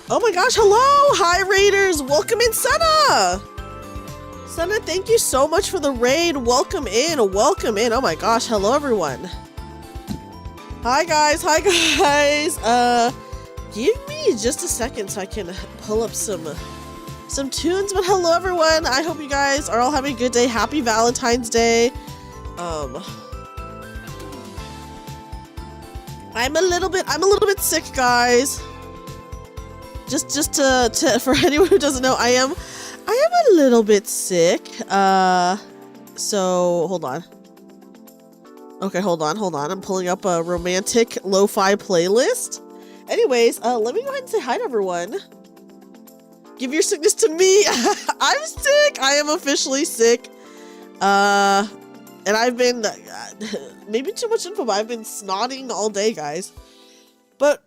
Oh my gosh, hello! Hi, Raiders! Welcome in, Senna! Senna, thank you so much for the raid. Welcome in, welcome in. Oh my gosh, hello, everyone. Hi, guys, hi, guys. Give me just a second so I can pull up some tunes, but hello, everyone. I hope you guys are all having a good day. Happy Valentine's Day. I'm a little bit sick, guys. Just to for anyone who doesn't know, I am a little bit sick. So hold on. Okay, hold on. I'm pulling up a romantic lo-fi playlist. Anyways, let me go ahead and say hi to everyone. Give your sickness to me. I'm sick. I am officially sick. And I've been maybe too much info, but I've been snotting all day, guys. But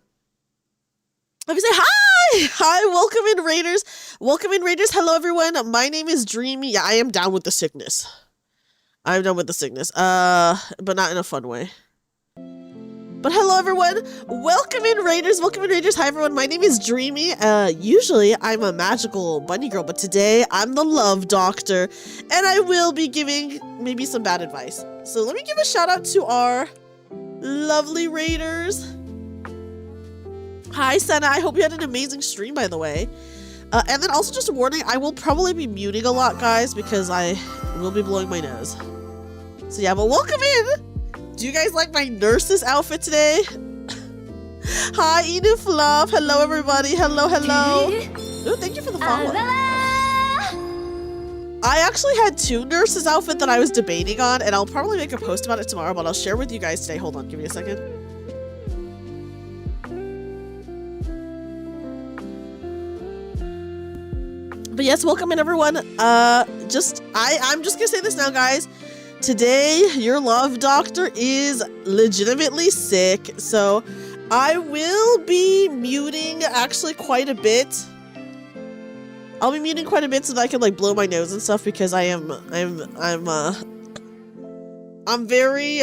let me say hi! Hi, welcome in, Raiders. Welcome in, Raiders. Hello, everyone. My name is Dreamy. Yeah, I am down with the sickness. I'm done with the sickness. But not in a fun way. But hello, everyone. Welcome in, Raiders. Welcome in, Raiders. Hi, everyone. My name is Dreamy. Usually, I'm a magical bunny girl, but today, I'm the Love Doctor, and I will be giving maybe some bad advice. So let me give a shout out to our lovely Raiders. Hi, Senna. I hope you had an amazing stream, by the way. And then also just a warning, I will probably be muting a lot, guys, because I will be blowing my nose. So yeah, but welcome in. Do you guys like my nurse's outfit today? Hi, Edith Love. Hello, everybody. Hello, hello. Oh, thank you for the follow. I actually had two nurses' outfit that I was debating on, and I'll probably make a post about it tomorrow, but I'll share with you guys today. Hold on, give me a second. But yes, welcome in, everyone. I'm just gonna say this now, guys. Today, your Love Doctor is legitimately sick, so I will be muting actually quite a bit. I'll be muting quite a bit so that I can like blow my nose and stuff because I'm very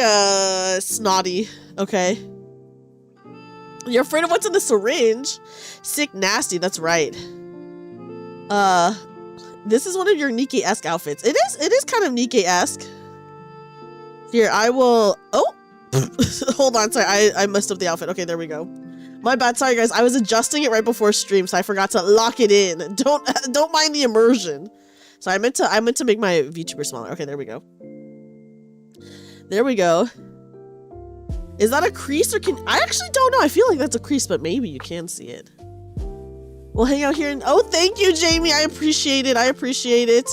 snotty. Okay. You're afraid of what's in the syringe? Sick, nasty. That's right. This is one of your Nikke-esque outfits. It is kind of Nikke-esque. Here, I will... Oh! Hold on, sorry, I messed up the outfit. Okay, there we go. My bad, sorry guys. I was adjusting it right before stream, so I forgot to lock it in. Don't mind the immersion. So I meant to make my VTuber smaller. Okay, there we go. There we go. Is that a crease or can... I actually don't know. I feel like that's a crease, but maybe you can see it. We'll hang out here and... Oh, thank you, Jamie. I appreciate it. I appreciate it.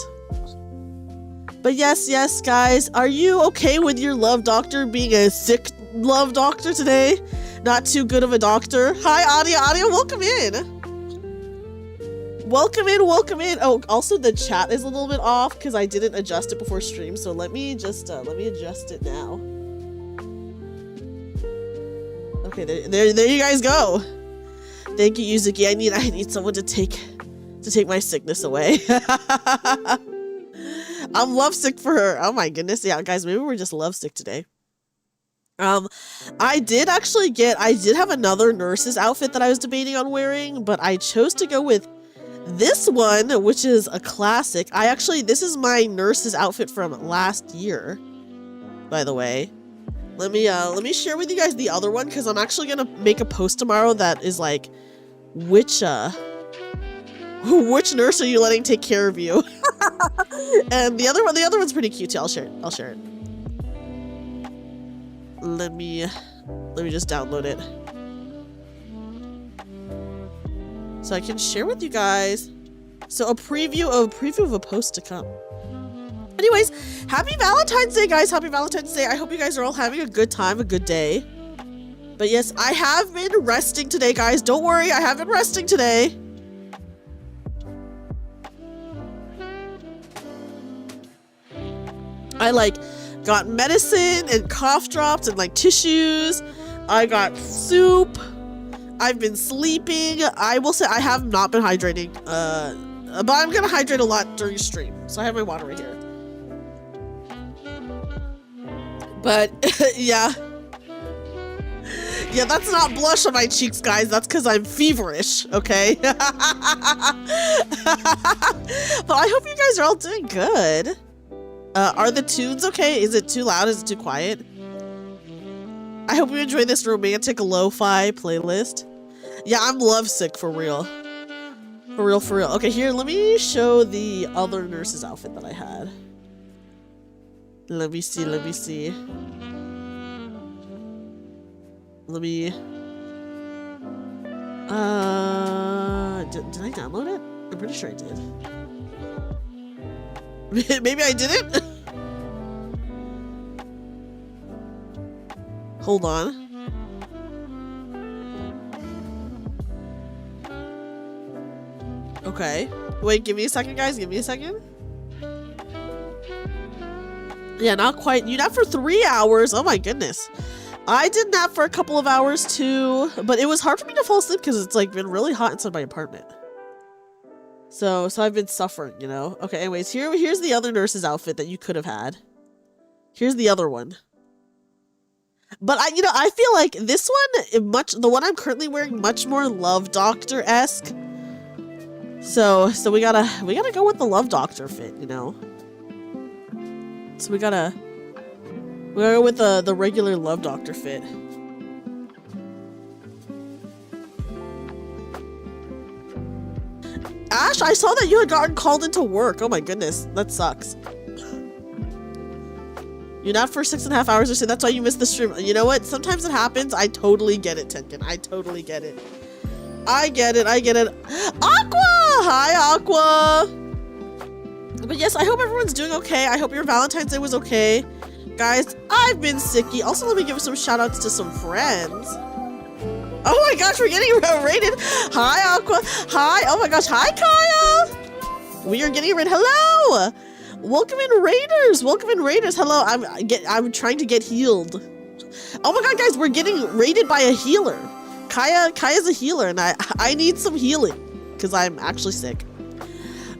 But yes, guys. Are you okay with your Love Doctor being a sick Love Doctor today? Not too good of a doctor. Hi, Adia. Adia, welcome in. Welcome in, welcome in. Oh, also the chat is a little bit off because I didn't adjust it before stream. So let me just, let me adjust it now. Okay, there you guys go. Thank you, Yuzuki. I need someone to take my sickness away. I'm lovesick for her. Oh my goodness. Yeah, guys, maybe we're just lovesick today. I did have another nurse's outfit that I was debating on wearing, but I chose to go with this one, which is a classic. This is my nurse's outfit from last year, by the way. Let me share with you guys the other one, because I'm actually gonna make a post tomorrow that is like, which nurse are you letting take care of you? And the other one's pretty cute too. I'll share it. Let me just download it so I can share with you guys. So a preview of a post to come. Anyways, happy Valentine's Day, guys. Happy Valentine's Day. I hope you guys are all having a good time, a good day. But yes, I have been resting today, guys. Don't worry, I have been resting today. I got medicine and cough drops and tissues. I got soup. I've been sleeping. I will say I have not been hydrating. But I'm gonna hydrate a lot during stream. So I have my water right here. But yeah. Yeah, that's not blush on my cheeks, guys. That's because I'm feverish, okay? But I hope you guys are all doing good. Are the tunes okay? Is it too loud? Is it too quiet? I hope you enjoy this romantic lo-fi playlist. Yeah, I'm lovesick for real. For real, for real. Okay, here, let me show the other nurse's outfit that I had. Let me see, let me see. Let me... Did I download it? I'm pretty sure I did. Maybe I didn't? Hold on. Okay. Wait, give me a second, guys. Give me a second. Yeah, not quite. You napped for 3 hours. Oh my goodness. I did nap for a couple of hours too, but it was hard for me to fall asleep because it's like been really hot inside my apartment. So I've been suffering, you know? Okay, anyways, here's the other nurse's outfit that you could have had. Here's the other one. But I feel like this one, the one I'm currently wearing, much more Love Doctor-esque. So we gotta go with the Love Doctor fit, you know? So we gotta go with the regular Love Doctor fit. Ash, I saw that you had gotten called into work. Oh my goodness, that sucks. You're not for 6.5 hours or so. That's why you missed the stream. You know what? Sometimes it happens. I totally get it, Tenkin. I totally get it. I get it. I get it. Aqua! Hi, Aqua! But yes, I hope everyone's doing okay. I hope your Valentine's Day was okay. Guys, I've been sicky. Also, let me give some shout outs to some friends. Oh my gosh, we're getting rated. Hi, Aqua. Hi. Oh my gosh. Hi, Kaya. We are getting rated. Hello. Welcome in, Raiders. Welcome in, Raiders. Hello. I'm trying to get healed. Oh my god, guys, we're getting raided by a healer. Kaya's a healer, and I need some healing because I'm actually sick.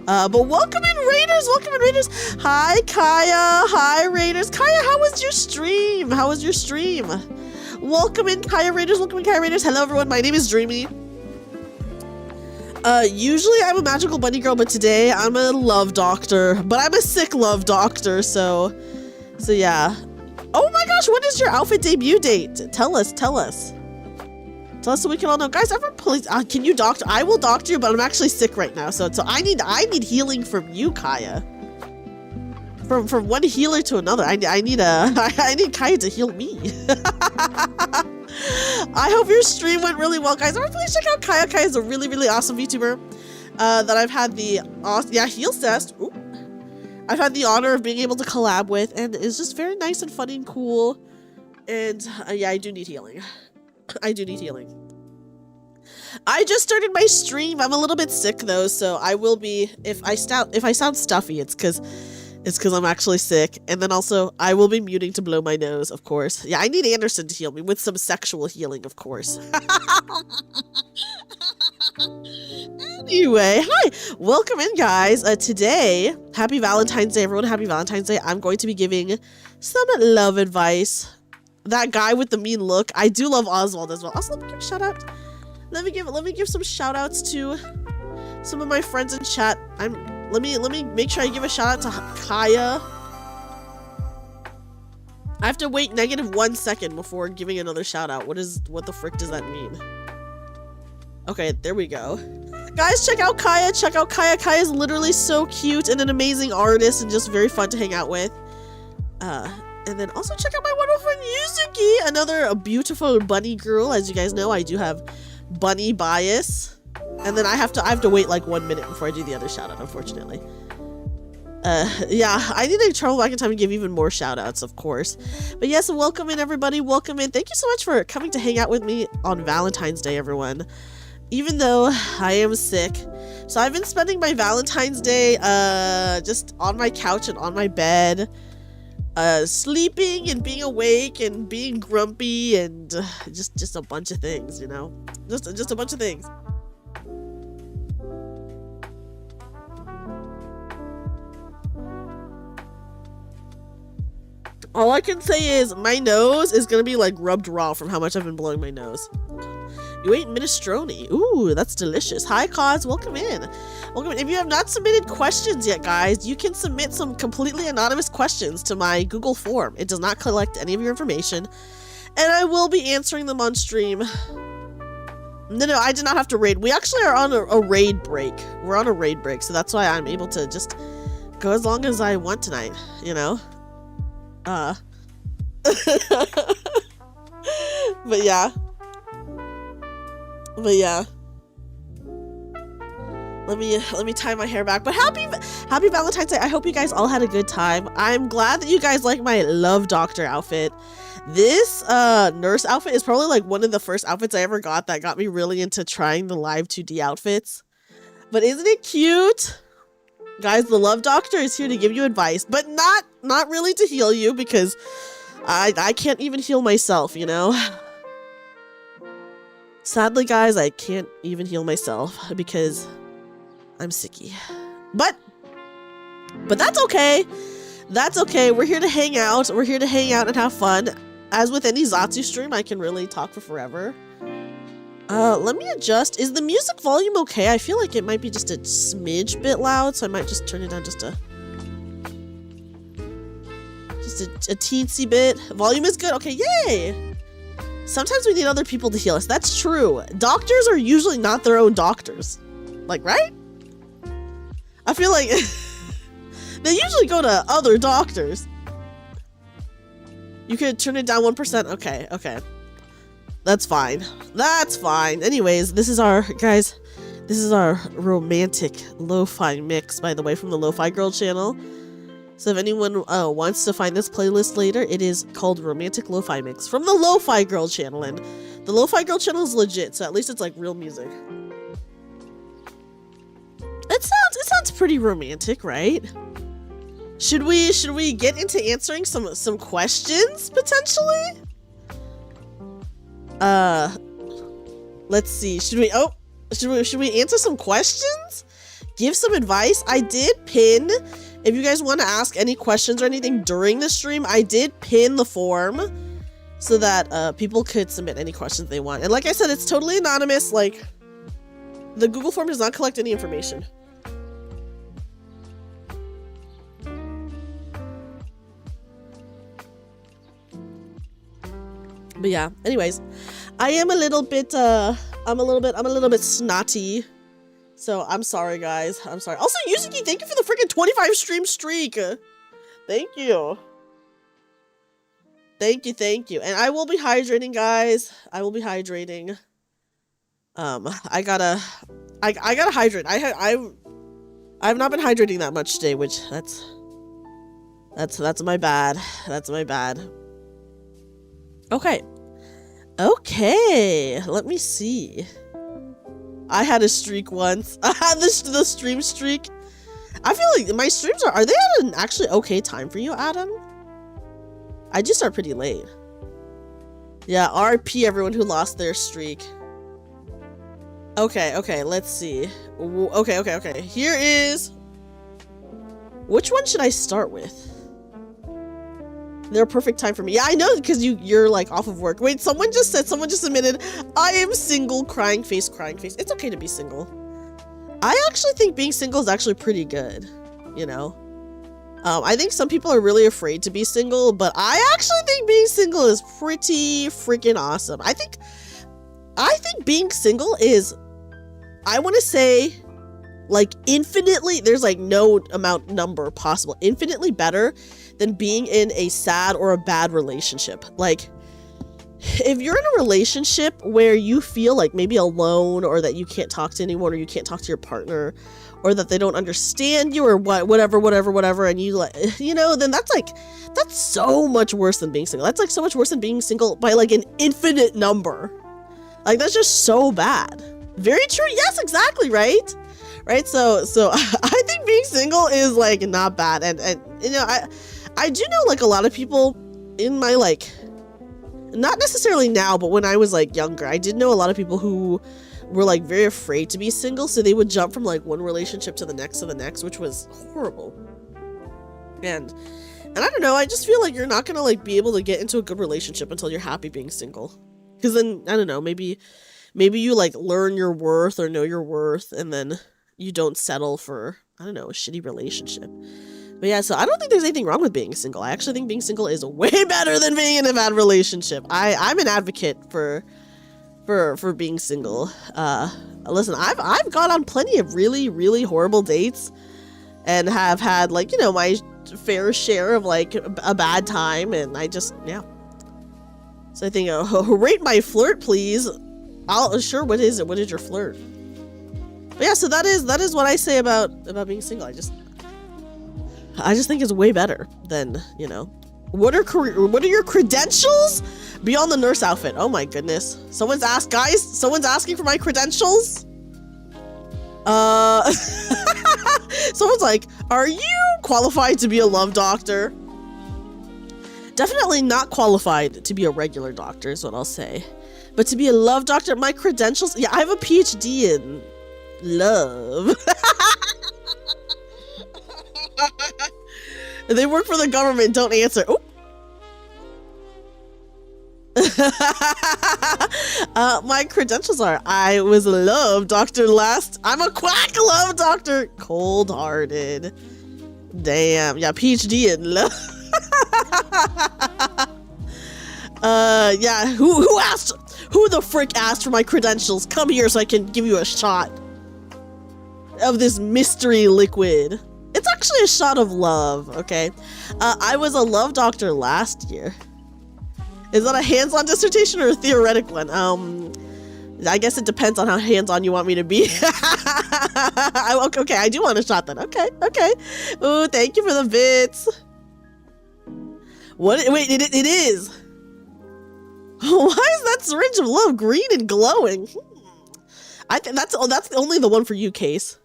But welcome in, Raiders. Welcome in, Raiders. Hi, Kaya. Hi, Raiders. Kaya, how was your stream? How was your stream? Welcome in, Kaya Raiders. Welcome in, Kaya Raiders. Hello, everyone. My name is Dreamy. Usually I'm a magical bunny girl, but today I'm a love doctor. But I'm a sick love doctor, so yeah. Oh my gosh, when is your outfit debut date? Tell us. Tell us so we can all know. Guys, everyone please, can you doctor? I will doctor you, but I'm actually sick right now, so I need healing from you, Kaya. From one healer to another. I need Kaya to heal me. I hope your stream went really well, guys. Everyone please check out Kaya. Kaya is a really, really awesome VTuber that I've had the heals test. Ooh. I've had the honor of being able to collab with, and it's just very nice and funny and cool. And yeah, I do need healing. I do need healing. I just started my stream. I'm a little bit sick though, so I will be, if I sound stuffy, it's because I'm actually sick. And then also, I will be muting to blow my nose, of course. Yeah, I need Anderson to heal me with some sexual healing, of course. Anyway, hi! Welcome in, guys. Today, happy Valentine's Day, everyone. Happy Valentine's Day. I'm going to be giving some love advice. That guy with the mean look. I do love Oswald as well. Also, let me give a shout out. Let me give some shout outs to some of my friends in chat. Let me make sure I give a shout out to Kaya. I have to wait -1 second before giving another shout out. What the frick does that mean? Okay, there we go. Guys, check out Kaya. Check out Kaya. Kaya is literally so cute and an amazing artist and just very fun to hang out with. And then also check out my wonderful friend Yuzuki, another beautiful bunny girl. As you guys know, I do have bunny bias. And then I have to wait like 1 minute before I do the other shout out, unfortunately. Yeah, I need to travel back in time and give even more shout outs, of course. But yes, welcome in, everybody. Welcome in. Thank you so much for coming to hang out with me on Valentine's Day, everyone. Even though I am sick. So I've been spending my Valentine's Day just on my couch and on my bed. Sleeping and being awake and being grumpy and just a bunch of things, you know? Just a bunch of things. All I can say is my nose is gonna be like rubbed raw from how much I've been blowing my nose. You ate minestrone. Ooh, that's delicious. Hi, Kaz. Welcome in. Welcome in. If you have not submitted questions yet, guys, you can submit some completely anonymous questions to my Google form. It does not collect any of your information, and I will be answering them on stream. No, I did not have to raid. We actually are on a raid break. We're on a raid break, so that's why I'm able to just go as long as I want tonight, you know? But yeah. Let me tie my hair back. But happy Valentine's Day. I hope you guys all had a good time. I'm glad that you guys like my Love Doctor outfit. This nurse outfit is probably like one of the first outfits I ever got that got me really into trying the live 2D outfits. But isn't it cute? Guys, the Love Doctor is here to give you advice, but not really to heal you, because I can't even heal myself, you know? Sadly, guys, I can't even heal myself because I'm sicky. But that's okay. That's okay. We're here to hang out. We're here to hang out and have fun. As with any Zatsu stream, I can really talk for forever. Let me adjust. Is the music volume okay? I feel like it might be just a smidge bit loud, so I might just turn it down just a teensy bit. Volume is good. Okay, yay! Sometimes we need other people to heal us. That's true. Doctors are usually not their own doctors. Like, right? I feel like they usually go to other doctors. You could turn it down 1%. Okay. That's fine. That's fine. Anyways, this is our romantic lo-fi mix, by the way, from the Lo-Fi Girl channel. So if anyone wants to find this playlist later, it is called Romantic Lo-Fi Mix from the Lo-Fi Girl channel, and the Lo-Fi Girl channel is legit, so at least it's like real music. It sounds pretty romantic, right? Should we get into answering some questions potentially? Let's see. Should we answer some questions? Give some advice? I did pin, if you guys want to ask any questions or anything during the stream, I did pin the form so that people could submit any questions they want. And like I said, it's totally anonymous. Like, the Google form does not collect any information. But yeah, anyways, I am a little bit I'm a little bit snotty. So I'm sorry, guys. I'm sorry. Also, Yuzuki, thank you for the freaking 25 stream streak. Thank you. Thank you. And I will be hydrating, guys. I will be hydrating. I gotta hydrate. I've not been hydrating that much today, which that's my bad. That's my bad. Okay, let me see. I had a streak once. I had the stream streak. I feel like my streams are they at an actually okay time for you, Adam? I just start pretty late. Yeah, RP everyone who lost their streak. Okay, let's see. Okay. Here is... Which one should I start with? They're a perfect time for me. Yeah, I know, because you're like off of work. Wait, someone just submitted, I am single, crying face. It's okay to be single. I actually think being single is actually pretty good, you know? I think some people are really afraid to be single, but I actually think being single is pretty freaking awesome. I think being single is, I want to say, like, infinitely, there's like no number possible, infinitely better than being in a sad or a bad relationship. Like, if you're in a relationship where you feel like maybe alone, or that you can't talk to anyone, or you can't talk to your partner, or that they don't understand you, or whatever, and you like, you know, then that's so much worse than being single. That's like so much worse than being single by like an infinite number. Like, that's just so bad. Very true. Yes, exactly. Right. So I think being single is like not bad. And you know, I do know like a lot of people in my, like, not necessarily now, but when I was like younger, I did know a lot of people who were like very afraid to be single. So they would jump from like one relationship to the next, which was horrible. And And I don't know, I just feel like you're not gonna like be able to get into a good relationship until you're happy being single. Because then, I don't know, maybe you like learn your worth or know your worth, and then you don't settle for, I don't know, a shitty relationship. But yeah, so I don't think there's anything wrong with being single. I actually think being single is way better than being in a bad relationship. I'm an advocate for being single. Listen, I've gone on plenty of really, really horrible dates and have had, like, you know, my fair share of like a bad time, and I just, yeah. So I think, rate my flirt, please. Sure, what is it? What is your flirt? But yeah, so that is what I say about being single. I just think it's way better than, you know. What are your credentials beyond the nurse outfit? Oh my goodness. Someone's asking for my credentials. Someone's like, are you qualified to be a love doctor? Definitely not qualified to be a regular doctor is what I'll say. But to be a love doctor, my credentials, yeah, I have a PhD in love. They work for the government, don't answer. Oh. My credentials are, I was a love doctor I'm a quack love doctor. Cold-hearted. Damn. Yeah, PhD in love. Yeah, who the frick asked for my credentials? Come here so I can give you a shot of this mystery liquid. It's actually a shot of love, okay? I was a love doctor last year. Is that a hands-on dissertation or a theoretic one? I guess it depends on how hands-on you want me to be. Okay, I do want a shot then. Okay. Ooh, thank you for the bits. What? Wait, it is. Why is that syringe of love green and glowing? I think that's only the one for you, Case.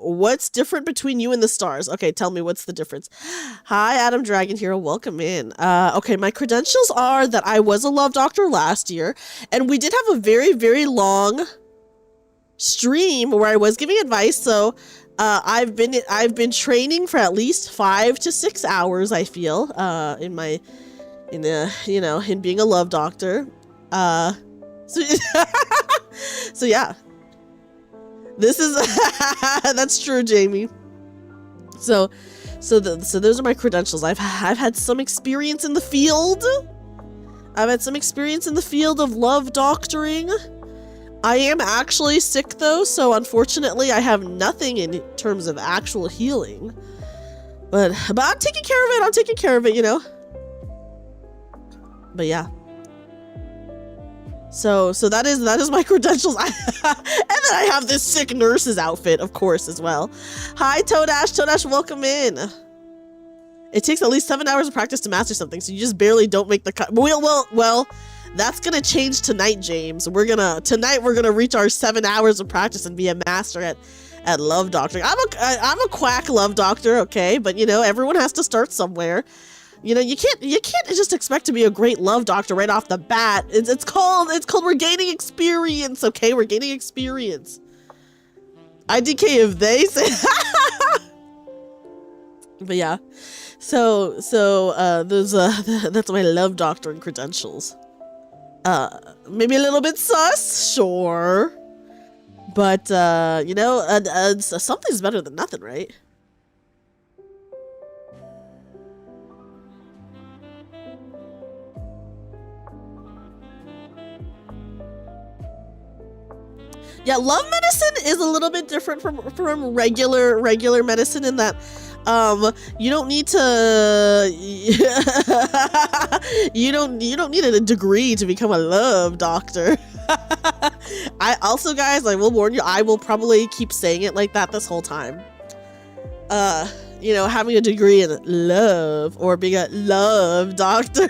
What's different between you and the stars? Okay, tell me what's the difference. Hi, Adam Dragon Hero. Welcome in. Okay, my credentials are that I was a love doctor last year, and we did have a very, very long stream where I was giving advice. So, I've been training for at least 5 to 6 hours. I feel in being a love doctor. So yeah. This is that's true, Jamie. So those are my credentials. I've had some experience in the field. I've had some experience in the field of love doctoring. I am actually sick though, so unfortunately I have nothing in terms of actual healing. But I'm taking care of it. I'm taking care of it, you know. But yeah. So that is my credentials. And then I have this sick nurse's outfit, of course, as well. Hi, Toadash. Toadash, welcome in. It takes at least 7 hours of practice to master something, so you just barely don't make the cut. Well, that's gonna change tonight, James. Tonight we're gonna reach our 7 hours of practice and be a master at love doctoring. I'm a quack love doctor, okay? But you know, everyone has to start somewhere. You know, you can't just expect to be a great love doctor right off the bat. It's called we're gaining experience, okay? We're gaining experience. IDK if they say. But yeah, so those that's my love doctoring credentials. Maybe a little bit sus, sure, but you know, something's better than nothing, right? Yeah, love medicine is a little bit different from regular medicine in that you don't need to you don't need a degree to become a love doctor. I also, guys, I will warn you, I will probably keep saying it like that this whole time. You know, having a degree in love or being a love doctor.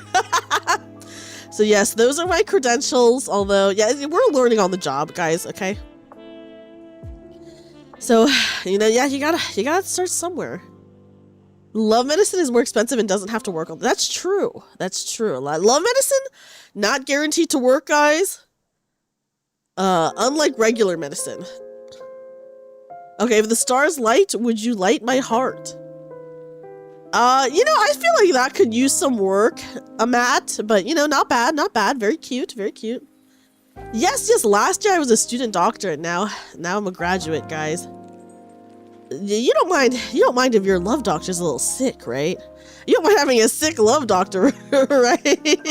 So yes, those are my credentials, although, yeah, we're learning on the job, guys, okay? So, you know, yeah, you gotta start somewhere. Love medicine is more expensive and doesn't have to work. That's true. That's true. Love medicine, not guaranteed to work, guys. Unlike regular medicine. Okay, if the stars light, would you light my heart? You know, I feel like that could use some work, a Matt, but you know, not bad, not bad. Very cute, very cute. Yes, yes, last year I was a student doctor, and now I'm a graduate, guys. You don't mind if your love doctor's a little sick, right? You don't mind having a sick love doctor, right?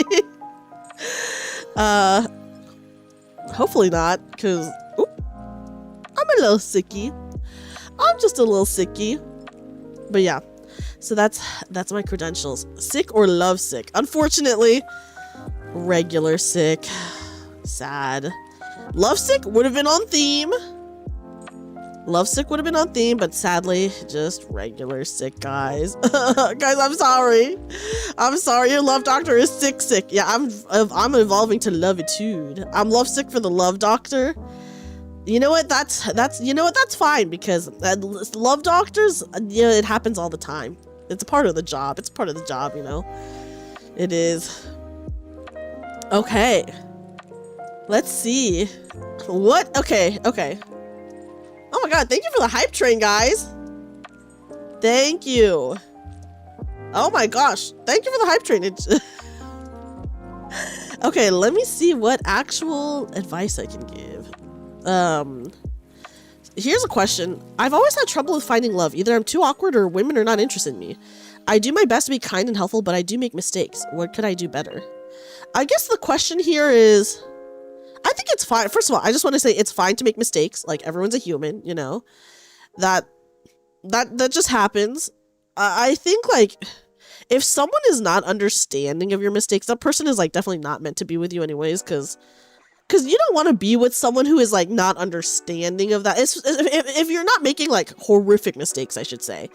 Hopefully not, because I'm a little sicky. I'm just a little sicky. But yeah, so that's my credentials. Sick or love sick. Unfortunately, regular sick. Sad. Love sick would have been on theme. Love sick would have been on theme, but sadly, just regular sick, guys. Guys, I'm sorry. I'm sorry. Your love doctor is sick. Yeah, I'm evolving to lovitude. I'm love sick for the love doctor. You know what? That's fine, because love doctors, you know, it happens all the time. It's a part of the job. It's part of the job, you know. It is. Okay. Let's see. What? Okay. Oh my god, thank you for the hype train, guys. Thank you. Oh my gosh, thank you for the hype train. Okay, let me see what actual advice I can give. Here's a question. I've always had trouble with finding love. Either I'm too awkward or women are not interested in me. I do my best to be kind and helpful, but I do make mistakes. What could I do better? I guess the question here is, I think it's fine. First of all, I just want to say it's fine to make mistakes. Like, everyone's a human, you know. That just happens. I think, like, if someone is not understanding of your mistakes, that person is, like, definitely not meant to be with you anyways, because you don't want to be with someone who is, like, not understanding of that. If you're not making, like, horrific mistakes, I should say.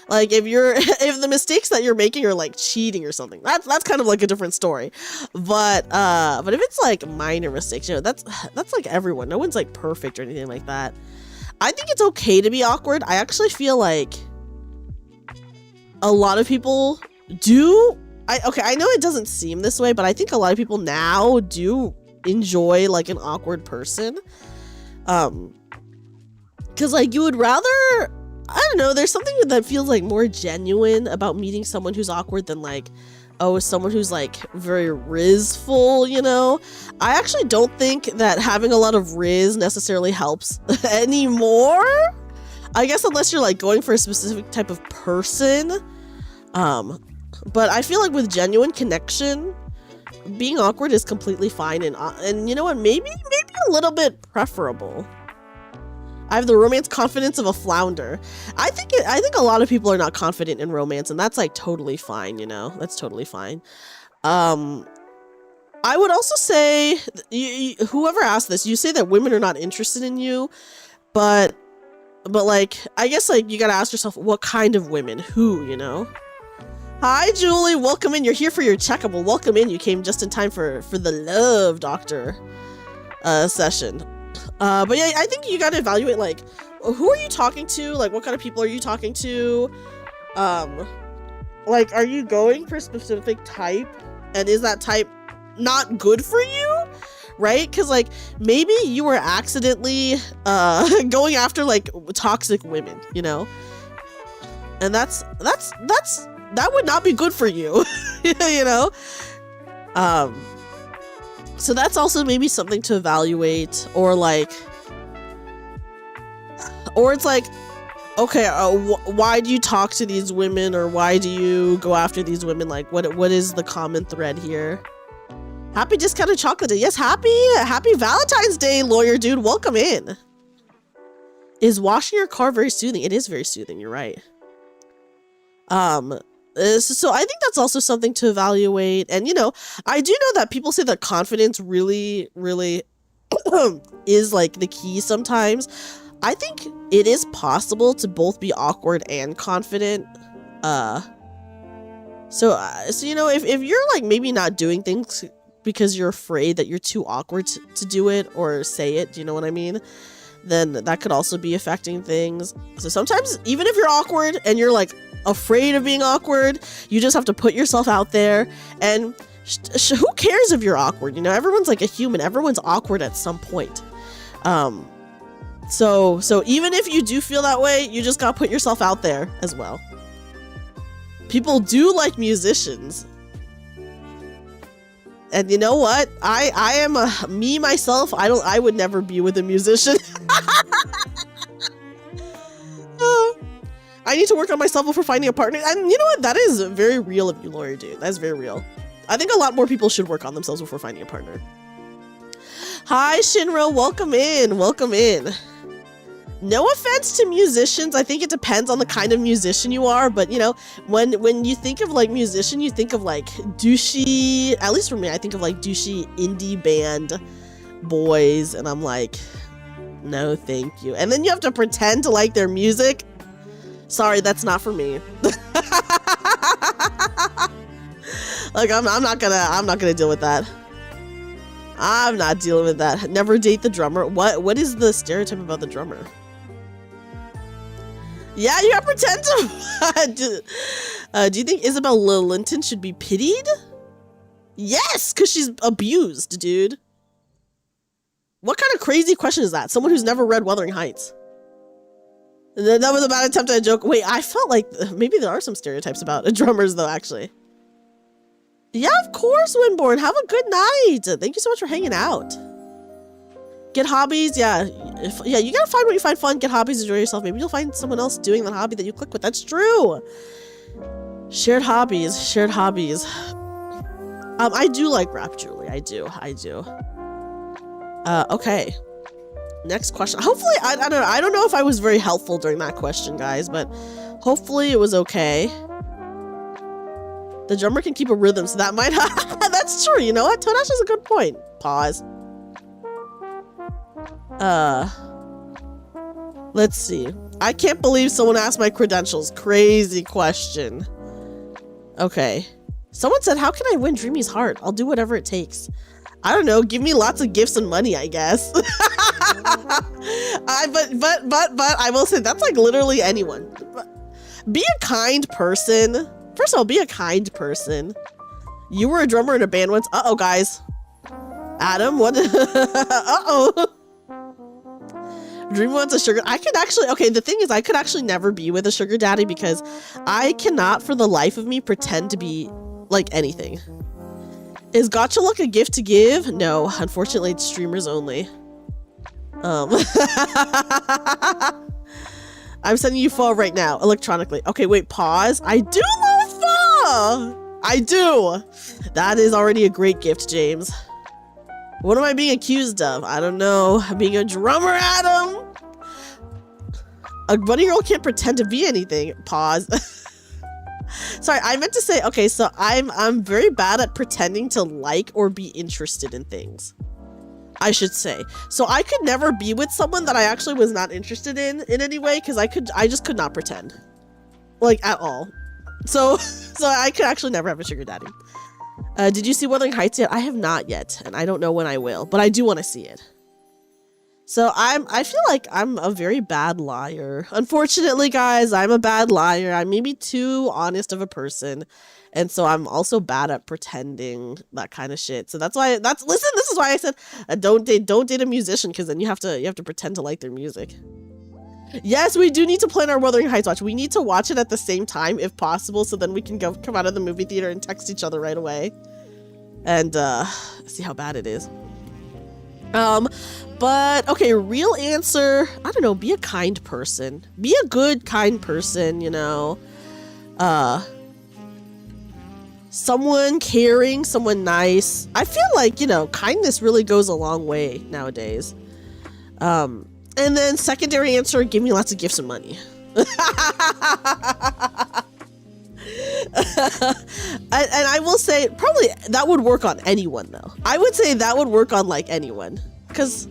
Like, if the mistakes that you're making are like cheating or something, that's kind of like a different story. But if it's like minor mistakes, you know, that's like everyone. No one's like perfect or anything like that. I think it's okay to be awkward. I actually feel like a lot of people do. I know it doesn't seem this way, but I think a lot of people now do enjoy like an awkward person. Because like you would rather, I don't know, there's something that feels like more genuine about meeting someone who's awkward than like, oh, someone who's like very rizzful, you know? I actually don't think that having a lot of rizz necessarily helps anymore. I guess unless you're like going for a specific type of person. But I feel like with genuine connection, being awkward is completely fine, and you know what, maybe a little bit preferable. I have the romance confidence of a flounder. I think a lot of people are not confident in romance, and that's like totally fine, you know? That's totally fine. I would also say, whoever asked this, you say that women are not interested in you, but like, I guess like you gotta ask yourself, what kind of women? Who, you know? Hi, Julie. Welcome in. You're here for your checkup. Well, welcome in. You came just in time for the Love Doctor session. But yeah, I think you gotta evaluate, like, who are you talking to? Like, what kind of people are you talking to? Like, are you going for a specific type? And is that type not good for you? Right? Because, like, maybe you were accidentally going after, like, toxic women, you know? And that would not be good for you, you know? So that's also maybe something to evaluate, or it's like, okay, why do you talk to these women, or why do you go after these women? Like, what is the common thread here? Happy Discounted Chocolate Day. Yes, happy Valentine's Day, lawyer dude. Welcome in. Is washing your car very soothing? It is very soothing. You're right. So I think that's also something to evaluate. And, you know, I do know that people say that confidence really, really is like the key sometimes. I think it is possible to both be awkward and confident. So you know, if you're like maybe not doing things because you're afraid that you're too awkward to do it or say it, do you know what I mean? Then that could also be affecting things. So sometimes, even if you're awkward and you're like afraid of being awkward, you just have to put yourself out there. And who cares if you're awkward? You know, everyone's like a human. Everyone's awkward at some point. So even if you do feel that way, you just gotta put yourself out there as well. People do like musicians. And you know what? I am me myself. I would never be with a musician. I need to work on myself before finding a partner. And you know what? That is very real of you, Lori, dude. That's very real. I think a lot more people should work on themselves before finding a partner. Hi, Shinro. Welcome in. Welcome in. No offense to musicians. I think it depends on the kind of musician you are. But, you know, when you think of, like, musician, you think of, like, douchey. At least for me, I think of, like, douchey indie band boys. And I'm like, no, thank you. And then you have to pretend to like their music. Sorry, that's not for me. Like, I'm not gonna deal with that. I'm not dealing with that. Never date the drummer. What is the stereotype about the drummer? Yeah, you have to pretend to. Do you think Isabel Linton should be pitied? Yes, because she's abused, dude. What kind of crazy question is that? Someone who's never read Wuthering Heights. That was a bad attempt at a joke. Wait, I felt like maybe there are some stereotypes about drummers, though, actually. Yeah, of course, Winborn. Have a good night. Thank you so much for hanging out. Get hobbies. Yeah, you gotta find what you find fun. Get hobbies. Enjoy yourself. Maybe you'll find someone else doing that hobby that you click with. That's true. Shared hobbies. Shared hobbies. I do like rap, Julie. I do. Okay. Next question. Hopefully, I don't know. I don't know if I was very helpful during that question, guys, but hopefully it was okay. The drummer can keep a rhythm, so that might. That's true. You know what? Todash is a good point. Pause. Let's see. I can't believe someone asked my credentials. Crazy question. Okay. Someone said, "How can I win Dreamy's heart? I'll do whatever it takes." I don't know. Give me lots of gifts and money, I guess. But I will say that's like literally anyone. Be a kind person. First of all, be a kind person. You were a drummer in a band once. Uh-oh, guys. Adam, what? Uh-oh. Dream wants a sugar. I could actually, okay, the thing is I could actually never be with a sugar daddy because I cannot for the life of me pretend to be like anything. Is gacha luck a gift to give? No, unfortunately it's streamers only. I'm sending you pho right now, electronically. Okay, wait, pause. I do love pho! I do! That is already a great gift, James. What am I being accused of? I don't know. Being a drummer, Adam? A bunny girl can't pretend to be anything. Pause. Sorry, I meant to say, okay, so I'm very bad at pretending to like or be interested in things. I should say. So I could never be with someone that I actually was not interested in any way because I just could not pretend. Like, at all. So I could actually never have a sugar daddy. Did you see Wuthering Heights yet? I have not yet, and I don't know when I will, but I do want to see it. So I feel like I'm a very bad liar. Unfortunately, guys, I'm a bad liar. I'm maybe too honest of a person. And so I'm also bad at pretending that kind of shit. So that's why listen, this is why I said don't date a musician, because then you have to pretend to like their music. Yes, we do need to plan our Wuthering Heights watch. We need to watch it at the same time if possible, so then we can come out of the movie theater and text each other right away. And see how bad it is. But okay, real answer, I don't know, be a kind person. Be a good, kind person, you know. Someone caring, someone nice. I feel like, you know, kindness really goes a long way nowadays. And then secondary answer, give me lots of gifts and money. And I will say, probably that would work on anyone, though. I would say that would work on, like, anyone. Because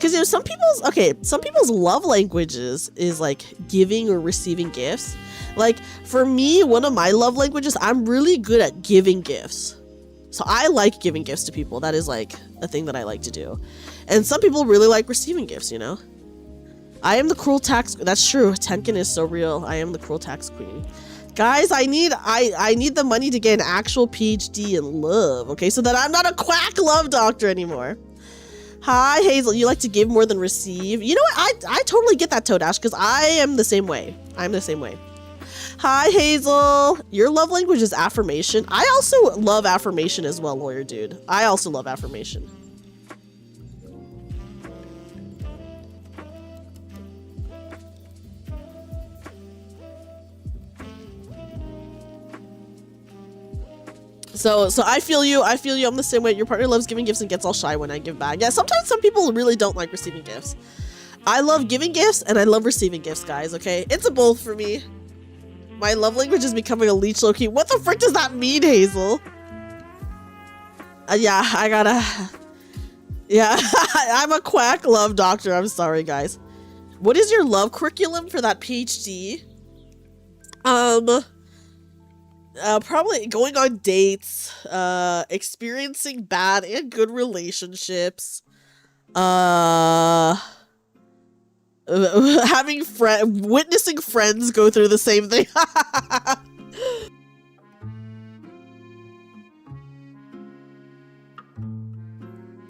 you know, some people's love languages is, like, giving or receiving gifts. Like, for me, one of my love languages, I'm really good at giving gifts. So I like giving gifts to people. That is, like, a thing that I like to do. And some people really like receiving gifts, you know? I am the cruel tax... That's true. Tenkin is so real. I am the cruel tax queen. Guys, I need the money to get an actual PhD in love, okay? So that I'm not a quack love doctor anymore. Hi, Hazel. You like to give more than receive? You know what? I totally get that, Toadash, because I am the same way. I'm the same way. Hi, Hazel. Your love language is affirmation. I also love affirmation as well, lawyer dude. I also love affirmation. So I feel you. I feel you. I'm the same way. Your partner loves giving gifts and gets all shy when I give back. Yeah, sometimes some people really don't like receiving gifts. I love giving gifts and I love receiving gifts, guys, okay? It's a both for me. My love language is becoming a leech low-key. What the frick does that mean, Hazel? Yeah, I gotta... Yeah, I'm a quack love doctor. I'm sorry, guys. What is your love curriculum for that PhD? Probably going on dates, experiencing bad and good relationships, witnessing friends go through the same thing.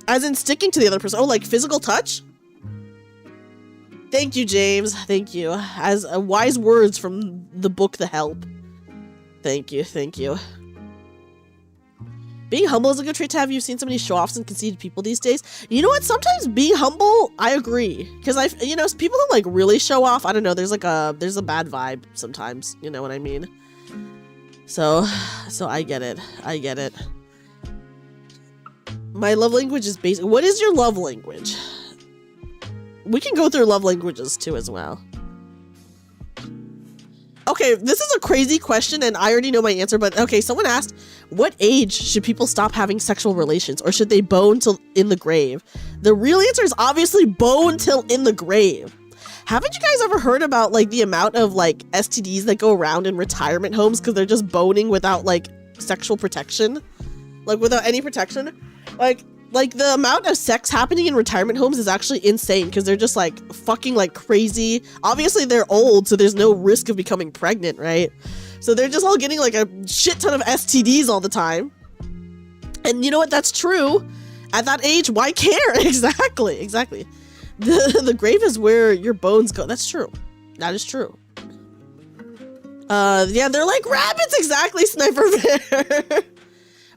As in sticking to the other person. Oh, like physical touch? Thank you, James. Thank you. As wise words from the book The Help. Thank you, thank you. Being humble is a good trait to have. You've seen so many show-offs and conceited people these days. You know what? Sometimes being humble, I agree. Because people that like really show off, I don't know, there's a bad vibe sometimes. You know what I mean? So I get it. I get it. My love language is basic. What is your love language? We can go through love languages too as well. Okay, this is a crazy question and I already know my answer, but okay, someone asked, what age should people stop having sexual relations or should they bone till in the grave? The real answer is obviously bone till in the grave. Haven't you guys ever heard about like the amount of like STDs that go around in retirement homes because they're just boning without like sexual protection? Like without any protection? Like the amount of sex happening in retirement homes is actually insane because they're just like fucking like crazy. Obviously they're old, so there's no risk of becoming pregnant, right? So they're just all getting like a shit ton of STDs all the time. And you know what? That's true. At that age, why care? Exactly. The grave is where your bones go. That's true. That is true. Yeah, they're like rabbits. Exactly, Sniper Bear.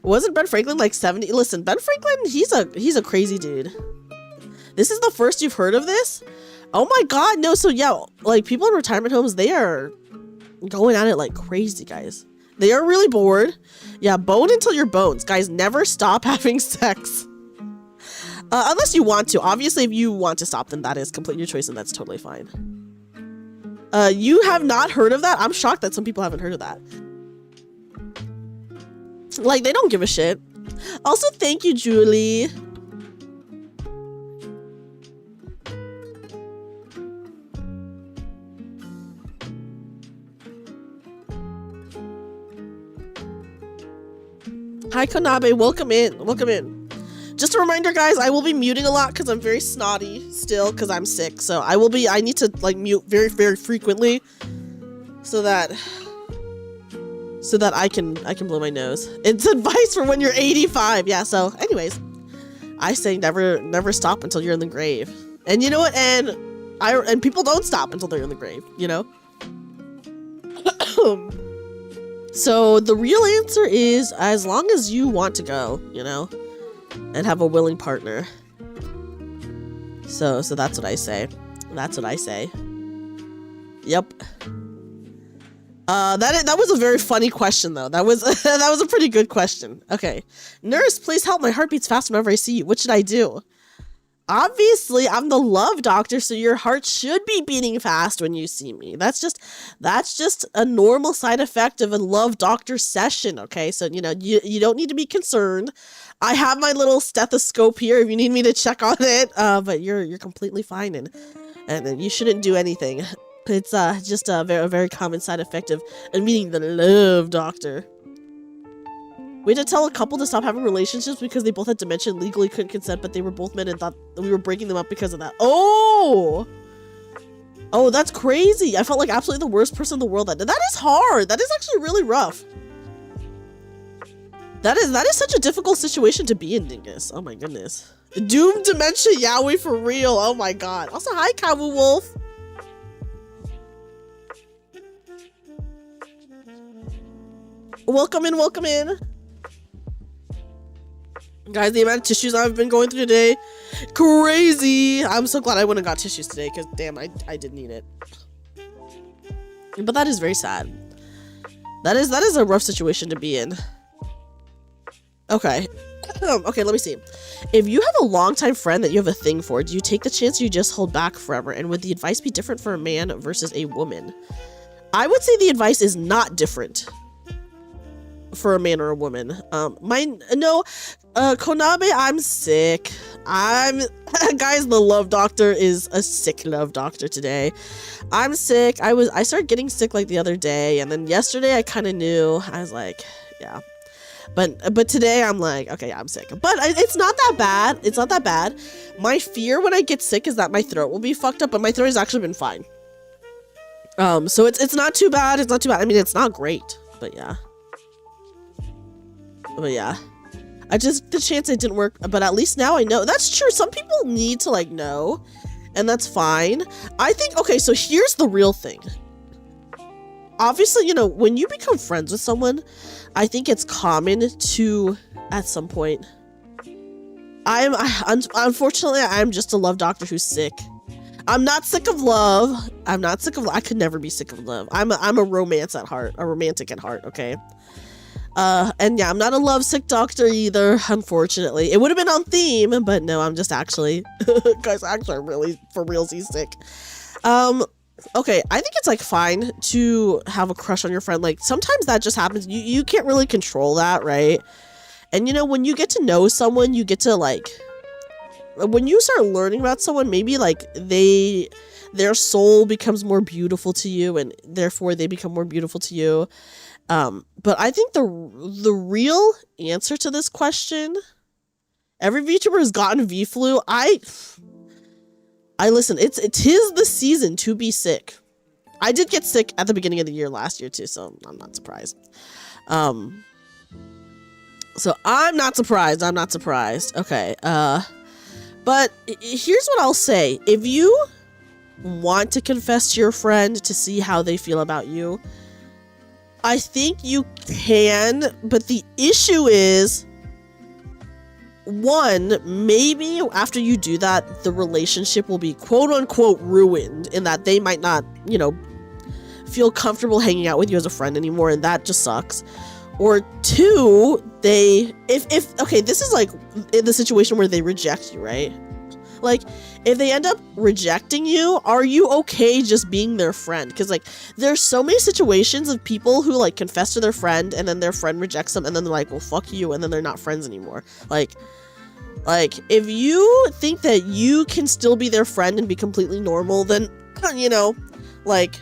Wasn't Ben Franklin like 70? Listen, Ben Franklin, he's a crazy dude. This is the first you've heard of this? Oh my god, no. So yeah, like people in retirement homes, they are going at it like crazy, guys. They are really bored. Yeah, bone until your bones. Guys, never stop having sex. Unless you want to. Obviously, if you want to stop, then that is completely your choice and that's totally fine. You have not heard of that? I'm shocked that some people haven't heard of that. Like, they don't give a shit. Also, thank you, Julie. Hi, Konabe. Welcome in. Welcome in. Just a reminder, guys, I will be muting a lot because I'm very snotty still because I'm sick. So I need to, like, mute very, very frequently so that I can blow my nose. It's advice for when you're 85. Yeah, so anyways, I say never stop until you're in the grave. And you know what? And people don't stop until they're in the grave, you know? So the real answer is as long as you want to go, you know, and have a willing partner. So that's what I say. That's what I say. Yep. That was a very funny question, though. That was a pretty good question. Okay. Nurse, please help. My heart beats fast whenever I see you. What should I do? Obviously, I'm the love doctor, so your heart should be beating fast when you see me. That's just a normal side effect of a love doctor session, okay? So, you know, you don't need to be concerned. I have my little stethoscope here if you need me to check on it, but you're completely fine, and you shouldn't do anything. It's just a very common side effect of meeting the love doctor. We had to tell a couple to stop having relationships because they both had dementia and legally couldn't consent, but they were both men and thought we were breaking them up because of that. Oh, that's crazy. I felt like absolutely the worst person in the world. That is hard. That is actually really rough. That is such a difficult situation to be in, Dingus. Oh my goodness. Doom dementia yaoi for real. Oh my god. Also, hi, Kawu Wolf. Welcome in, welcome in. Guys, the amount of tissues I've been going through today, crazy. I'm so glad I went and got tissues today, because damn, I did need it. But that is very sad. That is a rough situation to be in. Okay. Okay, let me see. If you have a longtime friend that you have a thing for, do you take the chance or you just hold back forever? And would the advice be different for a man versus a woman? I would say the advice is not different for a man or a woman. Konabe, I'm sick. Guys, the love doctor is a sick love doctor today. I'm sick. I started getting sick like the other day, and then yesterday I kind of knew. I was like, yeah. But today I'm like, okay, I'm sick. But it's not that bad. It's not that bad. My fear when I get sick is that my throat will be fucked up, but my throat has actually been fine. So it's not too bad. It's not too bad. I mean, it's not great, but yeah. But yeah. The chance it didn't work, but at least now I know. That's true. Some people need to like know, and that's fine. I think, okay, so here's the real thing. Obviously, you know, when you become friends with someone, I think it's common to, at some point, unfortunately, I'm just a love doctor who's sick. I'm not sick of love. I'm not sick of, I could never be sick of love. I'm a romance at heart, a romantic at heart, okay? And yeah, I'm not a lovesick doctor either, unfortunately. It would have been on theme, but no, I'm just actually, guys, actually, I'm really, for realsy sick. Okay, I think it's like fine to have a crush on your friend. Like sometimes that just happens. You can't really control that, right? And you know, when you get to know someone, you get to like, when you start learning about someone, maybe like their soul becomes more beautiful to you, and therefore they become more beautiful to you. But I think the real answer to this question, every VTuber has gotten V-flu. I listen, it's the season to be sick. I did get sick at the beginning of the year last year too, so I'm not surprised. So I'm not surprised. Okay. But here's what I'll say. If you want to confess to your friend to see how they feel about you, I think you can, but the issue is, one, maybe after you do that, the relationship will be quote-unquote ruined, in that they might not, you know, feel comfortable hanging out with you as a friend anymore, and that just sucks. Or two, okay, this is like in the situation where they reject you, right? Like, if they end up rejecting you, are you okay just being their friend? Because, like, there's so many situations of people who, like, confess to their friend, and then their friend rejects them, and then they're like, well, fuck you, and then they're not friends anymore. Like, if you think that you can still be their friend and be completely normal, then, you know, like,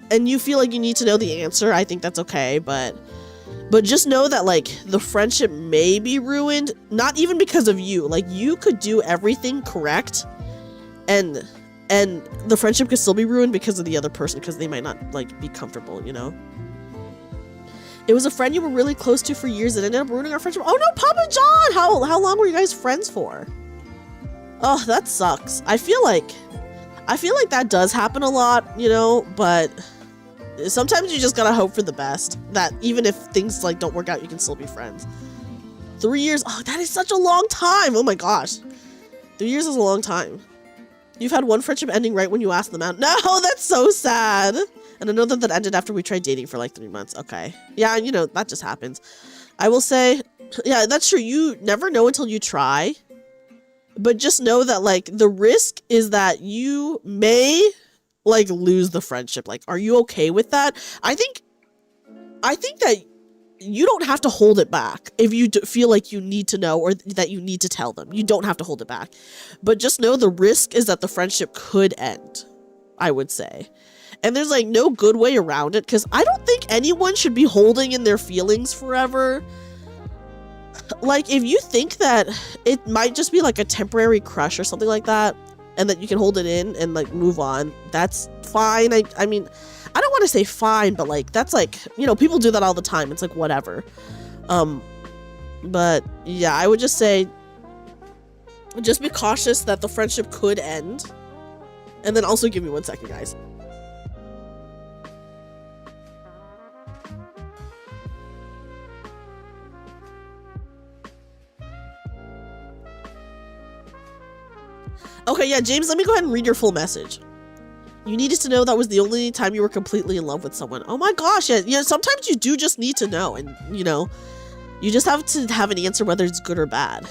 and you feel like you need to know the answer, I think that's okay, but just know that, like, the friendship may be ruined, not even because of you. Like, you could do everything correct, and the friendship could still be ruined because of the other person, because they might not, like, be comfortable, you know? It was a friend you were really close to for years that ended up ruining our friendship. Oh no, Papa John! How long were you guys friends for? Oh, that sucks. I feel like that does happen a lot, you know, but sometimes you just gotta hope for the best, that even if things like don't work out, you can still be friends. 3 years, oh, that is such a long time. Oh my gosh, 3 years is a long time. You've had one friendship ending right when you asked them out. No, that's so sad. And another that ended after we tried dating for like 3 months. Okay, yeah, you know, that just happens. I will say, yeah, that's true. You never know until you try, but just know that, like, the risk is that you may, like, lose the friendship. Like, are you okay with that? I think that you don't have to hold it back if you feel like you need to know, or that you need to tell them. You don't have to hold it back. But just know the risk is that the friendship could end, I would say. And there's, like, no good way around it, because I don't think anyone should be holding in their feelings forever. Like, if you think that it might just be, like, a temporary crush or something like that, and that you can hold it in and, like, move on, that's fine. I mean, I don't want to say fine, but, like, that's, like, you know, people do that all the time. It's, like, whatever. But, yeah, I would just say, just be cautious that the friendship could end. And then also, give me 1 second, guys. Okay, yeah, James, let me go ahead and read your full message. You needed to know that was the only time you were completely in love with someone. Oh my gosh, yeah, sometimes you do just need to know, and, you know, you just have to have an answer whether it's good or bad.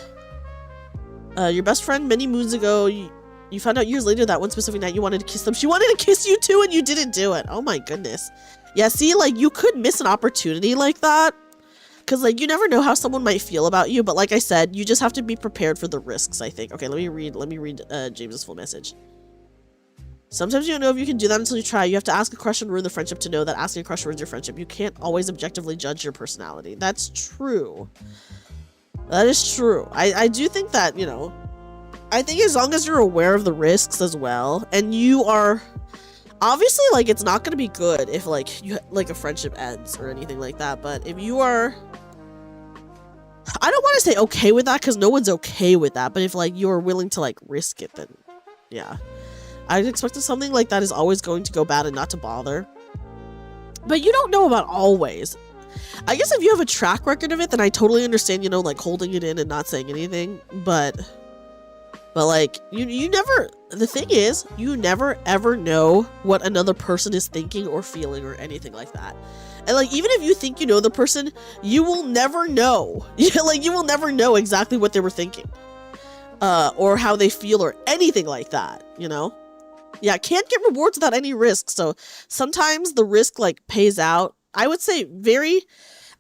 Your best friend many moons ago, you found out years later that one specific night you wanted to kiss them. She wanted to kiss you too, and you didn't do it. Oh my goodness. Yeah, see, like, you could miss an opportunity like that. Because, like, you never know how someone might feel about you, but like I said, you just have to be prepared for the risks, I think. Okay, let me read James's full message. Sometimes you don't know if you can do that until you try. You have to ask a crush and ruin the friendship to know that asking a crush ruins your friendship. You can't always objectively judge your personality. That's true. That is true. I do think that, you know, I think as long as you're aware of the risks as well, and you are... Obviously, like, it's not going to be good if, like, a friendship ends or anything like that, but if you are... I don't want to say okay with that, because no one's okay with that, but if, like, you're willing to, like, risk it, then, yeah. I'd expect that something like that is always going to go bad and not to bother. But you don't know about always. I guess if you have a track record of it, then I totally understand, you know, like, holding it in and not saying anything, but like, you never, the thing is, you never ever know what another person is thinking or feeling or anything like that. And, like, even if you think you know the person, you will never know. Like, you will never know exactly what they were thinking. Or how they feel or anything like that, you know? Yeah, can't get rewards without any risk, so sometimes the risk, like, pays out. I would say very...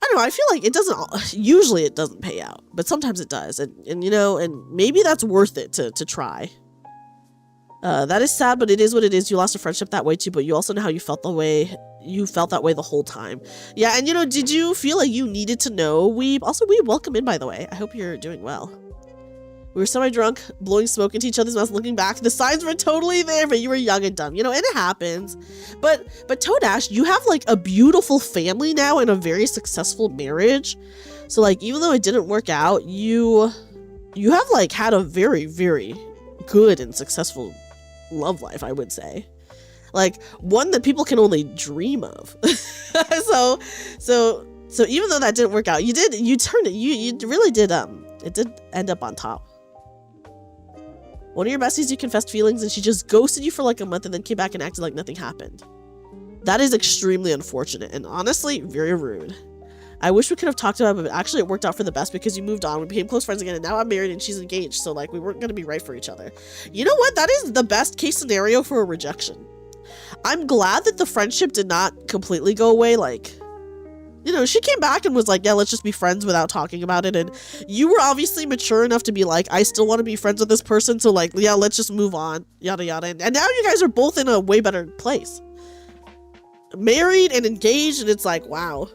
I don't know, I feel like it doesn't, usually it doesn't pay out, but sometimes it does, and you know, and maybe that's worth it to try. That is sad, but it is what it is. You lost a friendship that way too, but you also know how you felt that way the whole time. Yeah, and you know, did you feel like you needed to know, Weeb? Also, Weeb, welcome in, by the way. I hope you're doing well. We were semi-drunk, blowing smoke into each other's mouths, looking back. The signs were totally there, but you were young and dumb, you know, and it happens. But Toadash, you have, like, a beautiful family now and a very successful marriage. So, like, even though it didn't work out, you have, like, had a very, very good and successful love life, I would say. Like, one that people can only dream of. So even though that didn't work out, you really did, it did end up on top. One of your besties, you confessed feelings and she just ghosted you for like a month and then came back and acted like nothing happened. That is extremely unfortunate and honestly very rude. I wish we could have talked about it, but actually it worked out for the best because you moved on. We became close friends again and now I'm married and she's engaged. So like we weren't going to be right for each other. You know what? That is the best case scenario for a rejection. I'm glad that the friendship did not completely go away. Like, you know, she came back and was like, yeah, let's just be friends without talking about it. And you were obviously mature enough to be like, I still want to be friends with this person. So like, yeah, let's just move on, yada, yada. And now you guys are both in a way better place. Married and engaged. And it's like, wow.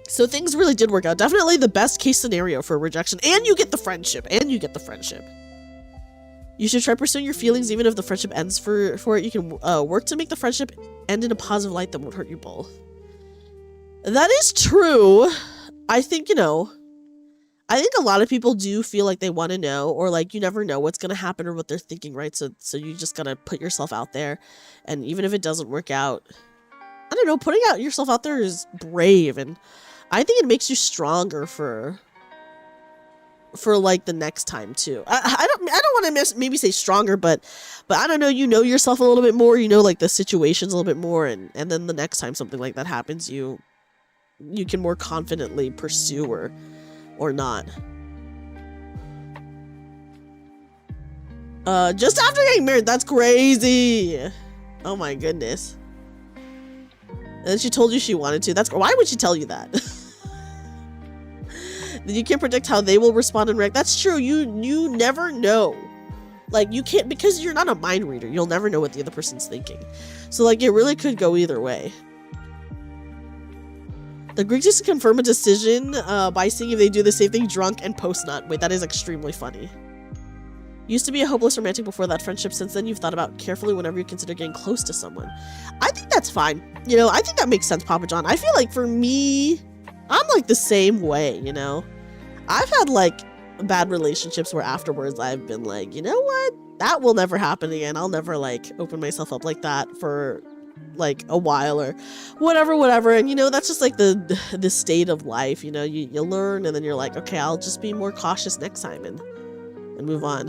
So things really did work out. Definitely the best case scenario for a rejection. And you get the friendship. You should try pursuing your feelings even if the friendship ends for it. You can work to make the friendship end in a positive light that won't hurt you both. That is true. I think, you know, I think a lot of people do feel like they want to know, or like you never know what's going to happen or what they're thinking, right? So you just got to put yourself out there. And even if it doesn't work out, I don't know, putting yourself out there is brave. And I think it makes you stronger for like the next time too. I don't want to maybe say stronger, but I don't know, you know yourself a little bit more, you know, like the situations a little bit more. And then the next time something like that happens, you can more confidently pursue or not. Just after getting married, that's crazy. Oh my goodness. And then she told you she wanted to. Why would she tell you that? Then you can't predict how they will respond and react. That's true. You never know. Like, you can't, because you're not a mind reader. You'll never know what the other person's thinking. So like, it really could go either way. The Greeks used to confirm a decision by seeing if they do the same thing drunk and post-nut. Wait, that is extremely funny. Used to be a hopeless romantic before that friendship. Since then, you've thought about carefully whenever you consider getting close to someone. I think that's fine. You know, I think that makes sense, Papa John. I feel like for me, I'm like the same way, you know? I've had like bad relationships where afterwards I've been like, you know what? That will never happen again. I'll never like open myself up like that for like a while or whatever. And you know, that's just like the state of life, you know, you learn and then you're like, okay, I'll just be more cautious next time and move on.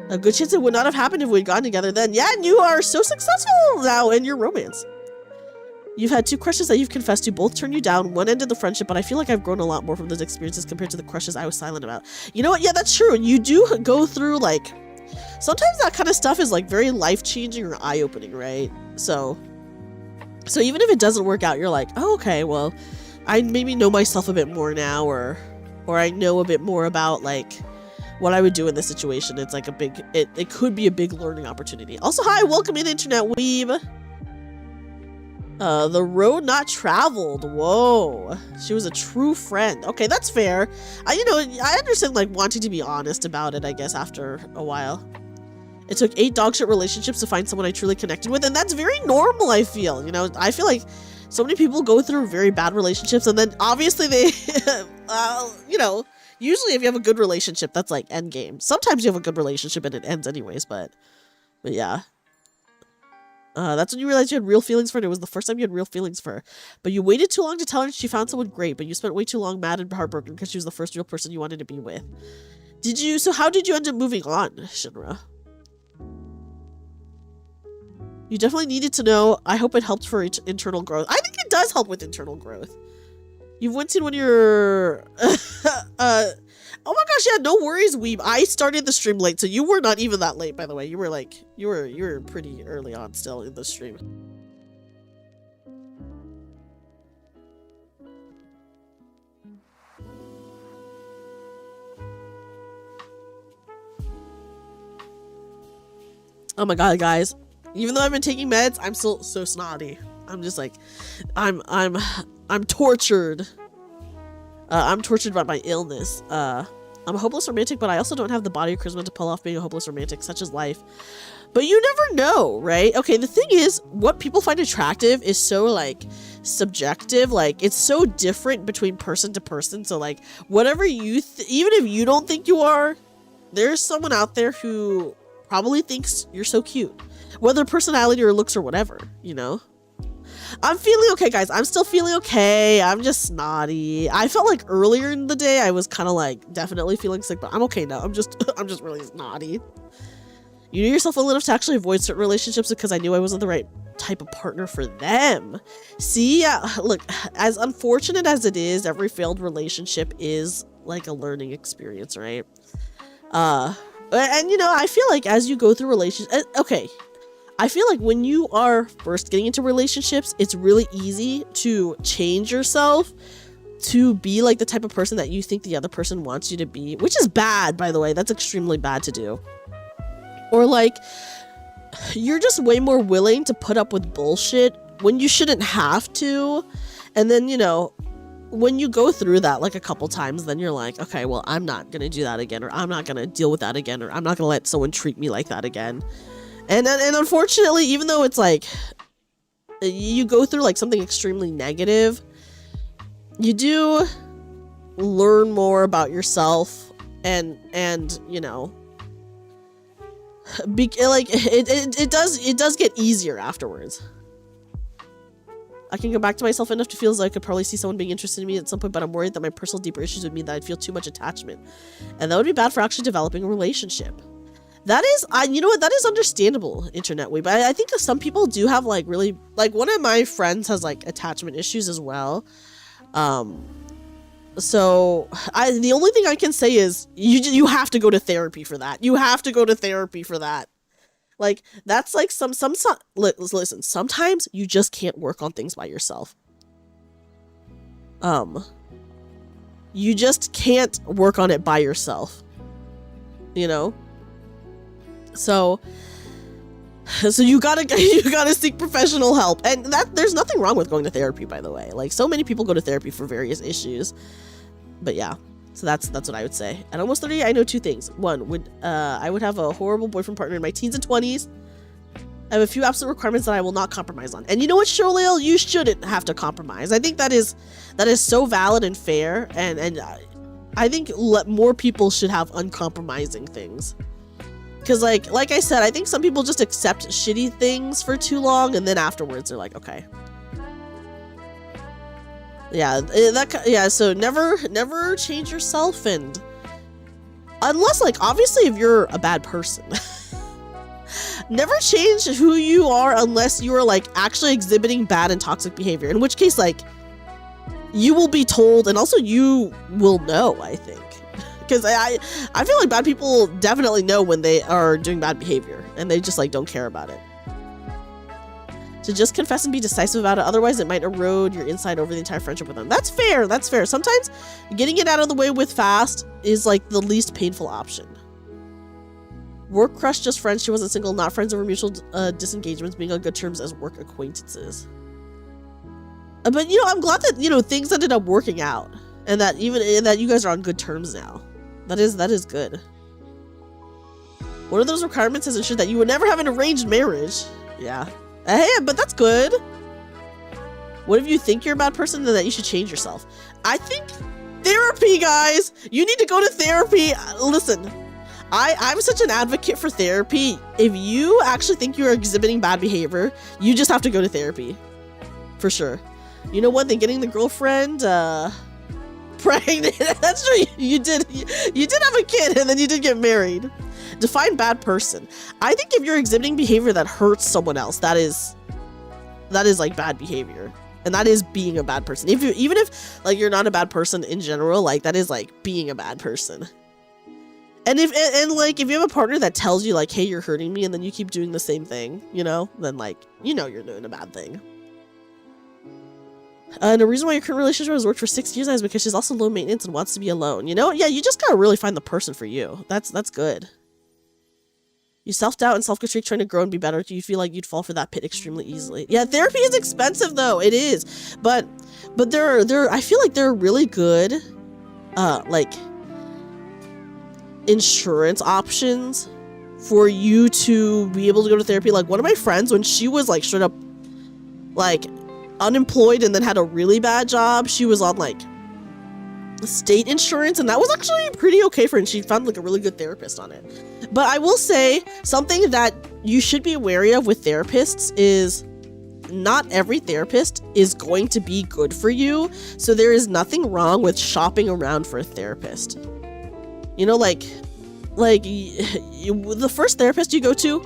A good chance it would not have happened if we'd gotten together then. Yeah, and you are so successful now in your romance. You've had 2 crushes that you've confessed to. Both turned you down. One ended the friendship, but I feel like I've grown a lot more from those experiences compared to the crushes I was silent about. You know what? Yeah, that's true. You do go through, like, sometimes that kind of stuff is, like, very life-changing or eye-opening, right? So even if it doesn't work out, you're like, oh, okay, well, I maybe know myself a bit more now, or I know a bit more about, like, what I would do in this situation. It's like a big, it could be a big learning opportunity. Also, hi, welcome in, Internet Weeb. The road not traveled. Whoa. She was a true friend. Okay, that's fair. You know, I understand, like, wanting to be honest about it, I guess, after a while. It took 8 dogshit relationships to find someone I truly connected with, and that's very normal, I feel. You know, I feel like so many people go through very bad relationships, and then obviously they, you know, usually if you have a good relationship, that's like endgame. Sometimes you have a good relationship and it ends anyways, but yeah. That's when you realized you had real feelings for her. It was the first time you had real feelings for her. But you waited too long to tell her she found someone great, but you spent way too long mad and heartbroken because she was the first real person you wanted to be with. So how did you end up moving on, Shinra? You definitely needed to know. I hope it helped for internal growth. I think it does help with internal growth. You've went in when you're... Oh my gosh, yeah, no worries, Weeb. I started the stream late, so you were not even that late, by the way. You were like, you were pretty early on still in the stream. Oh my god, guys. Even though I've been taking meds, I'm still so snotty. I'm just like, I'm tortured. I'm tortured by my illness. I'm a hopeless romantic, but I also don't have the body or charisma to pull off being a hopeless romantic. Such is life. But you never know, right? Okay, the thing is, what people find attractive is so, like, subjective. Like, it's so different between person to person. So, like, whatever you... even if you don't think you are, there's someone out there who probably thinks you're so cute. Whether personality or looks or whatever, you know? I'm feeling okay, guys. I'm still feeling okay. I'm just snotty. I felt like earlier in the day I was kind of like definitely feeling sick, but I'm okay now. I'm just really snotty. You knew yourself well enough to actually avoid certain relationships because I knew I wasn't the right type of partner for them. See, look, as unfortunate as it is, every failed relationship is like a learning experience, right? And you know, I feel like as you go through relationships, okay. I feel like when you are first getting into relationships, it's really easy to change yourself to be like the type of person that you think the other person wants you to be, which is bad, by the way. That's extremely bad to do. Or like, you're just way more willing to put up with bullshit when you shouldn't have to. And then, you know, when you go through that like a couple times, then you're like, okay, well, I'm not gonna do that again, or I'm not gonna deal with that again, or I'm not gonna let someone treat me like that again. And unfortunately, even though it's like you go through like something extremely negative, you do learn more about yourself, and you know, it does get easier afterwards. I can go back to myself enough to feel as though I could probably see someone being interested in me at some point, but I'm worried that my personal deeper issues would mean that I'd feel too much attachment, and that would be bad for actually developing a relationship. That is, you know what, that is understandable, Internet Weeb. I think that some people do have, like, really, like, one of my friends has, like, attachment issues as well. So, the only thing I can say is, you have to go to therapy for that. You have to go to therapy for that. Like, that's, like, listen, sometimes you just can't work on things by yourself. You just can't work on it by yourself. You know? So you gotta seek professional help, and that there's nothing wrong with going to therapy, by the way. Like, so many people go to therapy for various issues, but yeah. So that's what I would say. At almost 30, I know 2 things. 1, I would have a horrible boyfriend partner in my teens and 20s. I have a few absolute requirements that I will not compromise on. And you know what, Sholale? You shouldn't have to compromise. I think that is so valid and fair, and I think more people should have uncompromising things. Because, like I said, I think some people just accept shitty things for too long, and then afterwards they're like, okay. Yeah, so never change yourself, and Unless, like, obviously if you're a bad person. Never change who you are unless you are, like, actually exhibiting bad and toxic behavior. In which case, like, you will be told, and also you will know, I think. Because I feel like bad people definitely know when they are doing bad behavior, and they just, like, don't care about it. So just confess and be decisive about it, otherwise it might erode your insight over the entire friendship with them. That's fair, that's fair. Sometimes getting it out of the way with fast is, like, the least painful option. Work crush, just friends. She wasn't single, not friends over mutual disengagements, being on good terms as work acquaintances. But, you know, I'm glad that, you know, things ended up working out, and that you guys are on good terms now. That is good. One of those requirements is ensure that you would never have an arranged marriage. Yeah. Hey, but that's good. What if you think you're a bad person and that you should change yourself? I think therapy, guys. You need to go to therapy. Listen, I'm such an advocate for therapy. If you actually think you're exhibiting bad behavior, you just have to go to therapy. For sure. You know what? Then getting the girlfriend pregnant. That's true. You did have a kid and then you did get married. Define bad person. I think if you're exhibiting behavior that hurts someone else, that is like bad behavior. And that is being a bad person. Even if like you're not a bad person in general, like that is like being a bad person. And like if you have a partner that tells you like, hey, you're hurting me, and then you keep doing the same thing, you know, then like, you know, you're doing a bad thing. And the reason why your current relationship has worked for 6 years now is because she's also low maintenance and wants to be alone. You know, yeah, you just gotta really find the person for you. That's good. You self-doubt and self-critique trying to grow and be better. Do you feel like you'd fall for that pit extremely easily? Yeah, therapy is expensive though. It is. But there I feel like there are really good like insurance options for you to be able to go to therapy. Like one of my friends, when she was like straight up like unemployed and then had a really bad job, she was on like state insurance, and that was actually pretty okay for her, and she found like a really good therapist on it. But I will say something that you should be wary of with therapists is not every therapist is going to be good for you. So there is nothing wrong with shopping around for a therapist. You know, like the first therapist you go to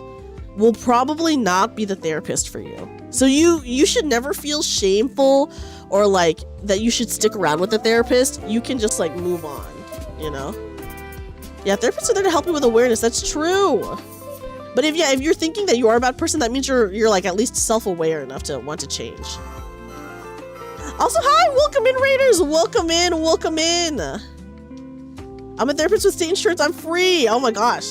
will probably not be the therapist for you. So you should never feel shameful or like that you should stick around with the therapist. You can just like move on, you know? Yeah, therapists are there to help you with awareness. That's true. But if you're thinking that you are a bad person, that means you're like at least self-aware enough to want to change. Also, hi, welcome in, Raiders. Welcome in. I'm a therapist with state insurance. I'm free. Oh my gosh.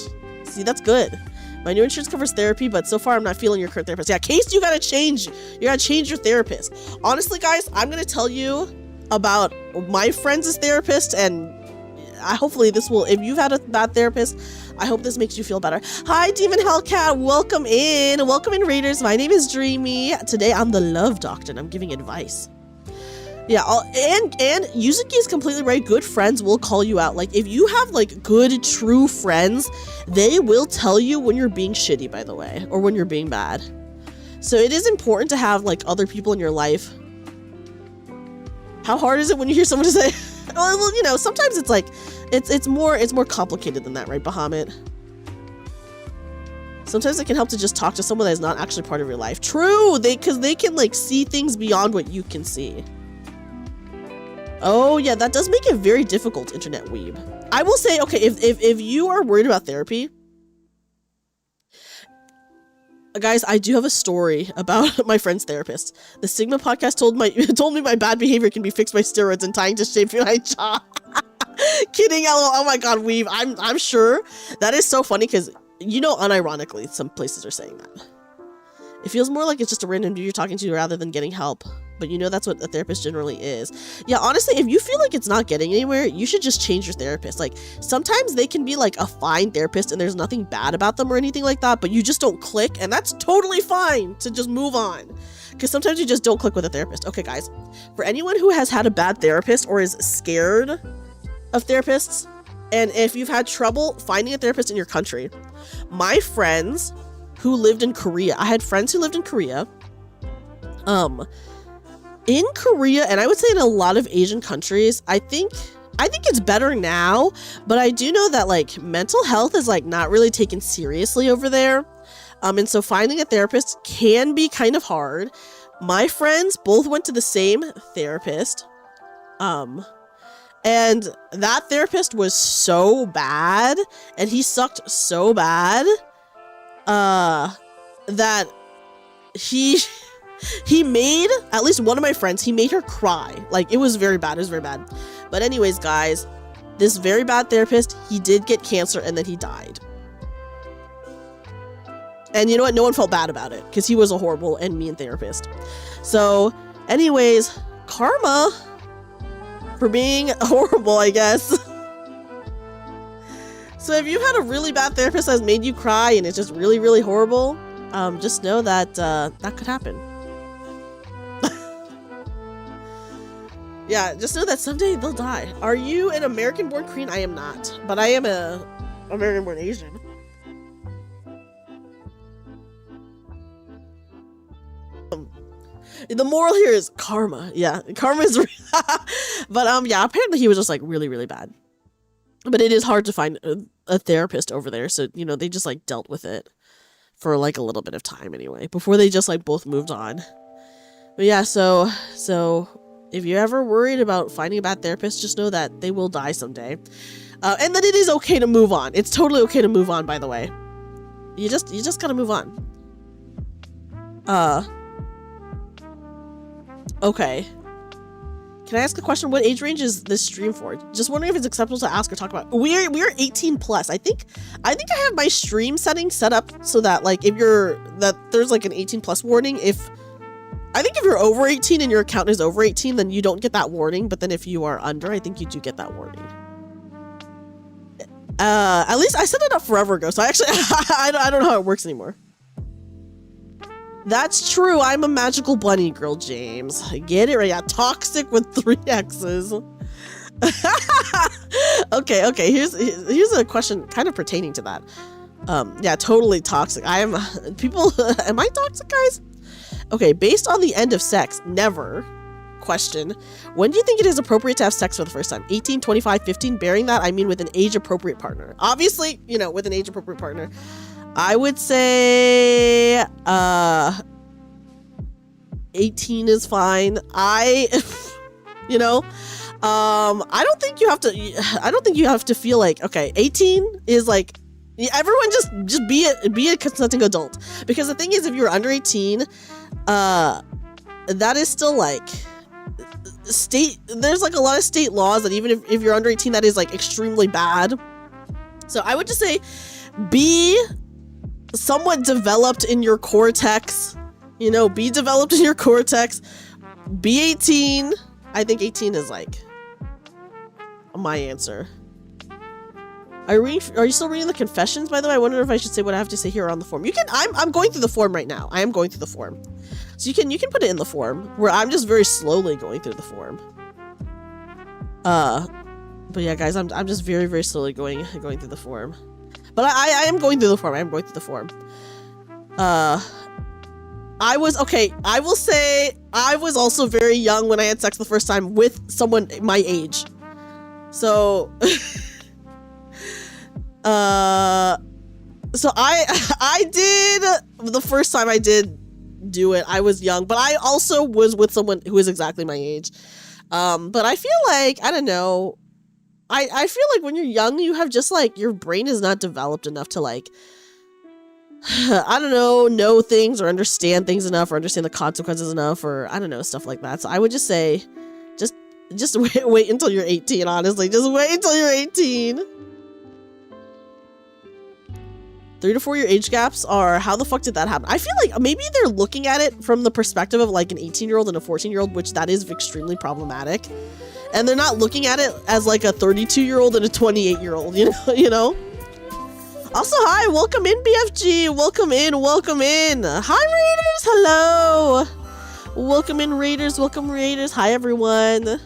See, that's good. My new insurance covers therapy, but so far I'm not feeling your current therapist. Yeah, Case, you gotta change. You gotta change your therapist. Honestly, guys, I'm gonna tell you about my friend's therapist, and hopefully this will, if you've had a bad therapist, I hope this makes you feel better. Hi, Demon Hellcat. Welcome in. Welcome in, Raiders. My name is Dreamy. Today I'm the Love Doctor, and I'm giving advice. Yeah, and Yuzuki is completely right. Good friends will call you out. Like, if you have, like, good, true friends, they will tell you when you're being shitty, by the way, or when you're being bad. So it is important to have, like, other people in your life. How hard is it when you hear someone say, well, you know, sometimes it's, like, it's more complicated than that, right, Bahamut? Sometimes it can help to just talk to someone that is not actually part of your life. True, because they can, like, see things beyond what you can see. Oh yeah, that does make it very difficult, internet weeb. I will say, okay, if you are worried about therapy, guys, I do have a story about my friend's therapist. The Sigma podcast told me my bad behavior can be fixed by steroids and tying to shape my jaw. Kidding, lol. Oh my god, weeb. I'm sure that is so funny because, you know, unironically, some places are saying that. It feels more like it's just a random dude you're talking to rather than getting help. But you know that's what a therapist generally is. Yeah, honestly, if you feel like it's not getting anywhere, you should just change your therapist. Like, sometimes they can be like a fine therapist and there's nothing bad about them or anything like that, but you just don't click, and that's totally fine to just move on. Because sometimes you just don't click with a therapist. Okay, guys, for anyone who has had a bad therapist or is scared of therapists, and if you've had trouble finding a therapist in your country, my friends who lived in Korea, I had friends who lived in Korea, in Korea, and I would say in a lot of Asian countries, I think I think it's better now, but I do know that like mental health is like not really taken seriously over there. And so finding a therapist can be kind of hard. My friends both went to the same therapist. And that therapist was so bad, and he sucked so bad, that he made, at least one of my friends, he made her cry. Like, it was very bad. It was very bad. But anyways, guys, this very bad therapist, he did get cancer, and then he died. And you know what? No one felt bad about it, because he was a horrible and mean therapist. So, anyways, karma for being horrible, I guess. So if you've had a really bad therapist that's made you cry and it's just really, really horrible, just know that that could happen. Yeah, just know that someday they'll die. Are you an American-born Korean? I am not, but I am a American-born Asian. The moral here is karma. Yeah, karma is real. But yeah, apparently he was just like really, really bad. But it is hard to find a therapist over there, so you know they just like dealt with it for like a little bit of time anyway before they just like both moved on. But yeah, so if you're ever worried about finding a bad therapist, just know that they will die someday, and that it is okay to move on. It's totally okay to move on. By the way, you just gotta move on. Okay. Can I ask a question? What age range is this stream for? Just wondering if it's acceptable to ask or talk about. We're 18 plus. I think I have my stream settings set up so that like if there's like an 18 plus warning. If you're over 18 and your account is over 18, then you don't get that warning. But then if you are under, I think you do get that warning. At least I set it up forever ago, so I actually I don't know how it works anymore. That's true. I'm a magical bunny girl, James. Get it right. Yeah, toxic with 3 X's. Okay. Here's a question kind of pertaining to that. Yeah, totally toxic. Am I toxic, guys? Okay, based on the end of sex, never. Question. When do you think it is appropriate to have sex for the first time? 18, 25, 15? Bearing that, I mean with an age-appropriate partner. Obviously, with an age-appropriate partner. I would say 18 is fine. I don't think you have to feel like, okay, 18 is like, everyone just be a consenting adult. Because the thing is, if you're under 18, that is still like there's like a lot of state laws that even if you're under 18, that is like extremely bad. So I would just say be somewhat developed in your cortex, be developed in your cortex, be 18. I think 18 is like my answer. Are you still reading the confessions, by the way? I wonder if I should say what I have to say here on the form. You can, I'm going through the form right now. I am going through the form. So you can put it in the form, where I'm just very slowly going through the form. But yeah, guys, I'm just very, very slowly going through the form. But I am going through the form. I am going through the form. I will say I was also very young when I had sex the first time with someone my age. So, so I did, the first time I did do it, I was young, but I also was with someone who is exactly my age. But I feel like, I don't know, I feel like when you're young, you have just like, your brain is not developed enough to like, I don't know things or understand things enough or understand the consequences enough or I don't know, stuff like that. So I would just say, just wait until you're 18, honestly. Just wait until you're 18. 3 to 4 year age gaps are, how the fuck did that happen? I feel like maybe they're looking at it from the perspective of like an 18-year-old and a 14-year-old, which that is extremely problematic. And they're not looking at it as like a 32-year-old and a 28-year-old, you know? Also, hi, welcome in, BFG. Welcome in. Hi, Raiders. Hello. Welcome in, Raiders. Welcome, Raiders. Hi, everyone.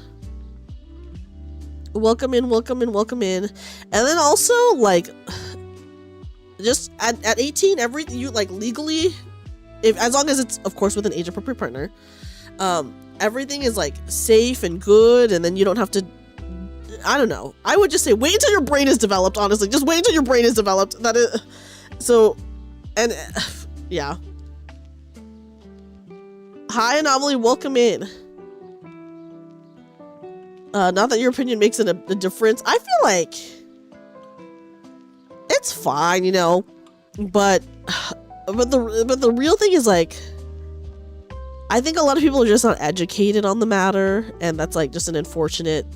Welcome in. And then also, like, just at 18, everything you like legally, as long as it's of course with an age appropriate partner, everything is like safe and good, and then you don't have to I don't know. I would just say wait until your brain is developed, honestly. Just wait until your brain is developed. That is, so, and yeah. Hi, Anomaly, welcome in. Not that your opinion makes it a difference. I feel like it's fine, you know, but the real thing is like, I think a lot of people are just not educated on the matter, and that's like just an unfortunate,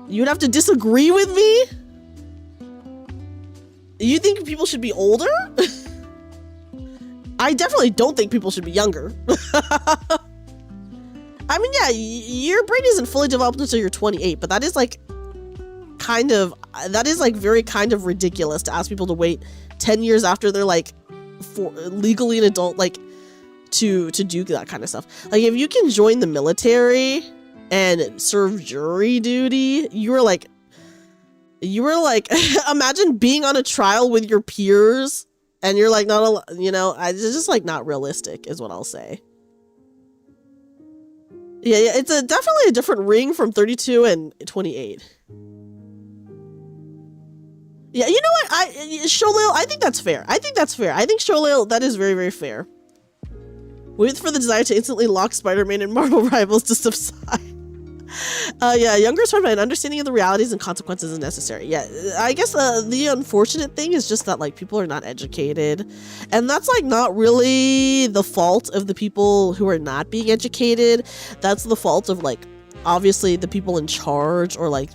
you'd have to disagree with me? You think people should be older? I definitely don't think people should be younger. I mean, yeah, your brain isn't fully developed until you're 28, but that is like very kind of ridiculous to ask people to wait 10 years after they're like legally an adult, like to do that kind of stuff. Like if you can join the military and serve jury duty, you were like imagine being on a trial with your peers and you're like not, you know, it's just like not realistic is what I'll say. Yeah, it's definitely a different ring from 32 and 28. Yeah, you know what? Sholil, I think that's fair. I think Sholil, that is very, very fair. Wait for the desire to instantly lock Spider-Man and Marvel Rivals to subside. Yeah, younger Spider-Man, understanding of the realities and consequences is necessary. Yeah, I guess the unfortunate thing is just that like people are not educated, and that's like not really the fault of the people who are not being educated. That's the fault of like obviously the people in charge or like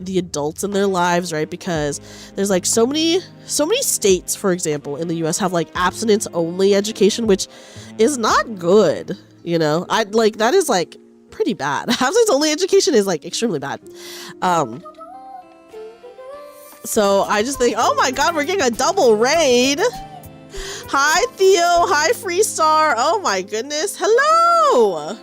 the adults in their lives, right? Because there's like so many states, for example, in the US have like abstinence only education, which is not good, you know. I like that is like pretty bad. Abstinence only education is like extremely bad. So I just think, oh my god, we're getting a double raid. Hi Theo, hi Freestar. Oh my goodness, hello.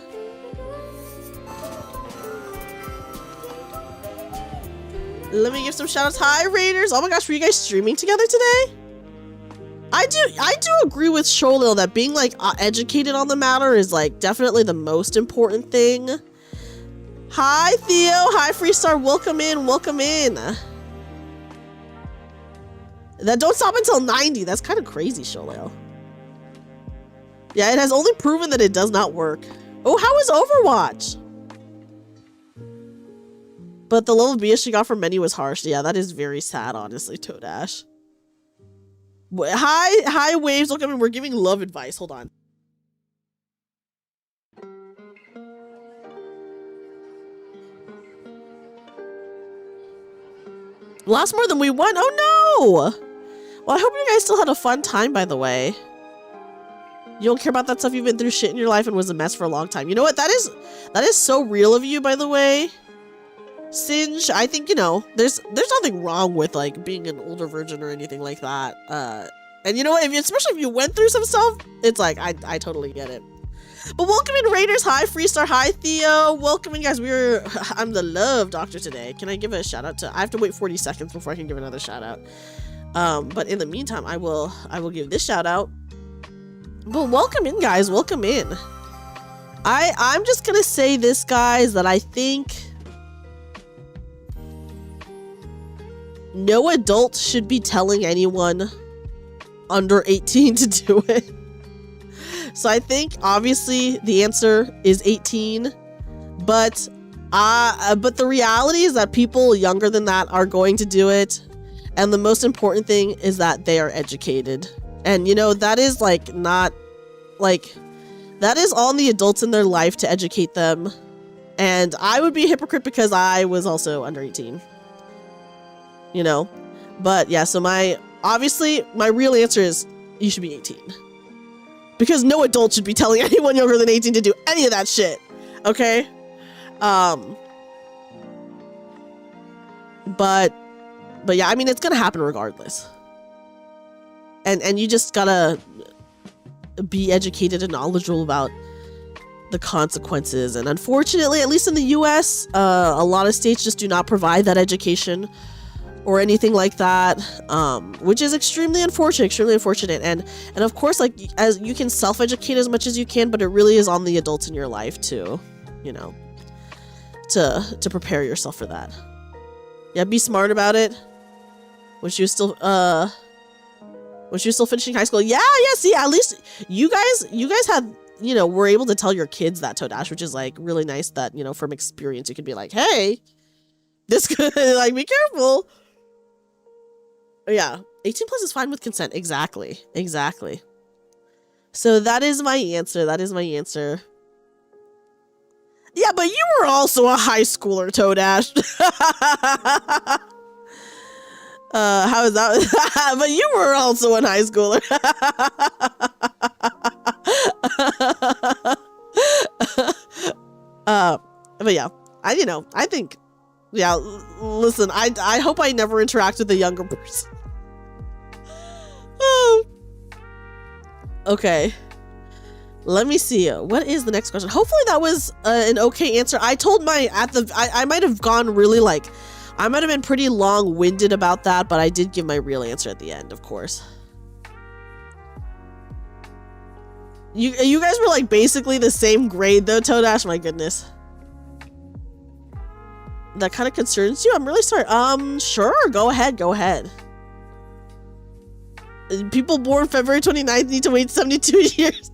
Let me give some shout outs. Hi Raiders. Oh my gosh, were you guys streaming together today? I do agree with Sholil that being like educated on the matter is like definitely the most important thing. Hi Theo, hi Freestar, welcome in, welcome in. That don't stop until 90. That's kind of crazy, Sholil. Yeah, it has only proven that it does not work. Oh, how is Overwatch? But the level of BS she got from many was harsh. Yeah, that is very sad, honestly, Toadash. Hi, Waves. Look, I mean, we're giving love advice. Hold on. Lost more than we won. Oh, no. Well, I hope you guys still had a fun time, by the way. You don't care about that stuff. You've been through shit in your life and was a mess for a long time. You know what? That is so real of you, by the way. Singe, I think, you know, there's nothing wrong with like being an older virgin or anything like that. And you know what, especially if you went through some stuff, it's like I totally get it. But welcome in Raiders. Hi Freestar, hi Theo. Welcome in guys. I'm the Love Doctor today. Can I give a shout out to, I have to wait 40 seconds before I can give another shout out. But in the meantime, I will give this shout out. But welcome in guys, welcome in. I'm just gonna say this guys, that I think no adult should be telling anyone under 18 to do it. So I think obviously the answer is 18, but the reality is that people younger than that are going to do it, and the most important thing is that they are educated. And you know, that is like not like, that is on the adults in their life to educate them. And I would be a hypocrite because I was also under 18. You know, but yeah, so obviously my real answer is you should be 18, because no adult should be telling anyone younger than 18 to do any of that shit. Okay. But yeah, I mean, it's gonna happen regardless, and you just gotta be educated and knowledgeable about the consequences. And unfortunately, at least in the US, a lot of states just do not provide that education or anything like that, which is extremely unfortunate. And of course, like, as you can self-educate as much as you can, but it really is on the adults in your life too, you know. to prepare yourself for that. Yeah, be smart about it. When she was still finishing high school. Yeah, see, at least you guys had, you know, were able to tell your kids that, Toadash, which is like really nice that, you know, from experience you could be like, hey, this could like be careful. Yeah, 18 plus is fine with consent. Exactly. So that is my answer. Yeah, but you were also a high schooler, Toadash. How is that? But you were also a high schooler. But yeah, I think, yeah, listen, I hope I never interact with a younger person. Okay. Let me see. What is the next question? Hopefully that was an okay answer. I told I might have gone really like, I might have been pretty long-winded about that, but I did give my real answer at the end, of course. You guys were like basically the same grade though, Toadash. My goodness. That kind of concerns you? I'm really sorry. Sure, go ahead. People born February 29th need to wait 72 years.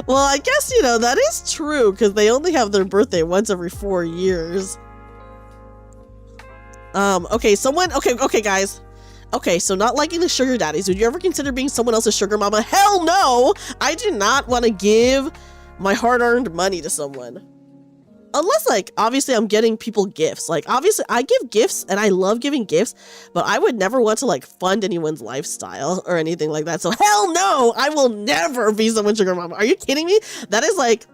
Well, I guess, you know, that is true because they only have their birthday once every 4 years. Okay, okay, guys. Okay, so not liking the sugar daddies. Would you ever consider being someone else's sugar mama? Hell no! I do not want to give my hard-earned money to someone. Unless, like, obviously I'm getting people gifts. Like, obviously I give gifts and I love giving gifts, but I would never want to, like, fund anyone's lifestyle or anything like that. So hell no! I will never be someone's sugar mama. Are you kidding me? That is, like,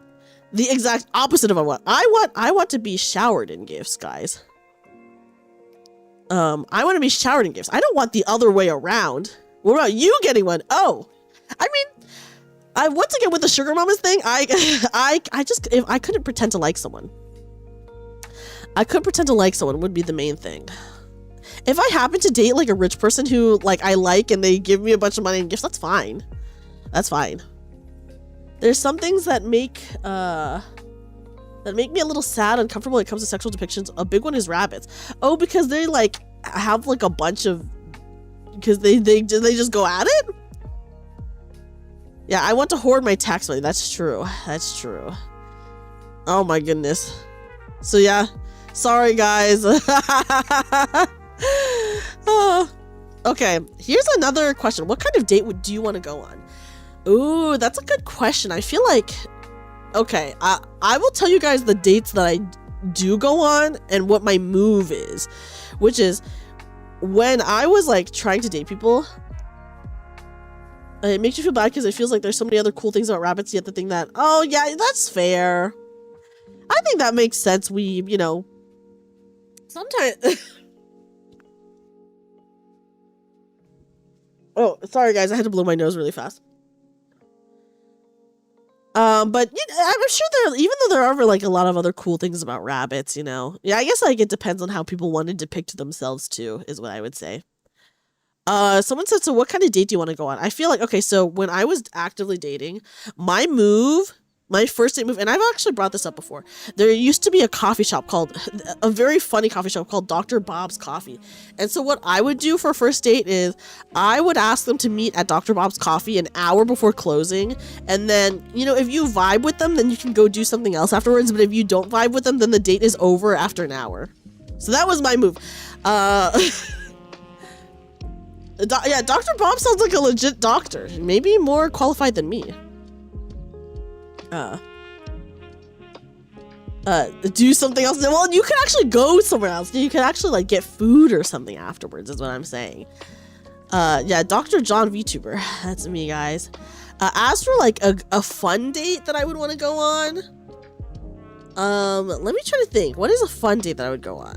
the exact opposite of what I want. I want to be showered in gifts, guys. I want to be showered in gifts. I don't want the other way around. What about you getting one? Oh, I mean, once again with the sugar mamas thing, I just, if I couldn't pretend to like someone. I could pretend to like someone would be the main thing. If I happen to date like a rich person who like I like and they give me a bunch of money and gifts, that's fine. That's fine. There's some things that make me a little sad and uncomfortable when it comes to sexual depictions. A big one is rabbits. Oh, because they like have like a bunch of, because they just go at it. Yeah, I want to hoard my tax money. That's true. Oh my goodness. So yeah, sorry guys. Okay, here's another question. What kind of date do you want to go on? Ooh, that's a good question. I feel like, okay, I will tell you guys the dates that I do go on and what my move is, which is when I was like trying to date people, it makes you feel bad because it feels like there's so many other cool things about rabbits, yet the thing that, oh yeah, that's fair. I think that makes sense. We, you know, sometimes... Oh, sorry guys, I had to blow my nose really fast. But you know, I'm sure even though there are like a lot of other cool things about rabbits, you know. Yeah, I guess like it depends on how people want to depict themselves too, is what I would say. Someone said, so what kind of date do you want to go on? I feel like, okay, so when I was actively dating, my first date move, and I've actually brought this up before. There used to be a very funny coffee shop called Dr. Bob's Coffee. And so what I would do for a first date is I would ask them to meet at Dr. Bob's Coffee an hour before closing. And then, you know, if you vibe with them, then you can go do something else afterwards. But if you don't vibe with them, then the date is over after an hour. So that was my move. Yeah, Dr. Bob sounds like a legit doctor. Maybe more qualified than me. Do something else. Well, you could actually go somewhere else. You could actually like get food or something afterwards is what I'm saying. Yeah, Dr. John VTuber. That's me, guys. As for like a fun date that I would want to go on, let me try to think. What is a fun date that I would go on?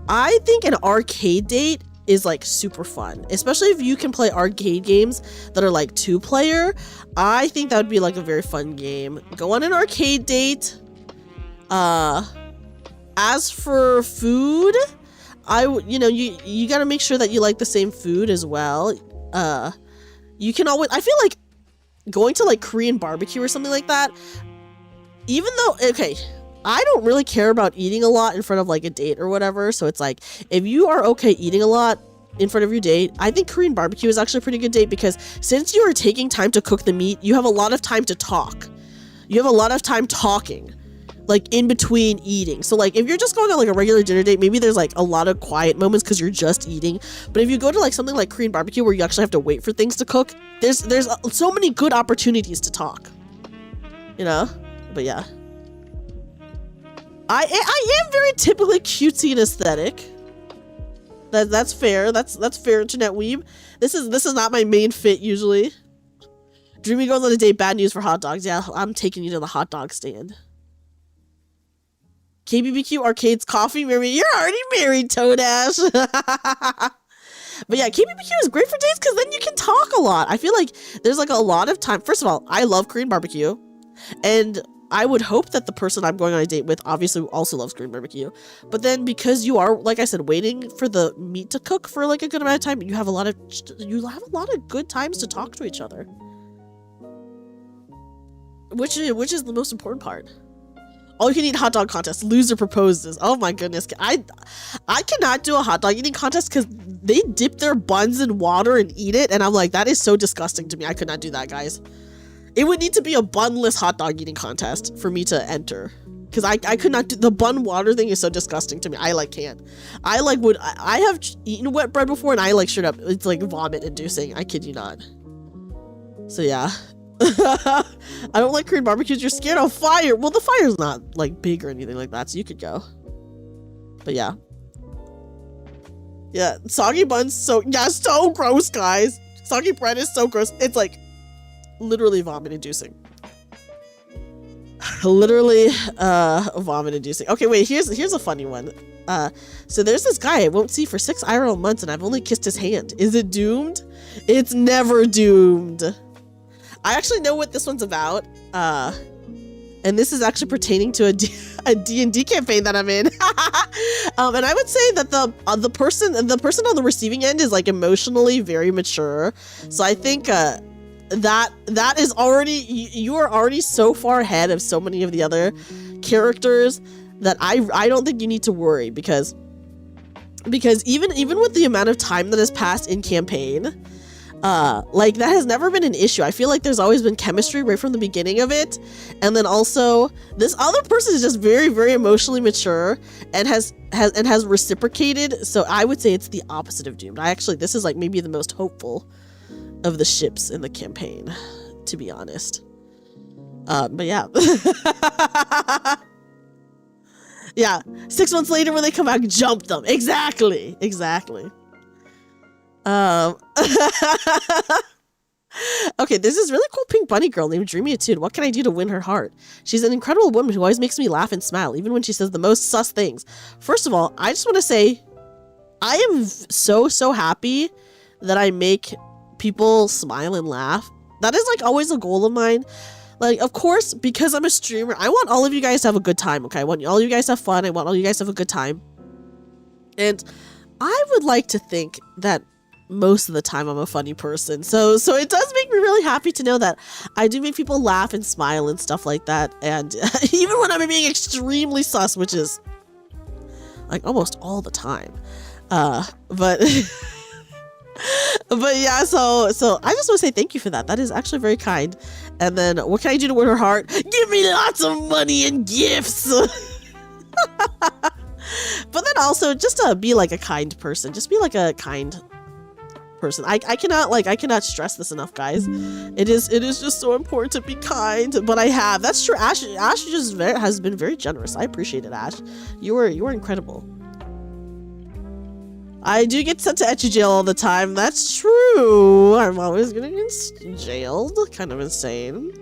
I think an arcade date is like super fun, especially if you can play arcade games that are like 2-player. I think that would be like a very fun game. Go on an arcade date. As for food, you know, you got to make sure that you like the same food as well. You can always, I feel like going to like Korean barbecue or something like that, even though, okay, I don't really care about eating a lot in front of like a date or whatever. So it's like, if you are okay eating a lot in front of your date, I think Korean barbecue is actually a pretty good date, because since you are taking time to cook the meat, you have a lot of time to talk. You have a lot of time talking, like in between eating. So like if you're just going on like a regular dinner date, maybe there's like a lot of quiet moments because you're just eating. But if you go to like something like Korean barbecue where you actually have to wait for things to cook, there's so many good opportunities to talk, you know? But yeah, I am very typically cutesy and aesthetic. That's fair. That's fair, internet weeb. This is not my main fit usually. Dreamy goes on a date, bad news for hot dogs. Yeah, I'm taking you to the hot dog stand. KBBQ Arcades Coffee, Mary. You're already married, Toadash. But yeah, KBBQ is great for dates because then you can talk a lot. I feel like there's like a lot of time. First of all, I love Korean barbecue, and I would hope that the person I'm going on a date with obviously also loves Korean barbecue. But then because you are, like I said, waiting for the meat to cook for like a good amount of time, you have a lot of good times to talk to each other, which is the most important part. All you can eat hot dog contest. Loser proposes. Oh my goodness. I cannot do a hot dog eating contest because they dip their buns in water and eat it. And I'm like, that is so disgusting to me. I could not do that, guys. It would need to be a bunless hot dog eating contest for me to enter. Because I could not do, the bun water thing is so disgusting to me. I like can't. I have eaten wet bread before and I like straight up, it's like vomit inducing. I kid you not. So yeah. I don't like Korean barbecues. You're scared of fire. Well, the fire's not like big or anything like that, so you could go. But yeah, soggy buns. So gross, guys. Soggy bread is so gross. It's like literally vomit inducing. Literally, vomit inducing. Okay, wait. Here's a funny one. So there's this guy I won't see for 6 IRL months, and I've only kissed his hand. Is it doomed? It's never doomed. I actually know what this one's about, and this is actually pertaining to a D&D campaign that I'm in. And I would say that the person on the receiving end is like emotionally very mature. So I think that is already, you are already so far ahead of so many of the other characters that I don't think you need to worry, because even with the amount of time that has passed in campaign, like that has never been an issue. I feel like there's always been chemistry right from the beginning of it. And then also this other person is just very, very emotionally mature and has reciprocated. So I would say it's the opposite of doomed. This is like maybe the most hopeful of the ships in the campaign, to be honest. But yeah. Yeah. 6 months later when they come back, jump them. Exactly. Okay, there's this really cool pink bunny girl named Dreamy and I'm. What can I do to win her heart? She's an incredible woman who always makes me laugh and smile, even when she says the most sus things. First of all, I just want to say I am so happy that I make people smile and laugh. That is like always a goal of mine. Like, of course, because I'm a streamer, I want all of you guys to have a good time, okay? I want all of you guys to have fun. I want all of you guys to have a good time. And I would like to think that most of the time I'm a funny person. So it does make me really happy to know that I do make people laugh and smile and stuff like that. And even when I'm being extremely sus, which is like almost all the time. But but yeah, so I just want to say thank you for that. That is actually very kind. And then what can I do to win her heart? Give me lots of money and gifts. But then also just to be like a kind person. Just be like a kind person. I cannot stress this enough, guys. It is just so important to be kind. But I have. That's true. Ash just has been very generous. I appreciate it, Ash. You were incredible. I do get sent to ecchi jail all the time. That's true. I'm always gonna get jailed. Kind of insane.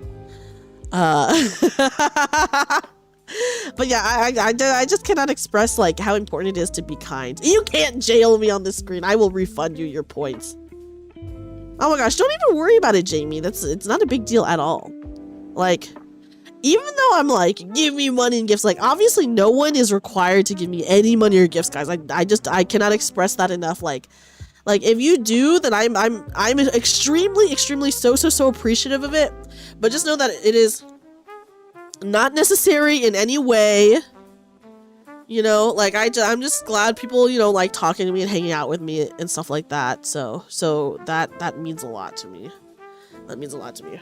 But yeah, I just cannot express like how important it is to be kind. You can't jail me on this screen. I will refund you your points. Oh my gosh, don't even worry about it, Jamie. It's not a big deal at all. Like, even though I'm like, give me money and gifts, like obviously no one is required to give me any money or gifts, guys. I cannot express that enough. Like if you do, then I'm extremely so appreciative of it. But just know that it is not necessary in any way. You know, like I'm just glad people, you know, like talking to me and hanging out with me and stuff like that. So that means a lot to me. That means a lot to me.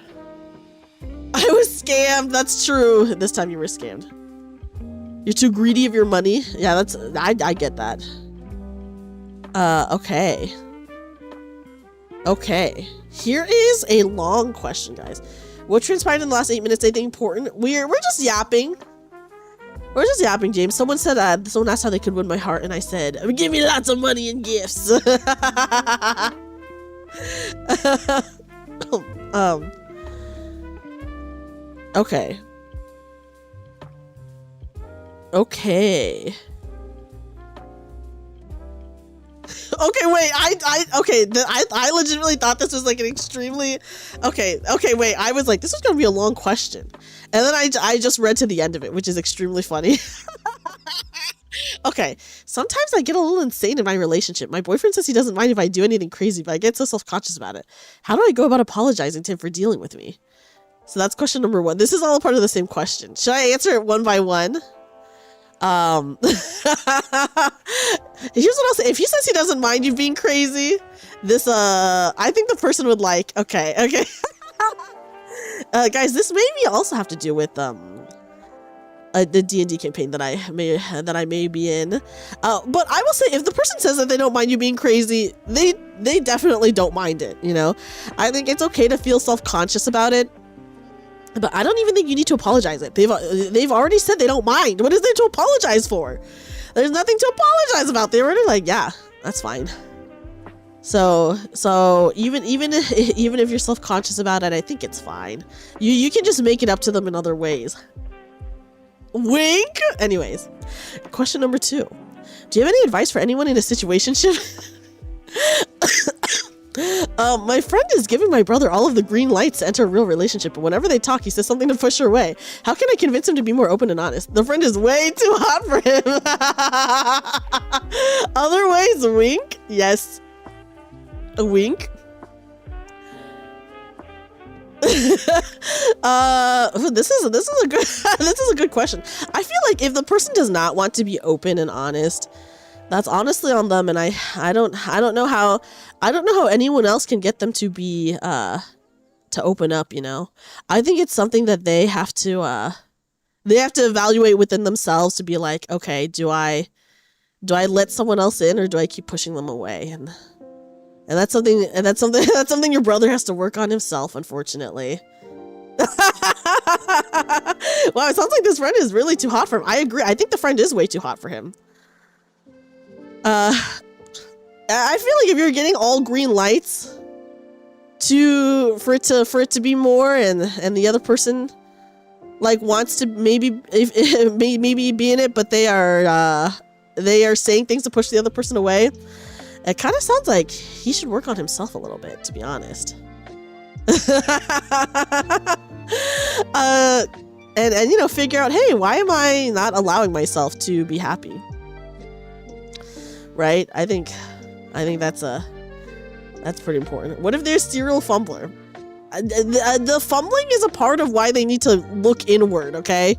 I was scammed. That's true. This time you were scammed. You're too greedy of your money. Yeah, that's I get that. Okay. Okay. Here is a long question, guys. What transpired in the last 8 minutes? Anything important? We're just yapping. We're just yapping, James. Someone said, someone asked how they could win my heart, and I said, give me lots of money and gifts. Okay. Okay. Okay, wait, I legitimately thought this was like an extremely, okay, wait, I was like, this is gonna be a long question. And then I just read to the end of it, which is extremely funny. Okay, sometimes I get a little insane in my relationship. My boyfriend says he doesn't mind if I do anything crazy, but I get so self-conscious about it. How do I go about apologizing to him for dealing with me? So that's question number 1. This is all a part of the same question. Should I answer it one by one? Here's what I'll say. If he says he doesn't mind you being crazy, this, I think the person would like, okay. Guys, this maybe also have to do with, the D&D campaign that I may be in. But I will say, if the person says that they don't mind you being crazy, they definitely don't mind it, you know? I think it's okay to feel self-conscious about it. But I don't even think you need to apologize it. They've already said they don't mind. What is there to apologize for? There's nothing to apologize about. They were already like, yeah, that's fine. So even if you're self-conscious about it, I think it's fine. You can just make it up to them in other ways. Wink. Anyways, question number 2. Do you have any advice for anyone in a situationship? My friend is giving my brother all of the green lights to enter a real relationship, but whenever they talk, he says something to push her away. How can I convince him to be more open and honest? The friend is way too hot for him. Other ways, wink. Yes. A wink. This is a good question. I feel like if the person does not want to be open and honest, that's honestly on them, and I don't know how anyone else can get them to be to open up, you know. I think it's something that they have to evaluate within themselves to be like, okay, do I let someone else in, or do I keep pushing them away? And that's something your brother has to work on himself, unfortunately. Wow, it sounds like this friend is really too hot for him. I agree. I think the friend is way too hot for him. I feel like if you're getting all green lights for it to be more, and the other person like wants to maybe be in it, but they are saying things to push the other person away, it kind of sounds like he should work on himself a little bit, to be honest. And you know, figure out, hey, why am I not allowing myself to be happy? Right? I think that's pretty important. What if they're a serial fumbler? The fumbling is a part of why they need to look inward, okay?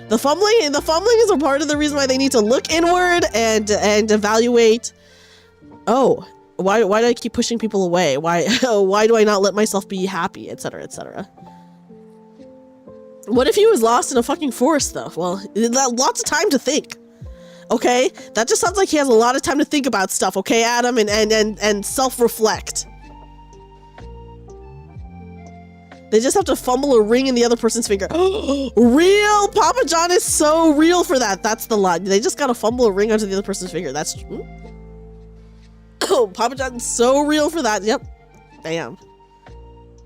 The fumbling is a part of the reason why they need to look inward and evaluate, oh, why do I keep pushing people away? Why do I not let myself be happy, etc., etc. What if he was lost in a fucking forest, though? Well, lots of time to think. Okay, that just sounds like he has a lot of time to think about stuff, okay, Adam, and self-reflect. They just have to fumble a ring in the other person's finger. Real! Papa John is so real for that. That's the line. They just gotta fumble a ring onto the other person's finger. That's true. Oh, Papa John's so real for that. Yep. Bam.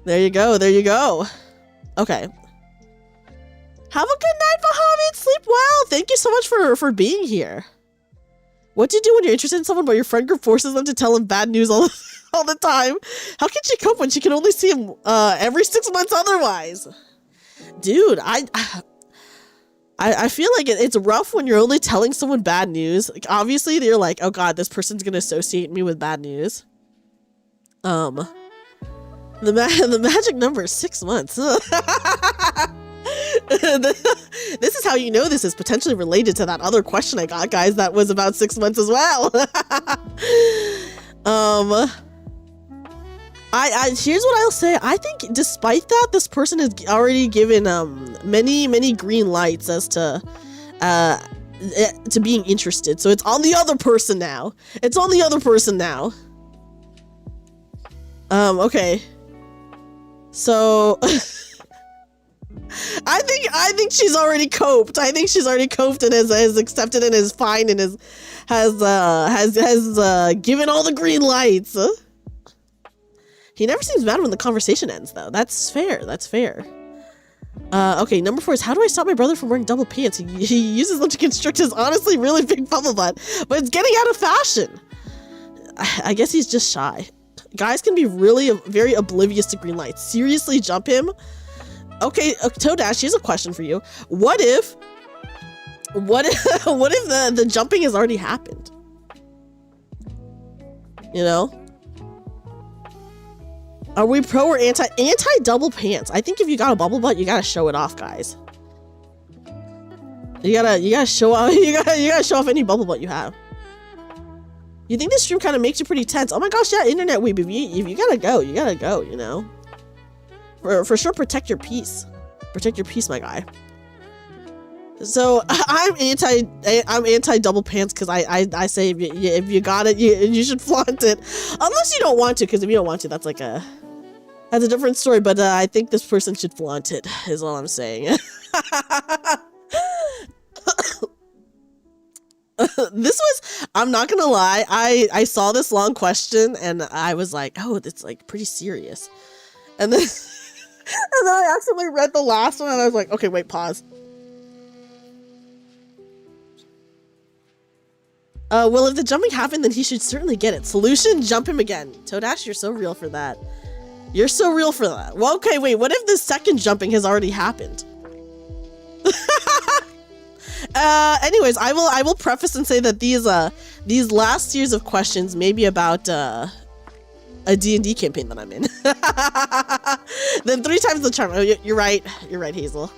There you go. There you go. Okay. Have a good night, Mohammed. Sleep well. Thank you so much for being here. What do you do when you're interested in someone, but your friend group forces them to tell them bad news all the time? How can she cope when she can only see him every 6 months otherwise? Dude, I feel like it's rough when you're only telling someone bad news. Like, obviously, they're like, oh god, this person's gonna associate me with bad news. The magic number is 6 months. This is how you know this is potentially related to that other question I got, guys. That was about 6 months as well. Here's what I'll say. I think despite that, this person has already given many green lights as to being interested. So it's on the other person now. It's on the other person now. Okay. So I think she's already coped. I think she's already coped and has accepted and is fine and has given all the green lights. He never seems mad when the conversation ends, though. That's fair. That's fair. Okay, number 4 is, how do I stop my brother from wearing double pants? He uses them to constrict his honestly really big bubble butt, but it's getting out of fashion. I guess he's just shy. Guys can be really very oblivious to green lights. Seriously, jump him? Okay, Toadash, here's a question for you. What if the jumping has already happened? You know? Are we pro or anti double pants? I think if you got a bubble butt, you gotta show it off, guys. You gotta show off. You gotta show off any bubble butt you have. You think this stream kind of makes you pretty tense? Oh my gosh, yeah, internet weeb. If you gotta go, you gotta go. You know, for sure, protect your peace. Protect your peace, my guy. So I'm anti double pants because I say if you got it, you should flaunt it, unless you don't want to. Because if you don't want to, that's a different story. But I think this person should flaunt it. Is all I'm saying. This was, I'm not gonna lie, I saw this long question and I was like, oh, it's like pretty serious, and then I accidentally read the last one and I was like, okay, wait, pause. Well, if the jumping happened, then he should certainly get it. Solution, jump him again. Toadash, you're so real for that. You're so real for that. Well, okay, wait, what if the second jumping has already happened? Anyways, I will preface and say that these last series of questions may be about a D&D campaign that I'm in. Then 3 times the charm. Oh, you're right, Hazel.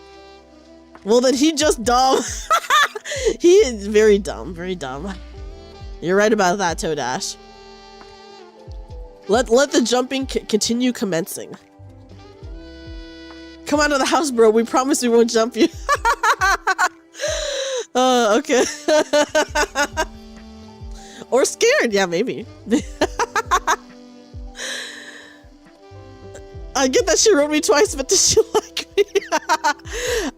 Well, then he just dumb. He is very dumb, very dumb. You're right about that, Toadash. Let the jumping continue commencing. Come out of the house, bro. We promise we won't jump you. Okay. Or scared. Yeah, maybe. I get that she wrote me twice, but does she like me?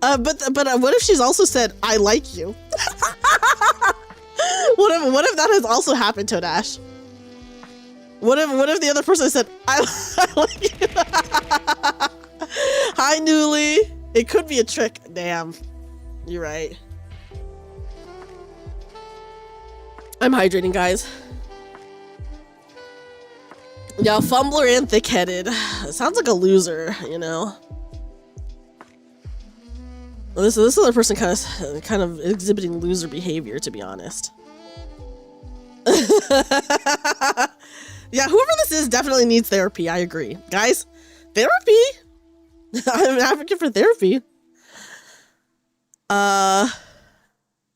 But what if she's also said, I like you? What if that has also happened, Toadash? What if the other person said, I like you? Hi, Newly. It could be a trick. Damn. You're right. I'm hydrating, guys. Yeah, fumbler and thick-headed. Sounds like a loser, you know. Well, this other person kind of exhibiting loser behavior, to be honest. Yeah, whoever this is definitely needs therapy. I agree, guys. Therapy. I'm an advocate for therapy.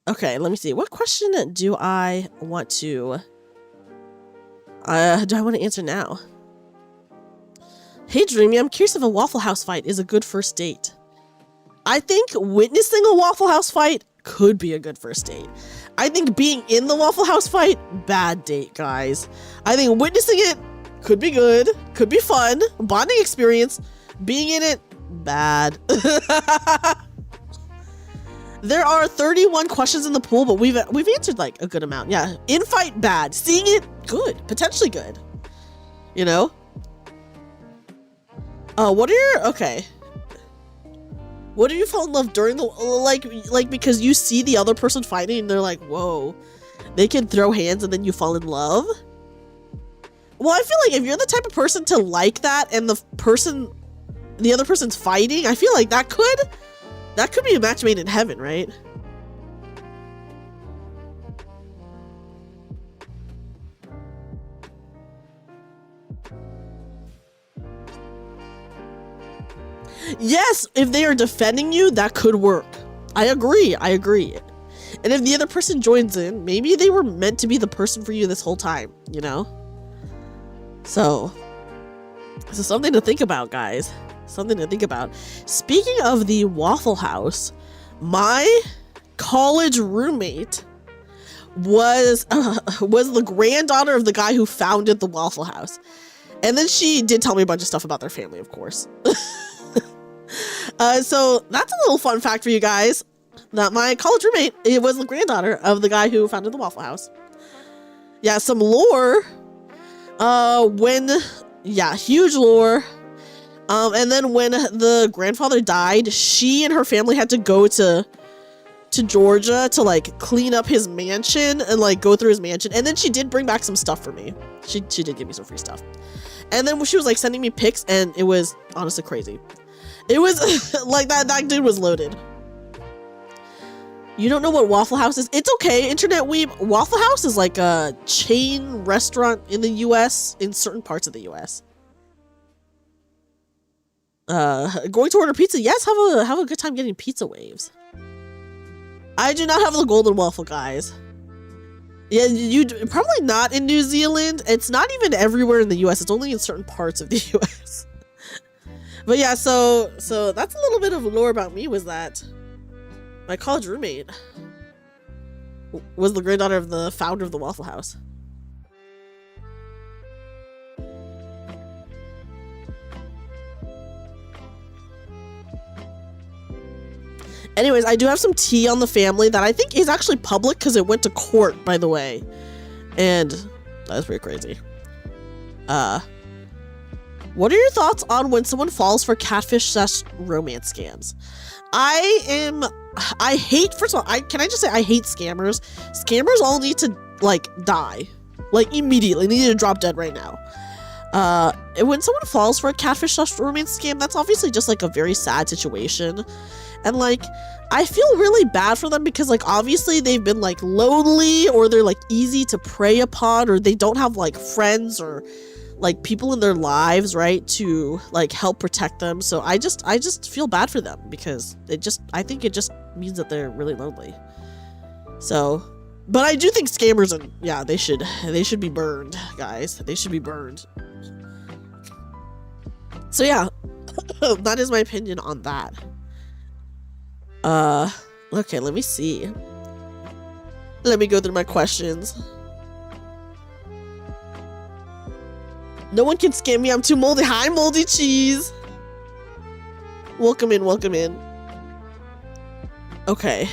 Okay, let me see. What question do I want to answer now? Hey, Dreamy, I'm curious if a Waffle House fight is a good first date. I think witnessing a Waffle House fight could be a good first date. I think being in the Waffle House fight, bad date, guys. I think witnessing it could be good, could be fun, bonding experience. Being in it, bad. There are 31 questions in the pool, but we've answered like a good amount. Yeah, in fight, bad. Seeing it, good, potentially good. You know. What are your okay? What do you fall in love during the like because you see the other person fighting and they're like, whoa, they can throw hands and then you fall in love? Well, I feel like if you're the type of person to like that and the other person's fighting, I feel like that could be a match made in heaven, right? Yes, if they are defending you, that could work. I agree. And if the other person joins in, maybe they were meant to be the person for you this whole time, you know? So something to think about, guys. Something to think about. Speaking of the Waffle House, my college roommate was the granddaughter of the guy who founded the Waffle House. And then she did tell me a bunch of stuff about their family, of course. So that's a little fun fact for you guys. That my college roommate, it was the granddaughter of the guy who founded the Waffle House. Yeah, some lore. Huge lore. And then when the grandfather died, she and her family had to go to Georgia to like clean up his mansion and like go through his mansion. And then she did bring back some stuff for me. She did give me some free stuff. And then she was like sending me pics, and it was honestly crazy. It was like that dude was loaded. You don't know what Waffle House is? It's okay, internet weeb. Waffle House is like a chain restaurant in the US, in certain parts of the US. Going to order pizza? Yes, have a good time getting pizza waves. I do not have the golden waffle, guys. Yeah, you probably not in New Zealand. It's not even everywhere in the US. It's only in certain parts of the US. But yeah, so that's a little bit of lore about me, was that my college roommate was the granddaughter of the founder of the Waffle House. Anyways, I do have some tea on the family that I think is actually public because it went to court, by the way. And that's pretty crazy. What are your thoughts on when someone falls for catfish / romance scams? I hate, first of all, can I just say I hate scammers. Scammers all need to, like, die. Like, immediately. They need to drop dead right now. When someone falls for a catfish / romance scam, that's obviously just, like, a very sad situation. And, like, I feel really bad for them because, like, obviously they've been, like, lonely, or they're, like, easy to prey upon, or they don't have, like, friends or, like, people in their lives, right, to, like, help protect them. So I just feel bad for them because I think it just means that they're really lonely. So, but I do think scammers, and yeah, they should be burned, guys. They should be burned. So yeah, that is my opinion on that. Okay, let me see. Let me go through my questions. No one can scam me. I'm too moldy. Hi, moldy cheese. Welcome in. Welcome in. Okay.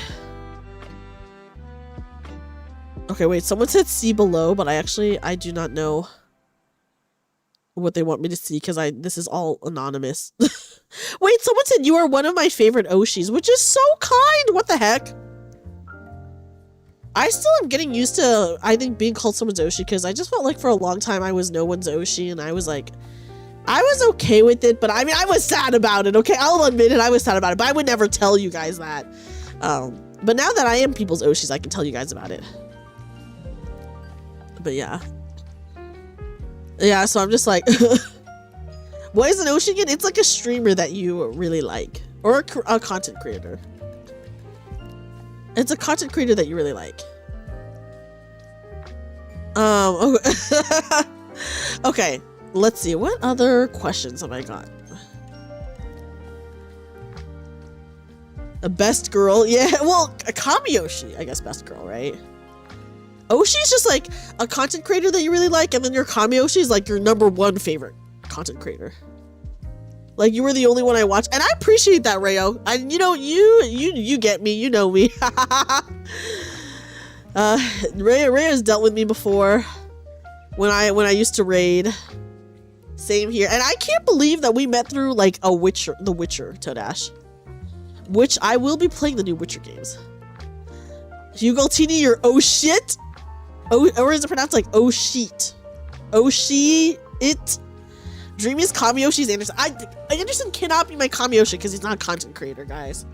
Okay, wait. Someone said see below, but I do not know what they want me to see because this is all anonymous. Wait, someone said you are one of my favorite Oshis, which is so kind. What the heck? I still am getting used to, I think, being called someone's Oshi because I just felt like for a long time I was no one's Oshi, and I was like, I was okay with it, but I mean, I was sad about it, okay? I'll admit it, I was sad about it, but I would never tell you guys that. But now that I am people's Oshis, I can tell you guys about it. But yeah. Yeah, so I'm just like, what is an Oshi again? It's like a streamer that you really like, or a content creator. It's a content creator that you really like. Okay, let's see. What other questions have I got? A best girl? Yeah, well, a Kamiyoshi, I guess best girl, right? Oshi is just like a content creator that you really like, and then your Kamiyoshi is like your #1 favorite content creator. Like, you were the only one I watched, and I appreciate that, Rayo. And you know, you get me, you know me. Rayo's dealt with me before when I used to raid. Same here, and I can't believe that we met through like the Witcher, Todash. Which I will be playing the new Witcher games. Hugoltini, you're oh shit, or is it pronounced like oh sheet? Oh she it. Dreamy is Kamiyoshi's Anderson. Anderson cannot be my Kamiyoshi because he's not a content creator, guys.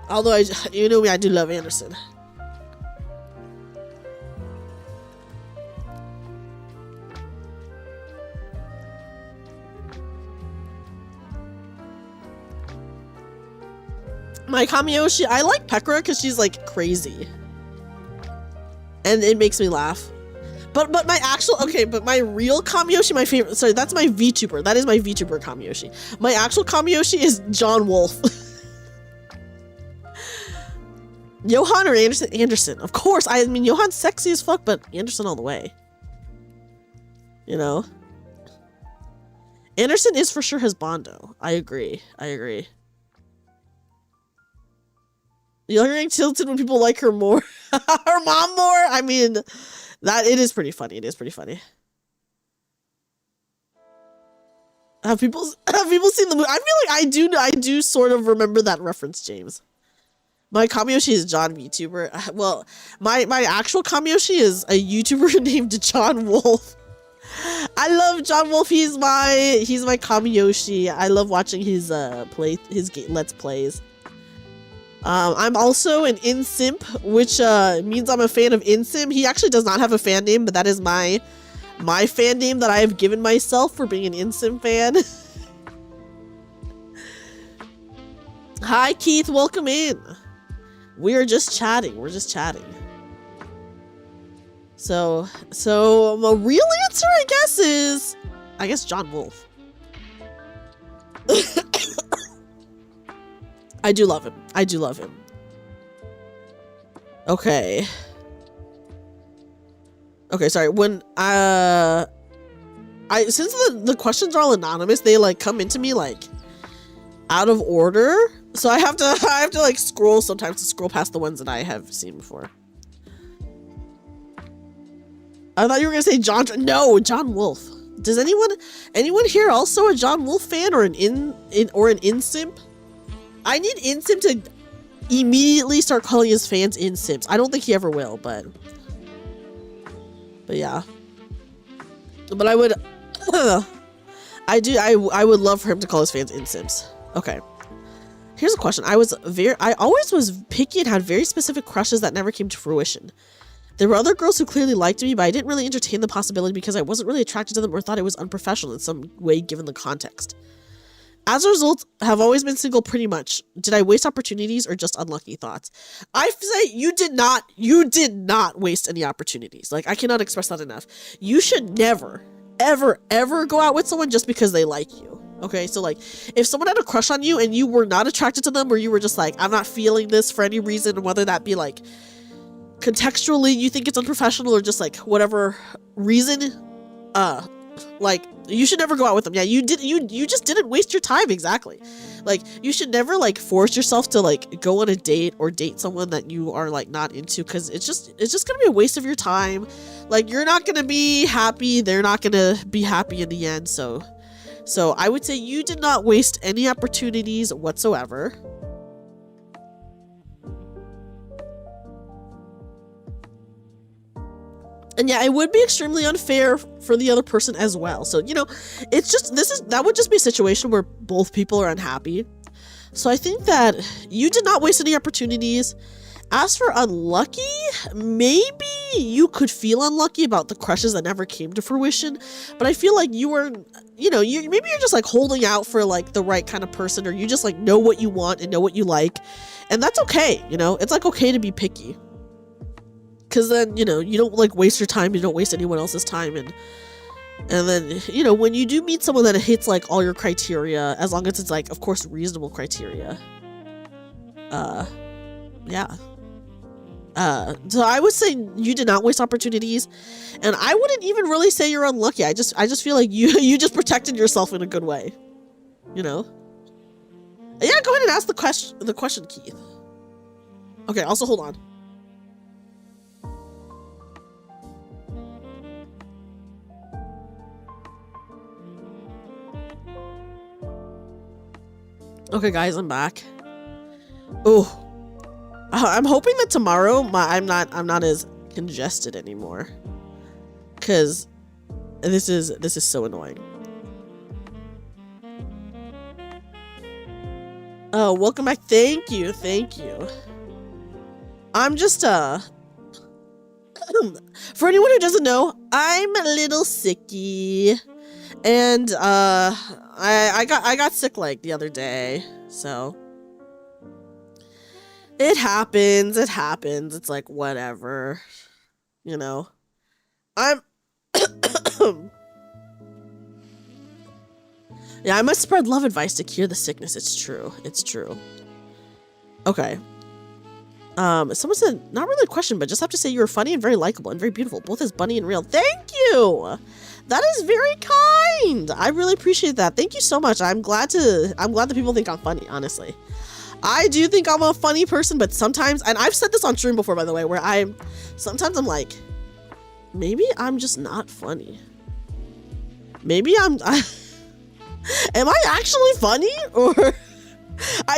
Although, you know me, I do love Anderson. My Kamiyoshi, I like Pekora because she's like crazy. And it makes me laugh. But my actual, okay, but my real Kamiyoshi, my favorite, sorry, that's my VTuber. That is my VTuber Kamiyoshi. My actual Kamiyoshi is John Wolf. Johan or Anderson? Anderson, of course. I mean, Johan's sexy as fuck, but Anderson all the way. You know? Anderson is for sure his Bondo. I agree. I agree. You're getting tilted when people like her more. Her mom more? I mean, that it is pretty funny. It is pretty funny. Have people seen the movie? I feel like I do sort of remember that reference, James. My Kamiyoshi is John VTuber. Well, my actual Kamiyoshi is a YouTuber named John Wolf. I love John Wolf. He's my Kamiyoshi. I love watching his Let's Plays. I'm also an InSimp, which means I'm a fan of InSim. He actually does not have a fan name, but that is my fan name that I have given myself for being an InSim fan. Hi Keith, welcome in. We are just chatting. We're just chatting. So a real answer, I guess, is John Wolf. I do love him. I do love him. Okay. Okay, sorry. When since the questions are all anonymous, they like come into me like out of order. So I have to like scroll sometimes to scroll past the ones that I have seen before. I thought you were gonna say John. No, John Wolf. Does anyone here also a John Wolf fan or an InSimp? I need InSimp to immediately start calling his fans InSimps. I don't think he ever will, but yeah. But I would, I would love for him to call his fans InSimps. Okay. Here's a question. I always was picky and had very specific crushes that never came to fruition. There were other girls who clearly liked me, but I didn't really entertain the possibility because I wasn't really attracted to them or thought it was unprofessional in some way given the context. As a result, have always been single pretty much. Did I waste opportunities or just unlucky thoughts? I say you did not waste any opportunities. Like, I cannot express that enough. You should never, ever, ever go out with someone just because they like you. Okay, so like, if someone had a crush on you and you were not attracted to them, or you were just like, I'm not feeling this for any reason, whether that be like, contextually you think it's unprofessional or just like whatever reason, like, you should never go out with them. Yeah, you just didn't waste your time. Exactly. Like, you should never like force yourself to like go on a date or date someone that you are like not into, because it's just gonna be a waste of your time. Like, you're not gonna be happy, they're not gonna be happy in the end. So I would say you did not waste any opportunities whatsoever. And yeah, it would be extremely unfair for the other person as well. So, you know, that would just be a situation where both people are unhappy. So I think that you did not waste any opportunities. As for unlucky, maybe you could feel unlucky about the crushes that never came to fruition. But I feel like you were, you know, maybe you're just like holding out for like the right kind of person, or you just like know what you want and know what you like. And that's okay, you know, it's like okay to be picky. Because then, you know, you don't like waste your time, you don't waste anyone else's time, and then, you know, when you do meet someone that hits like all your criteria, as long as it's like, of course, reasonable criteria, yeah. So I would say you did not waste opportunities, and I wouldn't even really say you're unlucky. I just feel like you just protected yourself in a good way, you know. Yeah, go ahead and ask the question, Keith. Okay, also hold on. Okay, guys, I'm back. Oh, I'm hoping that tomorrow I'm not as congested anymore, because this is so annoying. Oh, welcome back. Thank you. I'm just for anyone who doesn't know, I'm a little sicky. And I got sick like the other day, so It happens. It happens. It's like, whatever. You know? I'm... Yeah, I must spread love advice to cure the sickness. It's true. It's true. Okay. Someone said, not really a question, but just have to say you were funny and very likable and very beautiful, both as bunny and real. Thank you! That is very kind! I really appreciate that. Thank you so much. I'm glad that people think I'm funny, honestly. I do think I'm a funny person, but sometimes, and I've said this on stream before, by the way, where sometimes I'm like, maybe I'm just not funny. Maybe am I actually funny? Or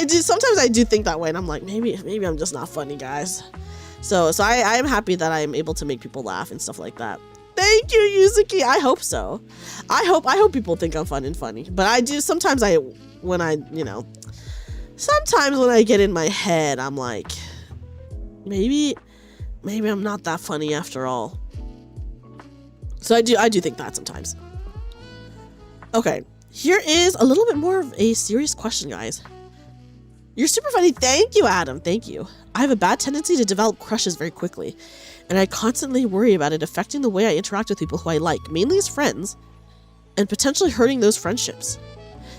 sometimes I do think that way, and I'm like, maybe I'm just not funny, guys. So I am happy that I'm able to make people laugh and stuff like that. Thank you, Yuzuki. I hope so. I hope people think I'm fun and funny. But I do sometimes when I get in my head, I'm like, maybe I'm not that funny after all. So I do think that sometimes. Okay, here is a little bit more of a serious question, guys. You're super funny. Thank you, Adam. Thank you. I have a bad tendency to develop crushes very quickly, and I constantly worry about it affecting the way I interact with people who I like, mainly as friends, and potentially hurting those friendships.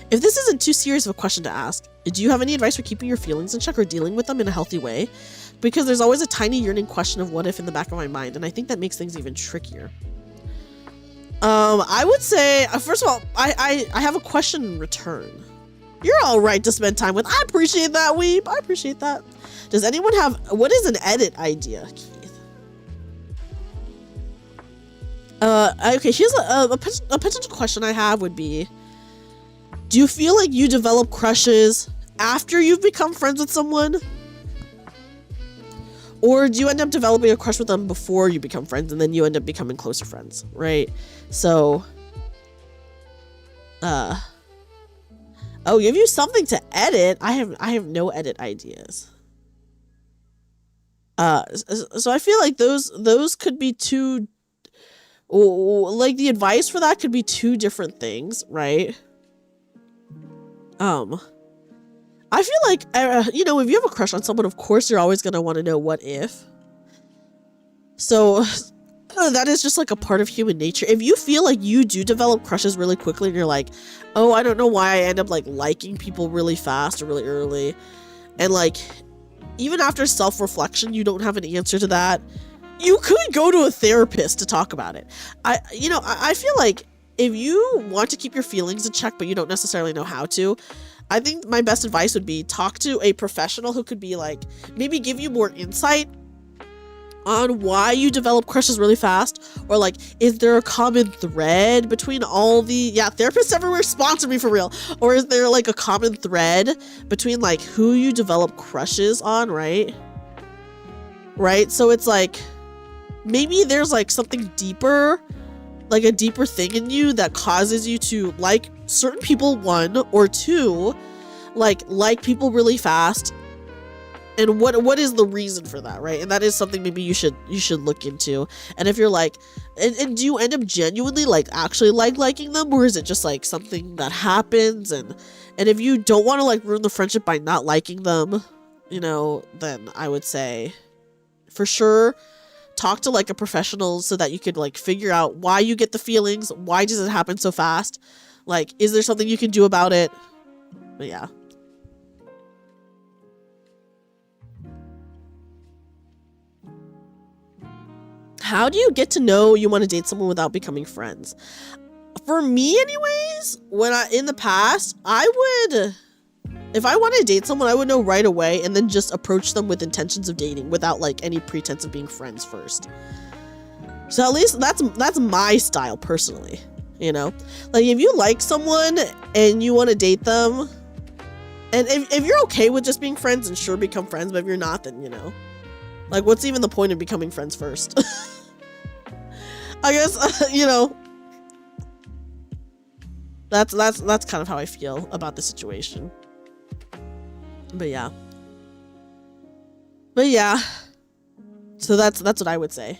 If this isn't too serious of a question to ask, do you have any advice for keeping your feelings in check or dealing with them in a healthy way? Because there's always a tiny yearning question of what if in the back of my mind, and I think that makes things even trickier. I would say, first of all, I have a question in return. You're all right to spend time with. I appreciate that, Weeb. I appreciate that. Does anyone have... What is an edit idea, Keith? Okay, here's a potential question I have would be... Do you feel like you develop crushes after you've become friends with someone? Or do you end up developing a crush with them before you become friends and then you end up becoming closer friends, right? So... Oh, give you something to edit? I have no edit ideas. So I feel like those could be two, like the advice for that could be two different things, right? I feel like, if you have a crush on someone, of course you're always gonna want to know what if. So that is just like a part of human nature. If you feel like you do develop crushes really quickly and you're like, oh, I don't know why I end up like liking people really fast or really early, and like even after self-reflection you don't have an answer to that, you could go to a therapist to talk about it. I feel like if you want to keep your feelings in check but you don't necessarily know how to, I think my best advice would be talk to a professional who could be like, maybe give you more insight on why you develop crushes really fast, or like, is there a common thread between all the, therapists everywhere sponsor me for real, or is there like a common thread between like who you develop crushes on, right? So it's like, maybe there's like something deeper, like a deeper thing in you that causes you to like certain people, one, or two, like people really fast. And what is the reason for that, right? And that is something maybe you should look into. And if you're like, and do you end up genuinely like actually liking them, or is it just like something that happens? And if you don't want to like ruin the friendship by not liking them, then I would say for sure talk to like a professional so that you could like figure out why you get the feelings, why does it happen so fast? Like, is there something you can do about it? But yeah. How do you get to know you want to date someone without becoming friends? For me anyways, in the past, if I wanted to date someone, I would know right away and then just approach them with intentions of dating without like any pretense of being friends first. So at least that's my style personally, Like if you like someone and you want to date them, and if you're okay with just being friends, and sure, become friends, but if you're not, then like, what's even the point of becoming friends first? I guess, that's kind of how I feel about the situation. But yeah. So that's what I would say.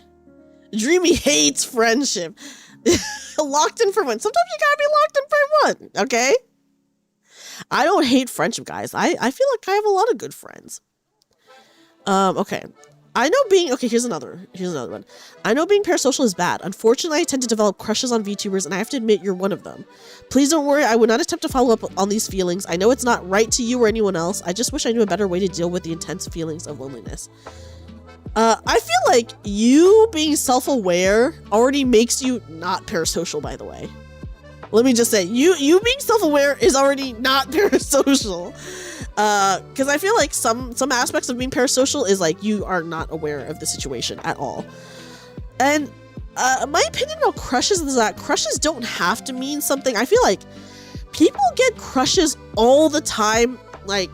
Dreamy hates friendship. Locked in for one. Sometimes you gotta be locked in for one, okay? I don't hate friendship, guys. I feel like I have a lot of good friends. Okay. I know here's another one. I know being parasocial is bad. Unfortunately, I tend to develop crushes on VTubers, and I have to admit you're one of them. Please don't worry, I would not attempt to follow up on these feelings. I know it's not right to you or anyone else. I just wish I knew a better way to deal with the intense feelings of loneliness. I feel like you being self-aware already makes you not parasocial, by the way. Let me just say, you being self-aware is already not parasocial. Because I feel like some aspects of being parasocial is like you are not aware of the situation at all. And my opinion about crushes is that crushes don't have to mean something. I feel like people get crushes all the time, like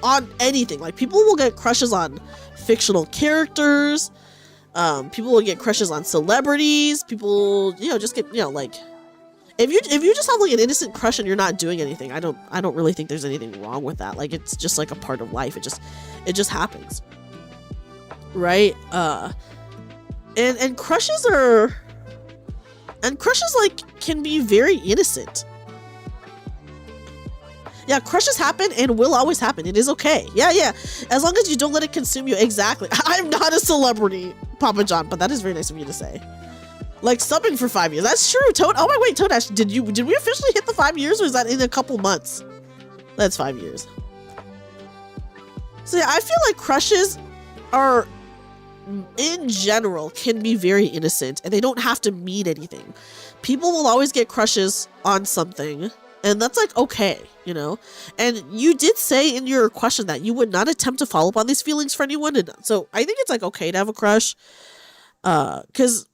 on anything. Like people will get crushes on fictional characters. People will get crushes on celebrities. People, just get, like, if you just have like an innocent crush and you're not doing anything, I don't really think there's anything wrong with that. Like it's just like a part of life. It just happens. Right? And crushes like can be very innocent. Yeah, crushes happen and will always happen. It is okay. Yeah. As long as you don't let it consume you. Exactly. I'm not a celebrity, Papa John, but that is very nice of you to say. Like subbing for 5 years. That's true. Toad. Oh my wait, Toadash, did we officially hit the 5 years, or is that in a couple months? That's 5 years. So yeah, I feel like crushes are, in general, can be very innocent, and they don't have to mean anything. People will always get crushes on something, and that's like okay, And you did say in your question that you would not attempt to follow up on these feelings for anyone, and so I think it's like okay to have a crush, because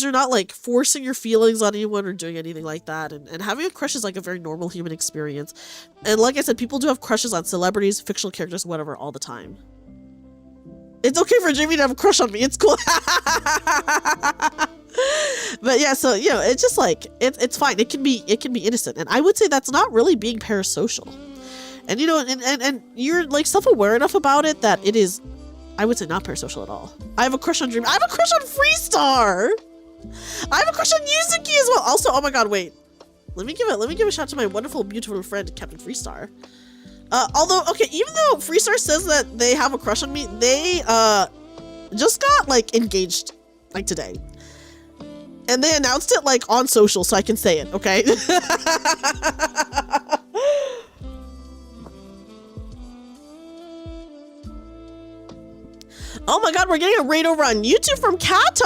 you're not like forcing your feelings on anyone or doing anything like that, and having a crush is like a very normal human experience. And like I said, people do have crushes on celebrities, fictional characters, whatever, all the time. It's okay for Dreamy to have a crush on me. It's cool. But yeah, so it's just like it's fine. It can be innocent, and I would say that's not really being parasocial. And and you're like self-aware enough about it that it is, I would say, not parasocial at all. I have a crush on Dreamy. I have a crush on Freestar. I have a crush on Yuzuki as well. Also, oh my god, wait. Let me give a shout to my wonderful, beautiful friend, Captain Freestar. Although, okay, even though Freestar says that they have a crush on me, they just got like engaged like today. And they announced it like on social, so I can say it, okay? Oh my god, we're getting a raid over on YouTube from Kato.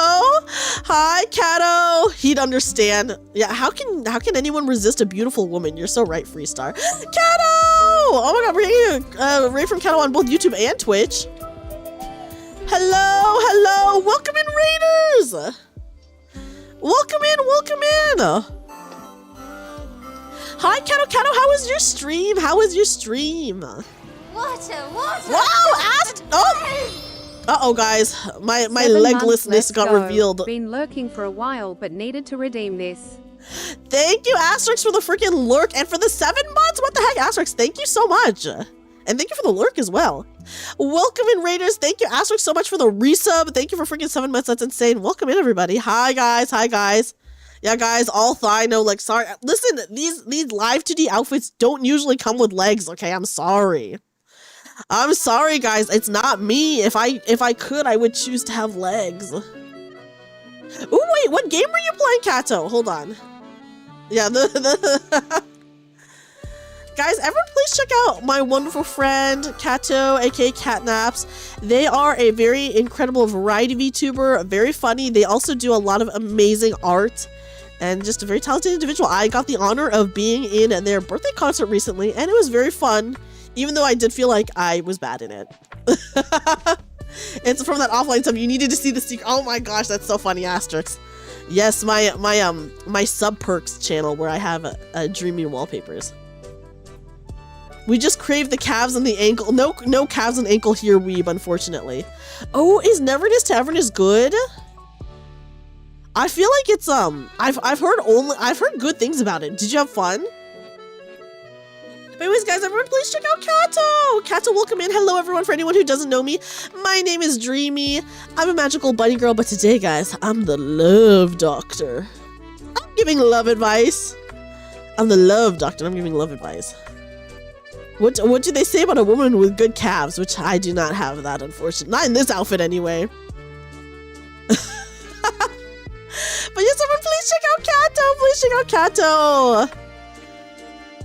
Hi, Kato. He'd understand. Yeah, how can anyone resist a beautiful woman? You're so right, Freestar. Kato! Oh my god, we're getting a raid from Kato on both YouTube and Twitch. Hello. Welcome in, raiders. Welcome in. Hi, Kato. How was your stream? Water. Wow, asked. Oh. Uh-oh, guys. My leglessness got revealed. Been lurking for a while, but needed to redeem this. Thank you, Asterix, for the freaking lurk and for the 7 months. What the heck, Asterix? Thank you so much. And thank you for the lurk as well. Welcome in, raiders. Thank you, Asterix, so much for the resub. Thank you for freaking 7 months. That's insane. Welcome in, everybody. Hi, guys. Yeah, guys, all thigh, no legs. Sorry. Listen, these live 2D outfits don't usually come with legs, okay? I'm sorry. Guys. It's not me. If I could, I would choose to have legs. Ooh, wait, what game were you playing, Kato? Hold on. Yeah, Guys, everyone please check out my wonderful friend, Kato, aka Catnaps. They are a very incredible variety VTuber, very funny. They also do a lot of amazing art and just a very talented individual. I got the honor of being in their birthday concert recently, and it was very fun. Even though I did feel like I was bad in it. It's from that offline sub. You needed to see the secret. Oh my gosh, that's so funny, Asterix. Yes, my sub perks channel where I have Dreamy wallpapers. We just crave the calves and the ankle. No calves and ankle here, weeb, unfortunately. Oh, is Neverness Tavern is good? I feel like it's I've heard good things about it. Did you have fun? But anyways, guys, everyone please check out Kato! Kato, welcome in. Hello, everyone. For anyone who doesn't know me, my name is Dreamy. I'm a magical bunny girl, but today, guys, I'm the Love Doctor. I'm giving love advice. I'm the Love Doctor. I'm giving love advice. What do they say about a woman with good calves? Which I do not have that, unfortunately. Not in this outfit, anyway. But yes, someone please check out Kato. Please check out Kato.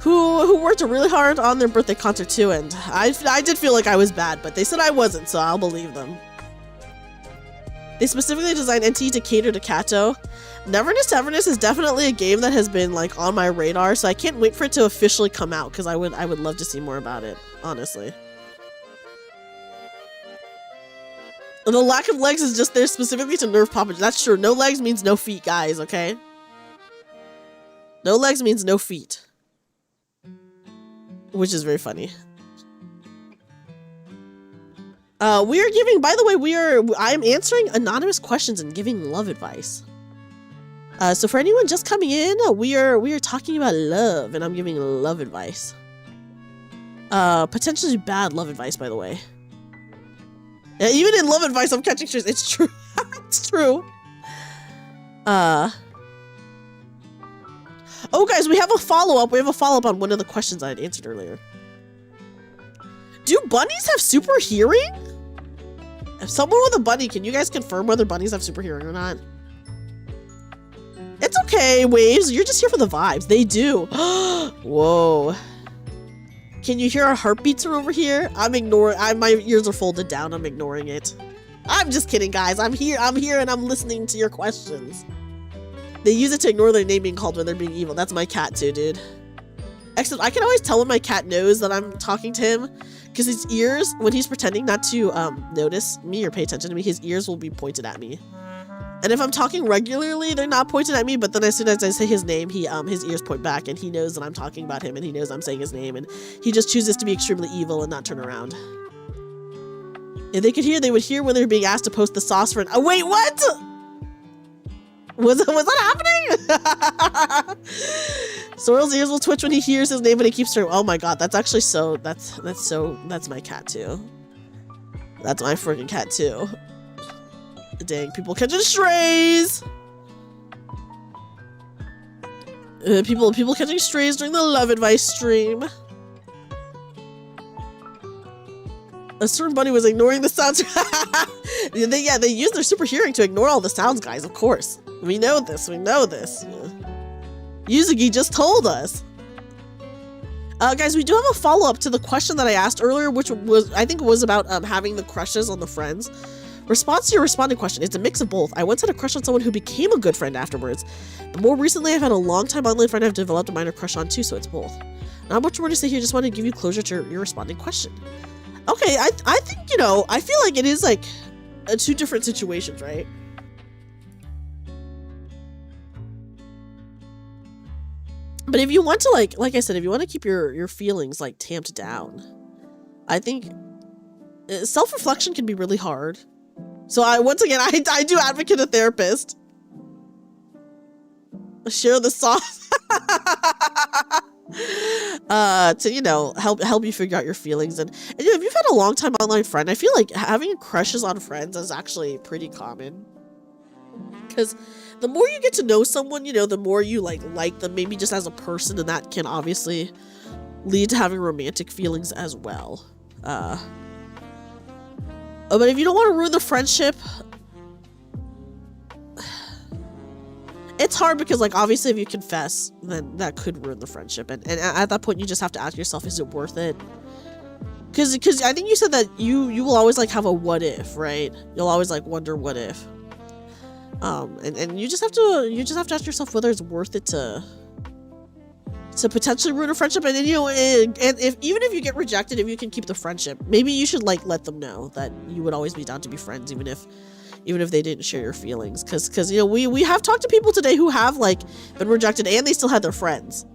Who worked really hard on their birthday concert too, and I did feel like I was bad, but they said I wasn't, so I'll believe them. They specifically designed NT to cater to Kato. Neverness Everness is definitely a game that has been like on my radar, so I can't wait for it to officially come out because I would love to see more about it, honestly. And the lack of legs is just there specifically to nerf Papa. That's true. No legs means no feet, guys, okay? No legs means no feet. Which is very funny. We are giving, by the way, I'm answering anonymous questions and giving love advice. So for anyone just coming in, we are talking about love, and I'm giving love advice. Potentially bad love advice, by the way. Yeah, even in love advice, I'm catching strays. It's true. It's true. Oh, guys, we have a follow-up. We have a follow-up on one of the questions I had answered earlier. Do bunnies have super hearing? If someone with a bunny, can you guys confirm whether bunnies have super hearing or not? It's okay, Waves. You're just here for the vibes. They do. Whoa. Can you hear our heartbeats are over here? I'm ignoring. My ears are folded down. I'm ignoring it. I'm just kidding, guys. I'm here, and I'm listening to your questions. They use it to ignore their name being called when they're being evil. That's my cat too, dude. Except I can always tell when my cat knows that I'm talking to him, because his ears, when he's pretending not to notice me or pay attention to me, his ears will be pointed at me. And if I'm talking regularly, they're not pointed at me, but then as soon as I say his name, his ears point back, and he knows that I'm talking about him, and he knows I'm saying his name, and he just chooses to be extremely evil and not turn around. If they could hear, they would hear when they're being asked to post the sauce for an— oh, wait, what? Was that happening? Sorrel's ears will twitch when he hears his name, but he keeps turning. Oh my god, that's actually so— that's my cat too. That's my freaking cat too. Dang, people catching strays. People catching strays during the love advice stream. A certain bunny was ignoring the sounds. They use their super hearing to ignore all the sounds, guys, of course. We know this. Yuzuki just told us. Guys, we do have a follow-up to the question that I asked earlier, which was, I think it was about having the crushes on the friends. Response to your responding question, it's a mix of both. I once had a crush on someone who became a good friend afterwards, but more recently I've had a long-time online friend I've developed a minor crush on too, so it's both. Not much more to say here, just want to give you closure to your responding question. Okay, I think, I feel like it is like two different situations, right? But if you want to like I said, if you want to keep your feelings like tamped down, I think self-reflection can be really hard. So once again, I do advocate a therapist. Share the sauce. To help you figure out your feelings, and if you've had a long time online friend, I feel like having crushes on friends is actually pretty common, because the more you get to know someone, the more you like them, maybe just as a person, and that can obviously lead to having romantic feelings as well. But if you don't want to ruin the friendship, it's hard because, obviously if you confess, then that could ruin the friendship. And at that point, you just have to ask yourself, is it worth it? Because I think you said that you will always, have a what if, right? You'll always, wonder what if. And you just have to ask yourself whether it's worth it to potentially ruin a friendship. And then, and even if you get rejected, if you can keep the friendship, maybe you should, let them know that you would always be down to be friends, even if they didn't share your feelings, because we have talked to people today who have been rejected and they still had their friends.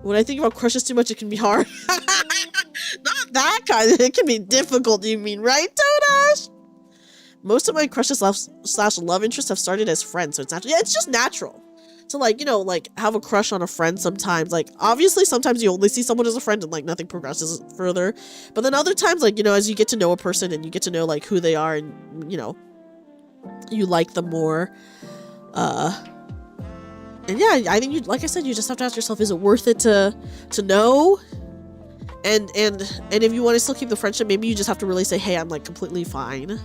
When I think about crushes too much, it can be hard. Not that kind. It can be difficult, you mean, right, Todash? Most of my crushes slash love interests have started as friends, so it's natural. Yeah, it's just natural to have a crush on a friend sometimes. Obviously sometimes you only see someone as a friend and nothing progresses further, but then other times as you get to know a person and you get to know who they are, and you like them more, And yeah, I think you, like I said, you just have to ask yourself, is it worth it to know? And if you want to still keep the friendship, maybe you just have to really say, hey, I'm like completely fine.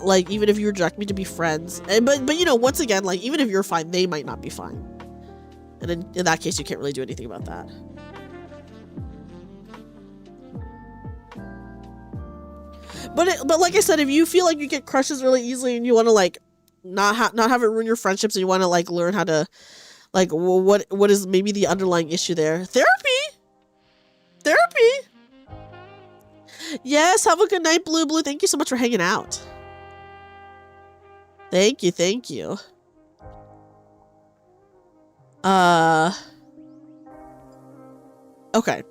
Like, even if you reject me to be friends. But you know, once again, like, even if you're fine, they might not be fine. And in that case, you can't really do anything about that. But like I said, if you feel like you get crushes really easily and you want to like not have it ruin your friendships, and you want to like learn how to like what is maybe the underlying issue there? Therapy. Yes, have a good night, Blue. Thank you so much for hanging out. Thank you. Okay.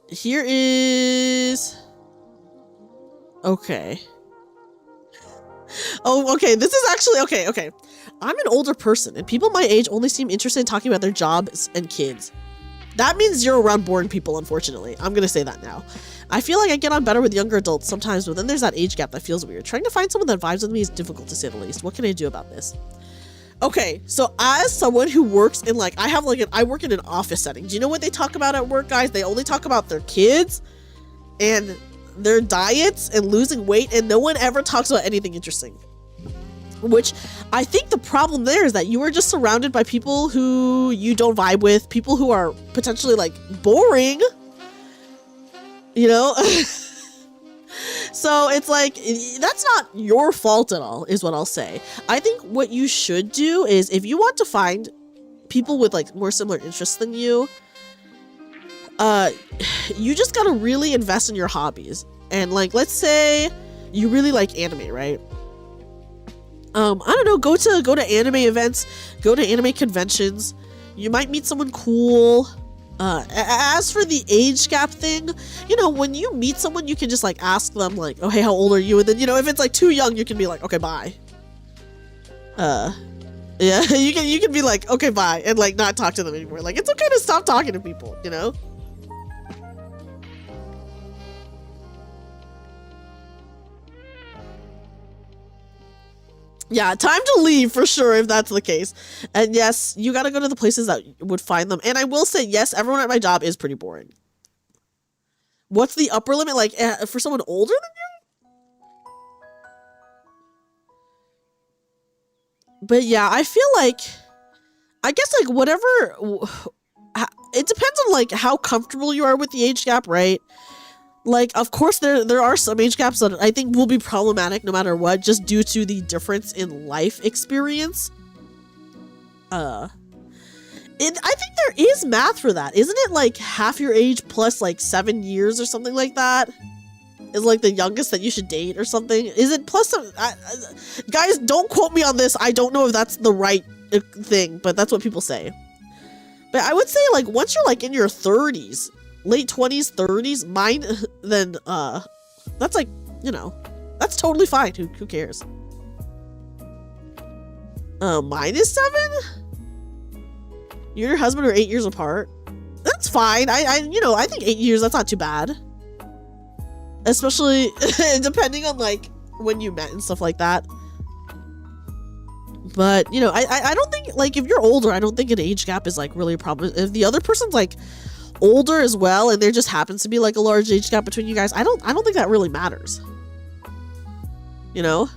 Here is... Okay. Oh, okay. This is actually... Okay. I'm an older person, and people my age only seem interested in talking about their jobs and kids. That means you're around boring people, unfortunately. I'm gonna say that now. I feel like I get on better with younger adults sometimes, but then there's that age gap that feels weird. Trying to find someone that vibes with me is difficult, to say the least. What can I do about this? Okay, so as someone who works in like, I work in an office setting. Do you know what they talk about at work, guys? They only talk about their kids and their diets and losing weight, and no one ever talks about anything interesting. Which I think the problem there is that you are just surrounded by people who you don't vibe with, people who are potentially like boring, you know? So it's like, that's not your fault at all, is what I'll say. I think what you should do is, if you want to find people with like more similar interests than you just gotta really invest in your hobbies. And like, let's say you really like anime, right? I don't know, go to anime events, go to anime conventions. You might meet someone cool. As for the age gap thing, you know, when you meet someone, you can just like ask them like, oh, hey, how old are you? And then, you know, if it's like too young, you can be like, okay, bye. Yeah, you can be like, okay, bye, and like not talk to them anymore. Like, it's okay to stop talking to people, you know? Yeah, time to leave for sure if that's the case. And yes, you gotta go to the places that would find them. And I will say, yes, everyone at my job is pretty boring. What's the upper limit? Like, for someone older than you? But yeah, I feel like, I guess like whatever, it depends on like how comfortable you are with the age gap, right? Like, of course, there are some age gaps that I think will be problematic no matter what, just due to the difference in life experience. I think there is math for that. Isn't it like half your age plus like 7 years or something like that? Is like the youngest that you should date or something? Is it plus some... guys, don't quote me on this. I don't know if that's the right thing, but that's what people say. But I would say like once you're like in your 30s... late 20s, 30s, mine, then, that's like, you know, that's totally fine. Who cares? Mine is 7? You and your husband are 8 years apart. That's fine. You know, I think 8 years, that's not too bad. Especially, depending on, like, when you met and stuff like that. But, you know, I don't think, like, if you're older, I don't think an age gap is, like, really a problem. If the other person's, like, older as well, and there just happens to be like a large age gap between you guys, I don't think that really matters, you know?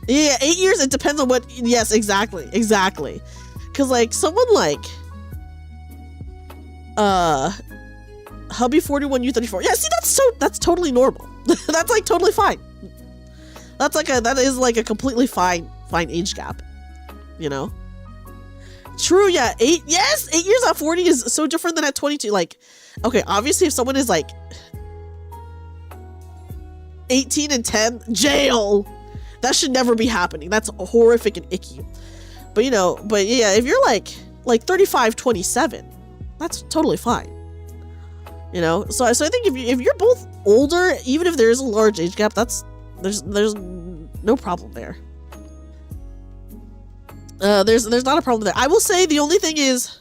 Yeah, 8 years, it depends on what. Yes, exactly, because like someone like hubby 41, you 34, yeah, see, that's totally normal. That's like totally fine. That is like a completely fine age gap, you know? True, yeah. 8 years at 40 is so different than at 22. Like, okay, obviously if someone is like 18 and 10, jail. That should never be happening. That's horrific and icky. But you know, but yeah, if you're like 35, 27, that's totally fine. You know? So I think if you're both older, even if there is a large age gap, there's no problem there. There's not a problem there. I will say the only thing is,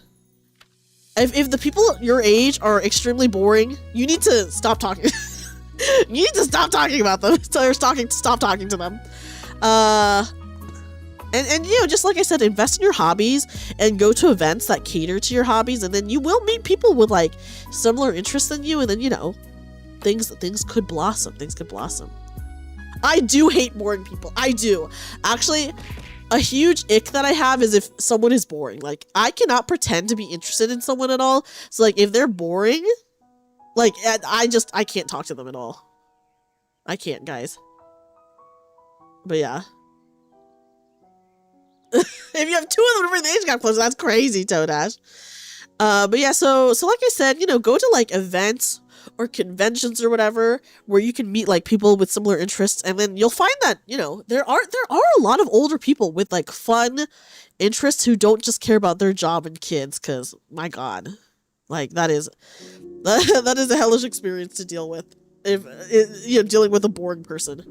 if the people your age are extremely boring, you need to stop talking. You need to stop talking about them. Stop talking to them. And you know, just like I said, invest in your hobbies and go to events that cater to your hobbies, and then you will meet people with like similar interests than you, and then you know, things could blossom. Things could blossom. I do hate boring people. I do. Actually, a huge ick that I have is if someone is boring. Like, I cannot pretend to be interested in someone at all. So like, if they're boring, like I can't talk to them at all. I can't, guys. But yeah. If you have two of them over the age gap close, that's crazy, Toadash. But yeah, so like I said, you know, go to like events or conventions or whatever where you can meet like people with similar interests, and then you'll find that, you know, there are a lot of older people with like fun interests who don't just care about their job and kids, because my god, like that is a hellish experience to deal with if you know, dealing with a boring person.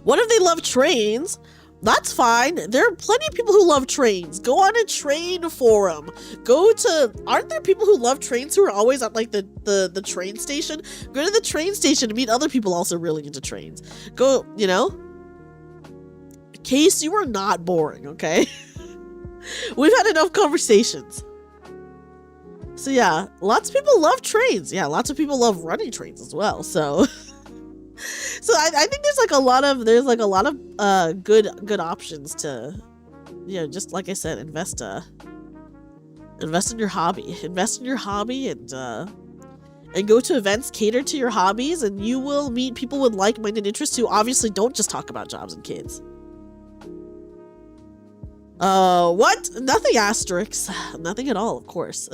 What if they love trains? That's fine. There are plenty of people who love trains. Go on a train forum. Aren't there people who love trains who are always at like the train station? Go to the train station to meet other people also really into trains. Go, you know? In case you are not boring, okay? We've had enough conversations. So yeah, lots of people love trains. Yeah, lots of people love running trains as well, so... So I think there's a lot of good options to, you know, just like I said, invest in your hobby. Invest in your hobby and go to events catered to your hobbies, and you will meet people with like-minded interests who obviously don't just talk about jobs and kids. What? Nothing asterisks. Nothing at all, of course.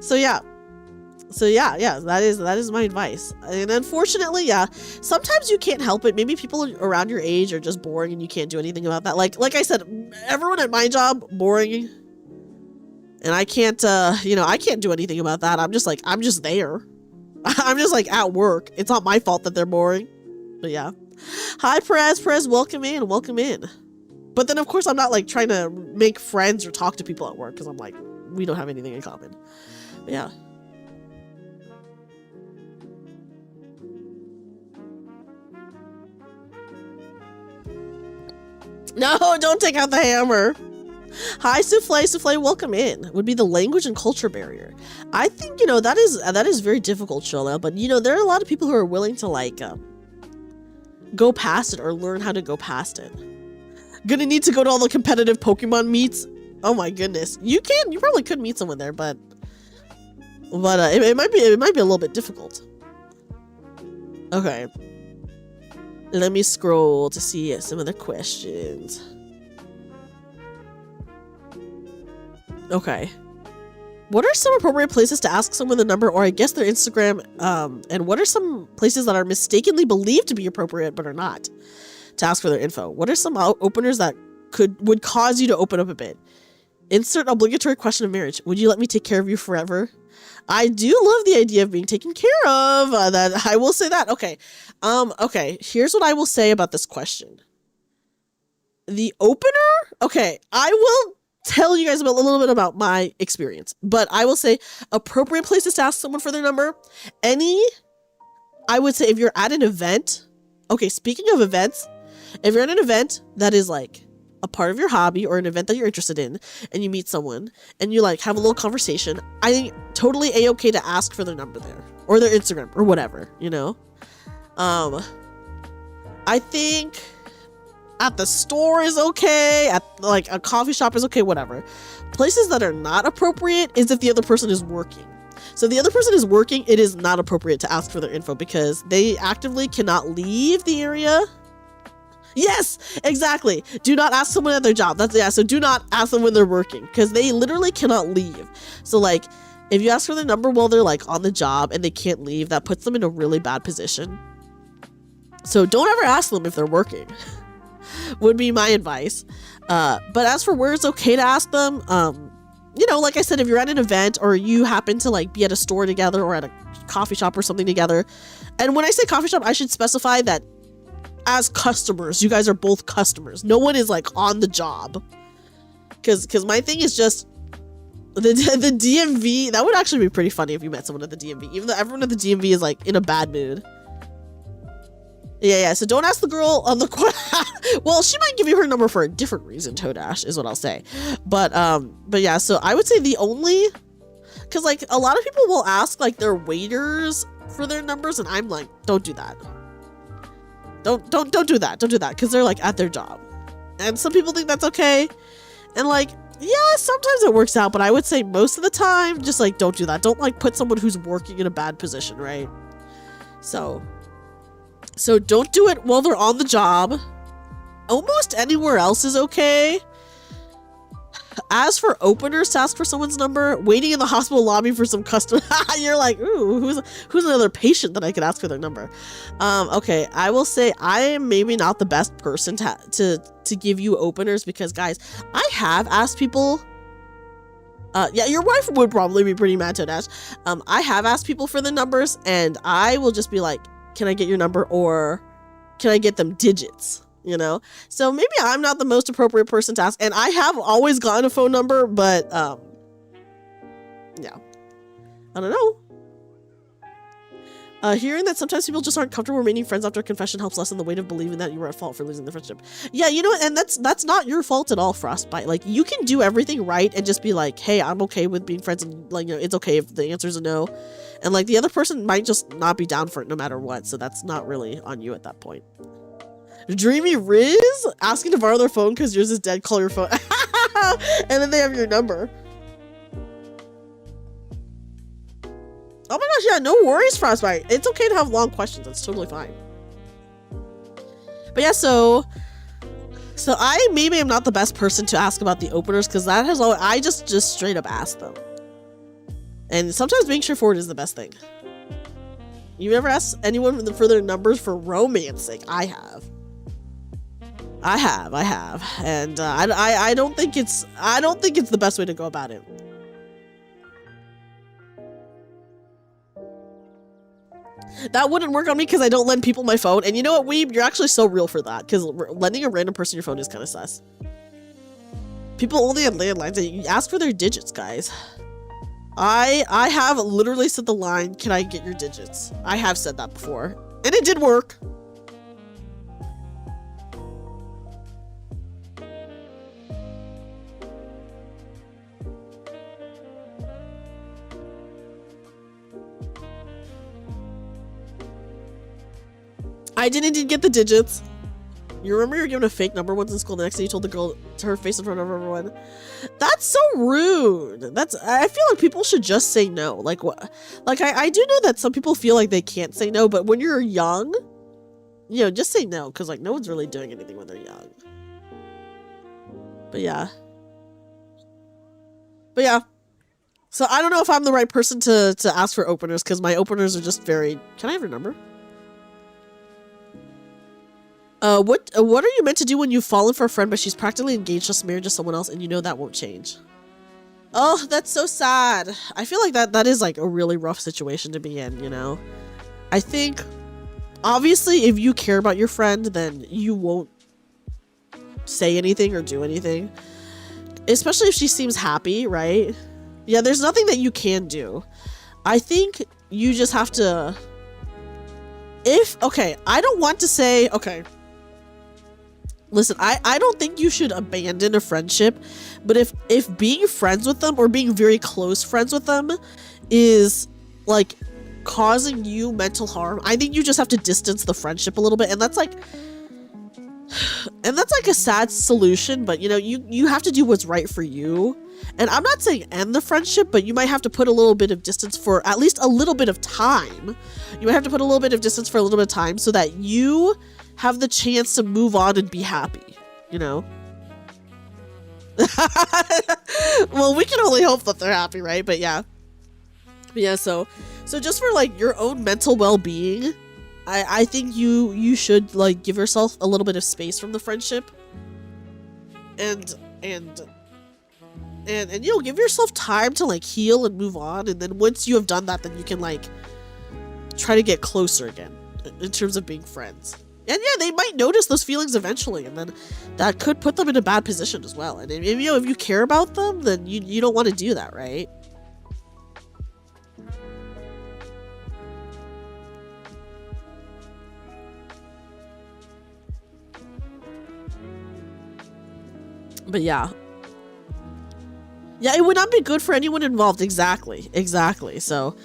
So yeah, that is my advice. And unfortunately, yeah, sometimes you can't help it. Maybe people around your age are just boring and you can't do anything about that. Like I said, everyone at my job, boring. And I can't, I can't do anything about that. I'm just there. I'm just like at work. It's not my fault that they're boring. But yeah. Hi, Perez, welcome in. But then of course I'm not like trying to make friends or talk to people at work, because I'm like, we don't have anything in common. But yeah. No, don't take out the hammer. Hi, Souffle, welcome in. Would be the language and culture barrier. I think, you know, that is very difficult, Shola, but you know, there are a lot of people who are willing to like go past it or learn how to go past it. Gonna need to go to all the competitive Pokemon meets. Oh my goodness. You probably could meet someone there, but it might be a little bit difficult. Okay. Let me scroll to see some of the questions. Okay. What are some appropriate places to ask someone the number, or I guess their Instagram, and what are some places that are mistakenly believed to be appropriate but are not, to ask for their info? What are some openers that would cause you to open up a bit? Insert obligatory question of marriage. Would you let me take care of you forever? I do love the idea of being taken care of. That I will say that. Okay. Okay. Here's what I will say about this question. The opener? Okay. I will tell you guys a little bit about my experience, but I will say appropriate places to ask someone for their number. I would say if you're at an event. Okay. Speaking of events, if you're at an event that is like a part of your hobby or an event that you're interested in, and you meet someone and you like have a little conversation, I think totally a-okay to ask for their number there or their Instagram or whatever, you know. I think at the store is okay, at like a coffee shop is okay, whatever. Places that are not appropriate is if the other person is working. So if the other person is working, it is not appropriate to ask for their info because they actively cannot leave the area. Yes, exactly. Do not ask someone at their job. So do not ask them when they're working, because they literally cannot leave. So like, if you ask for their number while they're like on the job and they can't leave, that puts them in a really bad position. So don't ever ask them if they're working. Would be my advice. But as for where it's okay to ask them, you know, like I said, if you're at an event or you happen to like be at a store together or at a coffee shop or something together, and when I say coffee shop, I should specify that as customers, you guys are both customers. No one is like on the job. Because my thing is just, The DMV, that would actually be pretty funny if you met someone at the DMV, even though everyone at the DMV is like in a bad mood. Yeah, so don't ask the girl on the well, she might give you her number for a different reason, Toadash, is what I'll say. But yeah, so I would say the only, because like a lot of people will ask like their waiters for their numbers, and I'm like, don't do that. Don't do that. Don't do that, because they're like at their job. And some people think that's okay. And like, yeah, sometimes it works out, but I would say most of the time, just like, don't do that. Don't like put someone who's working in a bad position, right? So don't do it while they're on the job. Almost anywhere else is okay. As for openers to ask for someone's number, waiting in the hospital lobby for some customer, you're like, ooh, who's another patient that I could ask for their number? Okay, I will say I am maybe not the best person to give you openers, because guys, I have asked people. Yeah, your wife would probably be pretty mad to Dash. I have asked people for the numbers, and I will just be like, can I get your number, or can I get them digits? You know, so maybe I'm not the most appropriate person to ask, and I have always gotten a phone number, but yeah, I don't know. Hearing that sometimes people just aren't comfortable remaining friends after a confession helps lessen the weight of believing that you were at fault for losing the friendship. Yeah, you know what, and that's not your fault at all, Frostbite. Like, you can do everything right and just be like, hey, I'm okay with being friends, and like, you know, it's okay if the answer is a no, and like the other person might just not be down for it no matter what, so that's not really on you at that point. Dreamy Riz asking to borrow their phone because yours is dead. Call your phone. And then they have your number. Oh my gosh, yeah, no worries, Frostbite. It's okay to have long questions. That's totally fine. But yeah, so I maybe am not the best person to ask about the openers, because that has always, I just straight up ask them. And sometimes being straightforward is the best thing. You ever asked anyone for their numbers for romance sake? I have. And I don't think it's the best way to go about it. That wouldn't work on me because I don't lend people my phone. And you know what, Weeb? You're actually so real for that, because lending a random person your phone is kind of sus. People only have landlines. You ask for their digits, guys. I have literally said the line, can I get your digits? I have said that before. And it did work. I didn't even get the digits. You remember you were given a fake number once in school, the next day you told the girl to her face in front of everyone? That's so rude. I feel like people should just say no. Like, what? Like, I do know that some people feel like they can't say no, but when you're young, you know, just say no, because like no one's really doing anything when they're young. But yeah. So I don't know if I'm the right person to ask for openers, because my openers are just very... Can I have your number? What are you meant to do when you've fallen for a friend but she's practically engaged, just married to someone else, and you know that won't change? Oh, that's so sad. I feel like that is like a really rough situation to be in, you know? I think, obviously, if you care about your friend, then you won't say anything or do anything. Especially if she seems happy, right? Yeah, there's nothing that you can do. I think you just have to... Okay, I don't want to say... Okay. Listen, I don't think you should abandon a friendship, but if being friends with them or being very close friends with them is like causing you mental harm, I think you just have to distance the friendship a little bit, and that's like a sad solution, but you know, you have to do what's right for you. And I'm not saying end the friendship, but you might have to put a little bit of distance for at least a little bit of time. You might have to put a little bit of distance for a little bit of time so that you have the chance to move on and be happy, you know? Well, we can only hope that they're happy, right? But yeah. So just for like your own mental well-being, I think you should like give yourself a little bit of space from the friendship. And you know, give yourself time to like heal and move on, and then once you have done that, then you can like try to get closer again in terms of being friends. And yeah, they might notice those feelings eventually, and then that could put them in a bad position as well. And if you care about them, then you don't want to do that, right? But yeah. Yeah, it would not be good for anyone involved. Exactly. So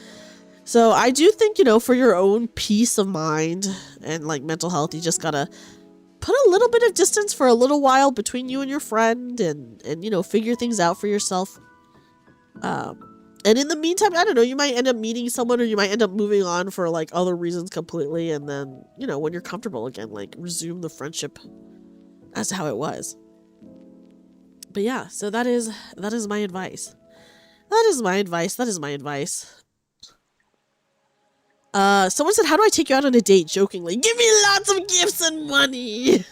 I do think, for your own peace of mind and like mental health, you just gotta put a little bit of distance for a little while between you and your friend and figure things out for yourself. And in the meantime, I don't know, you might end up meeting someone, or you might end up moving on for like other reasons completely. And then, when you're comfortable again, like resume the friendship as to how it was. But yeah, so that is my advice. That is my advice. Someone said, how do I take you out on a date? Jokingly, give me lots of gifts and money.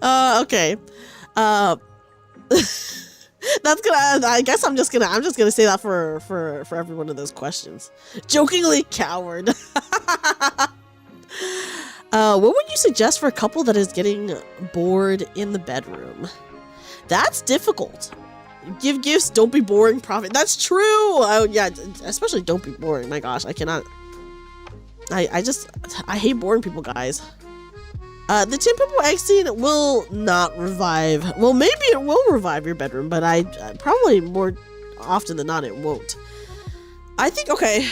Okay. That's gonna, I guess I'm just gonna say that for every one of those questions. Jokingly, coward. What would you suggest for a couple that is getting bored in the bedroom? That's difficult. Give gifts, don't be boring, profit. That's true. Oh yeah, especially don't be boring. My gosh, I cannot. I hate boring people, guys. The Tin Purple Egg scene will not revive. Well, maybe it will revive your bedroom, but I probably more often than not it won't. I think, okay.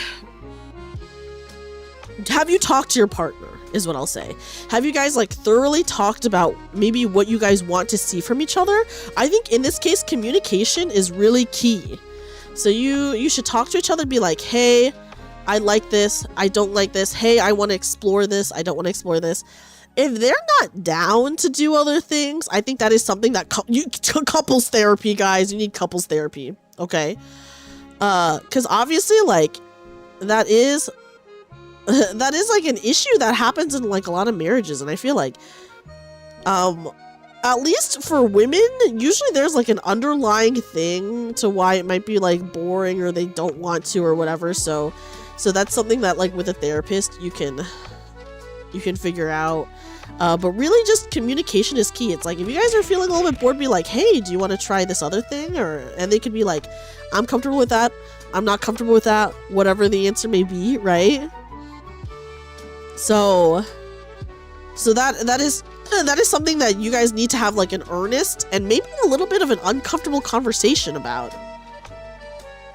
Have you talked to your partner? Is what I'll say. Have you guys like thoroughly talked about maybe what you guys want to see from each other? I think in this case, communication is really key. So you should talk to each other and be like, hey, I like this. I don't like this. Hey, I want to explore this. I don't want to explore this. If they're not down to do other things, I think that is something that couples therapy, guys. You need couples therapy. Okay. Because obviously like that is like an issue that happens in like a lot of marriages, and I feel like at least for women, usually there's like an underlying thing to why it might be like boring or they don't want to or whatever. So that's something that like with a therapist you can figure out. But really just communication is key. It's like if you guys are feeling a little bit bored, be like, hey, do you want to try this other thing? And they could be like, I'm comfortable with that, I'm not comfortable with that, whatever the answer may be, right? So that is something that you guys need to have like an earnest and maybe a little bit of an uncomfortable conversation about.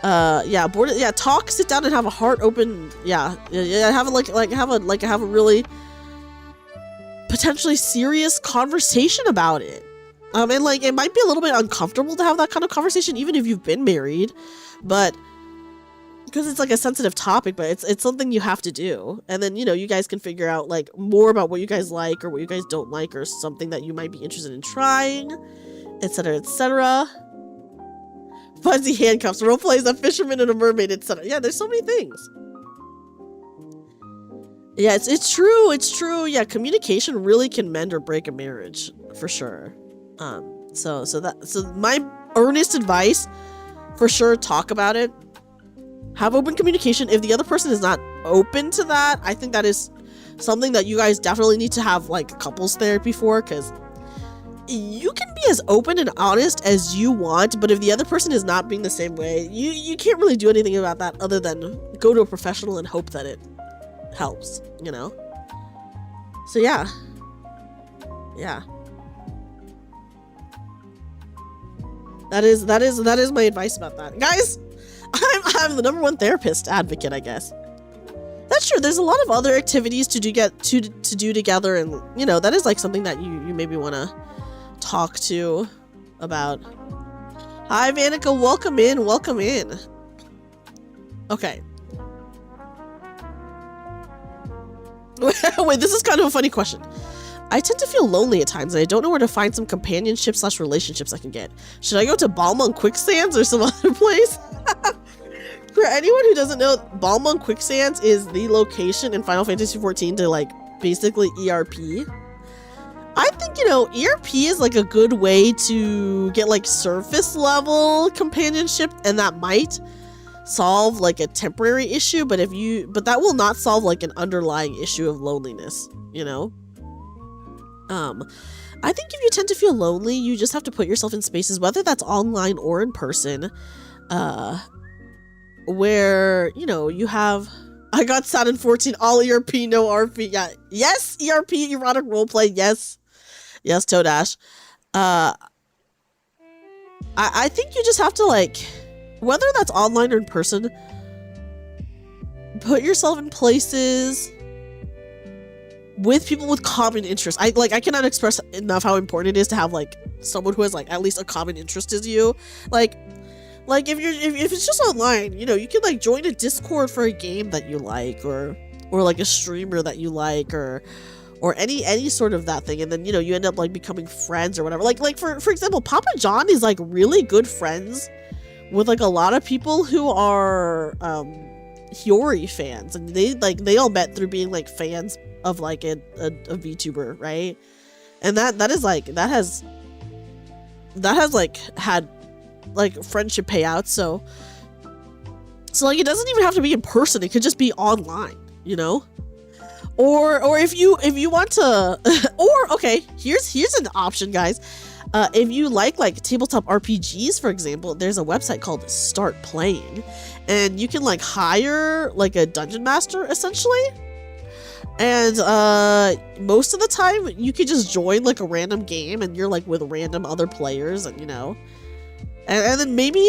Talk, sit down and have a heart open, have a really potentially serious conversation about it. And like it might be a little bit uncomfortable to have that kind of conversation even if you've been married, but because it's like a sensitive topic, but it's something you have to do. And then, you guys can figure out like more about what you guys like or what you guys don't like or something that you might be interested in trying, etc., etc. Fuzzy handcuffs, roleplay as a fisherman and a mermaid, etc. Yeah, there's so many things. Yeah, it's true. Yeah, communication really can mend or break a marriage for sure. So my earnest advice, for sure, talk about it. Have open communication. If the other person is not open to that, I think that is something that you guys definitely need to have like couples therapy for, because you can be as open and honest as you want, but if the other person is not being the same way, you can't really do anything about that other than go to a professional and hope that it helps, So yeah. That is my advice about that, guys. I'm the #1 therapist advocate, I guess. That's true. There's a lot of other activities to do together, and that is like something that you maybe want to talk to about. Hi, Vanica. Welcome in. Okay. Wait, this is kind of a funny question. I tend to feel lonely at times, and I don't know where to find some companionship/relationships I can get. Should I go to Balmung Quicksands or some other place? For anyone who doesn't know, Balmung Quicksands is the location in Final Fantasy XIV to like basically ERP. I think, ERP is like a good way to get like surface level companionship, and that might solve like a temporary issue, but that will not solve like an underlying issue of loneliness, you know? I think if you tend to feel lonely, you just have to put yourself in spaces, whether that's online or in person, where, you know, you have, I got Saturn 14, all ERP, no RP, yeah, yes, ERP, erotic roleplay, yes, Toadash. I think you just have to, like, whether that's online or in person, put yourself in places with people with common interests. I cannot express enough how important it is to have like someone who has like at least a common interest as you. Like if it's just online, you know, you can like join a Discord for a game that you like, or like a streamer that you like, or any sort of that thing, and then, you know, you end up like becoming friends or whatever. Like for example, Papa John is like really good friends with like a lot of people who are Hiyori fans, and they all met through being like fans of like a VTuber, right? And that has like had like friendship payouts, so like it doesn't even have to be in person, it could just be online, you know? Or if you want to or okay, here's an option, guys. If you like tabletop RPGs, for example, there's a website called Start Playing, and you can like hire like a dungeon master essentially, and most of the time you could just join like a random game and you're like with random other players, and you know, and then maybe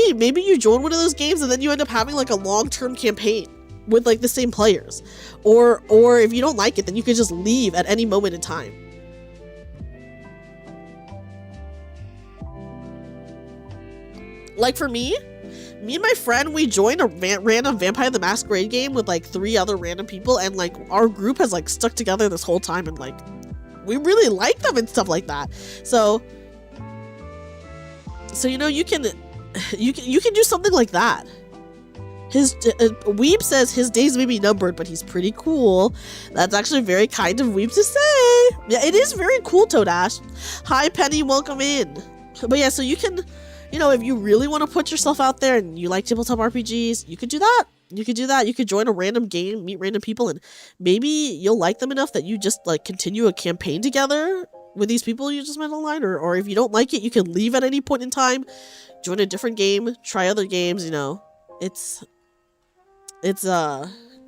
you join one of those games and then you end up having like a long-term campaign with like the same players, or if you don't like it, then you could just leave at any moment in time. Like for me and my friend, we joined a random Vampire the Masquerade game with like 3 other random people, and like our group has like stuck together this whole time, and like we really like them and stuff like that. So you know, you can do something like that. His Weeb says his days may be numbered, but he's pretty cool. That's actually very kind of Weeb to say. Yeah, it is very cool, Toadash. Hi Penny, welcome in. But yeah, so you can, you know, if you really want to put yourself out there and you like tabletop RPGs, you could do that. You could join a random game, meet random people, and maybe you'll like them enough that you just like continue a campaign together with these people you just met online, or if you don't like it, you can leave at any point in time, join a different game, try other games, you know. It's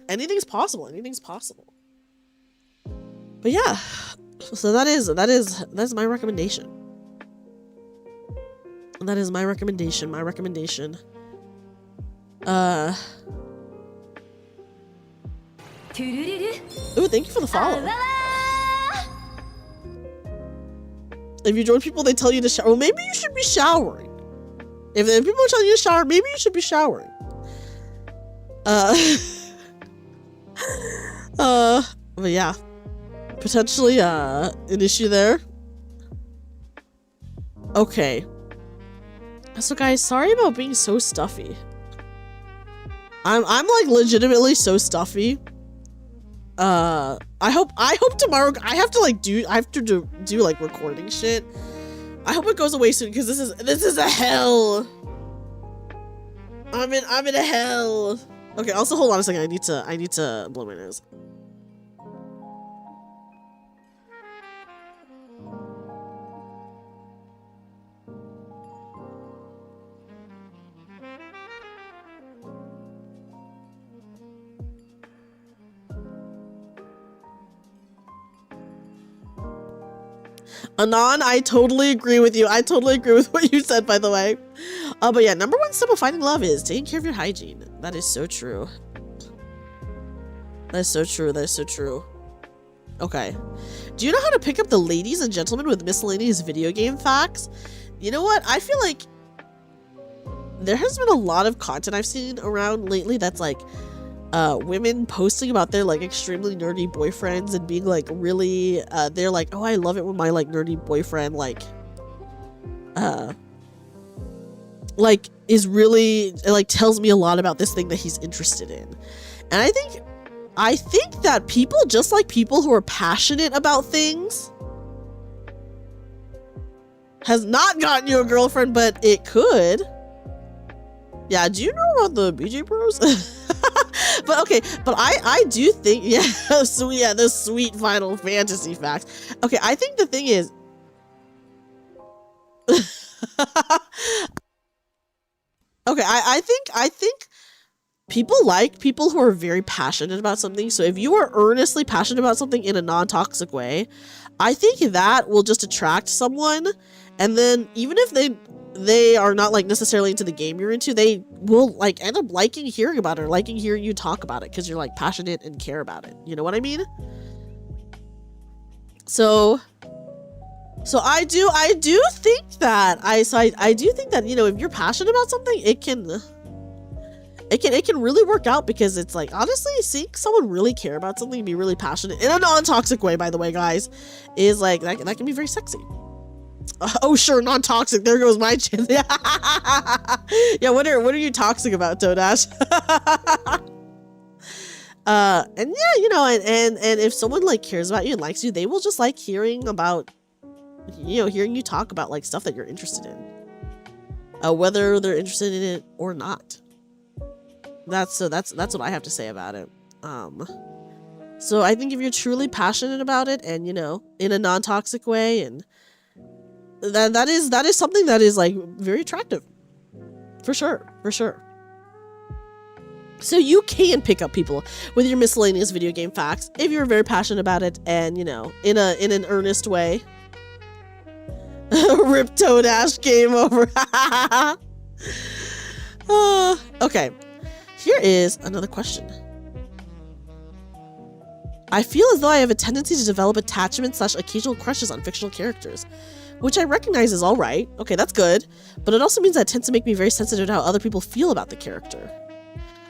anything's possible. But yeah, so that's my recommendation. That is my recommendation. Ooh, thank you for the follow. If you join people, they tell you to shower. Well, maybe you should be showering. If people are telling you to shower, maybe you should be showering. But yeah, potentially an issue there. Okay. So guys, sorry about being so stuffy. I'm like legitimately so stuffy. I hope tomorrow I have to do like recording shit. I hope it goes away soon, because this is a hell. I'm in a hell. Okay, also hold on a second. I need to blow my nose. Anon, I totally agree with you. I totally agree with what you said, by the way. But yeah, number 1 step of finding love is taking care of your hygiene. That is so true. That is so true. Okay. Do you know how to pick up the ladies and gentlemen with miscellaneous video game facts? You know what? I feel like there has been a lot of content I've seen around lately that's like women posting about their like extremely nerdy boyfriends and being like really they're like, oh, I love it when my like nerdy boyfriend like is really like tells me a lot about this thing that he's interested in. And I think that people, just like people who are passionate about things, has not gotten you a girlfriend, but it could. Yeah, do you know about the BJ Bros? But okay, but I do think, yeah, so yeah, the sweet Final Fantasy facts. Okay, I think the thing is, okay, I think people like people who are very passionate about something. So if you are earnestly passionate about something in a non-toxic way, I think that will just attract someone. And then even if they are not like necessarily into the game you're into, they will like end up liking hearing about it or liking hearing you talk about it because you're like passionate and care about it. You know what I mean? So I do think that I do think that, you know, if you're passionate about something, it can really work out, because it's like, honestly, seeing someone really care about something and be really passionate in a non-toxic way, by the way, guys, is like that can be very sexy. Oh sure, non-toxic. There goes my chance. Yeah, what are you toxic about, Toadash? And yeah, you know, and if someone like cares about you and likes you, they will just like hearing about, you know, hearing you talk about like stuff that you're interested in, whether they're interested in it or not. That's what I have to say about it. So I think if you're truly passionate about it, and you know, in a non-toxic way, and that is something that is like very attractive, for sure. So you can pick up people with your miscellaneous video game facts if you're very passionate about it, and you know, in an earnest way. Rip Toadash, game over. Okay, here is another question. I feel as though I have a tendency to develop attachment/occasional crushes on fictional characters, which I recognize is alright. Okay, that's good. But it also means that it tends to make me very sensitive to how other people feel about the character.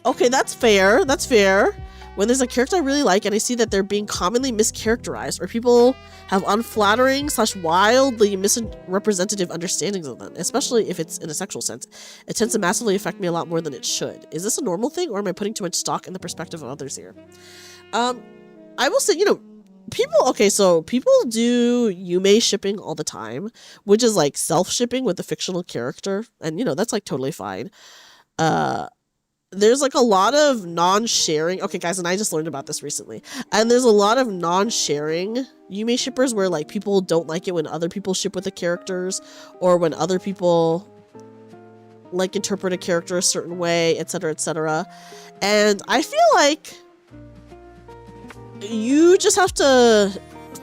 Okay, that's fair. That's fair. When there's a character I really like and I see that they're being commonly mischaracterized, or people have unflattering/wildly misrepresentative understandings of them, especially if it's in a sexual sense, it tends to massively affect me a lot more than it should. Is this a normal thing, or am I putting too much stock in the perspective of others here? I will say, you know, people do Yume shipping all the time, which is like self-shipping with a fictional character, and you know, that's like totally fine. There's like a lot of non-sharing. Okay, guys, and I just learned about this recently. And there's a lot of non-sharing Yume shippers where like people don't like it when other people ship with the characters, or when other people like interpret a character a certain way, etc., etc. And I feel like you just have to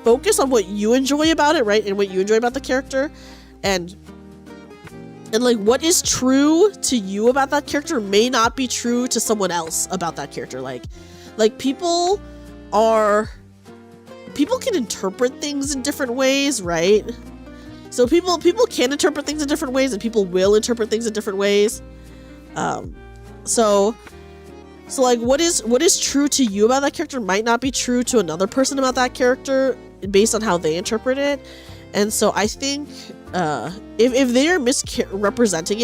focus on what you enjoy about it, right? And what you enjoy about the character, and like what is true to you about that character may not be true to someone else about that character. Like people can interpret things in different ways, right? So people can interpret things in different ways, and people will interpret things in different ways. So like what is true to you about that character might not be true to another person about that character based on how they interpret it. And so I think if they're misrepresenting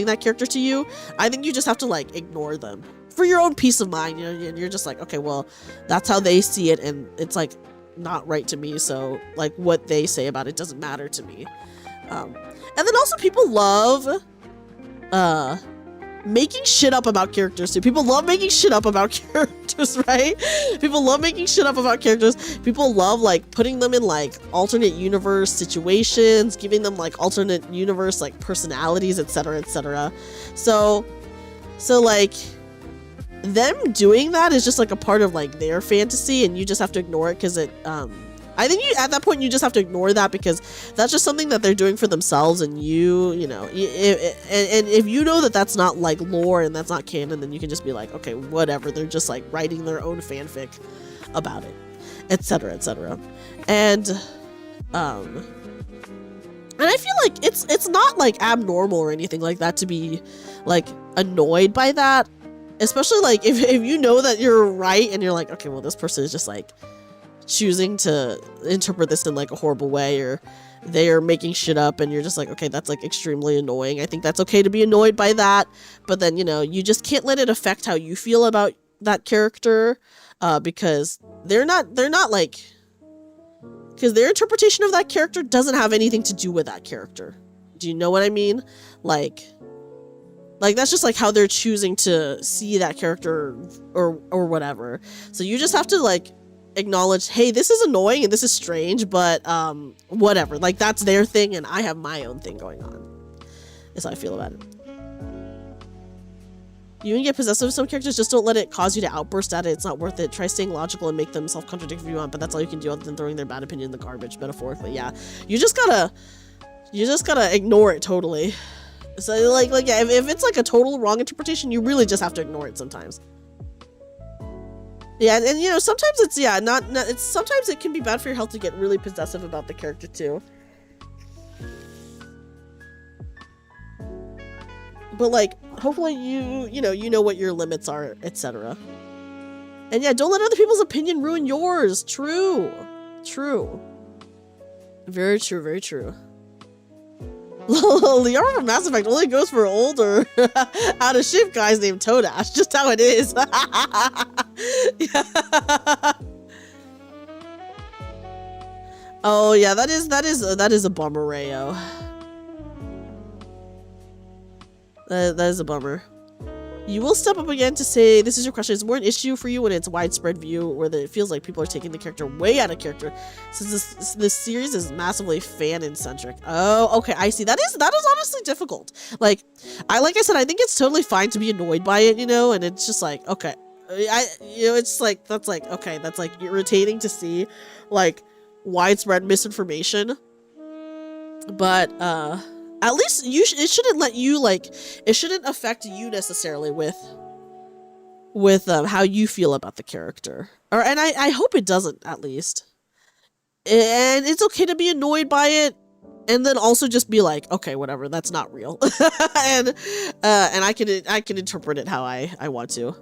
that character to you, I think you just have to like ignore them for your own peace of mind. You know, and you're just like, okay, well, that's how they see it, and it's like not right to me. So like what they say about it doesn't matter to me. And then also people love making shit up about characters too. People love making shit up about characters, right? People love making shit up about characters. People love like putting them in like alternate universe situations, giving them like alternate universe like personalities, etc., etc. So like them doing that is just like a part of like their fantasy, and you just have to ignore it, because it I think at that point you just have to ignore that, because that's just something that they're doing for themselves, and you know, and if you know that that's not like lore and that's not canon, then you can just be like, okay, whatever, they're just like writing their own fanfic about it, etc., etc. And I feel like it's not like abnormal or anything like that to be like annoyed by that, especially like if you know that you're right and you're like, okay, well, this person is just like choosing to interpret this in like a horrible way, or they are making shit up, and you're just like, okay, that's like extremely annoying. I think that's okay to be annoyed by that, but then, you know, you just can't let it affect how you feel about that character, because they're not like, because their interpretation of that character doesn't have anything to do with that character. Do you know what I mean? Like Like, that's just like how they're choosing to see that character or whatever. So you just have to like acknowledge, hey, this is annoying and this is strange, but whatever. Like, that's their thing and I have my own thing going on. That's how I feel about it. You can get possessive of some characters, just don't let it cause you to outburst at it. It's not worth it. Try staying logical and make them self-contradict if you want, but that's all you can do other than throwing their bad opinion in the garbage, metaphorically. Yeah. You just gotta ignore it totally. So like yeah, if it's like a total wrong interpretation, you really just have to ignore it sometimes. Yeah, and you know, sometimes it's, yeah, it's sometimes it can be bad for your health to get really possessive about the character too. But like, hopefully you know what your limits are, etc. And yeah, don't let other people's opinion ruin yours. True. Very true, very true. Liara from Mass Effect only goes for older, out of shape guys named Toadash. Just how it is. Yeah. Oh yeah, that is a bummer, Rayo. That is a bummer. You will step up again to say this is your question. It's more an issue for you when it's widespread view, where it feels like people are taking the character way out of character, since this series is massively fan-centric. Oh, okay, I see. That is honestly difficult. Like I said, I think it's totally fine to be annoyed by it, you know, and it's just like, okay, it's like that's like, okay, that's like irritating to see, like, widespread misinformation, but at least it shouldn't let you, like, it shouldn't affect you necessarily with how you feel about the character. And I hope it doesn't, at least. And it's okay to be annoyed by it, and then also just be like, okay, whatever, that's not real. and I can interpret it how I want to.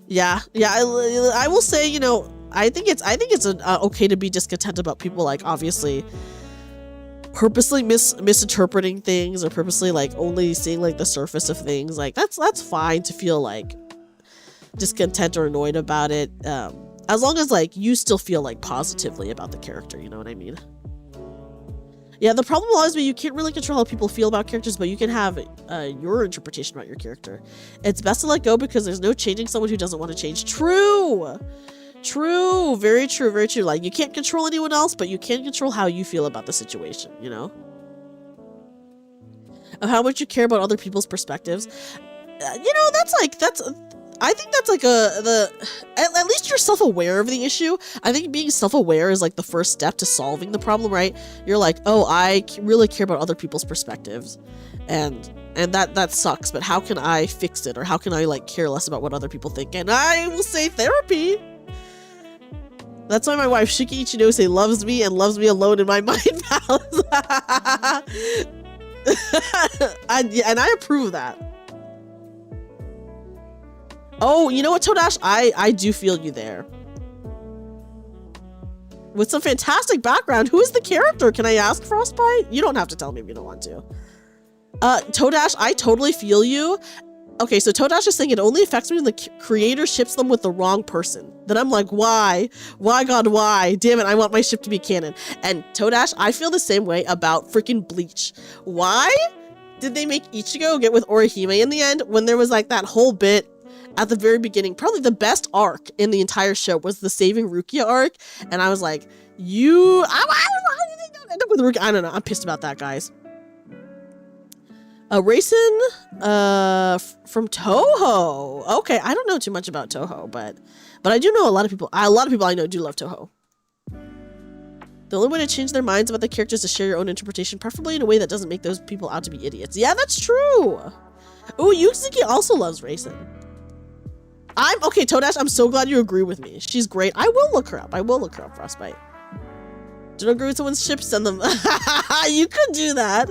Yeah, I will say, you know, I think it's okay to be discontent about people, like, obviously purposely misinterpreting things, or purposely, like, only seeing, like, the surface of things. Like, that's fine to feel, like, discontent or annoyed about it, as long as, like, you still feel, like, positively about the character, you know what I mean? Yeah, the problem lies where you can't really control how people feel about characters, but you can have your interpretation about your character. It's best to let go, because there's no changing someone who doesn't want to change. True, very true, very true. Like, you can't control anyone else, but you can control how you feel about the situation, you know? Of how much you care about other people's perspectives. You know, I think that's like at least you're self-aware of the issue. I think being self-aware is like the first step to solving the problem, right? You're like, oh, I really care about other people's perspectives, and that sucks, but how can I fix it? Or how can I, like, care less about what other people think? And I will say therapy. That's why my wife Shiki Ichinose loves me and loves me alone in my mind palace. And I approve of that. Oh, you know what, Toadash? I do feel you there. With some fantastic background. Who is the character? Can I ask, Frostbite? You don't have to tell me if you don't want to. Toadash, I totally feel you. Okay, so Toadash is saying it only affects me when the creator ships them with the wrong person. Then I'm like, why? Why, God, why? Damn it, I want my ship to be canon. And Toadash, I feel the same way about freaking Bleach. Why did they make Ichigo get with Orihime in the end, when there was, like, that whole bit at the very beginning? Probably the best arc in the entire show was the Saving Rukia arc, and I was like, how do you think that end up with Rukia? I don't know, I'm pissed about that, guys. Raisin, from Toho. Okay, I don't know too much about Toho, but I do know a lot of people I know do love Toho. The only way to change their minds about the characters is to share your own interpretation, preferably in a way that doesn't make those people out to be idiots. Yeah, that's true. Ooh, Yuzuki also loves Raisin. Okay, Toadash, I'm so glad you agree with me. She's great. I will look her up. Frostbite. Don't agree with someone's ship, send them. You could do that.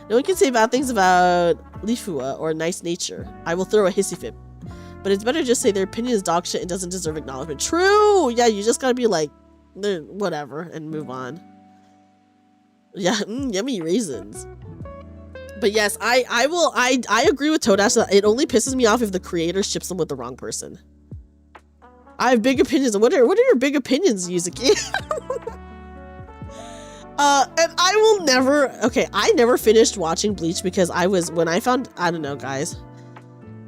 No one can say bad things about Lifua or nice nature. I will throw a hissy fit. But it's better to just say their opinion is dog shit and doesn't deserve acknowledgement. True! Yeah, you just gotta be like, whatever, and move on. Yeah, yummy raisins. But yes, I agree with Toadash that it only pisses me off if the creator ships them with the wrong person. I have big opinions. What are your big opinions, Yuzuki? And I will never, okay, I never finished watching Bleach because I don't know, guys.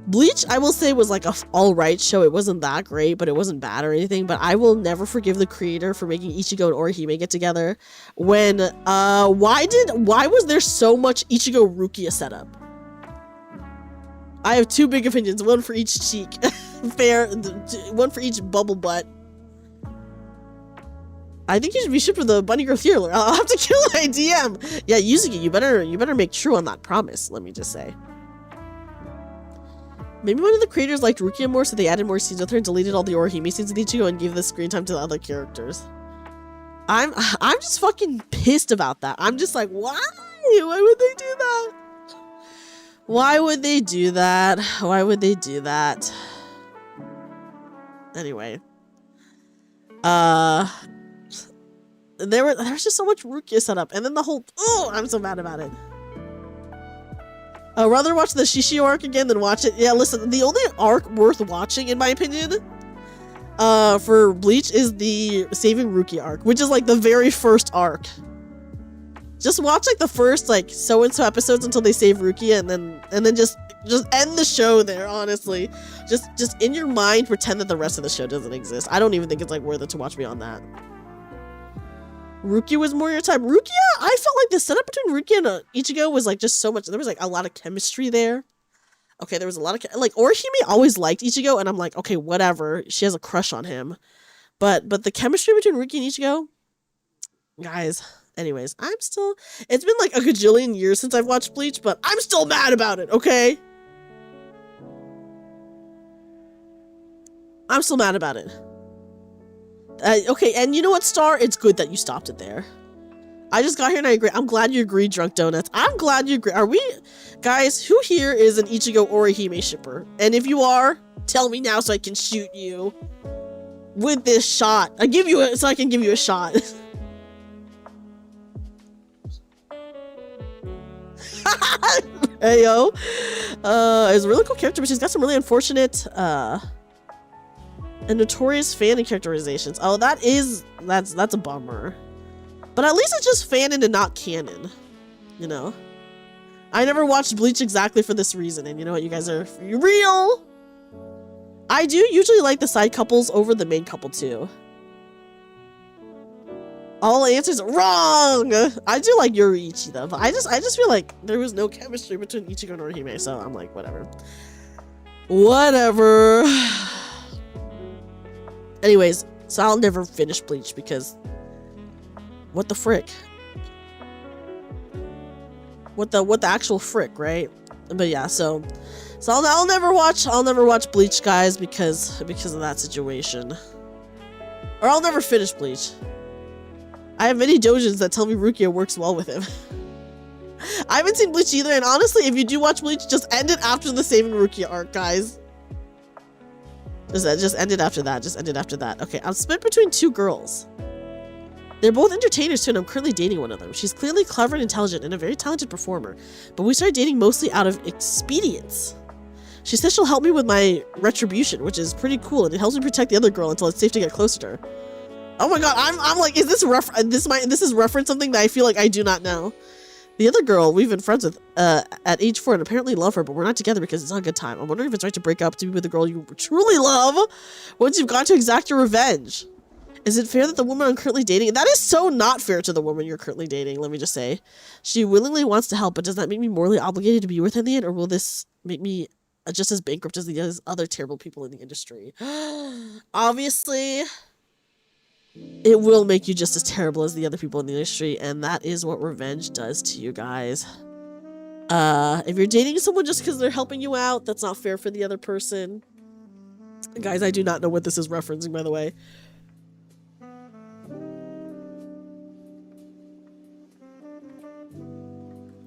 Bleach, I will say, was like a alright show. It wasn't that great, but it wasn't bad or anything. But I will never forgive the creator for making Ichigo and Orihime get together. When, why was there so much Ichigo Rukia setup? I have two big opinions, one for each cheek. Fair, one for each bubble butt. I think you should be shipped with a bunny girl healer. I'll have to kill my DM. Yeah, Yuzuki, you better make true on that promise, let me just say. Maybe one of the creators liked Rukia more, so they added more scenes with her and deleted all the Orihime scenes with Ichigo and gave the screen time to the other characters. I'm just fucking pissed about that. I'm just like, why? Why would they do that? Why would they do that? Why would they do that? Anyway. There was just so much Rukia set up, and then the whole, oh, I'm so mad about it. I'd rather watch the Shishio arc again than watch it. Yeah, listen, the only arc worth watching, in my opinion, for Bleach is the Saving Rukia arc, which is like the very first arc. Just watch like the first like so-and-so episodes until they save Rukia, and then just end the show there, honestly. Just in your mind, pretend that the rest of the show doesn't exist. I don't even think it's like worth it to watch beyond that. Rukia was more your type. Rukia, I felt like the setup between Rukia and Ichigo was like just so much. There was like a lot of chemistry there. Okay, there was a lot of like Orihime always liked Ichigo, and I'm like, okay, whatever. She has a crush on him, but the chemistry between Rukia and Ichigo, guys. Anyways, it's been like a gajillion years since I've watched Bleach, but I'm still mad about it. Okay, I'm still mad about it. Okay, and you know what, Star? It's good that you stopped it there. I just got here and I agree. I'm glad you agree, Drunk Donuts. I'm glad you agree. Are we... Guys, who here is an Ichigo Orihime shipper? And if you are, tell me now so I can shoot you with this shot. I can give you a shot. Hey, yo. Is a really cool character, but she's got some really unfortunate, and notorious fan characterizations. Oh, that's a bummer. But at least it's just fanon and not canon. You know? I never watched Bleach exactly for this reason, and you know what? You guys are real! I do usually like the side couples over the main couple, too. All answers wrong! I do like Yoriichi, though, but I just feel like there was no chemistry between Ichigo and Orihime, so I'm like, whatever. Whatever. Anyways, so I'll never finish Bleach because what the frick? What the actual frick, right? But yeah, so I'll never watch Bleach, guys, because of that situation. Or I'll never finish Bleach. I have many dojins that tell me Rukia works well with him. I haven't seen Bleach either, and honestly, if you do watch Bleach, just end it after the Saving Rukia arc, guys. Just end it after that. Just end it after that. Okay, I'm split between two girls. They're both entertainers too, and I'm currently dating one of them. She's clearly clever and intelligent and a very talented performer, but we started dating mostly out of expedience. She says she'll help me with my retribution, which is pretty cool, and it helps me protect the other girl until it's safe to get closer to her. Oh my god, I'm like, is this this is reference something that I feel like I do not know. The other girl we've been friends with at age 4 and apparently love her, but we're not together because it's not a good time. I'm wondering if it's right to break up to be with the girl you truly love once you've got to exact your revenge. Is it fair that the woman I'm currently dating... That is so not fair to the woman you're currently dating, let me just say. She willingly wants to help, but does that make me morally obligated to be with her in the end, or will this make me just as bankrupt as the other terrible people in the industry? Obviously... it will make you just as terrible as the other people in the industry, and that is what revenge does to you guys. If you're dating someone just because they're helping you out, that's not fair for the other person. Guys, I do not know what this is referencing, by the way.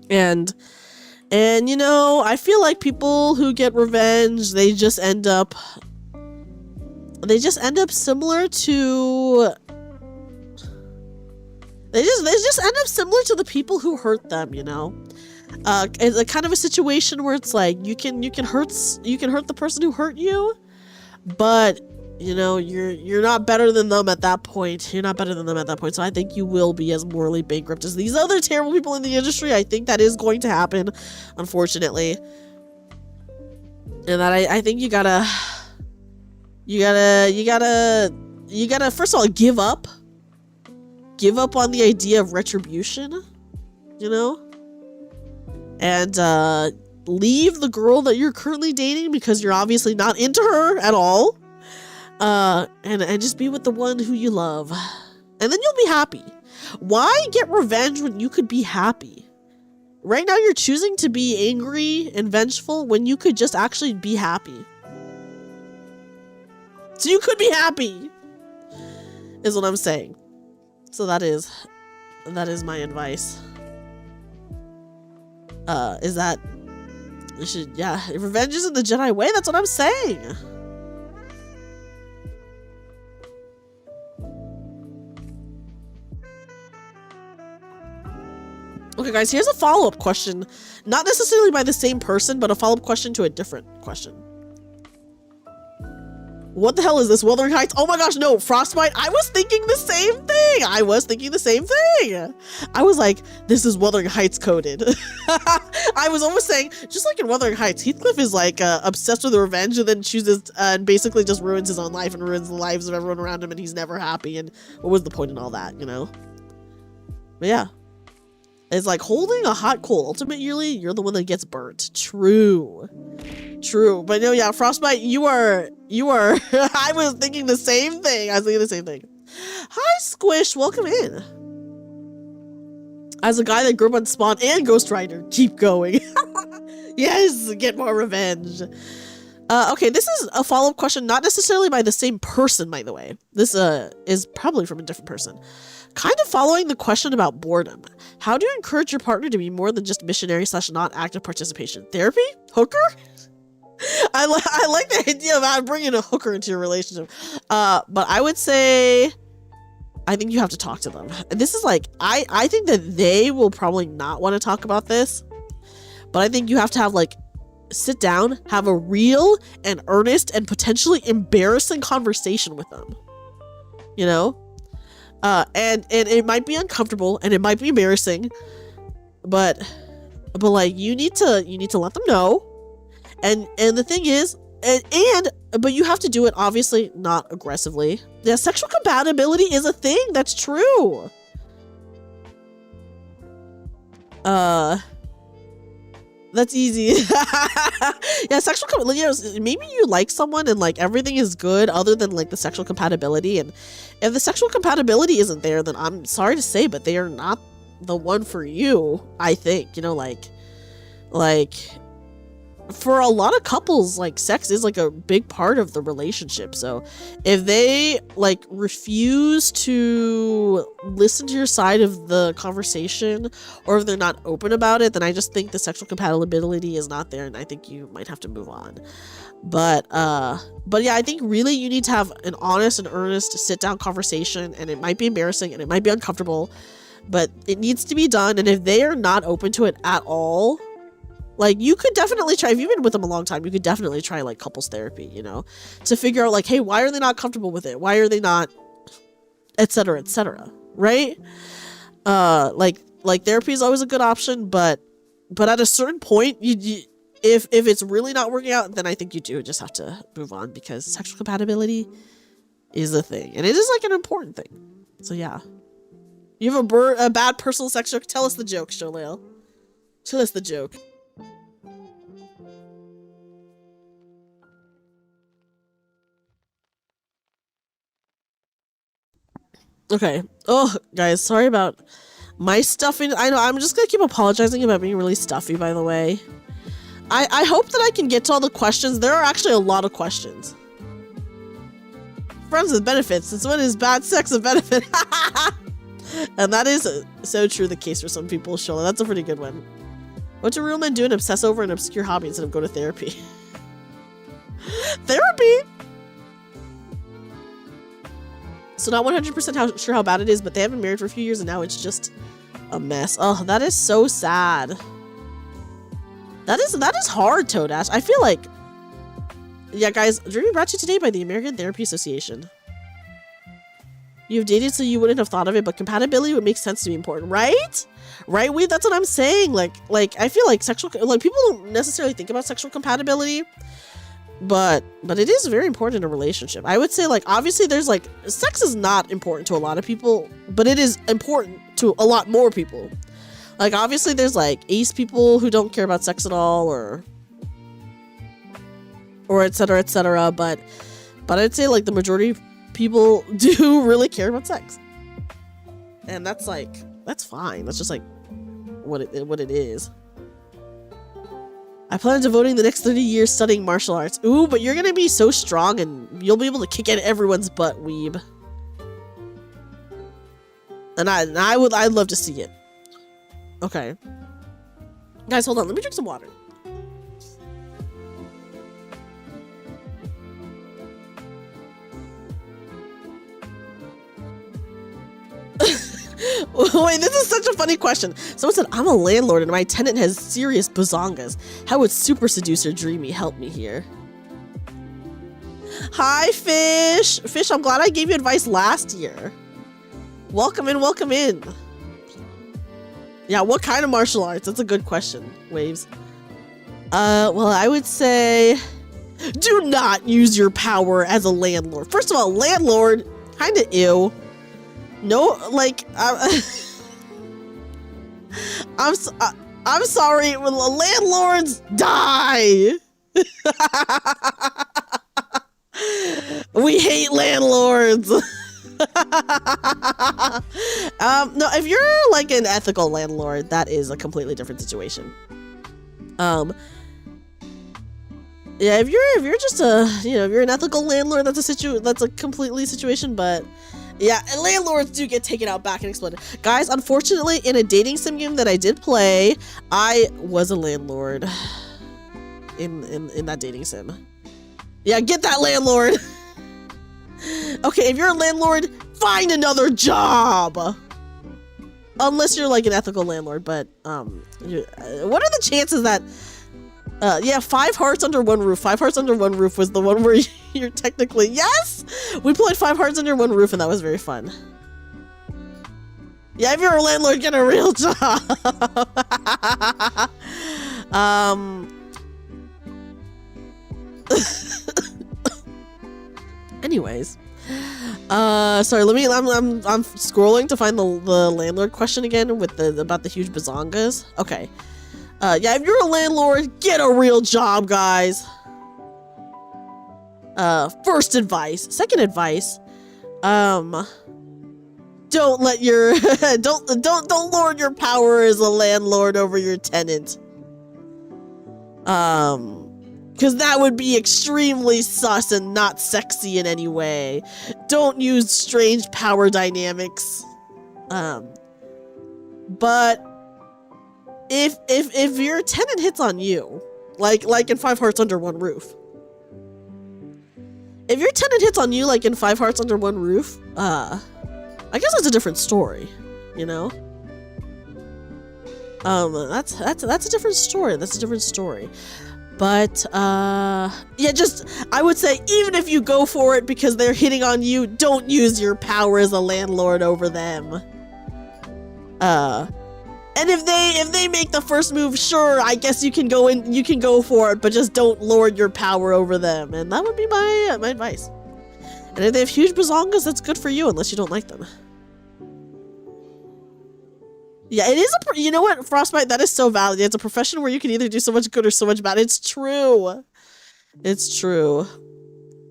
And you know, I feel like people who get revenge, they just end up similar to... They just end up similar to the people who hurt them, you know? It's a kind of a situation where it's like, you can hurt the person who hurt you, but You know, you're not better than them at that point. You're not better than them at that point. So I think you will be as morally bankrupt as these other terrible people in the industry. I think that is going to happen, unfortunately. And that I think you gotta first of all give up on the idea of retribution, you know, and leave the girl that you're currently dating because you're obviously not into her at all. And just be with the one who you love. And then you'll be happy. Why get revenge when you could be happy? Right now you're choosing to be angry and vengeful when you could just actually be happy. So you could be happy, is what I'm saying. So that is my advice. Is that you should, revenge isn't the Jedi way, that's what I'm saying. Okay, guys, here's a follow-up question. Not necessarily by the same person, but a follow-up question to a different question. What the hell is this? Wuthering Heights? Oh my gosh, no, Frostbite. I was thinking the same thing. I was like, this is Wuthering Heights coded. I was almost saying, just like in Wuthering Heights, Heathcliff is like obsessed with revenge and then chooses and basically just ruins his own life and ruins the lives of everyone around him and he's never happy. And what was the point in all that, you know? But yeah. It's like holding a hot coal. Ultimately, you're the one that gets burnt. True. But no, yeah, Frostbite, you are, I was thinking the same thing. Hi, Squish, welcome in. As a guy that grew up on Spawn and Ghost Rider, keep going. Yes, get more revenge. Okay, this is a follow-up question, not necessarily by the same person, by the way. This is probably from a different person. Kind of following the question about boredom. How do you encourage your partner to be more than just missionary / not active participation? Therapy? Hooker? I like the idea of bringing a hooker into your relationship. But I would say, I think you have to talk to them. And this is like, I think that they will probably not want to talk about this. But I think you have to have like, sit down, have a real and earnest and potentially embarrassing conversation with them. You know? And it might be uncomfortable and it might be embarrassing, but like you need to let them know. And the thing is, but you have to do it obviously not aggressively. Yeah, sexual compatibility is a thing. That's true. That's easy. Yeah, sexual compatibility. Maybe you like someone and like everything is good other than like the sexual compatibility. And if the sexual compatibility isn't there, then I'm sorry to say, but they are not the one for you. I think, you know, like for a lot of couples, like sex is like a big part of the relationship. So if they like refuse to listen to your side of the conversation, or if they're not open about it, then I just think the sexual compatibility is not there, and I think you might have to move on. But yeah, I think really you need to have an honest and earnest sit down conversation, and it might be embarrassing and it might be uncomfortable, but it needs to be done. And if they are not open to it at all, like, you could definitely try, if you've been with them a long time, you could definitely try, like, couples therapy, you know, to figure out, like, hey, why are they not comfortable with it? Why are they not, etc., right? Like therapy is always a good option, but at a certain point, if it's really not working out, then I think you do just have to move on, because sexual compatibility is a thing, and it is, like, an important thing. So, yeah. You have a bad personal sex joke? Tell us the joke, Sholale. Tell us the joke. Okay. Oh, guys, sorry about my stuffing. I know, I'm just gonna keep apologizing about being really stuffy, by the way. I hope that I can get to all the questions. There are actually a lot of questions. Friends with benefits. Since when is bad sex a benefit? And that is so true the case for some people, Shola. That's a pretty good one. What do real men do and obsess over an obscure hobby instead of go to therapy? Therapy? So not 100% sure how bad it is, but they have been married for a few years and now it's just a mess. Oh, that is so sad. That is hard, Toadash. I feel like Yeah, guys, Dreamy brought to you today by the American Therapy Association. You've dated so you wouldn't have thought of it, but compatibility would make sense to be important, right? Right, Weed? That's what I'm saying. Like I feel like people don't necessarily think about sexual compatibility, but it is very important in a relationship. I would say, like, obviously there's like, sex is not important to a lot of people, but it is important to a lot more people. Like, obviously there's like ace people who don't care about sex at all, or etc., but I'd say like the majority of people do really care about sex, and that's fine. That's just like what it is. I plan on devoting the next 30 years studying martial arts. Ooh, but you're gonna be so strong and you'll be able to kick at everyone's butt, Weeb. And I'd love to see it. Okay, guys, hold on, let me drink some water. Wait, this is such a funny question. Someone said, I'm a landlord and my tenant has serious bazongas. How would Super Seducer Dreamy help me here? Hi, Fish. Fish, I'm glad I gave you advice last year. Welcome in, welcome in. Yeah, what kind of martial arts? That's a good question, Waves. Well, I would say, do not use your power as a landlord. First of all, landlord, kind of ew. No, like, I'm sorry, landlords die. We hate landlords. No, if you're like an ethical landlord, that is a completely different situation. Yeah, if you're just if you're an ethical landlord, that's a completely situation, but yeah, and landlords do get taken out back and exploded. Guys, unfortunately, in a dating sim game that I did play, I was a landlord in that dating sim. Yeah, get that, landlord. Okay, if you're a landlord, find another job. Unless you're like an ethical landlord, but what are the chances that yeah, 5 hearts under one roof. 5 hearts under one roof was the one where you're technically, yes! We played 5 hearts under one roof and that was very fun. Yeah, if you're a landlord, get a real job. Anyways. Sorry, I'm scrolling to find the landlord question again with about the huge bazongas. Okay. Yeah, if you're a landlord, get a real job, guys. First advice. Second advice, don't let your don't lord your power as a landlord over your tenant. Because that would be extremely sus and not sexy in any way. Don't use strange power dynamics. But if your tenant hits on you, like in 5 hearts under one roof. If your tenant hits on you like in 5 hearts under one roof, I guess that's a different story, you know? That's a different story. That's a different story. But yeah, just I would say even if you go for it because they're hitting on you, don't use your power as a landlord over them. And if they make the first move, sure, I guess you can go for it, but just don't lord your power over them. And that would be my advice. And if they have huge bazongas, that's good for you, unless you don't like them. Yeah, it is you know what, Frostbite, that is so valid. It's a profession where you can either do so much good or so much bad. It's true. It's true.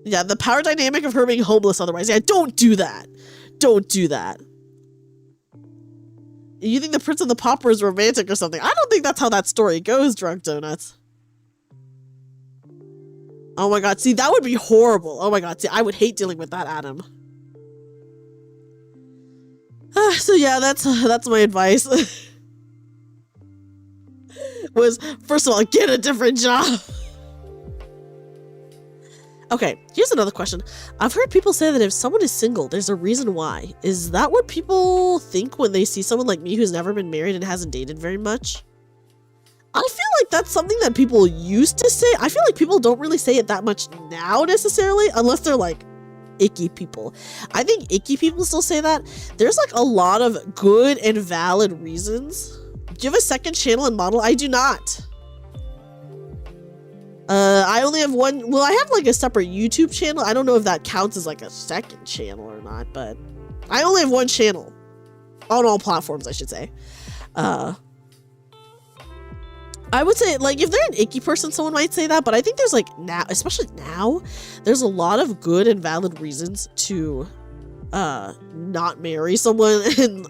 Yeah, the power dynamic of her being homeless otherwise. Yeah, don't do that. Don't do that. You think the Prince and the Pauper is romantic or something? I don't think that's how that story goes, Drunk Donuts. Oh my god, see, that would be horrible. Oh my god, see, I would hate dealing with that, Adam. So yeah, that's my advice. Was, first of all, get a different job. Okay, here's another question. I've heard people say that if someone is single, there's a reason why. Is that what people think when they see someone like me who's never been married and hasn't dated very much? I feel like that's something that people used to say. I feel like people don't really say it that much now necessarily, unless they're like icky people. I think icky people still say that. There's like a lot of good and valid reasons. Do you have a second channel and model? I do not. I only have one. Well, I have like a separate YouTube channel. I don't know if that counts as like a second channel or not, but I only have one channel on all platforms, I should say. I would say, like, if they're an icky person, someone might say that, but I think there's, like, now, especially now, there's a lot of good and valid reasons to, not marry someone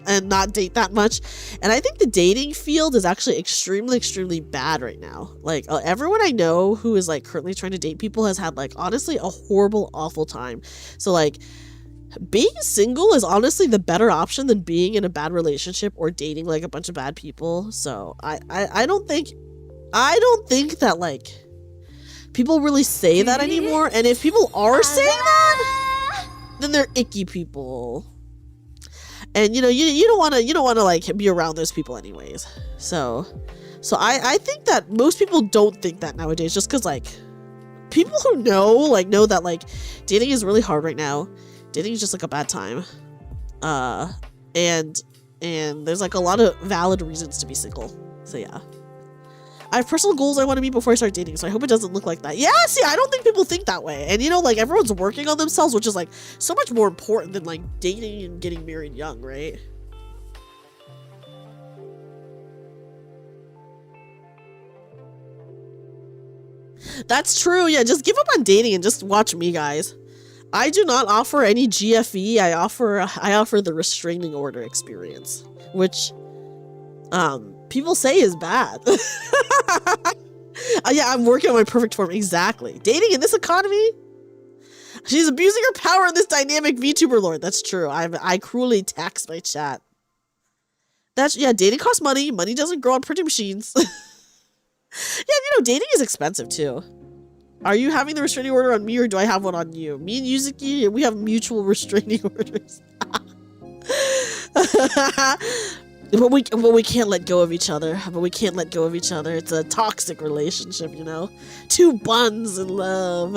and not date that much. And I think the dating field is actually extremely bad right now. Like, everyone I know who is, like, currently trying to date people has had, like, honestly, a horrible, awful time. So, like, being single is honestly the better option than being in a bad relationship or dating, like, a bunch of bad people. So, I don't think that, like, people really say that anymore. And if people are saying that, then they're icky people. And, you know, you don't want to, like, be around those people anyways. So I think that most people don't think that nowadays, just because, like, people who know that, like, dating is really hard right now. Dating is just, like, a bad time. And there's, like, a lot of valid reasons to be single. So, yeah. I have personal goals I want to meet before I start dating, so I hope it doesn't look like that. Yeah, see, I don't think people think that way. And, you know, like, everyone's working on themselves, which is, like, so much more important than, like, dating and getting married young, right? That's true, yeah, just give up on dating and just watch me, guys. I do not offer any GFE, I offer the restraining order experience, which, people say is bad. Yeah, I'm working on my perfect form. Exactly. Dating in this economy? She's abusing her power in this dynamic VTuber lord. That's true. I cruelly tax my chat. Yeah, dating costs money. Money doesn't grow on printing machines. Yeah, you know, dating is expensive too. Are you having the restraining order on me or do I have one on you? Me and Yuzuki, we have mutual restraining orders. But we can't let go of each other. It's a toxic relationship, you know? Two buns in love.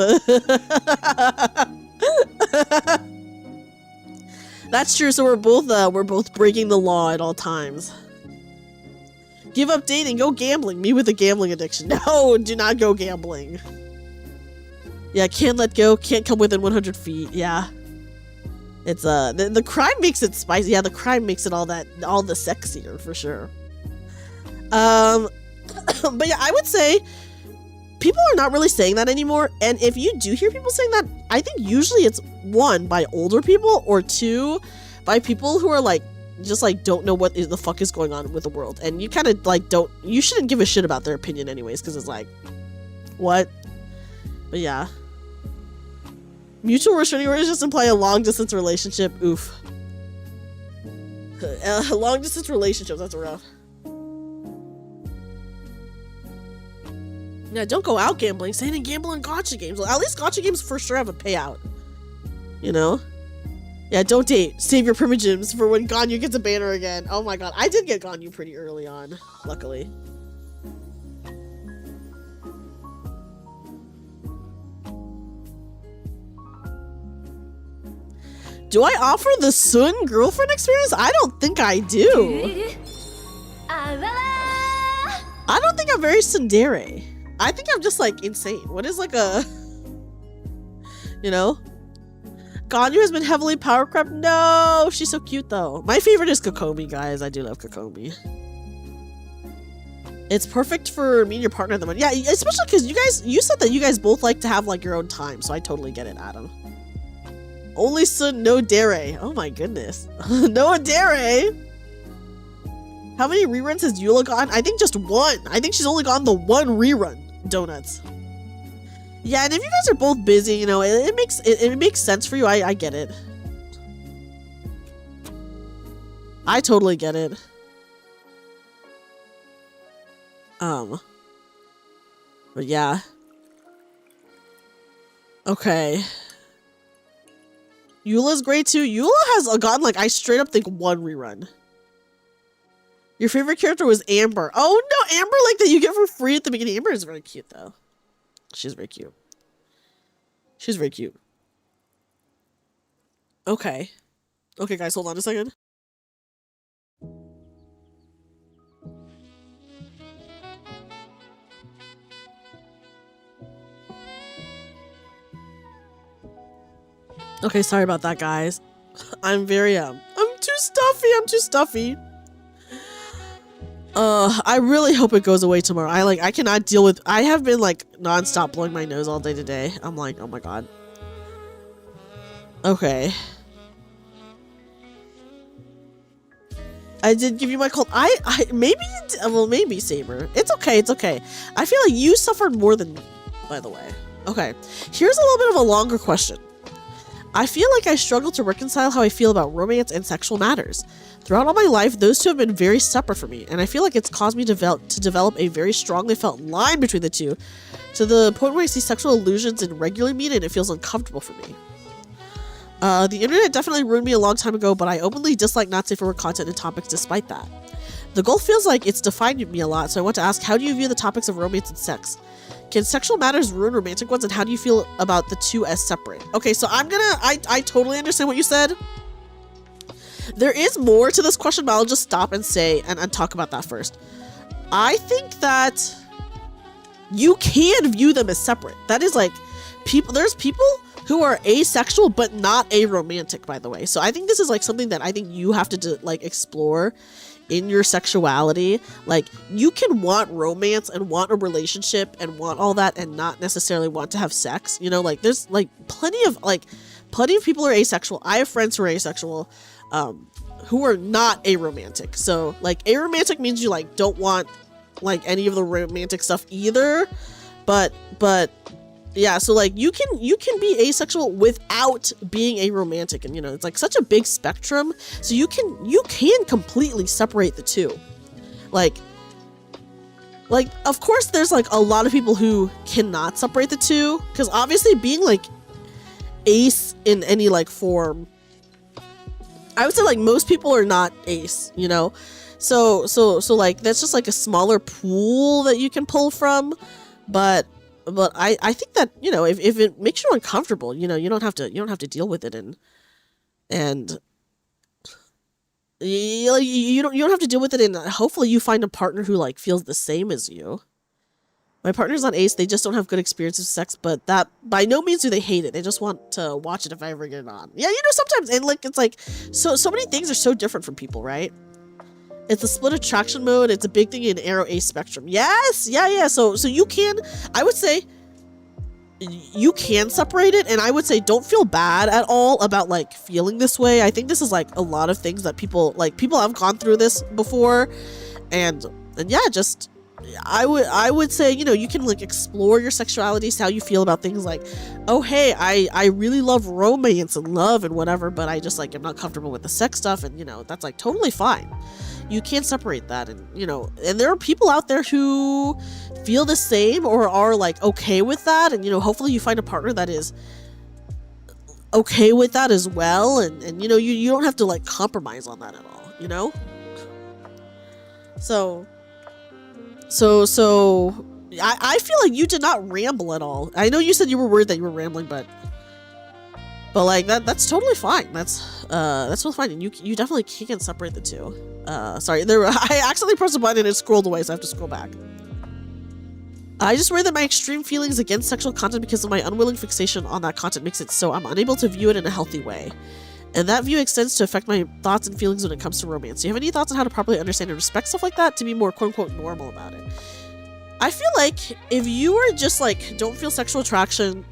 That's true, so we're both breaking the law at all times. Give up dating, go gambling. Me with a gambling addiction. No, do not go gambling. Yeah, can't let go, can't come within 100 feet. Yeah. It's the crime makes it spicy. Yeah, the crime makes it all the sexier for sure. But yeah, I would say people are not really saying that anymore. And if you do hear people saying that, I think usually it's one by older people or two by people who are like just like don't know what the fuck is going on with the world. And you kind of like you shouldn't give a shit about their opinion anyways, because it's like, what? But yeah. Mutual restraining orders just imply a long-distance relationship. Oof. Long-distance relationships, that's rough. Yeah, don't go out gambling. Stay in gambling gacha games. Well, at least gacha games for sure have a payout. You know? Yeah, don't date. Save your primogems for when Ganyu gets a banner again. Oh my god, I did get Ganyu pretty early on, luckily. Do I offer the Sun girlfriend experience? I don't think I do. I don't think I'm very tsundere. I think I'm just like insane. What is like a... You know? Ganyu has been heavily power crept. No, she's so cute though. My favorite is Kokomi, guys. I do love Kokomi. It's perfect for me and your partner at the moment. Yeah, especially because you said that you guys both like to have like your own time, so I totally get it, Adam. Only Sun, no dere. Oh my goodness. No dere? How many reruns has Eula gotten? I think just one. I think she's only gotten the one rerun. Donuts. Yeah, and if you guys are both busy, you know, it makes sense for you. I get it. I totally get it. But yeah. Okay. Eula's great too. Eula has gotten like, I straight up think one rerun. Your favorite character was Amber. Oh no, Amber like that you get for free at the beginning. Amber is very cute though. She's very cute. She's very cute. Okay. Okay, guys, hold on a second. Okay, sorry about that, guys. I'm very, I'm too stuffy. I really hope it goes away tomorrow. I cannot deal with, I have been like non-stop blowing my nose all day today. I'm like, oh my god. Okay. I did give you my cold. Maybe, well, maybe Saber. It's okay. I feel like you suffered more than me, by the way. Okay. Here's a little bit of a longer question. I feel like I struggle to reconcile how I feel about romance and sexual matters. Throughout all my life, those two have been very separate for me, and I feel like it's caused me to develop a very strongly felt line between the two, to the point where I see sexual illusions in regular media and it feels uncomfortable for me. The internet definitely ruined me a long time ago, but I openly dislike not safe for work content and topics despite that. The goal feels like it's defined me a lot, so I want to ask, how do you view the topics of romance and sex? Can sexual matters ruin romantic ones, and how do you feel about the two as separate? Okay, so I totally understand what you said. There is more to this question, but I'll just stop and say, and talk about that first. I think that you can view them as separate. That is like, there's people who are asexual, but not aromantic, by the way. So I think this is like something that I think you have to like explore in your sexuality. Like, you can want romance and want a relationship and want all that and not necessarily want to have sex, you know. Like, there's like plenty of people are asexual. I have friends who are asexual, who are not aromantic. So like, aromantic means you like don't want like any of the romantic stuff either, but yeah, so like you can be asexual without being aromantic, and you know, it's like such a big spectrum. So you can completely separate the two. Like of course there's like a lot of people who cannot separate the two, because obviously being like ace in any like form, I would say like most people are not ace, you know. So like that's just like a smaller pool that you can pull from, but I think that, you know, if it makes you uncomfortable, you know, you don't have to deal with it, and you don't have to deal with it, and hopefully you find a partner who like feels the same as you. My partner's on ace, they just don't have good experiences with sex, but that by no means do they hate it. They just want to watch it if I ever get it on. Yeah, you know, sometimes, and like it's like so many things are so different from people, right? It's a split attraction mode. It's a big thing in Arrow Ace spectrum. Yes, yeah. So you can, I would say, you can separate it, and I would say don't feel bad at all about like feeling this way. I think this is like a lot of things that people have gone through this before, and yeah, just I would say, you know, you can like explore your sexuality, how you feel about things like, oh hey, I really love romance and love and whatever, but I just like am not comfortable with the sex stuff, and you know, that's like totally fine. You can't separate that, and you know, and there are people out there who feel the same or are like okay with that, and you know, hopefully you find a partner that is okay with that as well, and you know, you don't have to like compromise on that at all, you know. So I feel like you did not ramble at all. I know you said you were worried that you were rambling, but like that's totally fine. That's totally fine, and you definitely can separate the two. Sorry, I accidentally pressed a button and it scrolled away, so I have to scroll back. I just worry that my extreme feelings against sexual content because of my unwilling fixation on that content makes it so I'm unable to view it in a healthy way. And that view extends to affect my thoughts and feelings when it comes to romance. Do you have any thoughts on how to properly understand and respect stuff like that to be more quote-unquote normal about it? I feel like if you are just like, don't feel sexual attraction,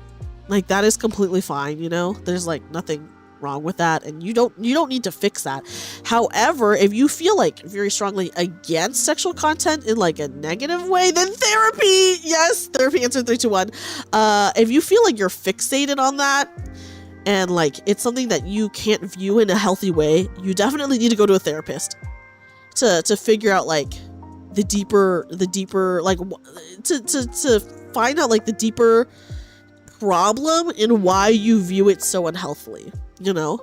like that is completely fine, you know? There's like nothing wrong with that, and you don't need to fix that. However, if you feel like very strongly against sexual content in like a negative way, then therapy. Yes, therapy answer 3, 2, 1. If you feel like you're fixated on that and like it's something that you can't view in a healthy way, you definitely need to go to a therapist to figure out like the deeper like to find out like the deeper problem in why you view it so unhealthily, you know.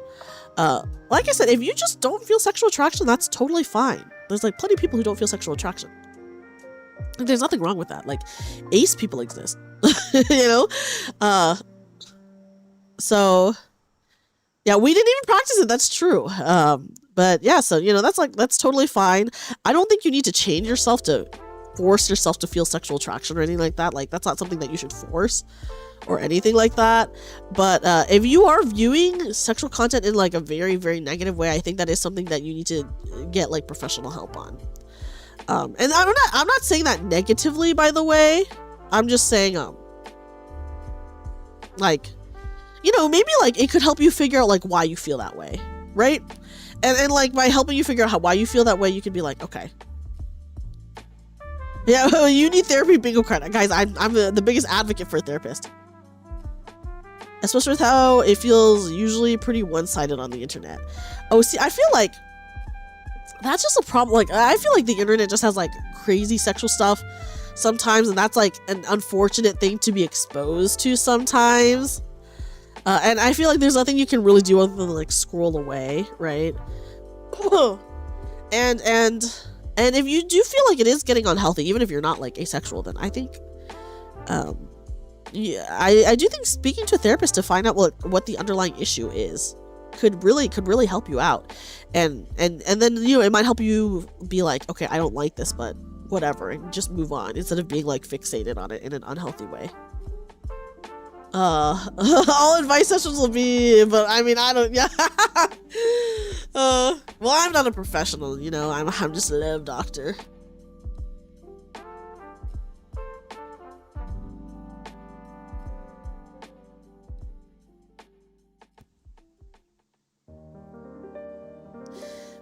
Like I said, if you just don't feel sexual attraction, that's totally fine. There's like plenty of people who don't feel sexual attraction. And there's nothing wrong with that. Like, ace people exist. You know? So yeah, we didn't even practice it. That's true. But yeah, so, you know, that's totally fine. I don't think you need to change yourself to force yourself to feel sexual attraction or anything like that. Like, that's not something that you should force or anything like that. But if you are viewing sexual content in like a very, very negative way, I think that is something that you need to get like professional help on. And I'm not saying that negatively, by the way. I'm just saying, like, you know, maybe like it could help you figure out like why you feel that way, right? And like by helping you figure out why you feel that way, you could be like, okay, yeah, you need therapy, bingo card, guys. I'm the biggest advocate for a therapist, especially with how it feels usually pretty one-sided on the internet. Oh, see, I feel like that's just a problem. Like, I feel like the internet just has like crazy sexual stuff sometimes, and that's like an unfortunate thing to be exposed to sometimes. And I feel like there's nothing you can really do other than like scroll away, right? and if you do feel like it is getting unhealthy, even if you're not like asexual, then I think, yeah, I do think speaking to a therapist to find out what the underlying issue is could really help you out, and then, you know, it might help you be like, okay, I don't like this, but whatever, and just move on instead of being like fixated on it in an unhealthy way. All advice sessions will be, but I mean, I don't, yeah. Well, I'm not a professional, you know, I'm just a love doctor.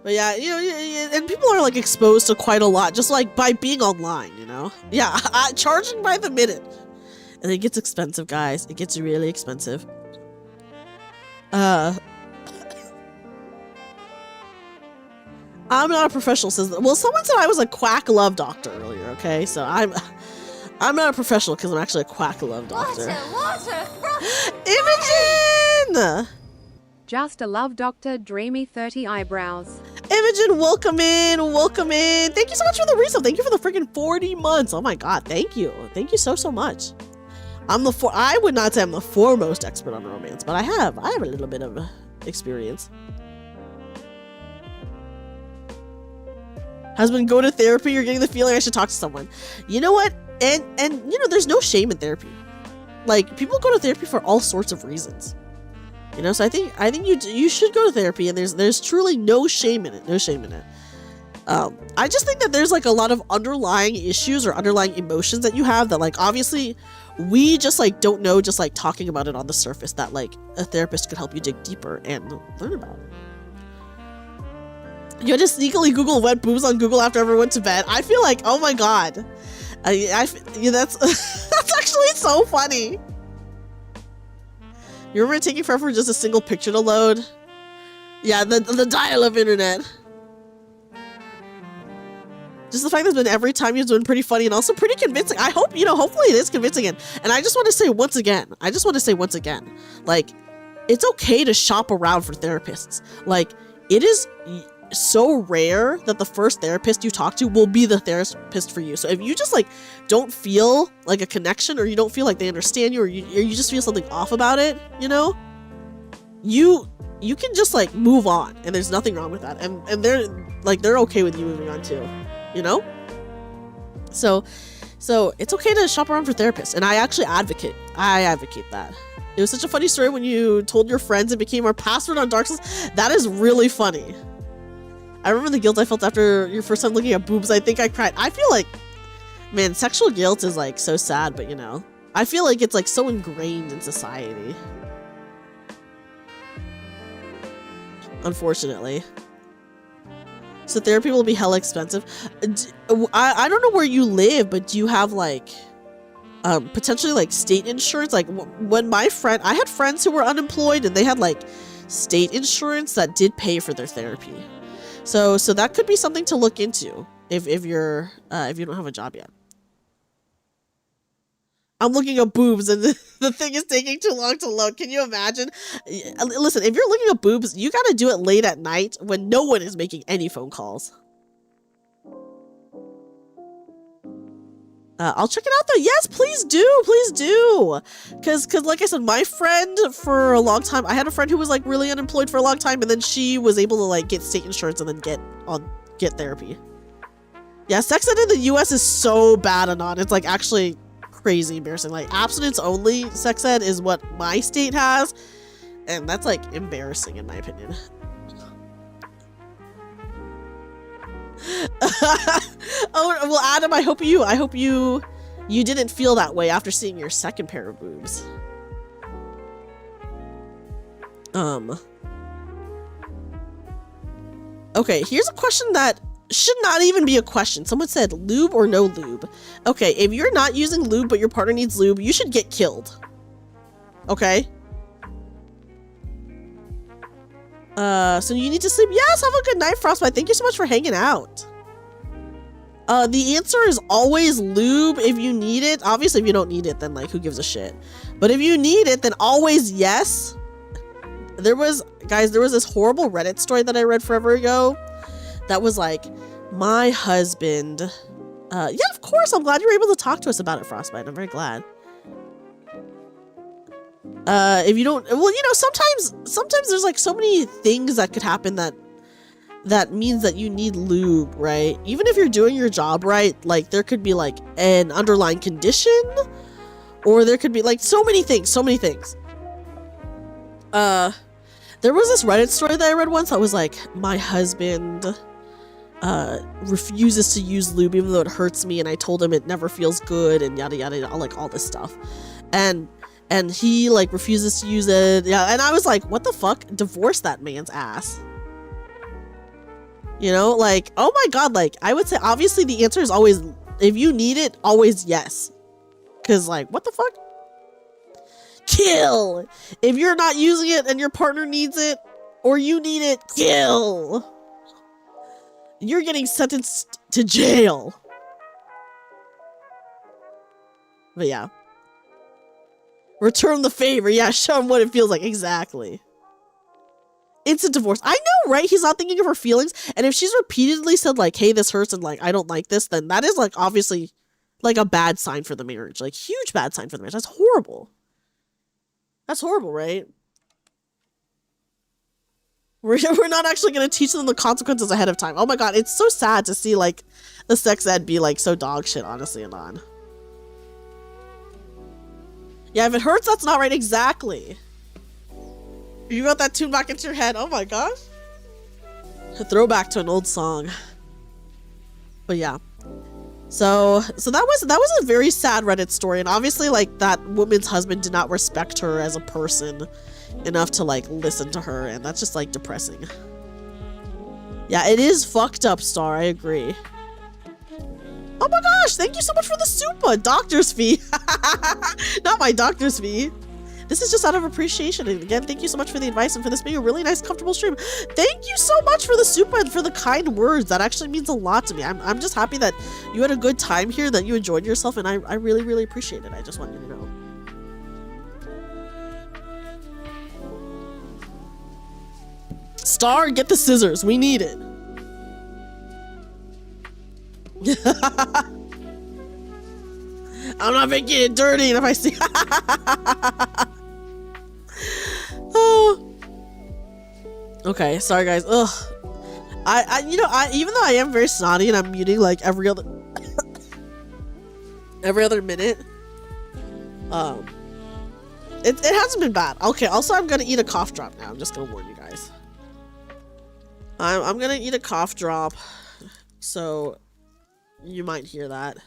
But yeah, you know, and people are like exposed to quite a lot just like by being online, you know? Yeah, charging by the minute. And it gets expensive, guys. It gets really expensive. I'm not a professional, says that. Well, someone said I was a quack love doctor earlier, okay? So I'm not a professional because I'm actually a quack love doctor. Water! Imogen! Just a love doctor, dreamy 30 eyebrows. Imogen, welcome in, welcome in. Thank you so much for the resub. Thank you for the freaking 40 months. Oh my god, thank you. Thank you so much. I would not say I'm the foremost expert on romance, but I have a little bit of experience. Husband, go to therapy. You're getting the feeling I should talk to someone. You know what? And you know, there's no shame in therapy. Like, people go to therapy for all sorts of reasons. You know, so I think you should go to therapy, and there's truly no shame in it. No shame in it. I just think that there's like a lot of underlying issues or underlying emotions that you have that, like, obviously we just like don't know, just like talking about it on the surface, that like a therapist could help you dig deeper and learn about it. You just sneakily Google wet boobs on Google after everyone went to bed. I feel like, oh my god, yeah, that's that's actually so funny. You remember taking forever for just a single picture to load? Yeah, the dial of internet. Just the fact that it's been every time you've been pretty funny and also pretty convincing. I hope, you know, hopefully it is convincing. And I just want to say once again, like, it's okay to shop around for therapists. Like, it is so rare that the first therapist you talk to will be the therapist for you. So if you just like don't feel like a connection, or you don't feel like they understand you, or you just feel something off about it, you know, you can just like move on, and there's nothing wrong with that. And they're okay with you moving on too. You know? So it's okay to shop around for therapists, and I actually advocate that. It was such a funny story when you told your friends it became our password on Dark Souls. That is really funny. I remember the guilt I felt after your first time looking at boobs. I think I cried. I feel like, man, sexual guilt is like so sad, but you know, I feel like it's like so ingrained in society. Unfortunately. So therapy will be hella expensive. I don't know where you live, but do you have like potentially like state insurance? Like when I had friends who were unemployed, and they had like state insurance that did pay for their therapy. So that could be something to look into if you don't have a job yet. I'm looking up boobs and the thing is taking too long to load. Can you imagine? Listen, if you're looking up boobs, you gotta do it late at night when no one is making any phone calls. I'll check it out though. Yes, please do. Cause like I said, my friend for a long time, I had a friend who was like really unemployed for a long time, and then she was able to like get state insurance and then get therapy. Yeah, sex ed in the US is so bad, Anon. It's like actually crazy embarrassing. Like abstinence only sex ed is what my state has, and that's like embarrassing in my opinion. Oh well, Adam, I hope you didn't feel that way after seeing your second pair of boobs. Okay, here's a question that should not even be a question. Someone said lube or no lube. Okay, if you're not using lube but your partner needs lube, you should get killed. Okay? So you need to sleep. Yes, have a good night, Frostbite. Thank you so much for hanging out. The answer is always lube if you need it. Obviously, if you don't need it, then like, who gives a shit? But if you need it, then always yes. There was this horrible Reddit story that I read forever ago that was like, my husband, yeah, of course, I'm glad you were able to talk to us about it, Frostbite. I'm very glad. If you don't, well, you know, sometimes there's like so many things that could happen that means that you need lube, right? Even if you're doing your job right, like there could be like an underlying condition, or there could be like so many things. There was this Reddit story that I read once that was like, my husband refuses to use lube even though it hurts me, and I told him it never feels good, and yada yada, like all this stuff, and he like refuses to use it. Yeah, and I was like, what the fuck? Divorce that man's ass. You know, like, oh my god, like I would say obviously the answer is always, if you need it, always yes. Cause like, what the fuck? Kill! If you're not using it and your partner needs it, or you need it, kill! You're getting sentenced to jail. But yeah. Return the favor. Yeah, show him what it feels like. Exactly. Instant divorce. I know, right? He's not thinking of her feelings. And if she's repeatedly said like, hey, this hurts and like, I don't like this, then that is like obviously like a bad sign for the marriage. Like huge bad sign for the marriage. That's horrible. That's horrible, right? We're not actually going to teach them the consequences ahead of time. Oh my god, it's so sad to see like the sex ed be like so dog shit, honestly, Anon. Yeah, if it hurts, that's not right. Exactly. You got that tune back into your head. Oh my gosh. A throwback to an old song. But yeah. So that was a very sad Reddit story, and obviously like that woman's husband did not respect her as a person enough to like listen to her, and that's just like depressing. Yeah, it is fucked up, Star. I agree. Oh my gosh, thank you so much for the super doctor's fee. Not my doctor's fee. This is just out of appreciation. And again, thank you so much for the advice and for this being a really nice, comfortable stream. Thank you so much for the super and for the kind words. That actually means a lot to me. I'm just happy that you had a good time here, that you enjoyed yourself, and I really, really appreciate it. I just want you to know. Star, get the scissors. We need it. I'm not making it dirty, and if I see oh. Okay, sorry guys. Ugh. I even though I am very snotty and I'm muting like every other minute, it hasn't been bad. Okay, also I'm gonna eat a cough drop now. I'm just gonna warn you guys. I'm gonna eat a cough drop, so you might hear that.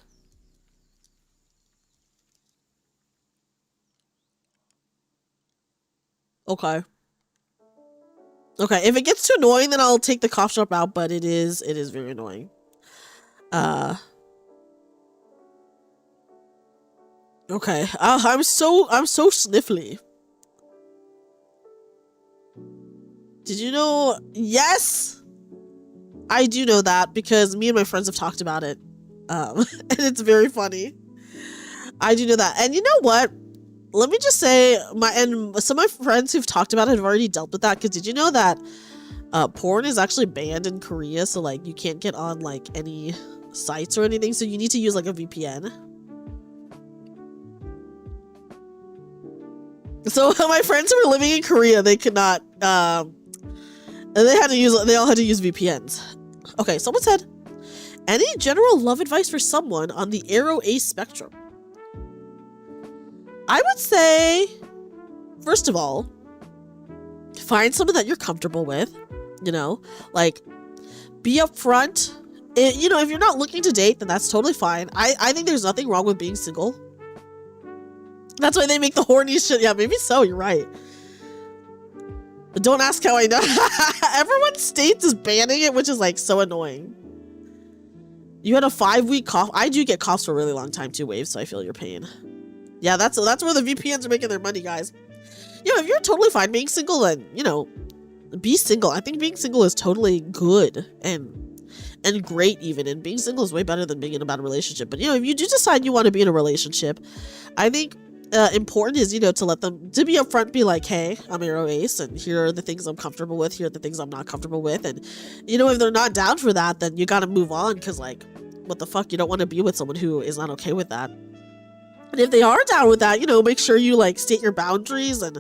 Okay. Okay, if it gets too annoying, then I'll take the cough drop out, but it is very annoying. Okay. I'm so sniffly. Did you know? Yes! I do know that because me and my friends have talked about it. And it's very funny. I do know that. And you know what? Let me just say, some of my friends who've talked about it have already dealt with that, because did you know that porn is actually banned in Korea, so like you can't get on like any sites or anything, so you need to use like a VPN. So my friends who were living in Korea, they could not, and they all had to use VPNs. Okay, someone said, any general love advice for someone on the Arrow Ace spectrum? I would say, first of all, find someone that you're comfortable with, you know, like, be upfront. You know, if you're not looking to date, then that's totally fine. I think there's nothing wrong with being single. That's why they make the horny shit. Yeah, maybe so, you're right. But don't ask how I know. Everyone states is banning it, which is like so annoying. You had a 5-week cough. I do get coughs for a really long time too, Wave, so I feel your pain. Yeah, that's where the VPNs are making their money, guys. You know, if you're totally fine being single, then, you know, be single. I think being single is totally good and great even. And being single is way better than being in a bad relationship. But, you know, if you do decide you want to be in a relationship, I think important is, you know, to let them, to be upfront, be like, hey, I'm Arrow Ace, and here are the things I'm comfortable with, here are the things I'm not comfortable with. And, you know, if they're not down for that, then you got to move on, because, like, what the fuck? You don't want to be with someone who is not okay with that. And if they are down with that, you know, make sure you, like, state your boundaries and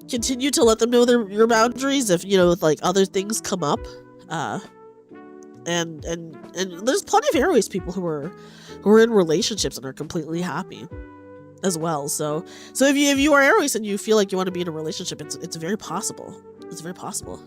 continue to let them know your boundaries if, you know, if, like, other things come up. And there's plenty of Arrow Ace people who are in relationships and are completely happy as well. So if you are Arrow Ace and you feel like you want to be in a relationship, it's very possible. It's very possible.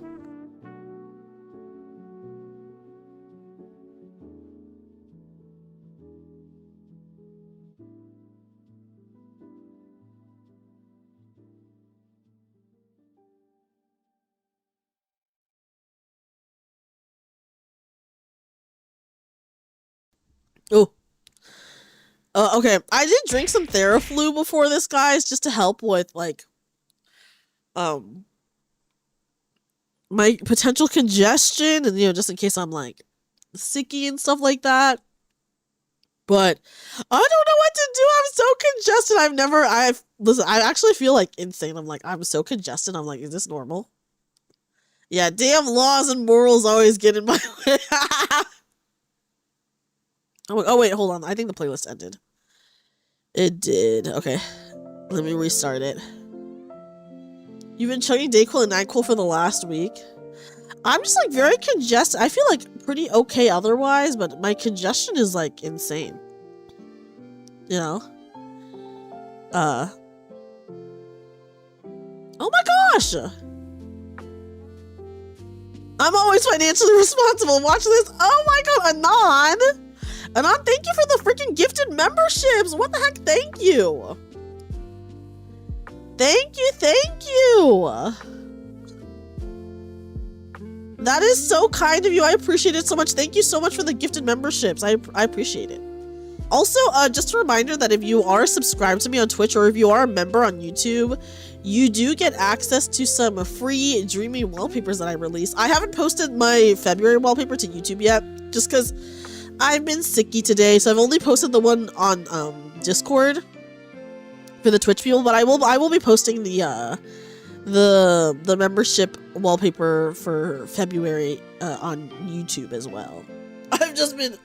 Oh. Okay, I did drink some Theraflu before this, guys, just to help with, like, my potential congestion and, you know, just in case I'm, like, sicky and stuff like that. But I don't know what to do. I'm so congested. Listen, I actually feel, like, insane. I'm like, I'm so congested. I'm like, is this normal? Yeah, damn laws and morals always get in my way. Oh, wait, hold on. I think the playlist ended. It did. Okay. Let me restart it. You've been chugging Dayquil and NyQuil for the last week. I'm just, like, very congested. I feel, like, pretty okay otherwise, but my congestion is, like, insane. You know? Oh my gosh! I'm always financially responsible. Watch this. Oh my god, Anon! Anon, thank you for the freaking gifted memberships. What the heck? Thank you. Thank you. That is so kind of you. I appreciate it so much. Thank you so much for the gifted memberships. I appreciate it. Also, just a reminder that if you are subscribed to me on Twitch or if you are a member on YouTube, you do get access to some free Dreamy wallpapers that I release. I haven't posted my February wallpaper to YouTube yet, just because I've been sicky today, so I've only posted the one on Discord for the Twitch people, but I will be posting the membership wallpaper for February on YouTube as well. I've just been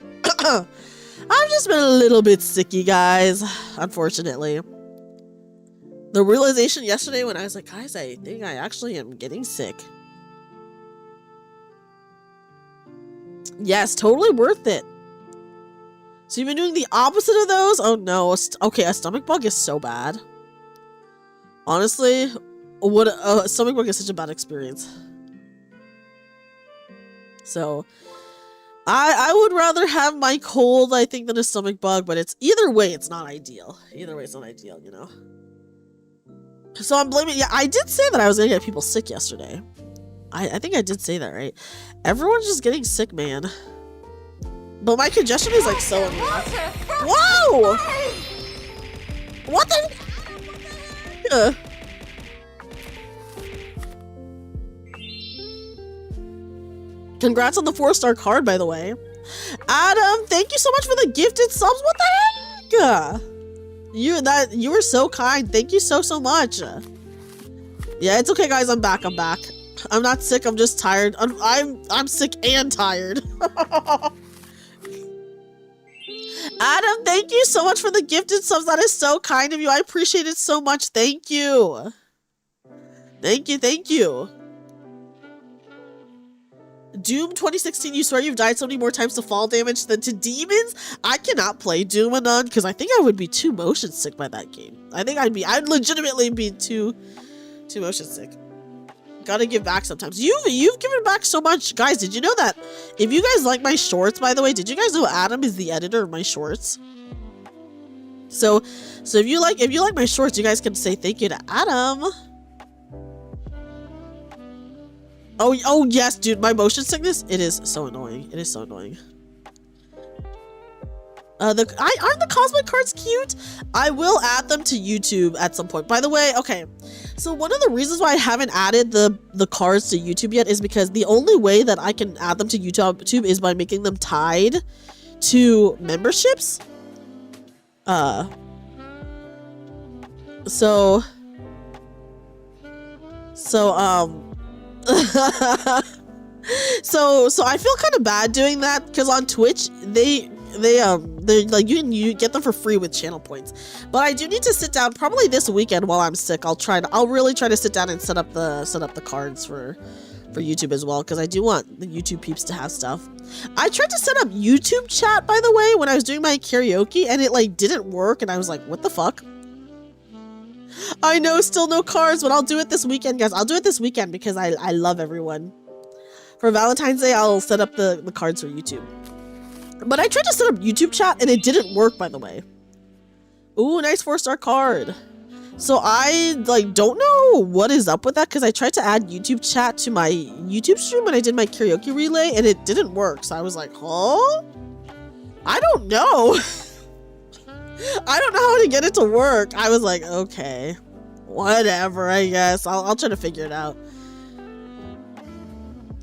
a little bit sicky, guys, unfortunately. The realization yesterday when I was like, guys, I think I actually am getting sick. Yes, totally worth it. So you've been doing the opposite of those? Oh no. Okay, a stomach bug is so bad. Honestly, a stomach bug is such a bad experience. So, I would rather have my cold, I think, than a stomach bug, but either way, it's not ideal. Either way, it's not ideal, you know? So I'm blaming, yeah, I did say that I was gonna get people sick yesterday. I think I did say that, right? Everyone's just getting sick, man. But my congestion is like so annoying. Whoa! What the? Congrats on the 4-star card, by the way. Adam, thank you so much for the gifted subs. What the heck? You were so kind. Thank you so much. Yeah, it's okay, guys. I'm back. I'm not sick. I'm just tired. I'm sick and tired. Adam, thank you so much for the gifted subs. That is so kind of you. I appreciate it so much. Thank you. Thank you, thank you. Doom 2016, you swear you've died so many more times to fall damage than to demons? I cannot play Doom and none because I think I would be too motion sick by that game. I think I'd legitimately be too motion sick. Gotta give back sometimes. You've given back so much. Guys, did you know that if you guys like my shorts, by the way, did you guys know Adam is the editor of my shorts? So if you like my shorts, you guys can say thank you to Adam. Oh yes, dude, my motion sickness, it is so annoying. It is so annoying. Aren't the cosplay cards cute? I will add them to YouTube at some point. By the way, okay. So one of the reasons why I haven't added the cards to YouTube yet is because the only way that I can add them to YouTube is by making them tied to memberships. So I feel kind of bad doing that because on Twitch they're like you get them for free with channel points, but I do need to sit down probably this weekend while I'm sick. I'll really try to sit down and set up the cards for YouTube as well, because I do want the YouTube peeps to have stuff. I tried to set up YouTube chat, by the way, when I was doing my karaoke, and it like didn't work, and I was like, what the fuck? I know, still no cards, but I'll do it this weekend, guys. I'll do it this weekend because I love everyone. For Valentine's Day, I'll set up the cards for YouTube. But I tried to set up YouTube chat and it didn't work, by the way. Ooh, nice 4-star card. So I like don't know what is up with that, because I tried to add YouTube chat to my YouTube stream when I did my karaoke relay and it didn't work. So I was like, huh? I don't know. I don't know how to get it to work. I was like, okay, whatever, I guess. I'll try to figure it out.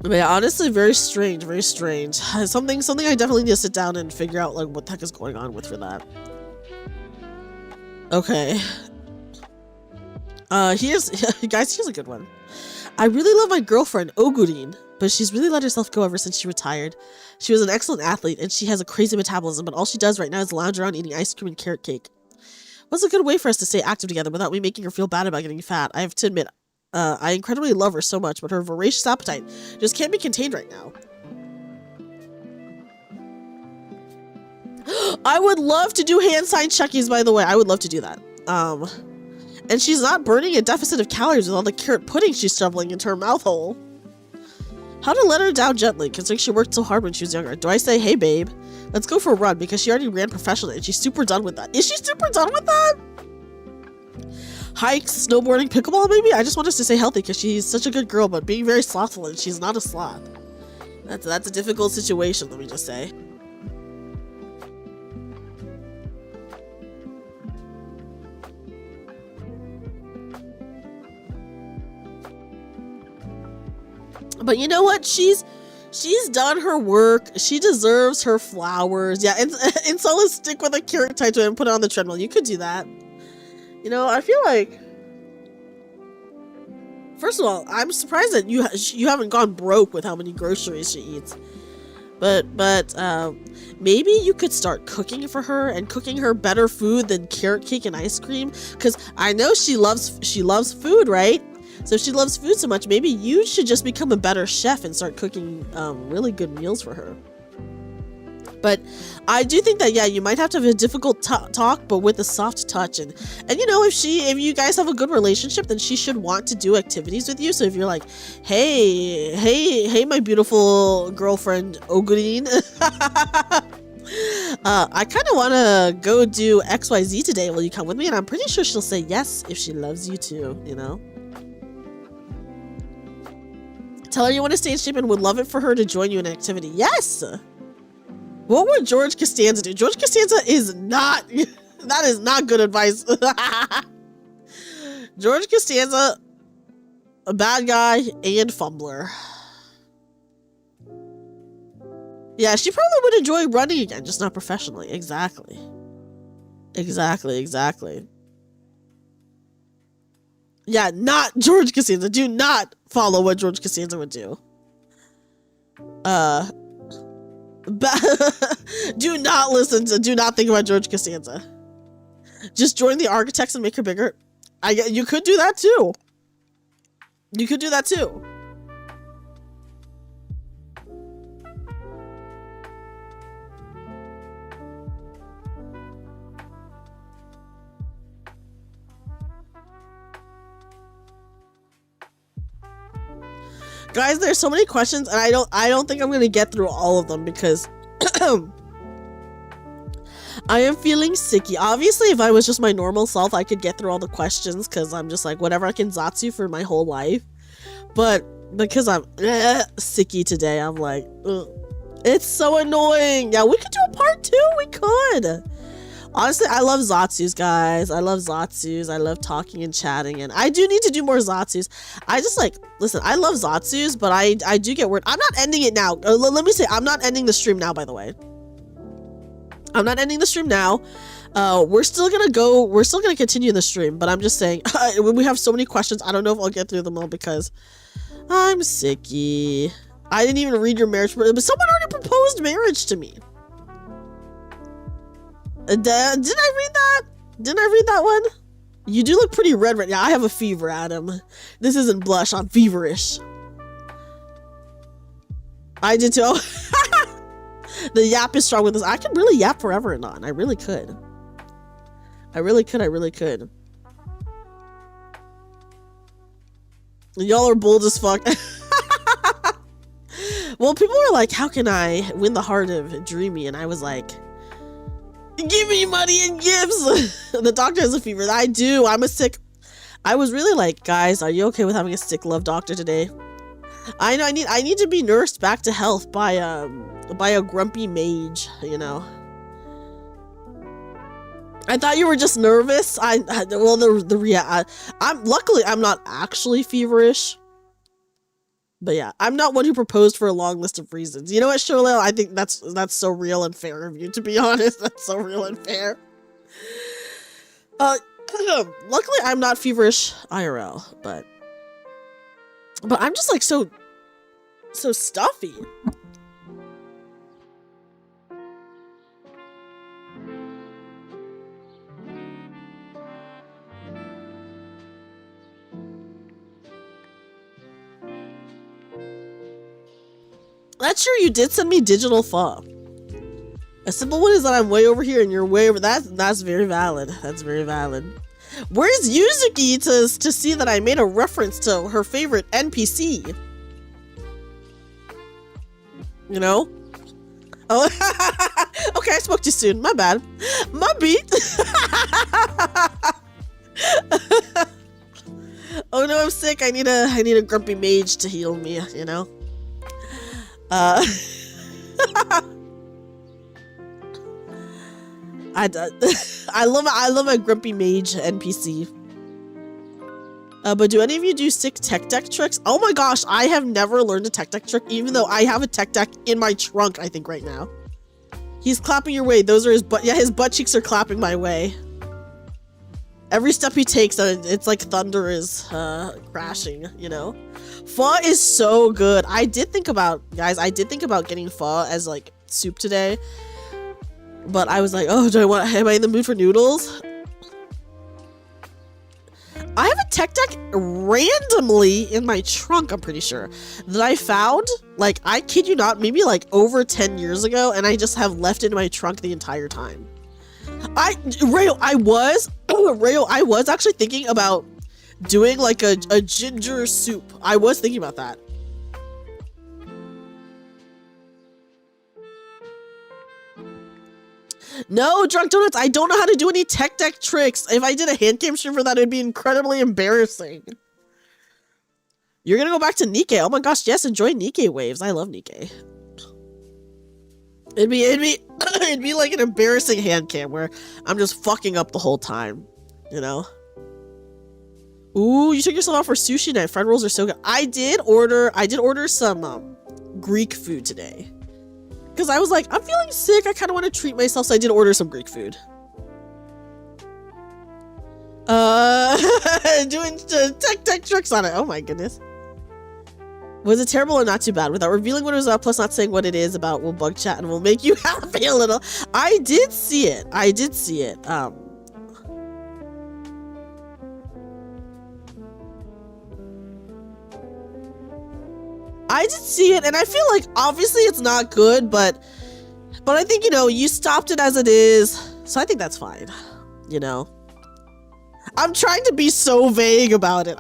But yeah, honestly, very strange, very strange. Something I definitely need to sit down and figure out like what the heck is going on with for that. Okay. Here's a good one. I really love my girlfriend, Ogurine, but she's really let herself go ever since she retired. She was an excellent athlete, and she has a crazy metabolism, but all she does right now is lounge around eating ice cream and carrot cake. What's a good way for us to stay active together without me making her feel bad about getting fat? I have to admit, I incredibly love her so much, but her voracious appetite just can't be contained right now. I would love to do hand sign Chuckies, by the way. I would love to do that. And she's not burning a deficit of calories with all the carrot pudding she's shoveling into her mouth hole. How to let her down gently, considering she worked so hard when she was younger. Do I say, hey babe, let's go for a run, because she already ran professionally and she's super done with that. Is she super done with that? Hikes, snowboarding, pickleball maybe? I just want us to stay healthy because she's such a good girl, but being very slothful, and she's not a sloth. That's a difficult situation, let me just say. But you know what? She's done her work. She deserves her flowers. Yeah, and so stick with a carrot tied to it and put it on the treadmill. You could do that. You know, I feel like, first of all, I'm surprised that you haven't gone broke with how many groceries she eats. But maybe you could start cooking for her and cooking her better food than carrot cake and ice cream. Because I know she loves food, right? So if she loves food so much, maybe you should just become a better chef and start cooking really good meals for her. But I do think that, yeah, you might have to have a difficult talk, but with a soft touch. And you know, if you guys have a good relationship, then she should want to do activities with you. So if you're like, hey, my beautiful girlfriend, Ogurine, I kind of want to go do XYZ today. Will you come with me? And I'm pretty sure she'll say yes if she loves you too, you know? Tell her you want to stay in shape and would love it for her to join you in an activity. Yes! What would George Costanza do? George Costanza is not... that is not good advice. George Costanza, a bad guy and fumbler. Yeah, she probably would enjoy running again, just not professionally. Exactly. Yeah, not George Costanza. Do not follow what George Costanza would do. Do not think about George Costanza. Just join the architects and make her bigger. You could do that too. You could do that too. Guys, there's so many questions, and I don't think I'm gonna get through all of them because I am feeling sicky. Obviously, if I was just my normal self, I could get through all the questions because I'm just like, whatever, I can Zatsu for my whole life. But because I'm sicky today, I'm like, ugh. It's so annoying. Yeah, we could do a part 2. We could. Honestly, I love Zatsus, guys. I love Zatsus. I love talking and chatting, and I do need to do more Zatsus. I just like, listen, I love Zatsus, but I do get weird. I'm not ending it now. Let me say, I'm not ending the stream now, by the way. I'm not ending the stream now. We're still gonna continue the stream, but I'm just saying, we have so many questions. I don't know if I'll get through them all because I'm sicky. I didn't even read your marriage, but someone already proposed marriage to me. Did I read that? Didn't I read that one? You do look pretty red right now. I have a fever, Adam. This isn't blush. I'm feverish. I did too. The yap is strong with this. I could really yap forever and on. I really could. I really could. Y'all are bold as fuck. Well, people were like, how can I win the heart of Dreamy? And I was like, give me money and gifts. The doctor has a fever. I do. I was really like, guys, are you okay with having a sick love doctor today? I know I need to be nursed back to health by a grumpy mage, you know. I thought you were just nervous. I'm luckily I'm not actually feverish. But yeah, I'm not one who proposed for a long list of reasons. You know what, Sholil? I think that's so real and fair of you, to be honest. That's so real and fair. Luckily I'm not feverish IRL, but I'm just like so stuffy. That's true, you did send me digital pho. A simple one is that I'm way over here and you're way over. That's very valid. That's very valid. Where's Yuzuki to see that I made a reference to her favorite NPC? You know? Oh, okay, I spoke too soon. My bad. My beat. Oh no, I'm sick. I need a grumpy mage to heal me, you know? I love a grumpy mage NPC. But do any of you do sick tech deck tricks? Oh my gosh, I have never learned a tech deck trick, even though I have a tech deck in my trunk, I think, right now. He's clapping your way. Those are his butt. Yeah, his butt cheeks are clapping my way. Every step he takes, it's like thunder is crashing, you know? Pho is so good. I did think about getting pho as like soup today. But I was like, oh, am I in the mood for noodles? I have a tech deck randomly in my trunk, I'm pretty sure, that I found, like, I kid you not, maybe like over 10 years ago, and I just have left it in my trunk the entire time. Rayo, I was actually thinking about doing like a ginger soup. I was thinking about that. No, Drunk Donuts, I don't know how to do any tech deck tricks. If I did a hand cam stream for that, it'd be incredibly embarrassing. You're gonna go back to Nikkei. Oh my gosh, yes, enjoy Nikkei waves. I love Nikkei. It'd be like an embarrassing hand cam where I'm just fucking up the whole time, you know? Ooh, you took yourself out for sushi night. Fried rolls are so good. I did order some Greek food today. Because I was like, I'm feeling sick. I kind of want to treat myself, so I did order some Greek food. Doing tech tricks on it. Oh my goodness. Was it terrible or not too bad? Without revealing what it was about, plus not saying what it is about, will bug chat and will make you happy a little. I did see it. I did see it. I did see it, and I feel like obviously it's not good, but I think, you know, you stopped it as it is, so I think that's fine, you know. I'm trying to be so vague about it.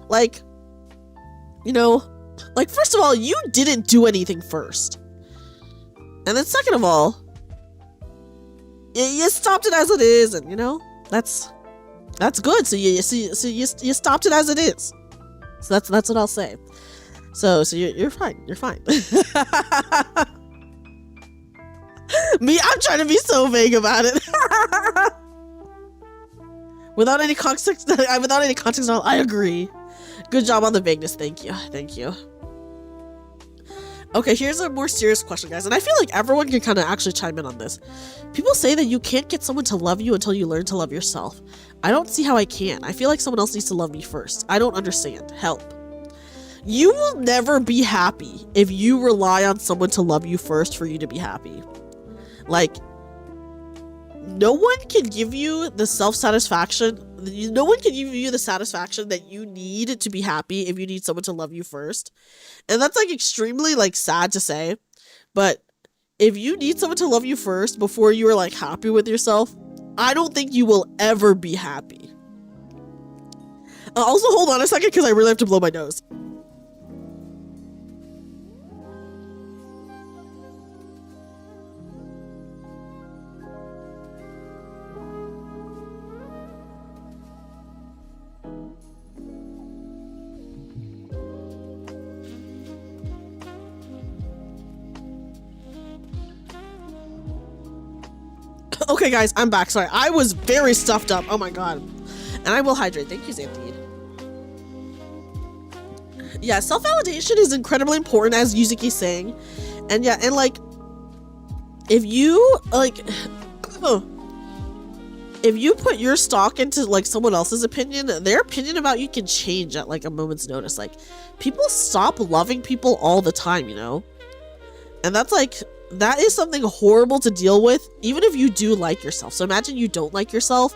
Like, you know, like, first of all, you didn't do anything first. And then second of all, you stopped it as it is, and, you know, that's good. So you stopped it as it is. So that's what I'll say. So you're fine. You're fine. Me, I'm trying to be so vague about it. Without any context, at all, I agree. Good job on the vagueness. Thank you. Okay, here's a more serious question, guys, and I feel like everyone can kind of actually chime in on this. People say that you can't get someone to love you until you learn to love yourself. I don't see how I can. I feel like someone else needs to love me first. I don't understand. Help. You will never be happy if you rely on someone to love you first for you to be happy. Like, no one can give you the self-satisfaction. No one can give you the satisfaction that you need to be happy if you need someone to love you first. And that's like extremely like sad to say, but if you need someone to love you first before you are like happy with yourself, I don't think you will ever be happy. Also, hold on a second because I really have to blow my nose. Okay, guys, I'm back. Sorry, I was very stuffed up. Oh my god. And I will hydrate. Thank you, Xanthine. Yeah, self-validation is incredibly important, as Yuzuki's saying. And yeah, and like, if you, like, if you put your stock into, like, someone else's opinion, their opinion about you can change at, like, a moment's notice. Like, people stop loving people all the time, you know? And that's, like, that is something horrible to deal with, even if you do like yourself. So imagine you don't like yourself,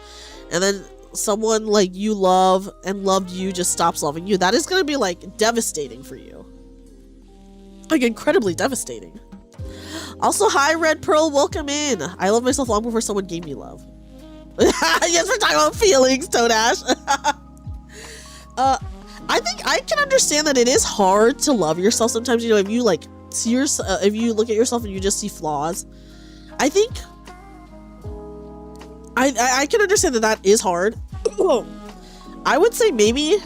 and then someone like you love and loved you just stops loving you. That is going to be like devastating for you. Like incredibly devastating. Also, hi Red Pearl, welcome in. I love myself long before someone gave me love. Yes, we're talking about feelings, Toadash. I think I can understand that it is hard to love yourself sometimes, you know, if you like see yourself, if you look at yourself and you just see flaws. I think I can understand that that is hard. I would say maybe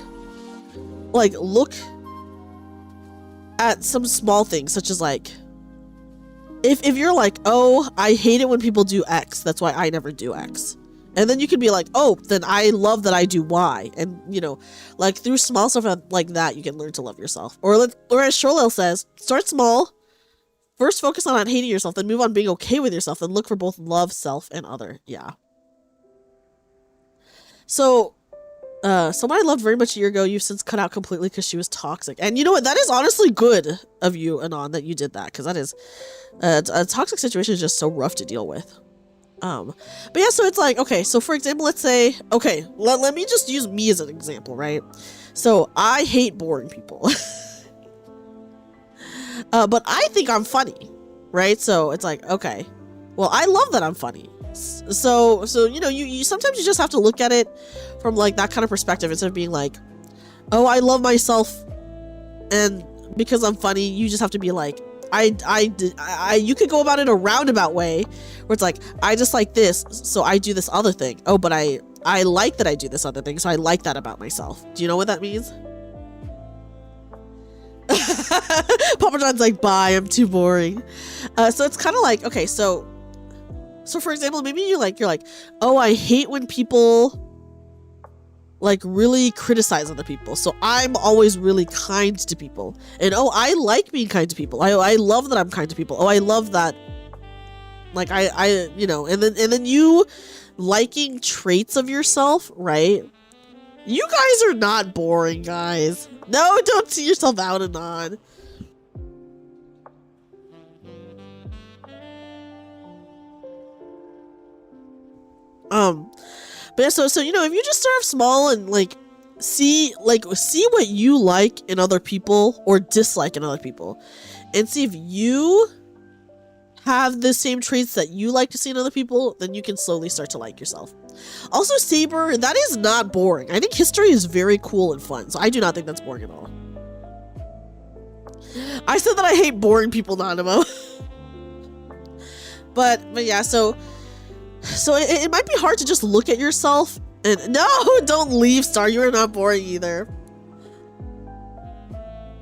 like look at some small things, such as like if you're like, oh, I hate it when people do X, that's why I never do X. And then you can be like, oh, then I love that I do Y. And, you know, like through small stuff like that, you can learn to love yourself. Or as Shorlel says, start small. First, focus on not hating yourself, then move on being okay with yourself, then look for both love, self, and other. Yeah. So, someone I loved very much a year ago, you've since cut out completely because she was toxic. And you know what? That is honestly good of you, Anon, that you did that. Because that is, a toxic situation is just so rough to deal with. But yeah, so it's like, okay, so for example, let's say, okay, let me just use me as an example, right? So I hate boring people. But I think I'm funny, right? So it's like, okay, well, I love that I'm funny. So you know, you sometimes you just have to look at it from like that kind of perspective instead of being like, oh, I love myself, and because I'm funny, you just have to be like, you could go about it a roundabout way where it's like, I just like this, so I do this other thing. Oh, but I like that I do this other thing, so I like that about myself. Do you know what that means? Papa John's like, bye, I'm too boring. So it's kind of like, okay, so for example, maybe you're like, oh, I hate when people like really criticize other people, so I'm always really kind to people. And oh, I like being kind to people. I love that I'm kind to people. Oh, I love that, like I you know, and then you liking traits of yourself, right? You guys are not boring, guys. No, don't see yourself out and on. But yeah, so you know, if you just start off small and like see what you like in other people or dislike in other people, and see if you have the same traits that you like to see in other people, then you can slowly start to like yourself. Also, Saber, that is not boring. I think history is very cool and fun, so I do not think that's boring at all. I said that I hate boring people, Nanimo. but yeah, so it might be hard to just look at yourself and no, don't leave, Star. You are not boring either.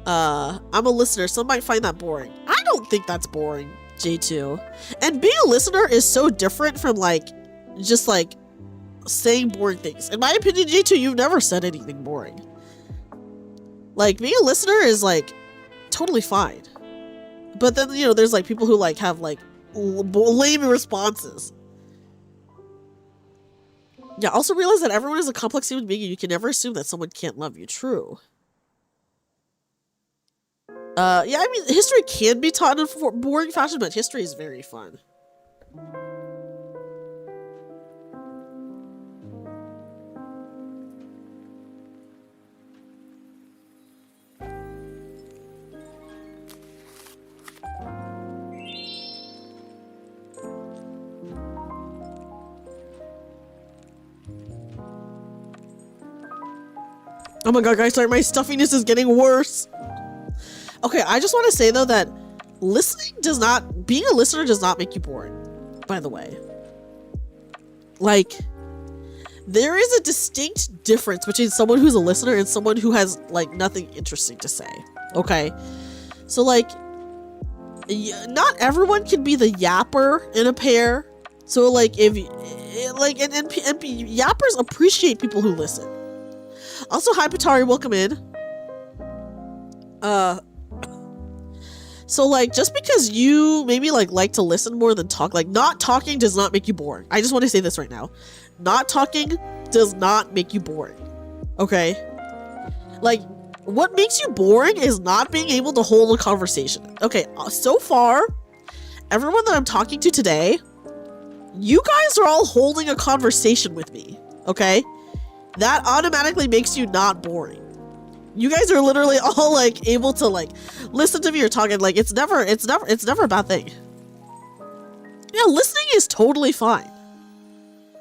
I'm a listener. Some might find that boring. I don't think that's boring, J2. And being a listener is so different from like just like saying boring things. In my opinion, J2, you've never said anything boring. Like being a listener is like totally fine. But then, you know, there's like people who like have like lame responses. Yeah, also realize that everyone is a complex human being and you can never assume that someone can't love you. True. Yeah, I mean, history can be taught in a boring fashion, but history is very fun. Oh my god, guys, sorry, my stuffiness is getting worse. Okay, I just want to say, though, that being a listener does not make you boring, by the way. Like, there is a distinct difference between someone who's a listener and someone who has, like, nothing interesting to say, okay? So, like, not everyone can be the yapper in a pair. So, like, and yappers appreciate people who listen. Also, hi, Patari, welcome in. So, like, just because you maybe, like to listen more than talk, like, not talking does not make you boring. I just want to say this right now. Not talking does not make you boring. Okay? Like, what makes you boring is not being able to hold a conversation. Okay, so far, everyone that I'm talking to today, you guys are all holding a conversation with me. Okay? That automatically makes you not boring. You guys are literally all like able to like listen to me or talking. Like it's never a bad thing. Yeah, listening is totally fine.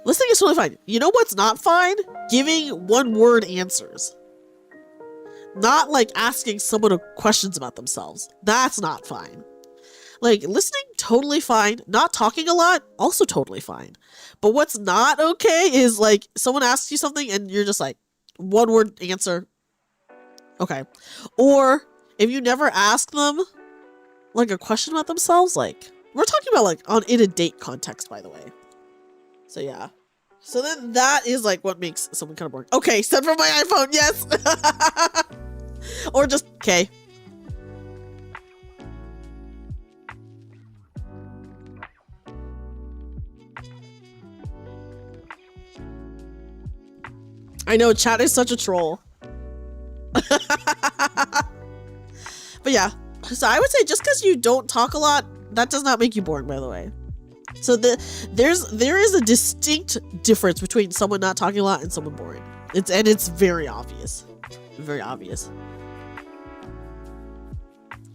Listening is totally fine. You know what's not fine? Giving one-word answers. Not like asking someone questions about themselves. That's not fine. Like listening, totally fine. Not talking a lot, also totally fine. But what's not okay is like someone asks you something and you're just like one-word answer. Okay. Or if you never ask them like a question about themselves, like we're talking about like in a date context, by the way. So yeah. So then that is like what makes someone kind of boring. Okay, send from my iPhone, yes. Or just okay. I know chat is such a troll. But yeah, so I would say just because you don't talk a lot, that does not make you boring, by the way. So there is a distinct difference between someone not talking a lot and someone boring. It's very obvious. Very obvious.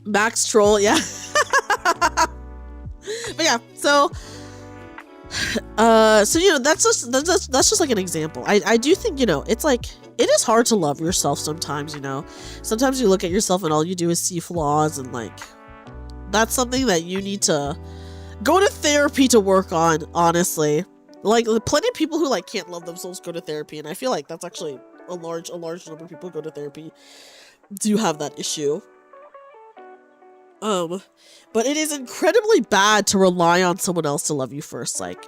Max troll, yeah. But yeah, so you know, that's just like an example. I do think, you know, it's like it is hard to love yourself sometimes, you know. Sometimes you look at yourself and all you do is see flaws, and like that's something that you need to go to therapy to work on, honestly. Like plenty of people who like can't love themselves go to therapy, and I feel like that's actually a large number of people who go to therapy do have that issue. But it is incredibly bad to rely on someone else to love you first. Like,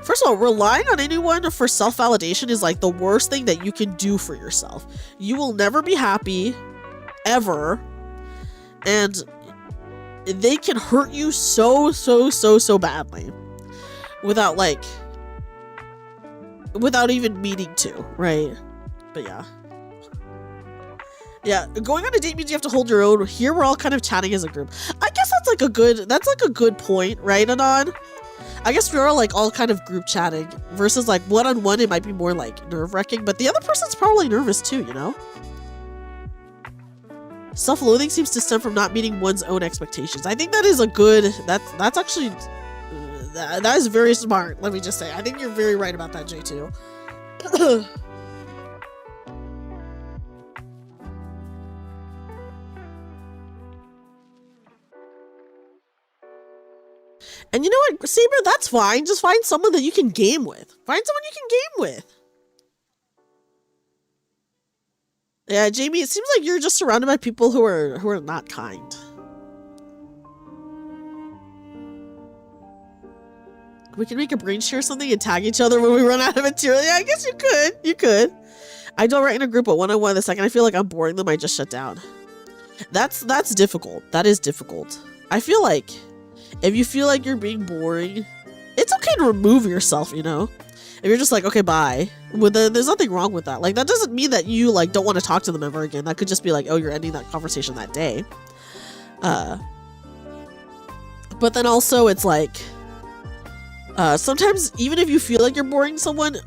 first of all, relying on anyone for self-validation is like the worst thing that you can do for yourself. You will never be happy, ever, and they can hurt you so badly without even meaning to, right? But yeah. Yeah, going on a date means you have to hold your own. Here we're all kind of chatting as a group. I guess that's like a good point, right, Anon? I guess we're all kind of group chatting versus like one-on-one. It might be more like nerve-wracking, but the other person's probably nervous too, you know? Self-loathing seems to stem from not meeting one's own expectations. I think that is a good, that's actually, that is very smart, let me just say. I think you're very right about that, J2. And you know what, Saber, that's fine. Just find someone that you can game with. Find someone you can game with. Yeah, Jamie, it seems like you're just surrounded by people who are not kind. We can make a brain share or something and tag each other when we run out of material. Yeah, I guess you could. You could. I don't write in a group, but one-on-one, the second I feel like I'm boring them, I just shut down. That's difficult. That is difficult. I feel like if you feel like you're being boring, it's okay to remove yourself, you know? If you're just like, okay, bye. Well, then there's nothing wrong with that. Like, that doesn't mean that you, like, don't want to talk to them ever again. That could just be like, oh, you're ending that conversation that day. But then also, it's like, sometimes, even if you feel like you're boring someone,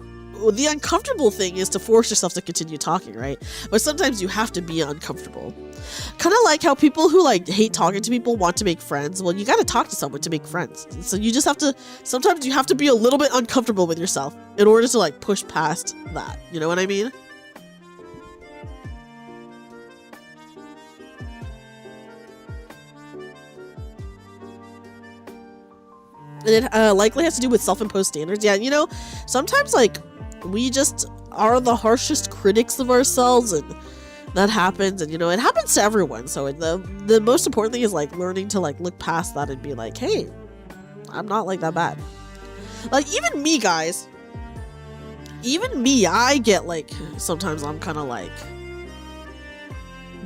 the uncomfortable thing is to force yourself to continue talking, right? But sometimes you have to be uncomfortable. Kind of like how people who like hate talking to people want to make friends. Well, you got to talk to someone to make friends. So you just have to, sometimes you have to be a little bit uncomfortable with yourself in order to like push past that. You know what I mean? And it likely has to do with self-imposed standards. Yeah, you know, sometimes like we just are the harshest critics of ourselves, and that happens, and you know, it happens to everyone. So the most important thing is like learning to like look past that and be like, hey, I'm not like that bad. Like even me, guys, even me, I get like, sometimes I'm kind of like,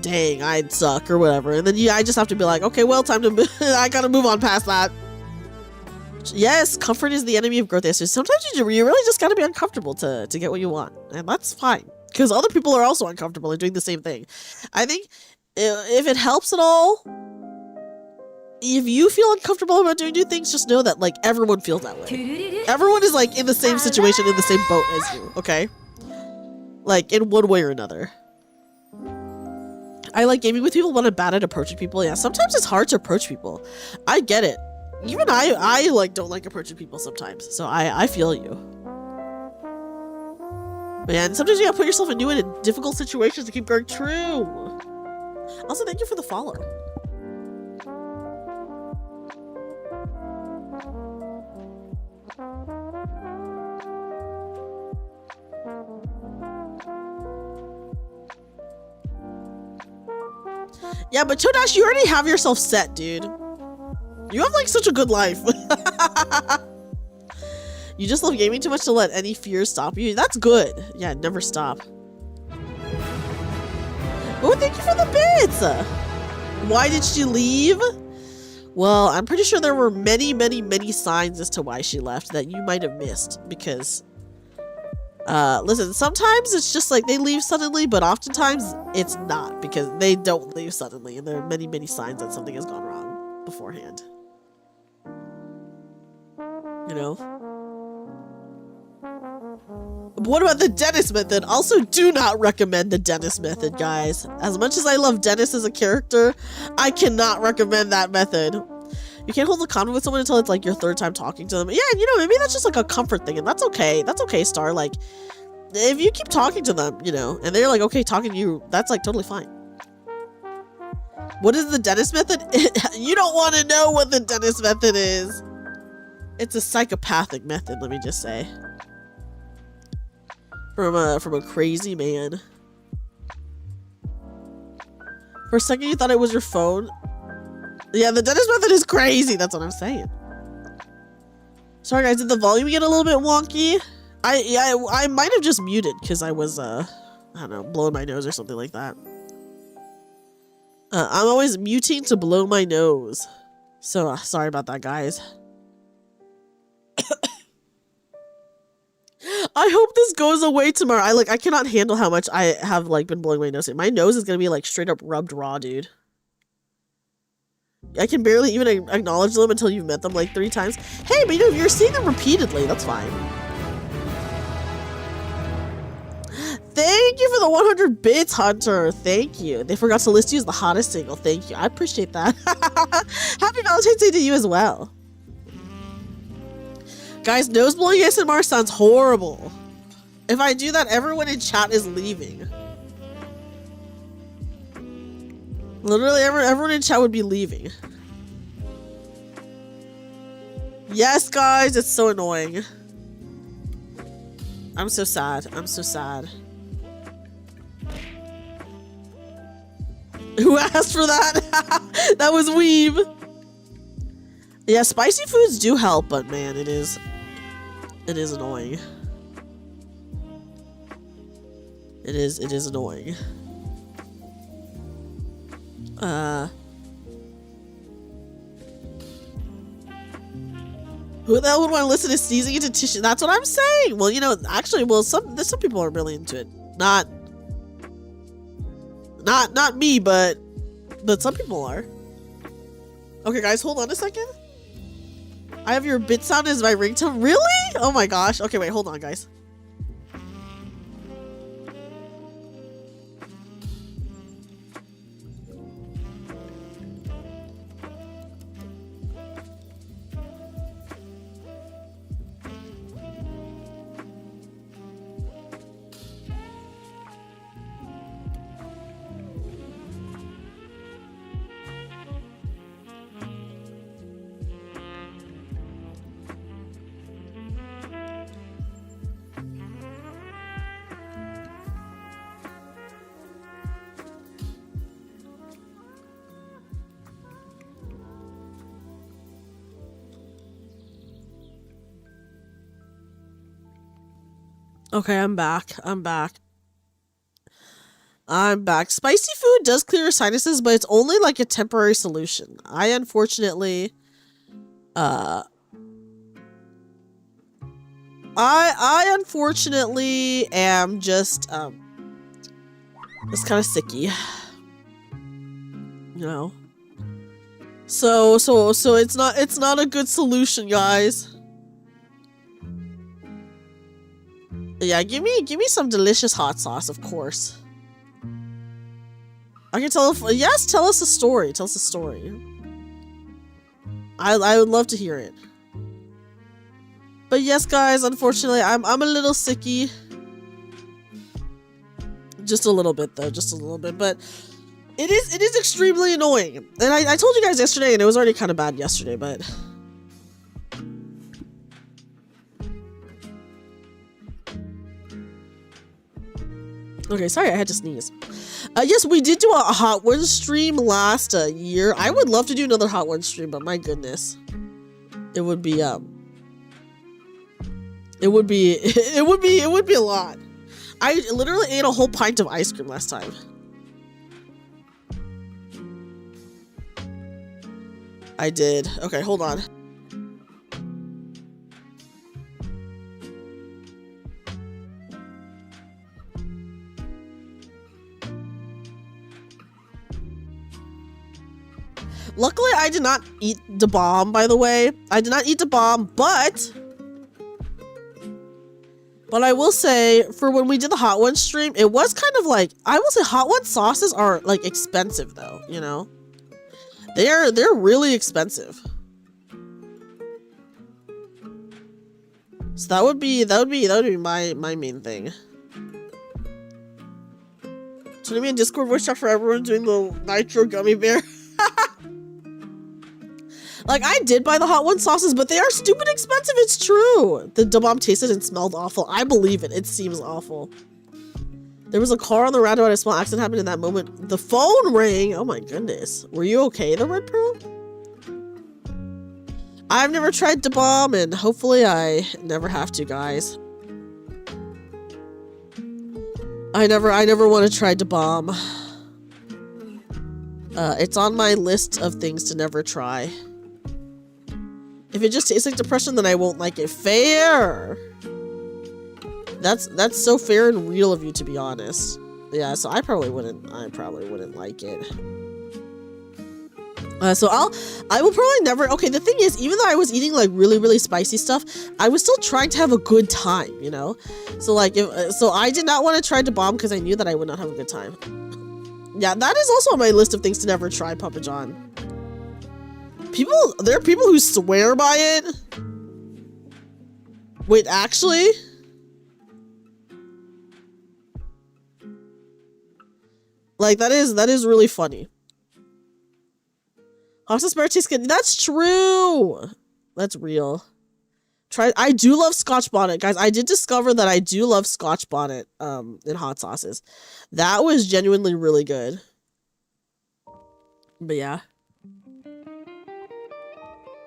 dang, I'd suck or whatever, and then I just have to be like, okay, well, time to I gotta move on past that. Yes, comfort is the enemy of growth. So sometimes you really just gotta be uncomfortable to get what you want, and that's fine. Because other people are also uncomfortable and doing the same thing. I think if it helps at all, if you feel uncomfortable about doing new things, just know that like everyone feels that way. Everyone is like in the same situation, in the same boat as you, okay? Like in one way or another. I like gaming with people, but I'm bad at approaching people. Yeah, sometimes it's hard to approach people. I get it. Even I like don't like approaching people sometimes. So I feel you. Man, sometimes you gotta put yourself in new and difficult situations to keep going true. Also, thank you for the follow. Yeah, but Chodash, you already have yourself set, dude. You have like such a good life. You just love gaming too much to let any fears stop you. That's good. Yeah, never stop. Oh, thank you for the bits. Why did she leave? Well, I'm pretty sure there were many, many, many signs as to why she left that you might have missed. Because, listen, sometimes it's just like they leave suddenly, but oftentimes it's not, because they don't leave suddenly, and there are many, many signs that something has gone wrong beforehand. You know? What about the Dennis method? Also, do not recommend the Dennis method, guys. As much as I love Dennis as a character, I cannot recommend that method. You can't hold a convo with someone until it's like your third time talking to them. Yeah, you know, maybe that's just like a comfort thing, and that's okay. That's okay, Star. Like, if you keep talking to them, you know, and they're like, okay, talking to you, that's like totally fine. What is the Dennis method? You don't want to know what the Dennis method is. It's a psychopathic method, let me just say. From a crazy man. For a second you thought it was your phone. Yeah, the Dennis method is crazy, that's what I'm saying. Sorry guys, did the volume get a little bit wonky? I might have just muted because I was I don't know, blowing my nose or something like that. I'm always muting to blow my nose. So sorry about that, guys. I hope this goes away tomorrow. I cannot handle how much I have like been blowing my nose. My nose is gonna be like straight up rubbed raw, dude. I can barely even acknowledge them until you've met them like 3 times. Hey, but you're seeing them repeatedly. That's fine. Thank you for the 100 bits, Hunter. Thank you. They forgot to list you as the hottest single. Thank you. I appreciate that. Happy Valentine's Day to you as well. Guys, nose blowing ASMR sounds horrible. If I do that, everyone in chat is leaving. Literally, everyone in chat would be leaving. Yes, guys, it's so annoying. I'm so sad. I'm so sad. Who asked for that? That was Weave. Yeah, spicy foods do help, but man, it is annoying. It is annoying. Who the hell would want to listen to sneezing into tissue? That's what I'm saying. Well, you know, actually, well, some people are really into it. Not me, but some people are. Okay, guys, hold on a second. I have your bit sound as my ringtone. Really? Oh my gosh. Okay, wait, hold on, guys. Okay, I'm back. I'm back. Spicy food does clear your sinuses, but it's only like a temporary solution. I unfortunately am just kind of sicky. You know. So it's not a good solution, guys. Yeah, give me some delicious hot sauce, of course. I can tell yes, tell us a story. Tell us a story. I would love to hear it. But yes, guys, unfortunately, I'm a little sicky. Just a little bit though, just a little bit, but it is extremely annoying. And I told you guys yesterday, and it was already kind of bad yesterday, but okay, sorry, I had to sneeze. Yes, we did do a Hot Ones stream last year. I would love to do another Hot Ones stream, but my goodness, it would be a lot. I literally ate a whole pint of ice cream last time. I did. Okay, hold on. Luckily, I did not eat the bomb, by the way. I did not eat the bomb, but I will say, for when we did the Hot Ones stream, it was kind of like, I will say Hot Ones sauces are, like, expensive, though, you know? They're really expensive. So that would be my main thing. So me in Discord voice chat for everyone doing the nitro gummy bear. Like, I did buy the Hot Ones sauces, but they are stupid expensive. It's true. The bomb tasted and smelled awful. I believe it. It seems awful. There was a car on the roundabout. A small accident happened in that moment. The phone rang. Oh my goodness. Were you okay, the Red Pearl? I've never tried the bomb, and hopefully I never have to, guys. I never want to try the bomb. It's on my list of things to never try. If it just tastes like depression, then I won't like it. Fair! That's so fair and real of you, to be honest. Yeah, so I probably wouldn't like it. So I will probably never. Okay, the thing is, even though I was eating like really, really spicy stuff, I was still trying to have a good time, you know. So like, so I did not want to try to bomb because I knew that I would not have a good time. Yeah, that is also on my list of things to never try, Papa John. There are people who swear by it. Wait, actually? Like, that is really funny. Hot sauce better tastes good. That's true. That's real. I do love Scotch bonnet, guys. I did discover that I do love Scotch bonnet in hot sauces. That was genuinely really good. But yeah.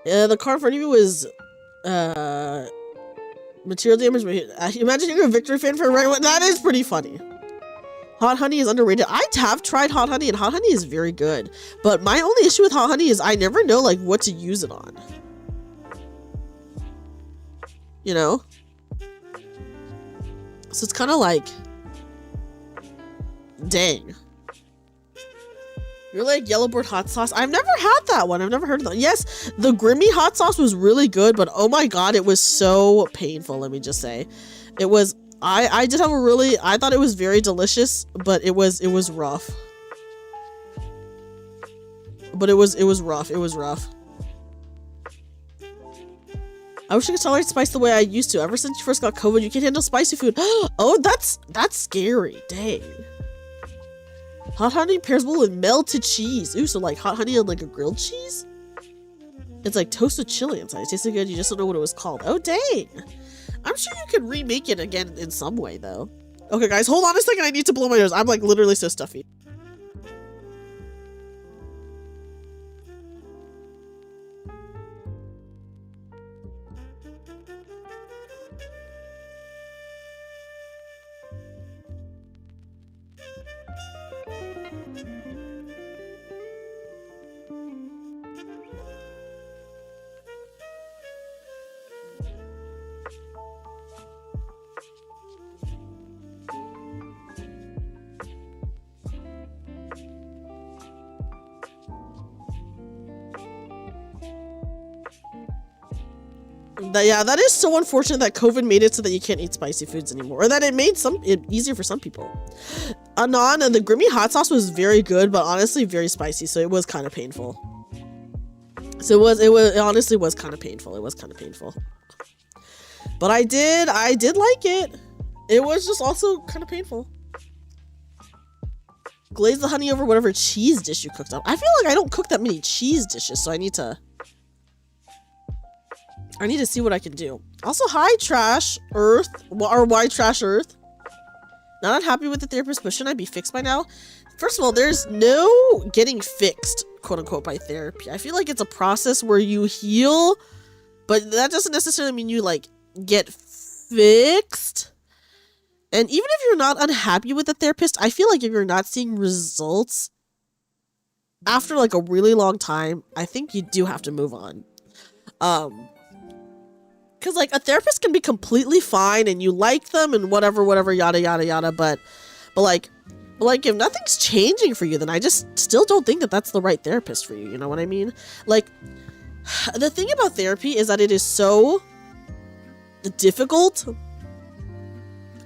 Yeah, the card in front of you was material damage. Imagine you're a Victory fan for a right one. That is pretty funny. Hot honey is underrated. I have tried hot honey, and hot honey is very good. But my only issue with hot honey is I never know like what to use it on. You know? So it's kind of like, dang. You're like Yellowboard hot sauce. I've never had that one. I've never heard of that. Yes, the Grimmy hot sauce was really good, but oh my god, it was so painful, let me just say. It was, I did have a really, I thought it was very delicious, but it was rough. But it was rough. It was rough. I wish I could tolerate spice the way I used to. Ever since you first got COVID, you can't handle spicy food. Oh, that's scary. Dang. Hot honey pairs well with melted cheese. Ooh, so like hot honey on like a grilled cheese? It's like toasted chili inside. It tasted good. You just don't know what it was called. Oh, dang. I'm sure you could remake it again in some way, though. Okay, guys, hold on a second. I need to blow my nose. I'm like literally so stuffy. Yeah, that is so unfortunate that COVID made it so that you can't eat spicy foods anymore, or that it made it easier for some people. Anon, and the Grimmy hot sauce was very good, but honestly very spicy, so it was kind of painful. So it honestly was kind of painful. It was kind of painful. But I did like it. It was just also kind of painful. Glaze the honey over whatever cheese dish you cooked up. I feel like I don't cook that many cheese dishes, so I need to see what I can do. Also, hi, Trash Earth, or why Trash Earth? Not unhappy with the therapist, but shouldn't I be fixed by now? First of all, there's no getting fixed, quote unquote, by therapy. I feel like it's a process where you heal, but that doesn't necessarily mean you like get fixed. And even if you're not unhappy with the therapist, I feel like if you're not seeing results after like a really long time, I think you do have to move on. Because like a therapist can be completely fine and you like them and whatever, yada yada yada, but like if nothing's changing for you, then I just still don't think that that's the right therapist for you. You know what I mean? Like, the thing about therapy is that it is so difficult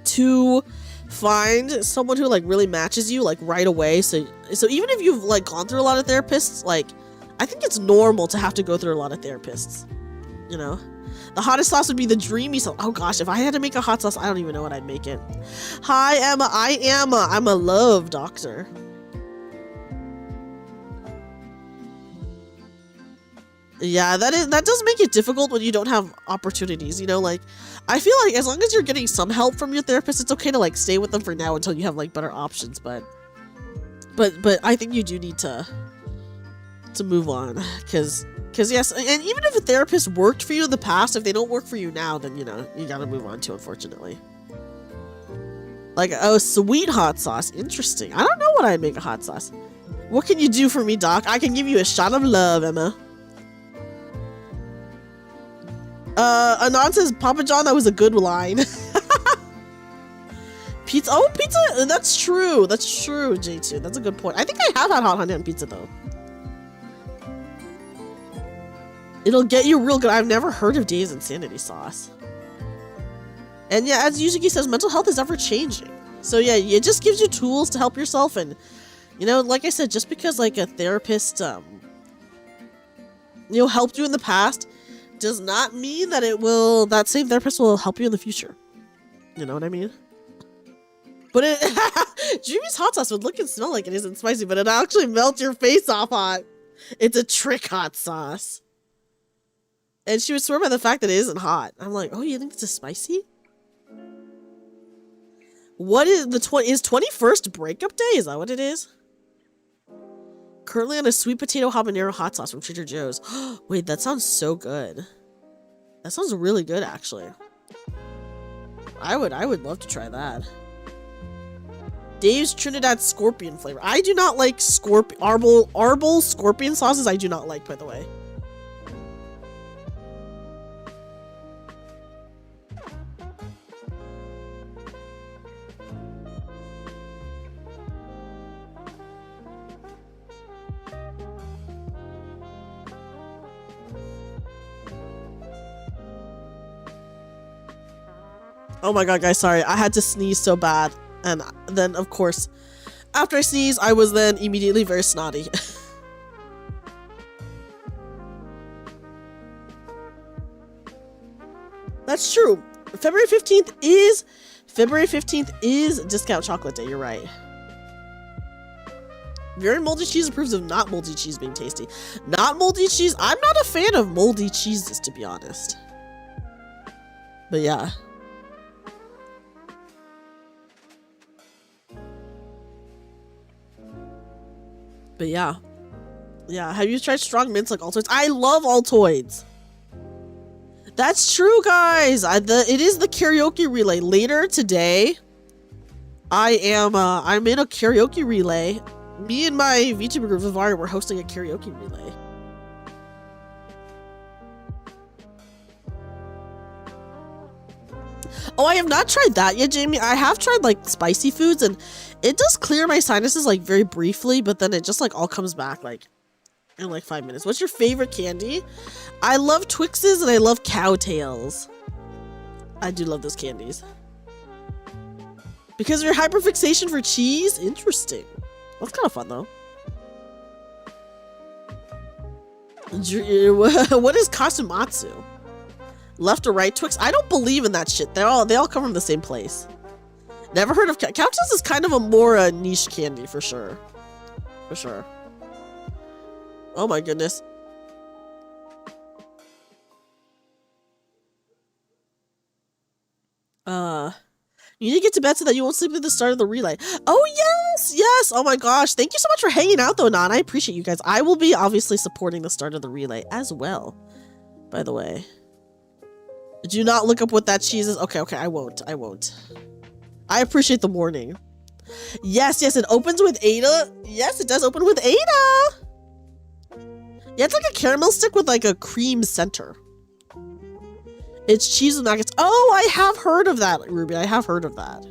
to find someone who like really matches you like right away. So even if you've like gone through a lot of therapists, like I think it's normal to have to go through a lot of therapists, you know? The hottest sauce would be the Dreamy sauce. Oh gosh, if I had to make a hot sauce, I don't even know what I'd make it. Hi, Emma. I'm a love doctor. Yeah, that does make it difficult when you don't have opportunities, you know? Like, I feel like as long as you're getting some help from your therapist, it's okay to like stay with them for now until you have like better options, but I think you do need to move on, because yes, and even if a therapist worked for you in the past, if they don't work for you now, then you know you gotta move on too, unfortunately. Like, oh, sweet hot sauce, interesting. I don't know what I'd make a hot sauce. What can you do for me, Doc? I can give you a shot of love, Emma. Anon says, Papa John, that was a good line. Pizza. Oh, pizza. That's true. That's true, J2. That's a good point. I think I have had hot honey on pizza though. It'll get you real good. I've never heard of Dave's Insanity Sauce. And yeah, as Yuzuki says, mental health is ever changing. So yeah, it just gives you tools to help yourself. And, you know, like I said, just because like a therapist, helped you in the past does not mean that that same therapist will help you in the future. You know what I mean? But Dreamy's hot sauce would look and smell like it isn't spicy, but it actually melts your face off hot. It's a trick hot sauce. And she would swear by the fact that it isn't hot. I'm like, oh, you think it's a spicy? What is is 21st breakup day? Is that what it is? Currently on a sweet potato habanero hot sauce from Trader Joe's. Wait, that sounds so good. That sounds really good, actually. I would love to try that. Dave's Trinidad scorpion flavor. I do not like arbol scorpion sauces. I do not like, by the way. Oh my god, guys, sorry. I had to sneeze so bad. And then, of course, after I sneezed, I was then immediately very snotty. That's true. February 15th is discount chocolate day. You're right. Very moldy cheese approves of not moldy cheese being tasty. Not moldy cheese. I'm not a fan of moldy cheeses, to be honest. But yeah. But yeah. Yeah, have you tried strong mints like Altoids? I love Altoids. That's true, guys. It is the karaoke relay. Later today, I'm in a karaoke relay. Me and my VTuber group, Vivari, we're hosting a karaoke relay. Oh, I have not tried that yet, Jamie. I have tried like spicy foods, and it does clear my sinuses like very briefly, but then it just like all comes back like in like 5 minutes. What's your favorite candy? I love Twixes and I love Cowtails. I do love those candies. Because of your hyperfixation for cheese? Interesting. That's kind of fun though. What is Kasumatsu? Left or right Twix? I don't believe in that shit. They all come from the same place. Never heard of Cowtails is kind of a more niche candy for sure. For sure. Oh my goodness. You need to get to bed so that you won't sleep at the start of the relay. Oh yes, yes. Oh my gosh. Thank you so much for hanging out though, Nan. I appreciate you guys. I will be obviously supporting the start of the relay as well. By the way. Do not look up what that cheese is. Okay, I won't. I appreciate the warning. Yes, it opens with Ada. Yes, it does open with Ada. Yeah, it's like a caramel stick with like a cream center. It's cheese and nuggets. Oh, I have heard of that, Ruby. I have heard of that.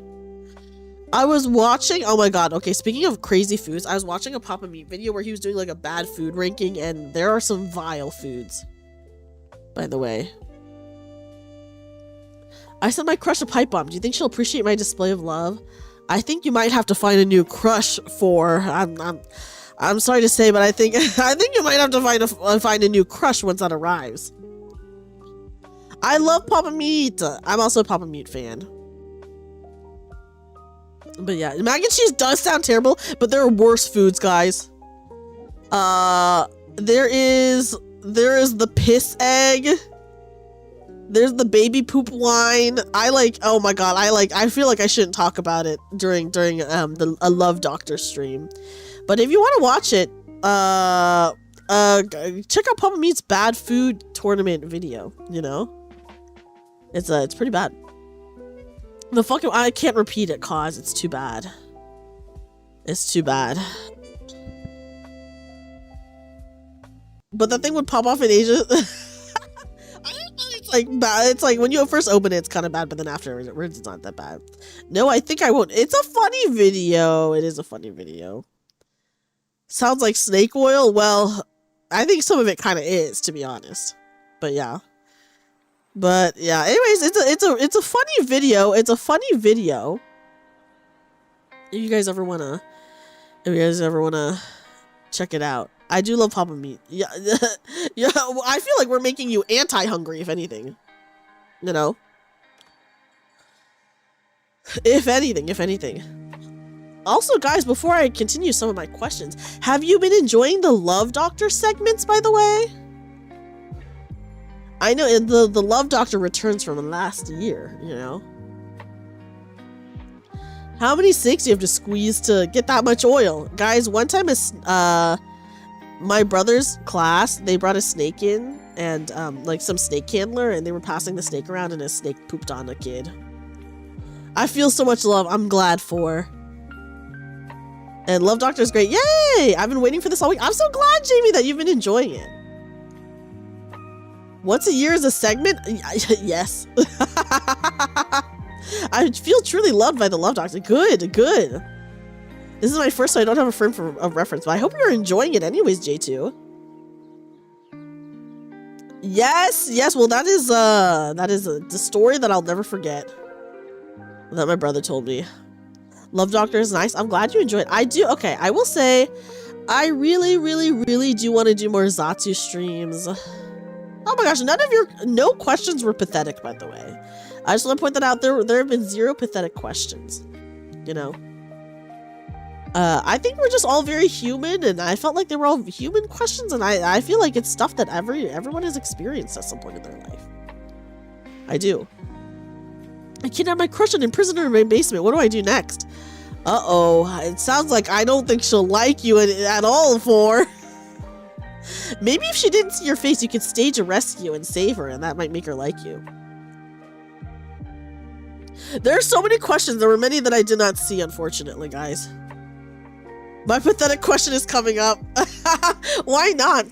I was watching, oh my god, okay, speaking of crazy foods, I was watching a Papa Meat video where he was doing like a bad food ranking, and there are some vile foods, by the way. I sent my crush a pipe bomb. Do you think she'll appreciate my display of love? I think you might have to find a new crush for. I'm sorry to say, but I think you might have to find a new crush once that arrives. I love Papa Meat. I'm also a Papa Meat fan. But yeah, mac and cheese does sound terrible, but there are worse foods, guys. There is the piss egg. There's the baby poop wine. Oh my god, I feel like I shouldn't talk about it during a Love Doctor stream. But if you want to watch it, check out Papa Meat's bad food tournament video, you know? It's pretty bad. I can't repeat it cause it's too bad. It's too bad. But that thing would pop off in Asia. I didn't really like bad. It's like when you first open it, it's kind of bad, but then afterwards, it's not that bad. No, I think I won't. It's a funny video. It is a funny video. Sounds like snake oil. Well, I think some of it kind of is, to be honest. But yeah. But yeah. Anyways, it's a funny video. It's a funny video. If you guys ever wanna check it out. I do love Papa Meat. Yeah, yeah. I feel like we're making you anti-hungry, if anything. You know? If anything. Also, guys, before I continue some of my questions, have you been enjoying the Love Doctor segments, by the way? I know the Love Doctor returns from last year, you know? How many snakes do you have to squeeze to get that much oil? Guys, one time my brother's class, they brought a snake in and like some snake handler, and they were passing the snake around and a snake pooped on a kid. I feel so much love. I'm glad for. And Love Doctor is great. Yay! I've been waiting for this all week. I'm so glad, Jamie, that you've been enjoying it. Once a year is a segment? Yes. I feel truly loved by the Love Doctor. Good, good. This is my first, so I don't have a frame of reference, but I hope you're enjoying it anyways, J2. Yes, yes. Well, that is the story that I'll never forget that my brother told me. Love Doctor is nice. I'm glad you enjoyed it. I do. Okay, I will say, I really, really, really do want to do more Zatsu streams. Oh my gosh, no questions were pathetic, by the way. I just want to point that out. There have been 0 pathetic questions. You know? I think we're just all very human, and I felt like they were all human questions, and I feel like it's stuff that everyone has experienced at some point in their life. I do. I kidnapped my crush and imprisoned her in my basement. What do I do next? Uh-oh. It sounds like I don't think she'll like you at all, for. Maybe if she didn't see your face, you could stage a rescue and save her, and that might make her like you. There are so many questions. There were many that I did not see, unfortunately, guys. My pathetic question is coming up. Why not?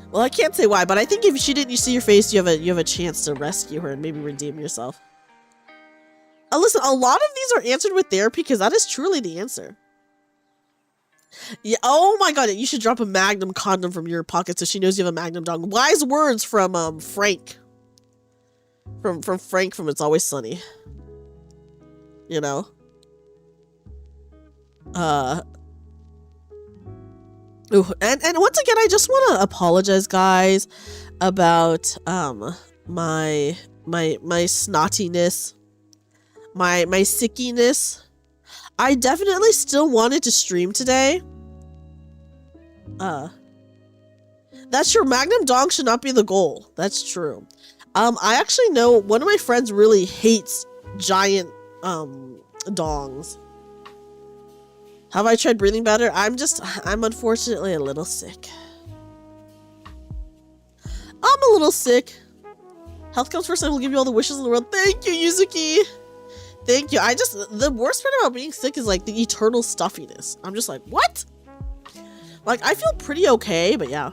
Well, I can't say why, but I think if she didn't see your face, you have a chance to rescue her and maybe redeem yourself. Listen, a lot of these are answered with therapy because that is truly the answer. Yeah. Oh my god, you should drop a Magnum condom from your pocket so she knows you have a Magnum dong. Wise words from Frank. From Frank from It's Always Sunny. You know? Ooh, and once again, I just want to apologize, guys, about my snottiness, my sickiness. I definitely still wanted to stream today. That's true. Magnum dong should not be the goal. That's true. I actually know one of my friends really hates giant dongs. Have I tried breathing better? I'm unfortunately a little sick. I'm a little sick. Health comes first, I will give you all the wishes in the world. Thank you, Yuzuki. Thank you. The worst part about being sick is like the eternal stuffiness. I'm just like, what? Like, I feel pretty okay, but yeah.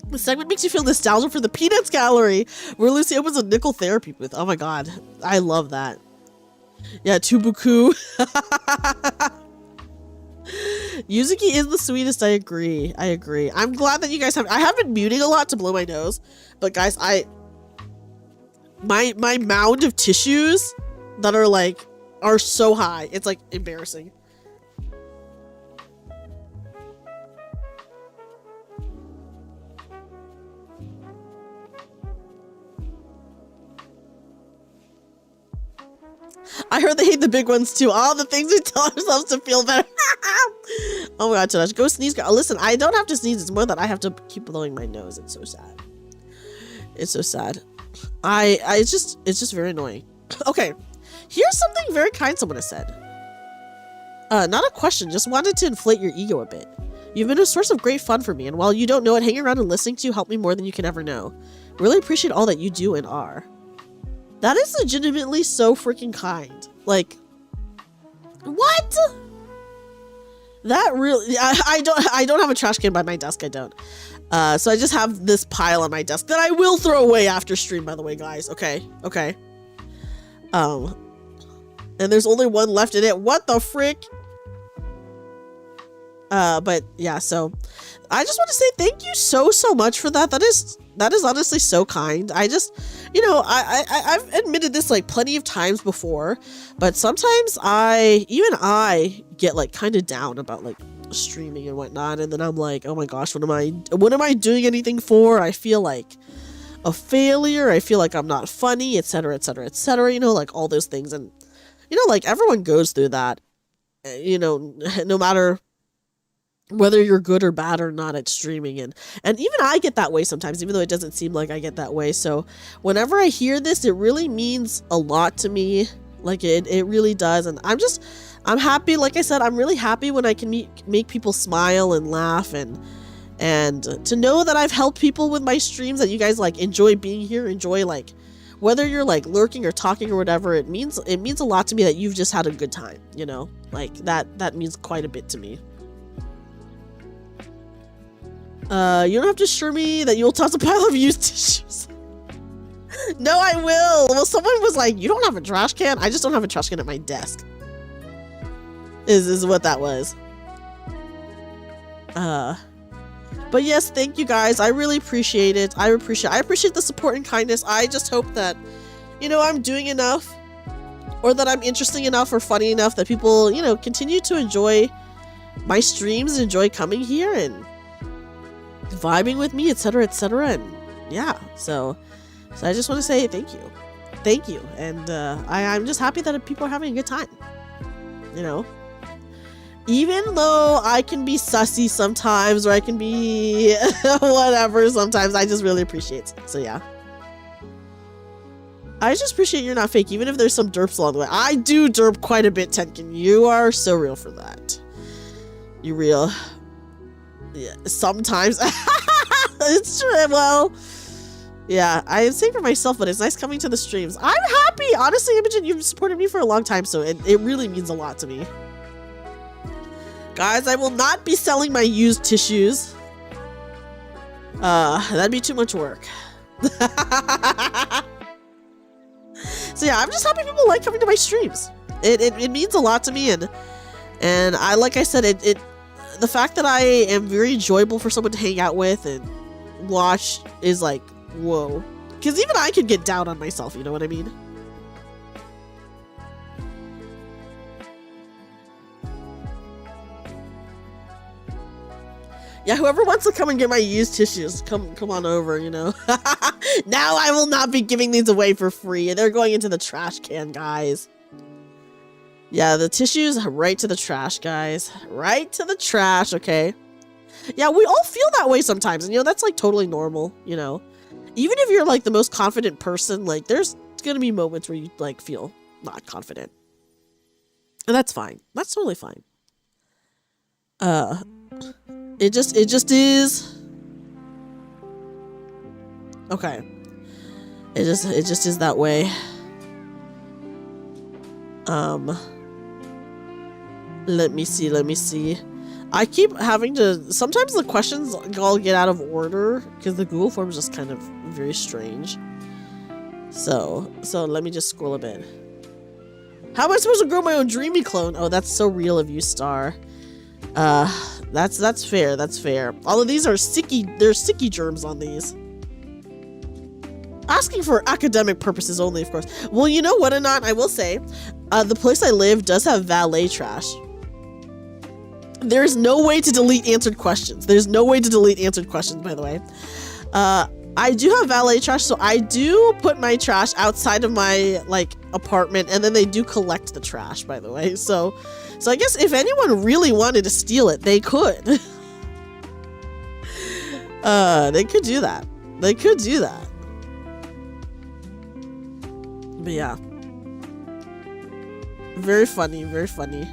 The segment makes you feel nostalgia for the Peanuts Gallery, where Lucy opens a nickel therapy booth. Oh my god. I love that. Yeah, Tubuku. Yuzuki is the sweetest. I agree. I'm glad that you guys I have been muting a lot to blow my nose, but guys, my mound of tissues that are so high. It's like embarrassing. I heard they hate the big ones too. All the things we tell ourselves to feel better. Oh my god, Tadash, go sneeze. Listen, I don't have to sneeze. It's more that I have to keep blowing my nose. It's so sad. It's so sad. It's just very annoying. Okay, here's something very kind someone has said. Not a question, just wanted to inflate your ego a bit. You've been a source of great fun for me, and while you don't know it, hanging around and listening to you helped me more than you can ever know. Really appreciate all that you do and are. That is legitimately so freaking kind. Like, what? That really, I don't have a trash can by my desk. I don't. So I just have this pile on my desk that I will throw away after stream, by the way, guys. Okay. Okay. And there's only one left in it. What the frick? But yeah, so I just want to say thank you so much for that. That is honestly so kind. I just, you know, I've admitted this like plenty of times before, but sometimes even I get like kind of down about like streaming and whatnot, and then I'm like, oh my gosh, what am I doing anything for? I feel like a failure. I feel like I'm not funny, etc., etc., etc. You know, like all those things, and you know, like everyone goes through that. You know, no matter whether you're good or bad or not at streaming, and even I get that way sometimes, even though it doesn't seem like I get that way. So whenever I hear this, it really means a lot to me. Like it really does, and I'm happy. Like I said, I'm really happy when I can make people smile and laugh, and to know that I've helped people with my streams, that you guys like enjoy being here, enjoy like whether you're like lurking or talking or whatever. It means a lot to me that you've just had a good time. You know, like that means quite a bit to me. You don't have to assure me that you will toss a pile of used tissues. No, I will. Well, someone was like, you don't have a trash can? I just don't have a trash can at my desk. Is what that was. But yes, thank you guys. I really appreciate it. I appreciate the support and kindness. I just hope that, you know, I'm doing enough, or that I'm interesting enough or funny enough that people, you know, continue to enjoy my streams, enjoy coming here and vibing with me, etc., etc. And yeah, so I just want to say thank you, and I'm just happy that people are having a good time, you know, even though I can be sussy sometimes, or I can be whatever sometimes. I just really appreciate it. So yeah, I just appreciate you're not fake, even if there's some derps along the way. I do derp quite a bit, Tenkin. You are so real for that. You real. Yeah, sometimes. It's true. Well, yeah, I am saying for myself, but it's nice coming to the streams. I'm happy. Honestly, Imogen, you've supported me for a long time, so it really means a lot to me. Guys, I will not be selling my used tissues. That'd be too much work. So yeah, I'm just happy people like coming to my streams. It means a lot to me, and I, like I said, the fact that I am very enjoyable for someone to hang out with and watch is like, whoa. Because even I can get down on myself, you know what I mean? Yeah, whoever wants to come and get my used tissues, come on over, you know? Now I will not be giving these away for free. They're going into the trash can, guys. Yeah, the tissues right to the trash, guys. Right to the trash, okay? Yeah, we all feel that way sometimes, and you know, that's like totally normal, you know? Even if you're like the most confident person, like there's gonna be moments where you like feel not confident. And that's fine. That's totally fine. It just is. Okay. It just is that way. Let me see. I keep having to, sometimes the questions all get out of order because the Google form is just kind of very strange. So let me just scroll a bit. How am I supposed to grow my own Dreamy clone? Oh, that's so real of you, Star. That's fair. That's fair. All of these are sticky. There's sticky germs on these. Asking for academic purposes only, of course. Well, you know what, Anon? I will say, the place I live does have valet trash. There's no way to delete answered questions. There's no way to delete answered questions, by the way. I do have valet trash, so I do put my trash outside of my, like, apartment, and then they do collect the trash, by the way. So I guess if anyone really wanted to steal it, they could. They could do that. They could do that. But yeah. Very funny, very funny.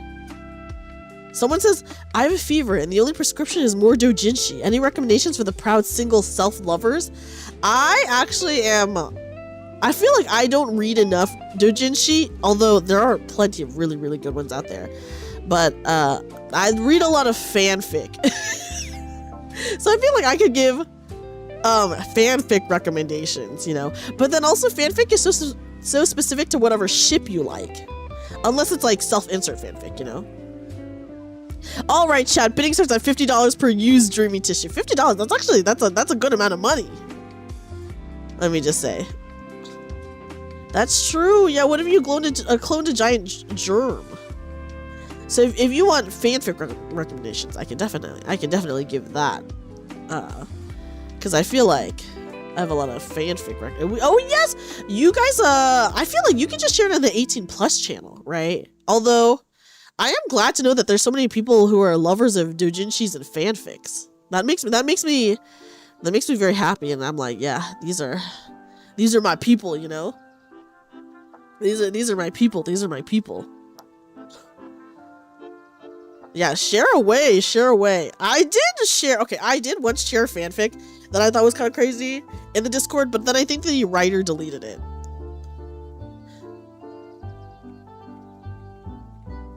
Someone says, I have a fever and the only prescription is more doujinshi. Any recommendations for the proud single self-lovers? I actually am... I feel like I don't read enough doujinshi, although there are plenty of really, really good ones out there. But I read a lot of fanfic. So I feel like I could give fanfic recommendations, you know. But then also fanfic is so specific to whatever ship you like. Unless it's like self-insert fanfic, you know. All right, chat. Bidding starts at $50 per used Dreamy tissue. $50. That's actually that's a good amount of money. Let me just say. That's true. Yeah. What if you cloned a giant germ? So if you want fanfic recommendations, I can definitely give that. Because I feel like I have a lot of fanfic oh yes, you guys. I feel like you can just share it on the 18+ channel, right? Although, I am glad to know that there's so many people who are lovers of doujinshis and fanfics. That makes me very happy, and I'm like, yeah, these are my people, you know. These are my people. These are my people. Yeah, share away. I did once share a fanfic that I thought was kind of crazy in the Discord, but then I think the writer deleted it.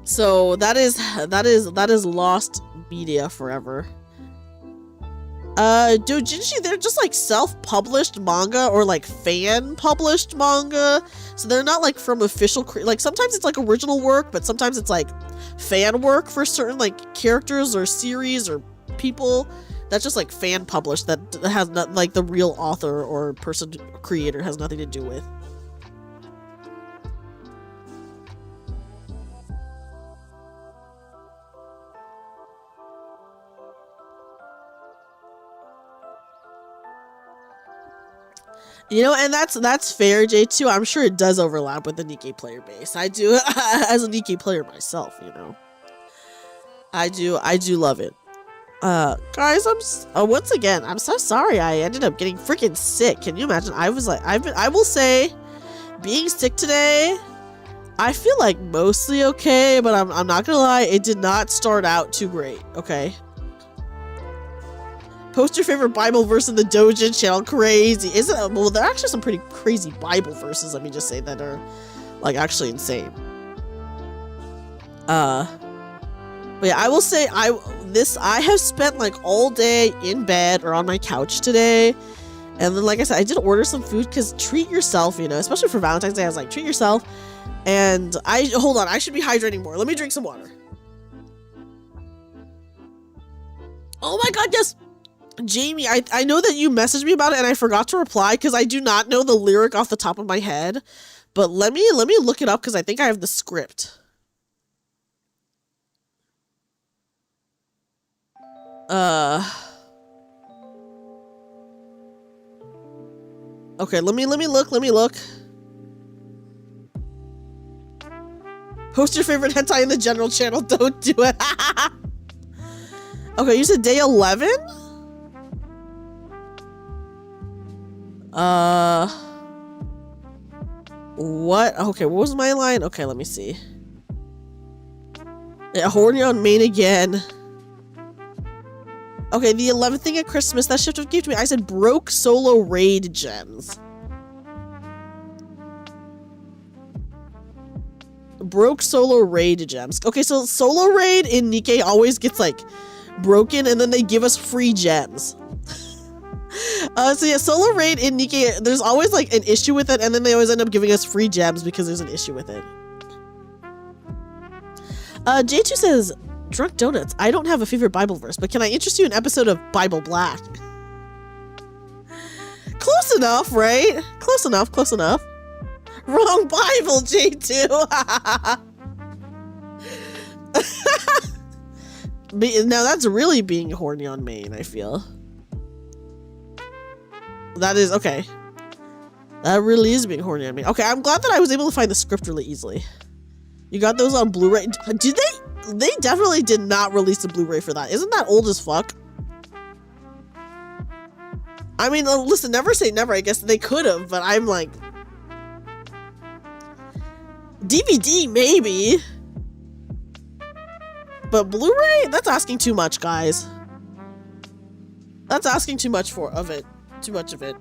So that is lost media forever. Doujinshi, they're just like self-published manga or like fan-published manga. So they're not like from official, like sometimes it's like original work, but sometimes it's like fan work for certain like characters or series or people. That's just like fan-published that has not like the real author or person creator has nothing to do with. You know, and that's fair, J2. I'm sure it does overlap with the Nikkei player base. I do, as a Nikkei player myself, you know. I do love it. Guys, once again, I'm so sorry I ended up getting freaking sick. Can you imagine? I will say, being sick today, I feel like mostly okay, but I'm not gonna lie, it did not start out too great, okay? Post your favorite Bible verse in the Doujin channel. Crazy. Isn't it? Well, there are actually some pretty crazy Bible verses, let me just say, that are, like, actually insane. But yeah, I will say, I have spent, like, all day in bed or on my couch today. And then, like I said, I did order some food, because treat yourself, you know, especially for Valentine's Day. I was like, treat yourself. And hold on, I should be hydrating more. Let me drink some water. Oh my god, yes! Jamie, I know that you messaged me about it and I forgot to reply because I do not know the lyric off the top of my head. But let me look it up because I think I have the script. Okay, let me look. Post your favorite hentai in the general channel. Don't do it. Okay, you said day 11? What? Okay, what was my line? Okay, let me see. Yeah, horny on main again. Okay, the 11th thing at Christmas, that shift of gave to me. I said broke solo raid gems. Broke solo raid gems. Okay, so solo raid in Nikkei always gets like broken and then they give us free gems. So yeah, solo raid in Nikkei, there's always like an issue with it, and then they always end up giving us free gems because there's an issue with it. J2 says, drunk donuts. I don't have a favorite Bible verse, but can I interest you in an episode of Bible Black? Close enough, right? Close enough. Wrong Bible, J2. Now that's really being horny on main, I feel. That is, okay. That really is being horny on me. Okay, I'm glad that I was able to find the script really easily. You got those on Blu-ray? Did they? They definitely did not release a Blu-ray for that. Isn't that old as fuck? I mean, listen, never say never. I guess they could have, but I'm like... DVD, maybe. But Blu-ray? That's asking too much, guys. That's asking too much of it. Too much of it.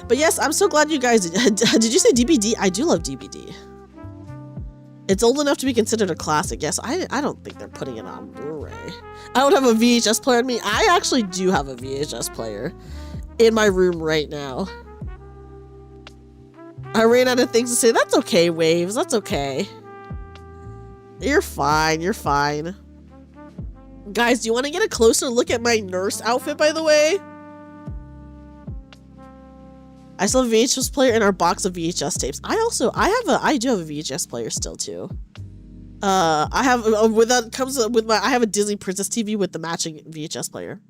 But yes, I'm so glad you guys did you say DVD? I do love DVD. It's old enough to be considered a classic. Yes, I don't think they're putting it on Blu-ray. I don't have a VHS player in me. I actually do have a VHS player in my room right now. I ran out of things to say. That's okay, Waves. That's okay. You're fine. You're fine. Guys, do you want to get a closer look at my nurse outfit, by the way? I still have a VHS player in our box of VHS tapes. I do have a VHS player still too. I have I have a Disney Princess TV with the matching VHS player.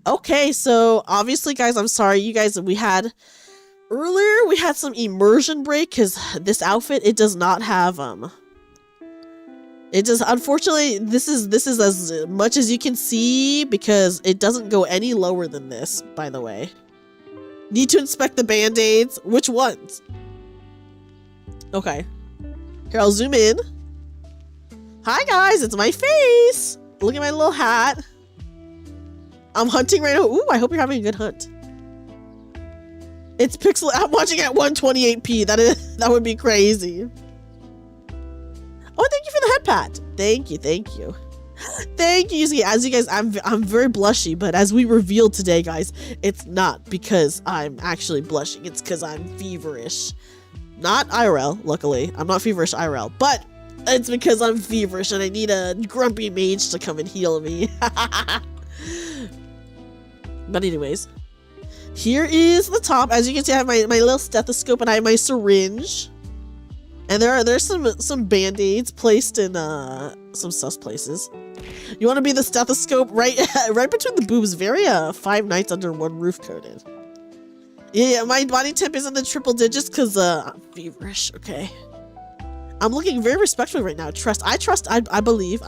Okay, so obviously, guys, I'm sorry, you guys. Earlier we had some immersion break because this outfit, it does not have it does, unfortunately, this is as much as you can see because it doesn't go any lower than this, by the way. Need to inspect the band-aids. Which ones? Okay. Here, I'll zoom in. Hi, guys. It's my face. Look at my little hat. I'm hunting right now. Ooh, I hope you're having a good hunt. It's pixel. I'm watching at 128p. That would be crazy. Oh, thank you for the head pat. Thank you. Thank you. Thank you. As you guys, I'm very blushy, but as we revealed today, guys, it's not because I'm actually blushing. It's because I'm feverish. Not IRL, luckily. I'm not feverish IRL, but it's because I'm feverish and I need a grumpy mage to come and heal me. But anyways, here is the top. As you can see, I have my little stethoscope and I have my syringe. And there's some band-aids placed in some sus places. You want to be the stethoscope right between the boobs. Very 5 nights under one roof coded. Yeah, my body temp is in the triple digits because I'm feverish. Okay, I'm looking very respectful right now. I believe.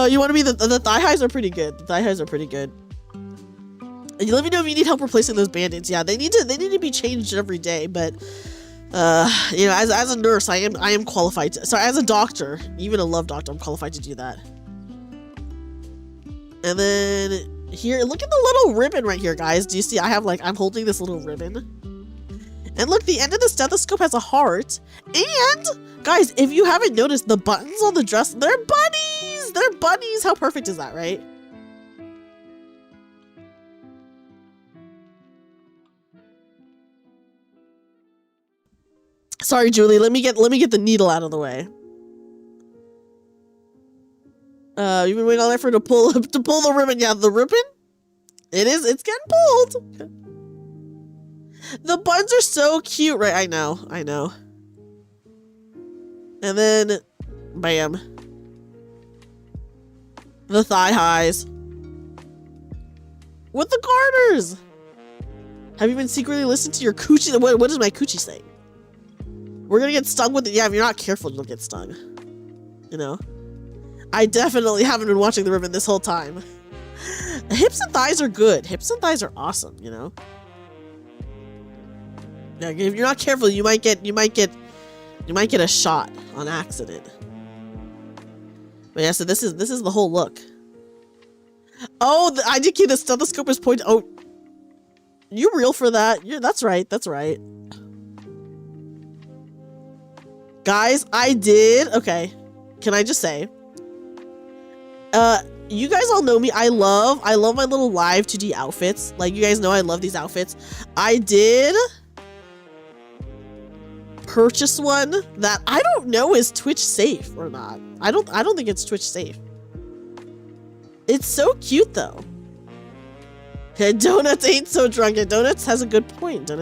You want to be the thigh highs are pretty good. The thigh highs are pretty good. And let me know if you need help replacing those band-aids. Yeah, they need to be changed every day, but you know, as a nurse, I am qualified to, sorry, as a doctor, even a love doctor, I'm qualified to do that. And then here, look at the little ribbon right here, guys. Do you see? I'm holding this little ribbon. And look, the end of the stethoscope has a heart. And guys, if you haven't noticed, the buttons on the dress, they're bunnies. They're bunnies. How perfect is that, right? Sorry, Julie. Let me get the needle out of the way. You've been waiting all night for to pull the ribbon. Yeah, the ribbon. It's getting pulled. The buns are so cute, right? I know. And then, bam. The thigh highs. With the garters. Have you been secretly listening to your coochie? What does my coochie say? We're gonna get stung with it. Yeah, if you're not careful, you'll get stung. You know? I definitely haven't been watching the ribbon this whole time. Hips and thighs are good. Hips and thighs are awesome, you know? Yeah, if you're not careful, you might get a shot on accident. But yeah, so this is the whole look. Oh, I did keep the stethoscope is pointing. Oh, you real for that? That's right. That's right. Guys, I did. Okay, can I just say, you guys all know me. I love my little live 2D outfits. Like, you guys know I love these outfits. I did purchase one that I don't know is Twitch safe or not. I don't think it's Twitch safe. It's so cute though. Okay, Donuts ain't so drunk. Donuts has a good point. So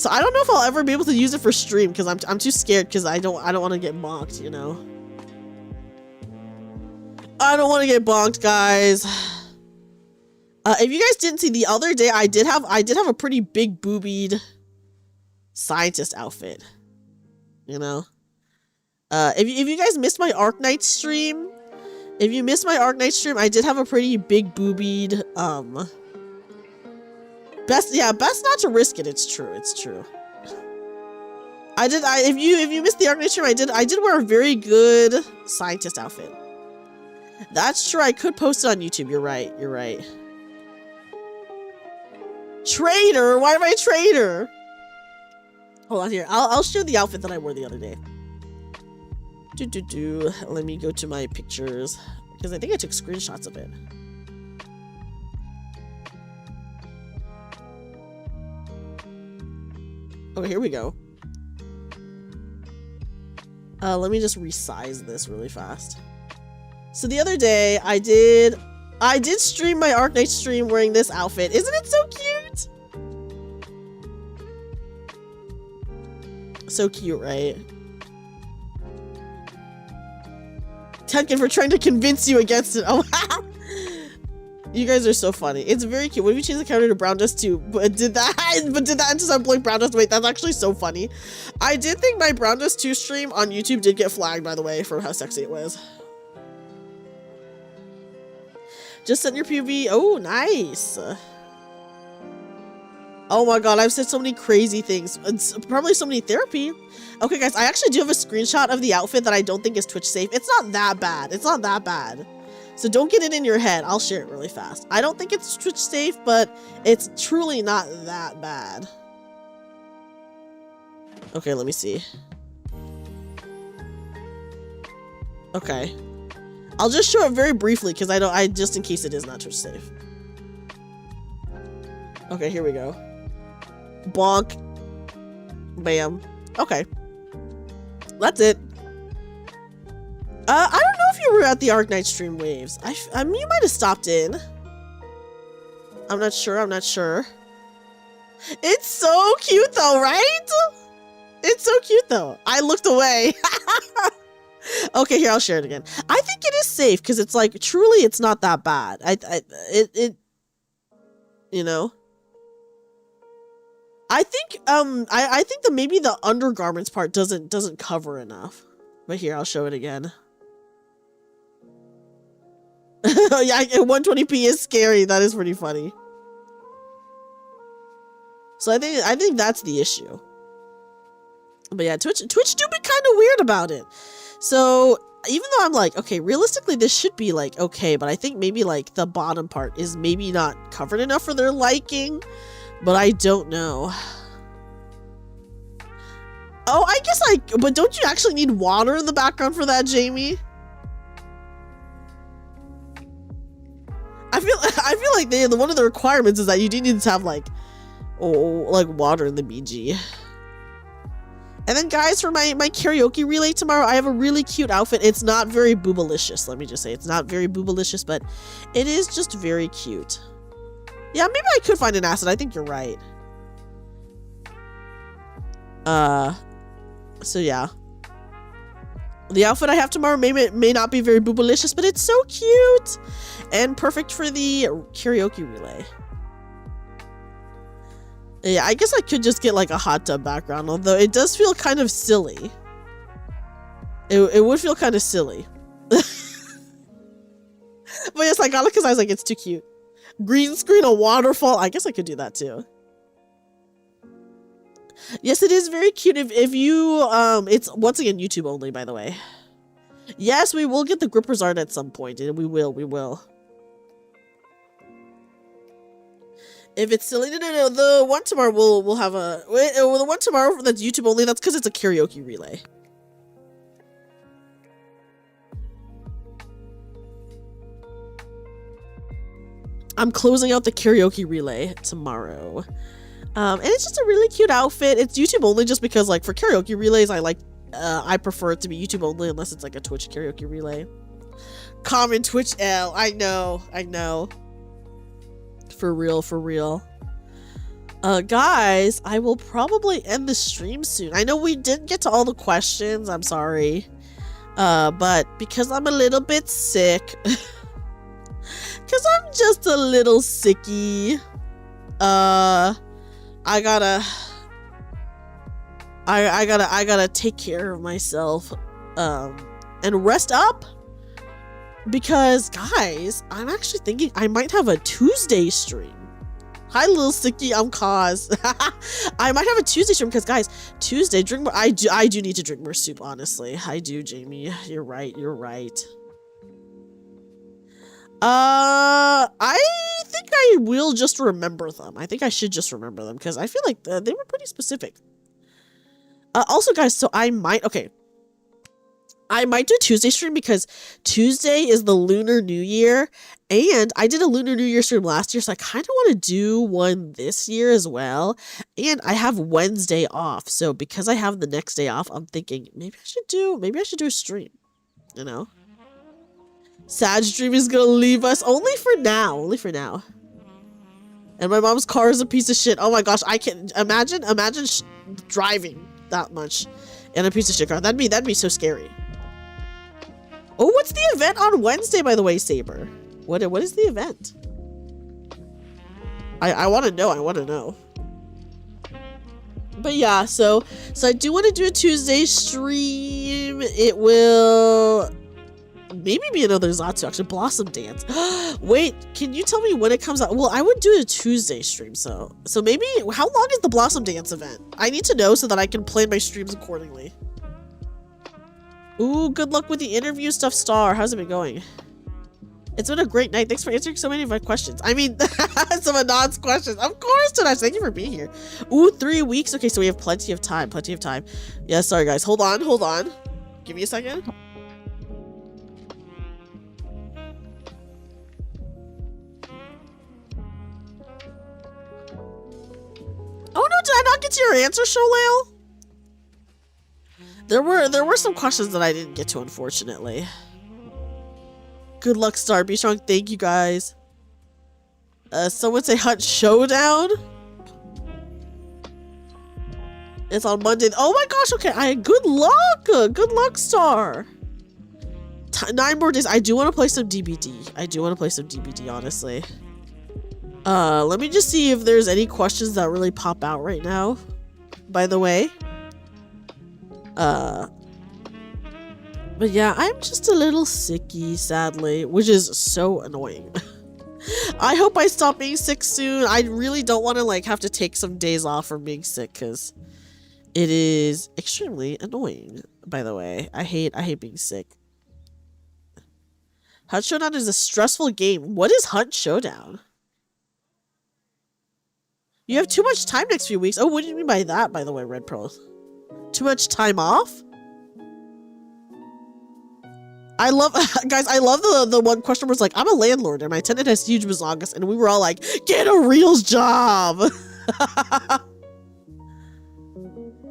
I don't know if I'll ever be able to use it for stream because I'm too scared because I don't want to get mocked, you know. I don't want to get bonked, guys. If you guys didn't see the other day, I did have a pretty big boobied scientist outfit. You know. If you guys missed my Arknight stream, I did have a pretty big boobied best not to risk it. It's true. If you missed the Arknight stream, I did wear a very good scientist outfit. That's true. I could post it on YouTube. You're right. Traitor? Why am I a traitor? Hold on here. I'll show the outfit that I wore the other day. Let me go to my pictures because I think I took screenshots of it. Okay, here we go. Let me just resize this really fast. So the other day I did stream my Arknight stream wearing this outfit. Isn't it so cute? So cute, right? Tenkin for trying to convince you against it. Oh, wow. You guys are so funny. It's very cute. What if you change the character to Brown Dust too? But did that into something like Brown Dust? Wait, that's actually so funny. I did think my Brown Dust 2 stream on YouTube did get flagged, by the way, for how sexy it was. Just sent your PV. Oh, nice. Oh my god, I've said so many crazy things. It's probably so many therapy. Okay, guys, I actually do have a screenshot of the outfit that I don't think is Twitch safe. It's not that bad. It's not that bad. So don't get it in your head. I'll share it really fast. I don't think it's Twitch safe, but it's truly not that bad. Okay, let me see. Okay. I'll just show it very briefly because just in case it is not Twitch safe. Okay, here we go. Bonk. Bam. Okay. That's it. I don't know if you were at the Arknight stream waves. I mean, you might have stopped in. I'm not sure. It's so cute though, right? It's so cute though. I looked away. Okay, here, I'll share it again. I think it is safe because it's like, truly, it's not that bad. You know? I think, I think that maybe the undergarments part doesn't cover enough. But here, I'll show it again. Yeah, 120p is scary. That is pretty funny. So I think that's the issue. But yeah, Twitch do be kind of weird about it. So even though I'm like, okay, realistically this should be like okay, but I think maybe like the bottom part is maybe not covered enough for their liking. But I don't know. Oh, I guess but don't you actually need water in the background for that, Jamie? I feel like one of the requirements is that you do need to have like water in the BG. And then guys, for my karaoke relay tomorrow, I have a really cute outfit. It's not very boobalicious, let me just say. It's not very boobalicious, but it is just very cute. Yeah, maybe I could find an acid. I think you're right. So yeah. The outfit I have tomorrow may not be very boobalicious, but it's so cute and perfect for the karaoke relay. Yeah, I guess I could just get like a hot tub background, although it does feel kind of silly. It would feel kind of silly. But yes, I got it because I was like, it's too cute. Green screen, a waterfall. I guess I could do that too. Yes, it is very cute. If you it's once again YouTube only, by the way. Yes, we will get the Gripper's art at some point, and we will. If it's silly, no. The one tomorrow we'll have the one tomorrow that's YouTube only. That's because it's a karaoke relay. I'm closing out the karaoke relay tomorrow. And it's just a really cute outfit. It's YouTube only just because like for karaoke relays, I prefer it to be YouTube only unless it's like a Twitch karaoke relay. Common Twitch L. I know. For real. Guys, I will probably end the stream soon. I know we didn't get to all the questions. I'm sorry. But because I'm a little bit sick, because I'm just a little sicky, I gotta take care of myself, and rest up. Because, guys, I'm actually thinking I might have a Tuesday stream. Hi, little sicky, I'm Kaz. I might have a Tuesday stream because, guys, Tuesday, drink more. I do need to drink more soup, honestly. I do, Jamie. You're right. I think I will just remember them. I think I should just remember them because I feel like they were pretty specific. Also, guys, so I might do a Tuesday stream because Tuesday is the Lunar New Year, and I did a Lunar New Year stream last year, so I kind of want to do one this year as well. And I have Wednesday off, so because I have the next day off, I'm thinking maybe I should do a stream. You know, Sag Dream is gonna leave us only for now. And my mom's car is a piece of shit. Oh my gosh, I can't imagine driving that much in a piece of shit car. That'd be so scary. Oh, what's the event on Wednesday, by the way, Saber? What is the event? I want to know. But yeah, so I do want to do a Tuesday stream. It will maybe be another Zatsu, actually. Blossom Dance. Wait, can you tell me when it comes out? Well, I would do a Tuesday stream, so maybe, how long is the Blossom Dance event? I need to know so that I can plan my streams accordingly. Ooh, good luck with the interview stuff, Star. How's it been going? It's been a great night. Thanks for answering so many of my questions. I mean, some of Nod's questions. Of course, Todash. Thank you for being here. Ooh, 3 weeks. Okay, so we have plenty of time. Yeah, sorry, guys. Hold on. Give me a second. Oh no, did I not get to your answer, Sholale? There were some questions that I didn't get to, unfortunately. Good luck, Star. Be strong. Thank you, guys. Someone say Hunt Showdown. It's on Monday. Oh my gosh. Okay. Good luck. Good luck, Star. 9 more days. I do want to play some DBD. Honestly. Let me just see if there's any questions that really pop out right now. By the way. But yeah, I'm just a little sicky, sadly, which is so annoying. I hope I stop being sick soon. I really don't want to like have to take some days off from being sick because it is extremely annoying. By the way, I hate being sick. Hunt Showdown is a stressful game. What is Hunt Showdown? You have too much time next few weeks. Oh, what do you mean by that, by the way, Red Pearl? Too much time off? I love, guys, I love the one question was like, I'm a landlord and my tenant has huge bazongas, and we were all like, get a real job.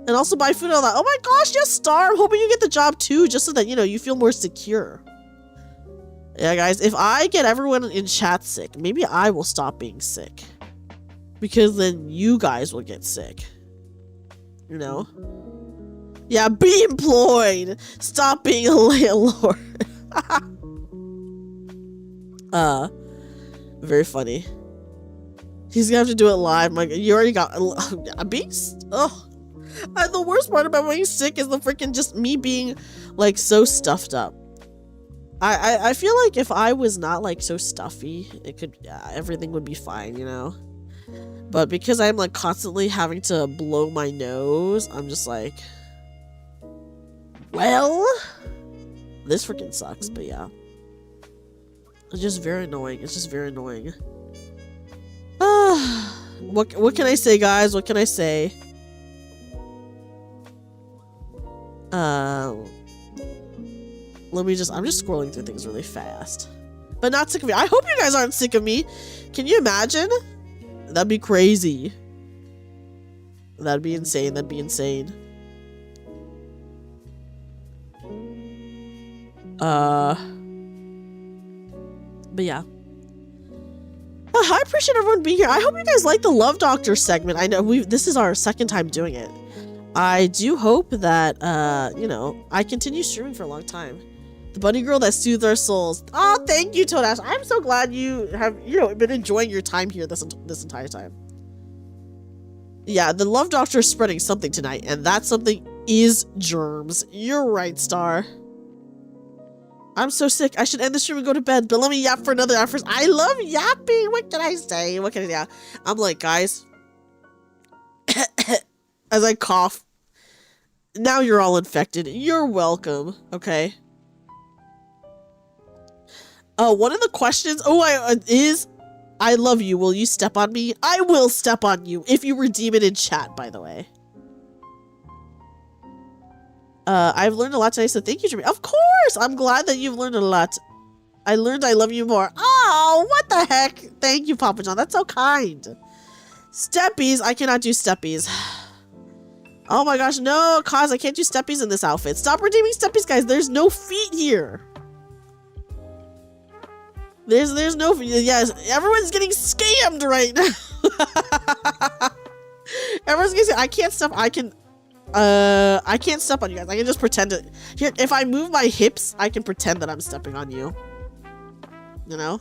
And also buy food and all that. Oh my gosh, yes, Star. I'm hoping you get the job too, just so that, you know, you feel more secure. Yeah, guys, if I get everyone in chat sick, maybe I will stop being sick. Because then you guys will get sick. You know? Yeah, be employed. Stop being a landlord. Very funny. He's gonna have to do it live. Like, you already got a beast. Oh, the worst part about being sick is the freaking just me being like so stuffed up. I feel like if I was not like so stuffy, it could everything would be fine, you know. But because I'm like constantly having to blow my nose, I'm just like, well, this freaking sucks. But yeah, it's just very annoying. What can I say, guys? What can I say? I'm just scrolling through things really fast. But not sick of me. I hope you guys aren't sick of me. Can you imagine? That'd be crazy. That'd be insane. But yeah. I appreciate everyone being here. I hope you guys like the Love Doctor segment. I know this is our second time doing it. I do hope that, you know, I continue streaming for a long time. The bunny girl that soothes our souls. Oh, thank you, Toadash. I'm so glad you have, you know, been enjoying your time here this entire time. Yeah, the Love Doctor is spreading something tonight, and that something is germs. You're right, Star. I'm so sick. I should end the stream and go to bed, but let me yap for another hour first. I love yapping. What can I say? What can I do? I'm like, guys, as I cough, now you're all infected. You're welcome. Okay. One of the questions, is, I love you. Will you step on me? I will step on you if you redeem it in chat, by the way. I've learned a lot today, so thank you, Dreamy. Of course! I'm glad that you've learned a lot. I learned I love you more. Oh, what the heck? Thank you, Papa John. That's so kind. Steppies. I cannot do steppies. Oh my gosh, no, Kaz, I can't do steppies in this outfit. Stop redeeming steppies, guys. There's no feet here. There's no feet. Yes, everyone's getting scammed right now. Everyone's getting I can't step. I can't step on you guys. I can just pretend it. Here, if I move my hips, I can pretend that I'm stepping on you. You know?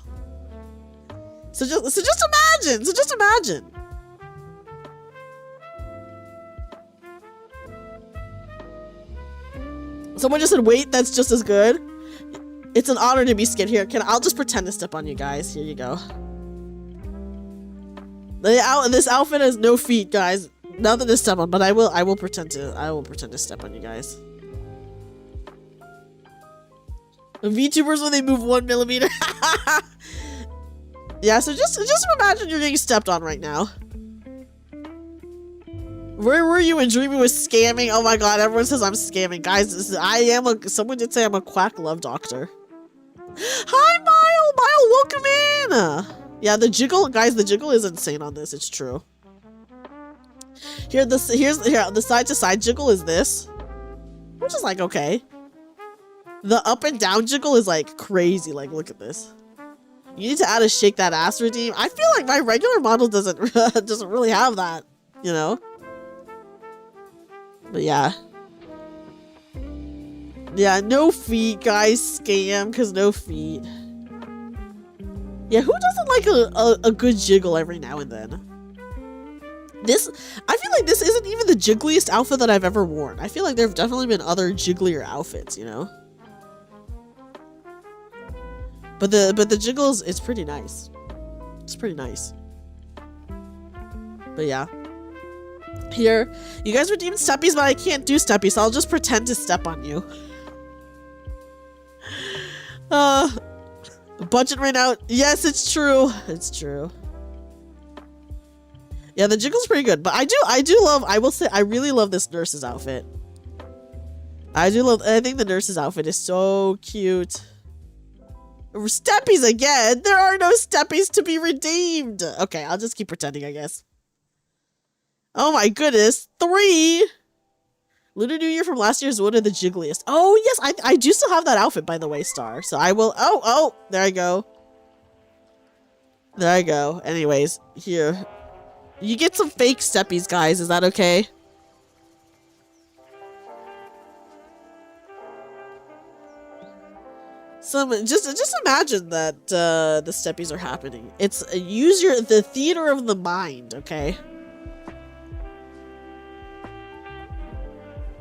So just imagine. So just imagine. Someone just said, wait, that's just as good. It's an honor to be skinned. Here, I'll just pretend to step on you guys. Here you go. This outfit has no feet, guys. Nothing to step on, but I will pretend to step on you guys. VTubers when they move 1 millimeter. Yeah, so just imagine you're getting stepped on right now. Where were you when Dreamy was scamming? Oh my god, everyone says I'm scamming. Guys, someone did say I'm a quack love doctor. Hi, Mile, welcome in! Yeah, the jiggle, guys, the jiggle is insane on this, it's true. Here, the side to side jiggle is this. Which is like, okay. The up and down jiggle is like crazy, like look at this. You need to add a shake that ass redeem. I feel like my regular model doesn't really have that, you know? But yeah. Yeah, no feet, guys. Scam, because no feet. Yeah, who doesn't like a good jiggle every now and then? I feel like this isn't even the jiggliest outfit that I've ever worn. I feel like there have definitely been other jigglier outfits, you know? But the jiggles, it's pretty nice. It's pretty nice. But yeah. Here, you guys redeemed steppies, but I can't do steppies, so I'll just pretend to step on you. Budget ran out. Yes, it's true. It's true. Yeah, the jiggle's pretty good, but I will say, I really love this nurse's outfit. I think the nurse's outfit is so cute. Steppies again? There are no steppies to be redeemed. Okay, I'll just keep pretending, I guess. Oh my goodness. 3! Lunar New Year from last year is one of the jiggliest. Oh yes, I do still have that outfit, by the way, Star. So I will, oh, there I go. There I go. Anyways, here. You get some fake steppies, guys. Is that okay? Just imagine that the steppies are happening. It's use the theater of the mind, okay?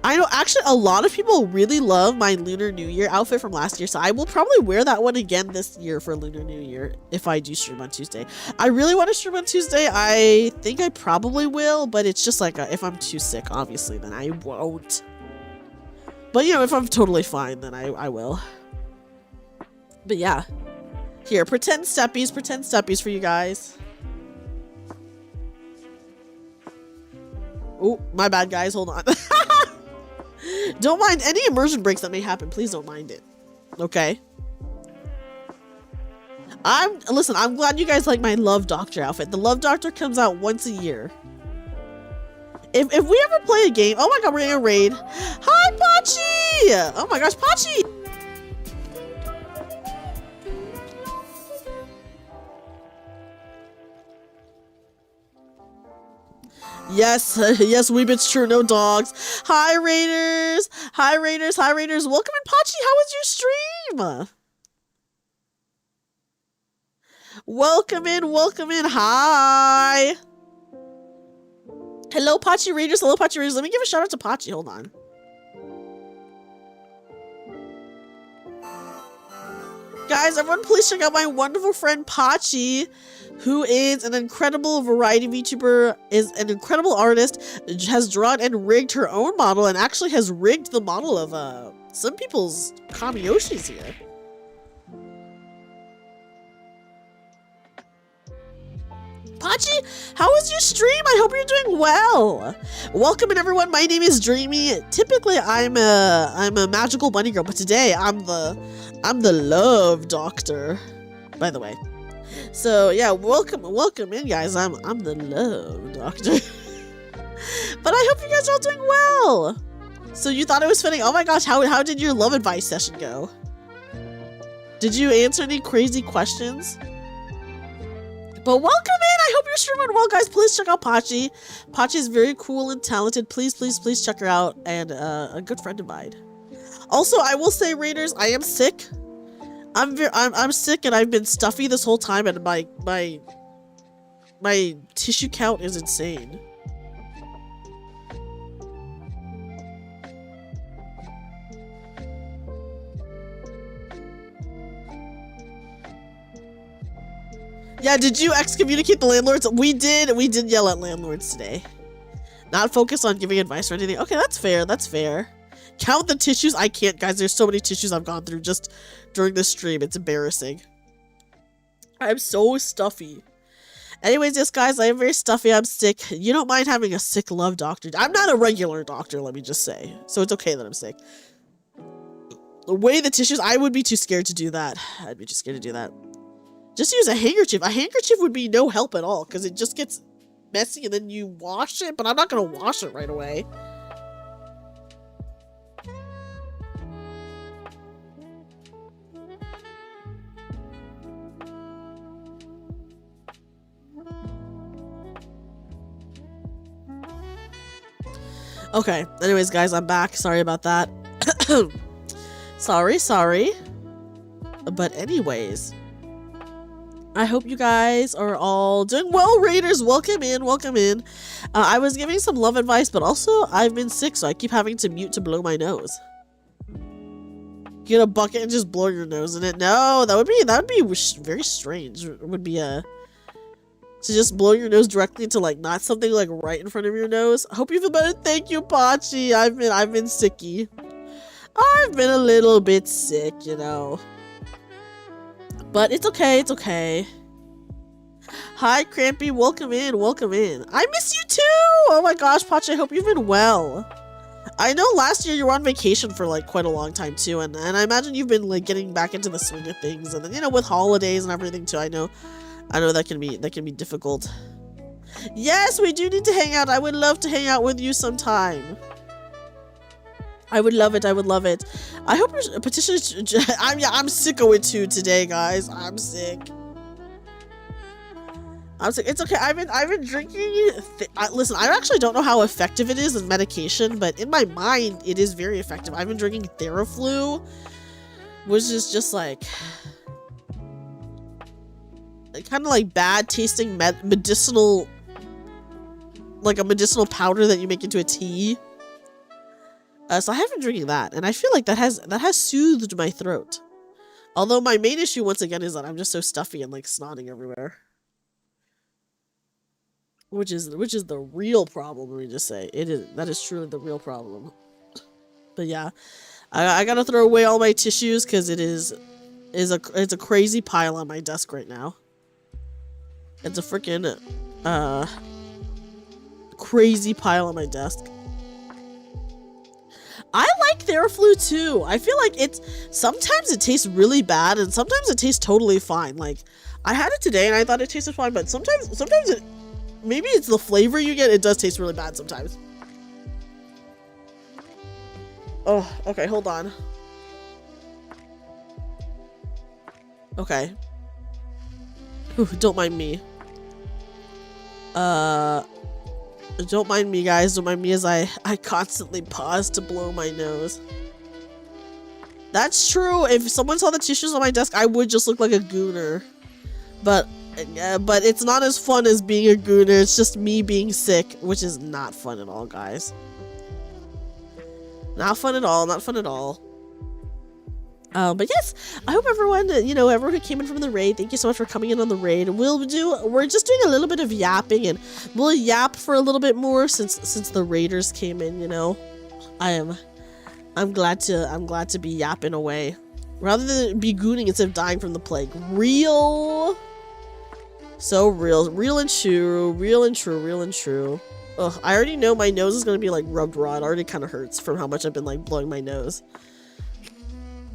I know, actually, a lot of people really love my Lunar New Year outfit from last year, so I will probably wear that one again this year for Lunar New Year if I do stream on Tuesday. I really want to stream on Tuesday. I think I probably will, but it's just like, if I'm too sick, obviously, then I won't. But, you know, if I'm totally fine, then I will. But yeah. Here, pretend steppies for you guys. Oh, my bad, guys. Hold on. Don't mind any immersion breaks that may happen. Please don't mind it. Okay? Listen, I'm glad you guys like my Love Doctor outfit. The Love Doctor comes out once a year. If we ever play a game... Oh my god, we're getting a raid. Hi, Pachi! Oh my gosh, Pachi! Yes, yes, Weebit's true, no dogs. Hi, Raiders! Hi, Raiders! Hi, Raiders! Welcome in, Pachi! How was your stream? Welcome in, hi! Hello, Pachi Raiders, hello, Pachi Raiders. Let me give a shout out to Pachi, hold on. Guys, everyone please check out my wonderful friend Pachi, who is an incredible variety VTuber, is an incredible artist, has drawn and rigged her own model, and actually has rigged the model of some people's Kamiyoshis here. Pachi, how was your stream? I hope you're doing well. Welcome in, everyone. My name is Dreamy. Typically, I'm a magical bunny girl, but today I'm the love doctor. By the way, so yeah, welcome in, guys. I'm the love doctor. But I hope you guys are all doing well. So you thought it was fitting? Oh my gosh, how did your love advice session go? Did you answer any crazy questions? But welcome in! I hope you're streaming well, guys. Please check out Pachi. Pachi is very cool and talented. Please check her out. And a good friend of mine. Also, I will say, Raiders, I am sick. I'm sick and I've been stuffy this whole time, and my tissue count is insane. Yeah, did you excommunicate the landlords? We did yell at landlords today. Not focus on giving advice or anything. Okay, that's fair, that's fair. Count the tissues? I can't, guys. There's so many tissues I've gone through just during this stream. It's embarrassing. I'm so stuffy. Anyways, yes, guys, I am very stuffy. I'm sick. You don't mind having a sick love doctor. I'm not a regular doctor, let me just say. So it's okay that I'm sick. Weigh the tissues? I would be too scared to do that. I'd be too scared to do that. Just use a handkerchief. A handkerchief would be no help at all, because it just gets messy and then you wash it, but I'm not going to wash it right away. Okay, anyways, guys, I'm back. Sorry about that. Sorry. But anyways, I hope you guys are all doing well, Raiders. Welcome in. I was giving some love advice, but also I've been sick, so I keep having to mute to blow my nose. Get a bucket and just blow your nose in it. No, that would be very strange. It would be to just blow your nose directly into, like, not something like right in front of your nose. I hope you feel better. Thank you, Pachi. I've been sicky. I've been a little bit sick, you know. But it's okay. Hi, Crampy. Welcome in. I miss you too! Oh my gosh, Pachi, I hope you've been well. I know last year you were on vacation for, like, quite a long time too, and I imagine you've been, like, getting back into the swing of things, and then, you know, with holidays and everything too, I know that can be difficult. Yes, we do need to hang out. I would love to hang out with you sometime. I would love it. I hope your petition is... I'm sick of it too today, guys. I'm sick. It's okay. I've been drinking... listen, I actually don't know how effective it is as medication, but in my mind, it is very effective. I've been drinking Theraflu, which is just like... kind of like bad tasting medicinal... like a medicinal powder that you make into a tea. So I have been drinking that, and I feel like that has soothed my throat. Although my main issue once again is that I'm just so stuffy and like snotting everywhere, which is the real problem. Let me just say that is truly the real problem. But yeah, I gotta throw away all my tissues because it's a crazy pile on my desk right now. It's a freaking crazy pile on my desk. I like Theraflu too. I feel like sometimes it tastes really bad and sometimes it tastes totally fine. Like, I had it today and I thought it tasted fine, but sometimes maybe it's the flavor you get. It does taste really bad sometimes. Oh, okay, hold on. Okay. Ooh, don't mind me. Don't mind me, guys. Don't mind me as I constantly pause to blow my nose. That's true. If someone saw the tissues on my desk, I would just look like a gooner. But it's not as fun as being a gooner. It's just me being sick, which is not fun at all, guys. Not fun at all. But yes, I hope everyone, everyone who came in from the raid, thank you so much for coming in on the raid. We're just doing a little bit of yapping, and we'll yap for a little bit more since the raiders came in, you know. I'm glad to be yapping away rather than be gooning instead of dying from the plague. Real So real. Real and true. Real and true. Real and true. Ugh, I already know my nose is gonna be like rubbed raw. It already kind of hurts from how much I've been like blowing my nose.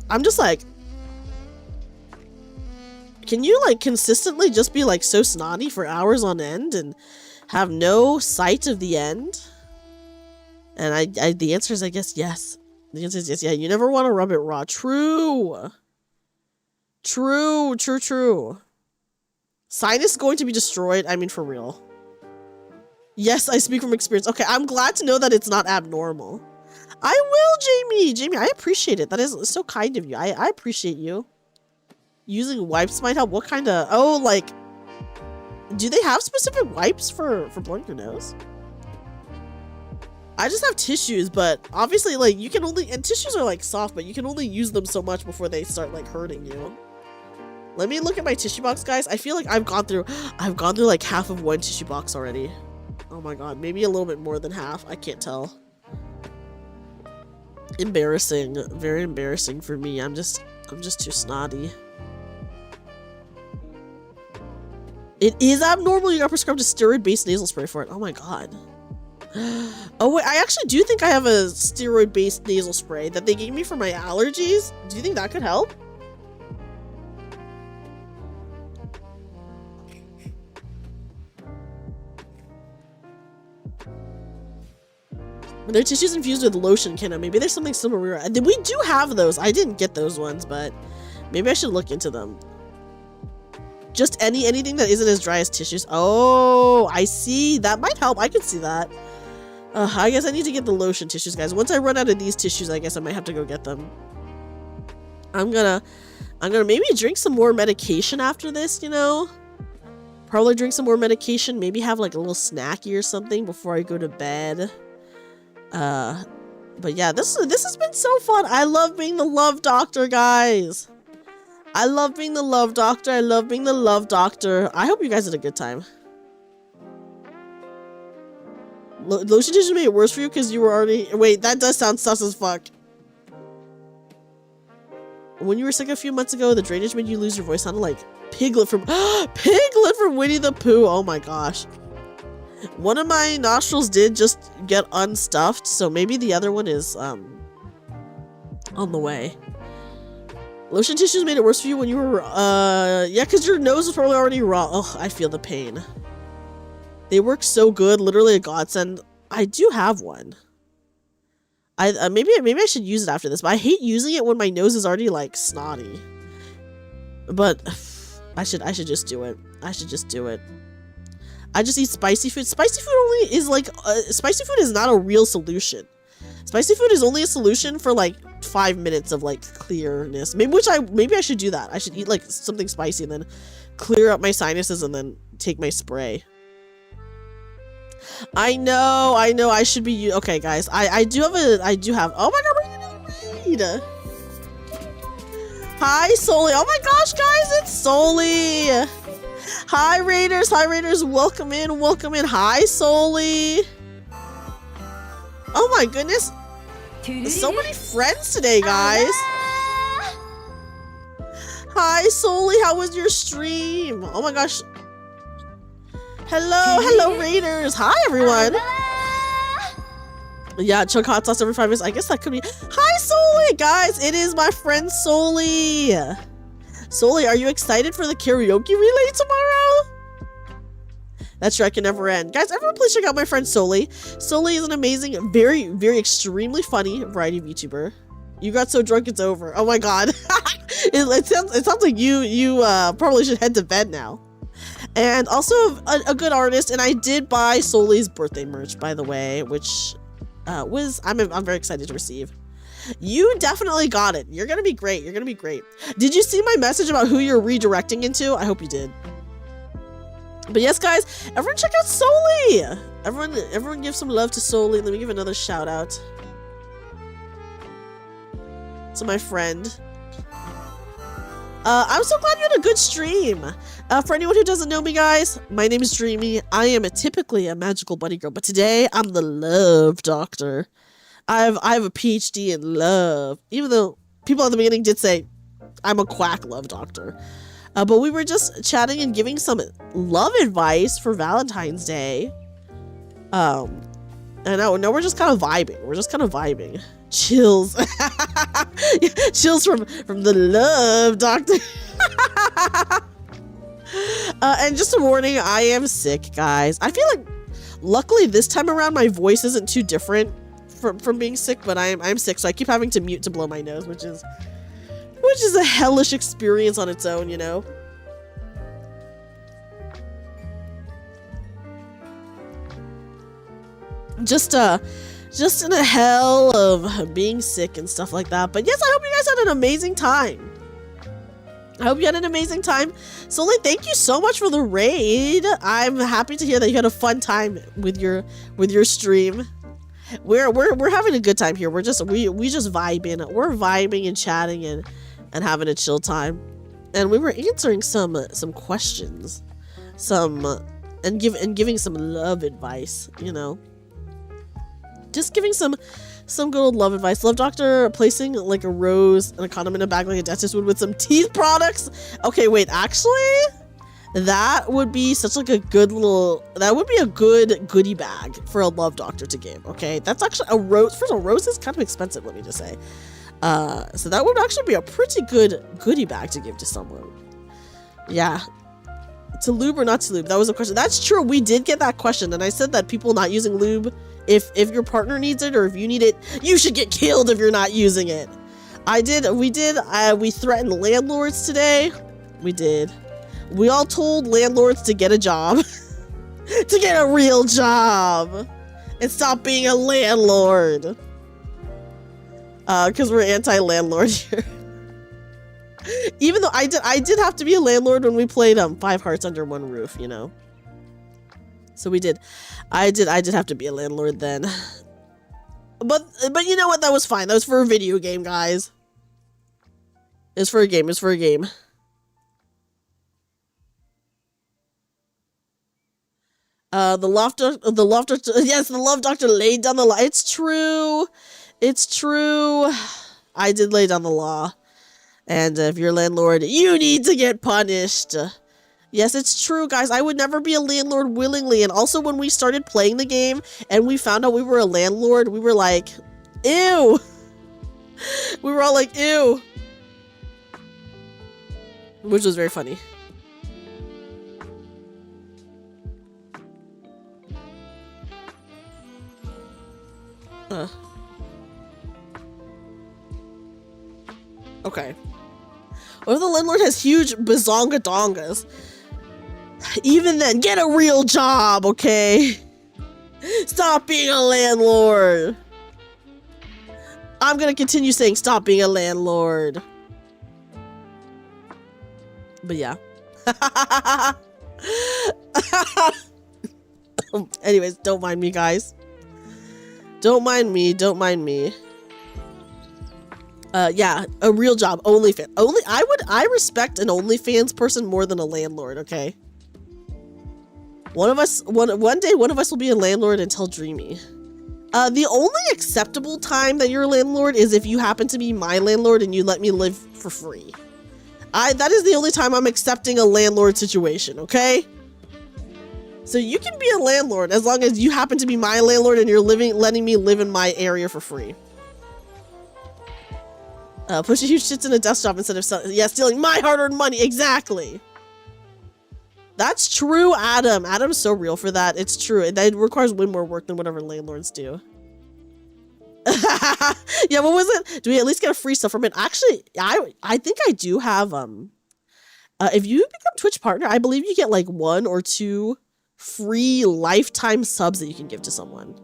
I'm just like, can you like consistently just be like so snotty for hours on end and have no sight of the end? And the answer is, I guess, yes. The answer is yes. Yeah, you never want to rub it raw. True. True, true, true. Sinus going to be destroyed. I mean, for real. Yes, I speak from experience. Okay, I'm glad to know that it's not abnormal. I will, Jamie. Jamie, I appreciate it. That is so kind of you. I appreciate you. Using wipes might help. What kind of... Oh, like... Do they have specific wipes for blowing your nose? I just have tissues, but obviously, like, you can only... And tissues are, like, soft, but you can only use them so much before they start, like, hurting you. Let me look at my tissue box, guys. I feel like I've gone through, like, half of one tissue box already. Oh my god, maybe a little bit more than half. I can't tell. Embarrassing. Very embarrassing for me. I'm just too snotty. It is abnormal. You got prescribed a steroid-based nasal spray for it. Oh my god. Oh wait, I actually do think I have a steroid-based nasal spray that they gave me for my allergies. Do you think that could help? Their tissues infused with lotion, Kenna. Maybe there's something similar. We do have those. I didn't get those ones, but maybe I should look into them. Just anything that isn't as dry as tissues. Oh, I see. That might help. I could see that. I guess I need to get the lotion tissues, guys. Once I run out of these tissues, I guess I might have to go get them. I'm gonna maybe drink some more medication after this, you know? Probably drink some more medication. Maybe have like a little snacky or something before I go to bed. But yeah, this has been so fun. I love being the love doctor, guys. I love being the love doctor. I love being the love doctor. I hope you guys had a good time. Lotion tissue made it worse for you because you were already... Wait, that does sound sus as fuck. When you were sick a few months ago, the drainage made you lose your voice. Sounded like Piglet from... Piglet from Winnie the Pooh. Oh my gosh. One of my nostrils did just get unstuffed, so maybe the other one is, on the way. Lotion tissues made it worse for you when you were, yeah, because your nose was probably already raw. Oh, I feel the pain. They work so good, literally a godsend. I do have one. Maybe I should use it after this, but I hate using it when my nose is already, like, snotty. But, I should just do it. I should just do it. I just eat spicy food. Spicy food only is like, spicy food is not a real solution. Spicy food is only a solution for like 5 minutes of like clearness. Maybe I should do that. I should eat like something spicy and then clear up my sinuses and then take my spray. I know, I should be, okay guys, I do have, oh my god, what are you gonna read? Hi, Soli. Oh my gosh, guys, it's Soli. Hi, Raiders, welcome in, hi, Soli. Oh my goodness, so many friends today, guys. Hi, Soli, how was your stream? Oh my gosh. Hello, Raiders. Hi, everyone. Yeah, chug hot sauce every 5 minutes. I guess that could be. Hi, Soli, guys. It is my friend Soli. Soli, are you excited for the karaoke relay tomorrow? That track can never end. Guys, everyone please check out my friend Soli. Soli is an amazing, very, very extremely funny variety VTuber. You got so drunk it's over. Oh my god. it sounds like you probably should head to bed now. And also a good artist, and I did buy Soli's birthday merch, by the way, which I'm very excited to receive. You definitely got it. You're gonna be great. Did you see my message about who you're redirecting into? I hope you did. But yes, guys, everyone check out Soli. Everyone give some love to Soli. Let me give another shout out to my friend. I'm so glad you had a good stream. For anyone who doesn't know me, guys, my name is Dreamy. I am typically a magical bunny girl, but today I'm the love doctor. I have a PhD in love, even though people at the beginning did say I'm a quack love doctor. But we were just chatting and giving some love advice for Valentine's Day. And now we're just kind of vibing. We're just kind of vibing. Chills. Chills from the Love Doctor. And just a warning, I am sick, guys. I feel like luckily this time around my voice isn't too different from being sick, but I'm sick, so I keep having to mute to blow my nose, which is a hellish experience on its own, you know. Just in a hell of being sick and stuff like that. But yes, I hope you guys had an amazing time. I hope you had an amazing time. Soleil, thank you so much for the raid. I'm happy to hear that you had a fun time with your stream. We're having a good time here. We just vibing. We're vibing and chatting and having a chill time. And we were answering some questions, and giving some love advice, you know. Just giving some good old love advice. Love Doctor placing like a rose and a condom in a bag like a dentist would with some teeth products. Okay, wait, actually, that would be such like a good little, that would be a good goodie bag for a Love Doctor to give. Okay, that's actually a rose. First of all, rose is kind of expensive, let me just say. So that would actually be a pretty good goodie bag to give to someone. Yeah. To lube or not to lube? That was a question. That's true. We did get that question, and I said that people not using lube, if your partner needs it or if you need it, you should get killed if you're not using it. We threatened landlords today. We did. We all told landlords to get a job. To get a real job. And stop being a landlord. Because we're anti-landlord here. Even though I did have to be a landlord when we played 5 Hearts Under One Roof, you know. So we did. I did have to be a landlord then. But you know what? That was fine. That was for a video game, guys. It's for a game. It's for a game. The Love Doctor, yes, the Love Doctor laid down the law. It's true. It's true. I did lay down the law. And if you're a landlord, you need to get punished. Yes, it's true, guys. I would never be a landlord willingly. And also, when we started playing the game and we found out we were a landlord, we were like, ew. We were all like, ew. Which was very funny. Okay. What if the landlord has huge bazonga-dongas? Even then, get a real job, okay? Stop being a landlord. I'm gonna continue saying stop being a landlord. But yeah. Anyways, don't mind me, guys. Don't mind me. Don't mind me. Yeah, a real job. OnlyFans. I respect an OnlyFans person more than a landlord, okay? One day one of us will be a landlord and tell Dreamy. The only acceptable time that you're a landlord is if you happen to be my landlord and you let me live for free. That is the only time I'm accepting a landlord situation, okay? So you can be a landlord as long as you happen to be my landlord and you're letting me live in my area for free. Push a huge shits in a desktop instead of stealing my hard-earned money. Exactly. That's true, Adam. Adam's so real for that. It's true. That requires way more work than whatever landlords do. Yeah, what was it? Do we at least get a free stuff from it? Actually, I think I do have if you become Twitch partner, I believe you get like 1 or 2 free lifetime subs that you can give to someone.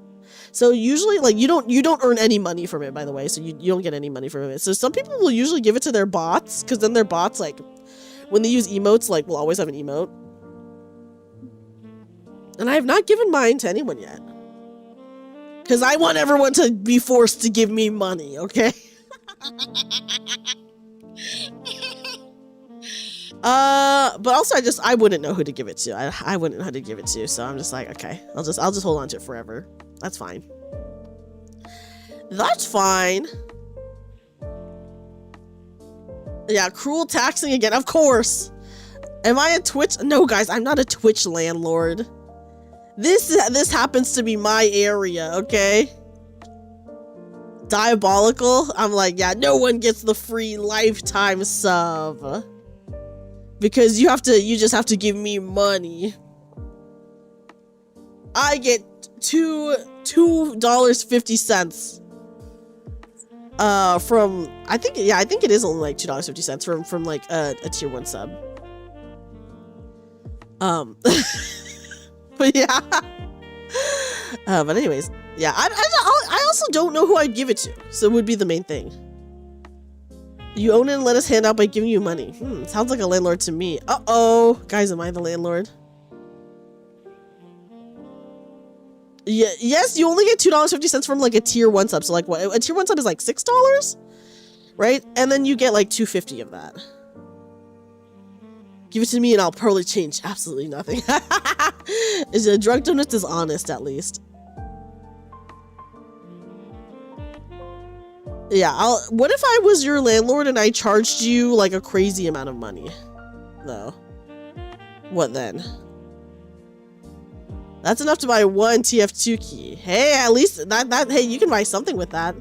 So usually, like, you don't earn any money from it, by the way, so you don't get any money from it. So some people will usually give it to their bots, because then their bots, like, when they use emotes, like, will always have an emote. And I have not given mine to anyone yet. Because I want everyone to be forced to give me money, okay? But also I wouldn't know who to give it to. I wouldn't know how to give it to, so I'm just like, okay, I'll just hold on to it forever. That's fine. That's fine. Yeah, cruel taxing again. Of course. Am I a Twitch? No, guys, I'm not a Twitch landlord. This happens to be my area, okay? Diabolical. I'm like, yeah, no one gets the free lifetime sub because you just have to give me money. I get $2.50 from I think it is only like $2.50 from like a tier 1 sub. But yeah. But anyways, yeah, I also don't know who I'd give it to, so it would be the main thing. You own it and let us hand out by giving you money. Sounds like a landlord to me. Uh-oh. Guys, am I the landlord? Yeah, yes, you only get $2.50 from like a tier 1 sub. So like what? A tier 1 sub is like $6, right? And then you get like $2.50 of that. Give it to me and I'll probably change absolutely nothing. Is a drunk donut is honest, at least. Yeah, what if I was your landlord and I charged you like a crazy amount of money? Though. What then? That's enough to buy 1 TF2 key. Hey, at least hey, you can buy something with that.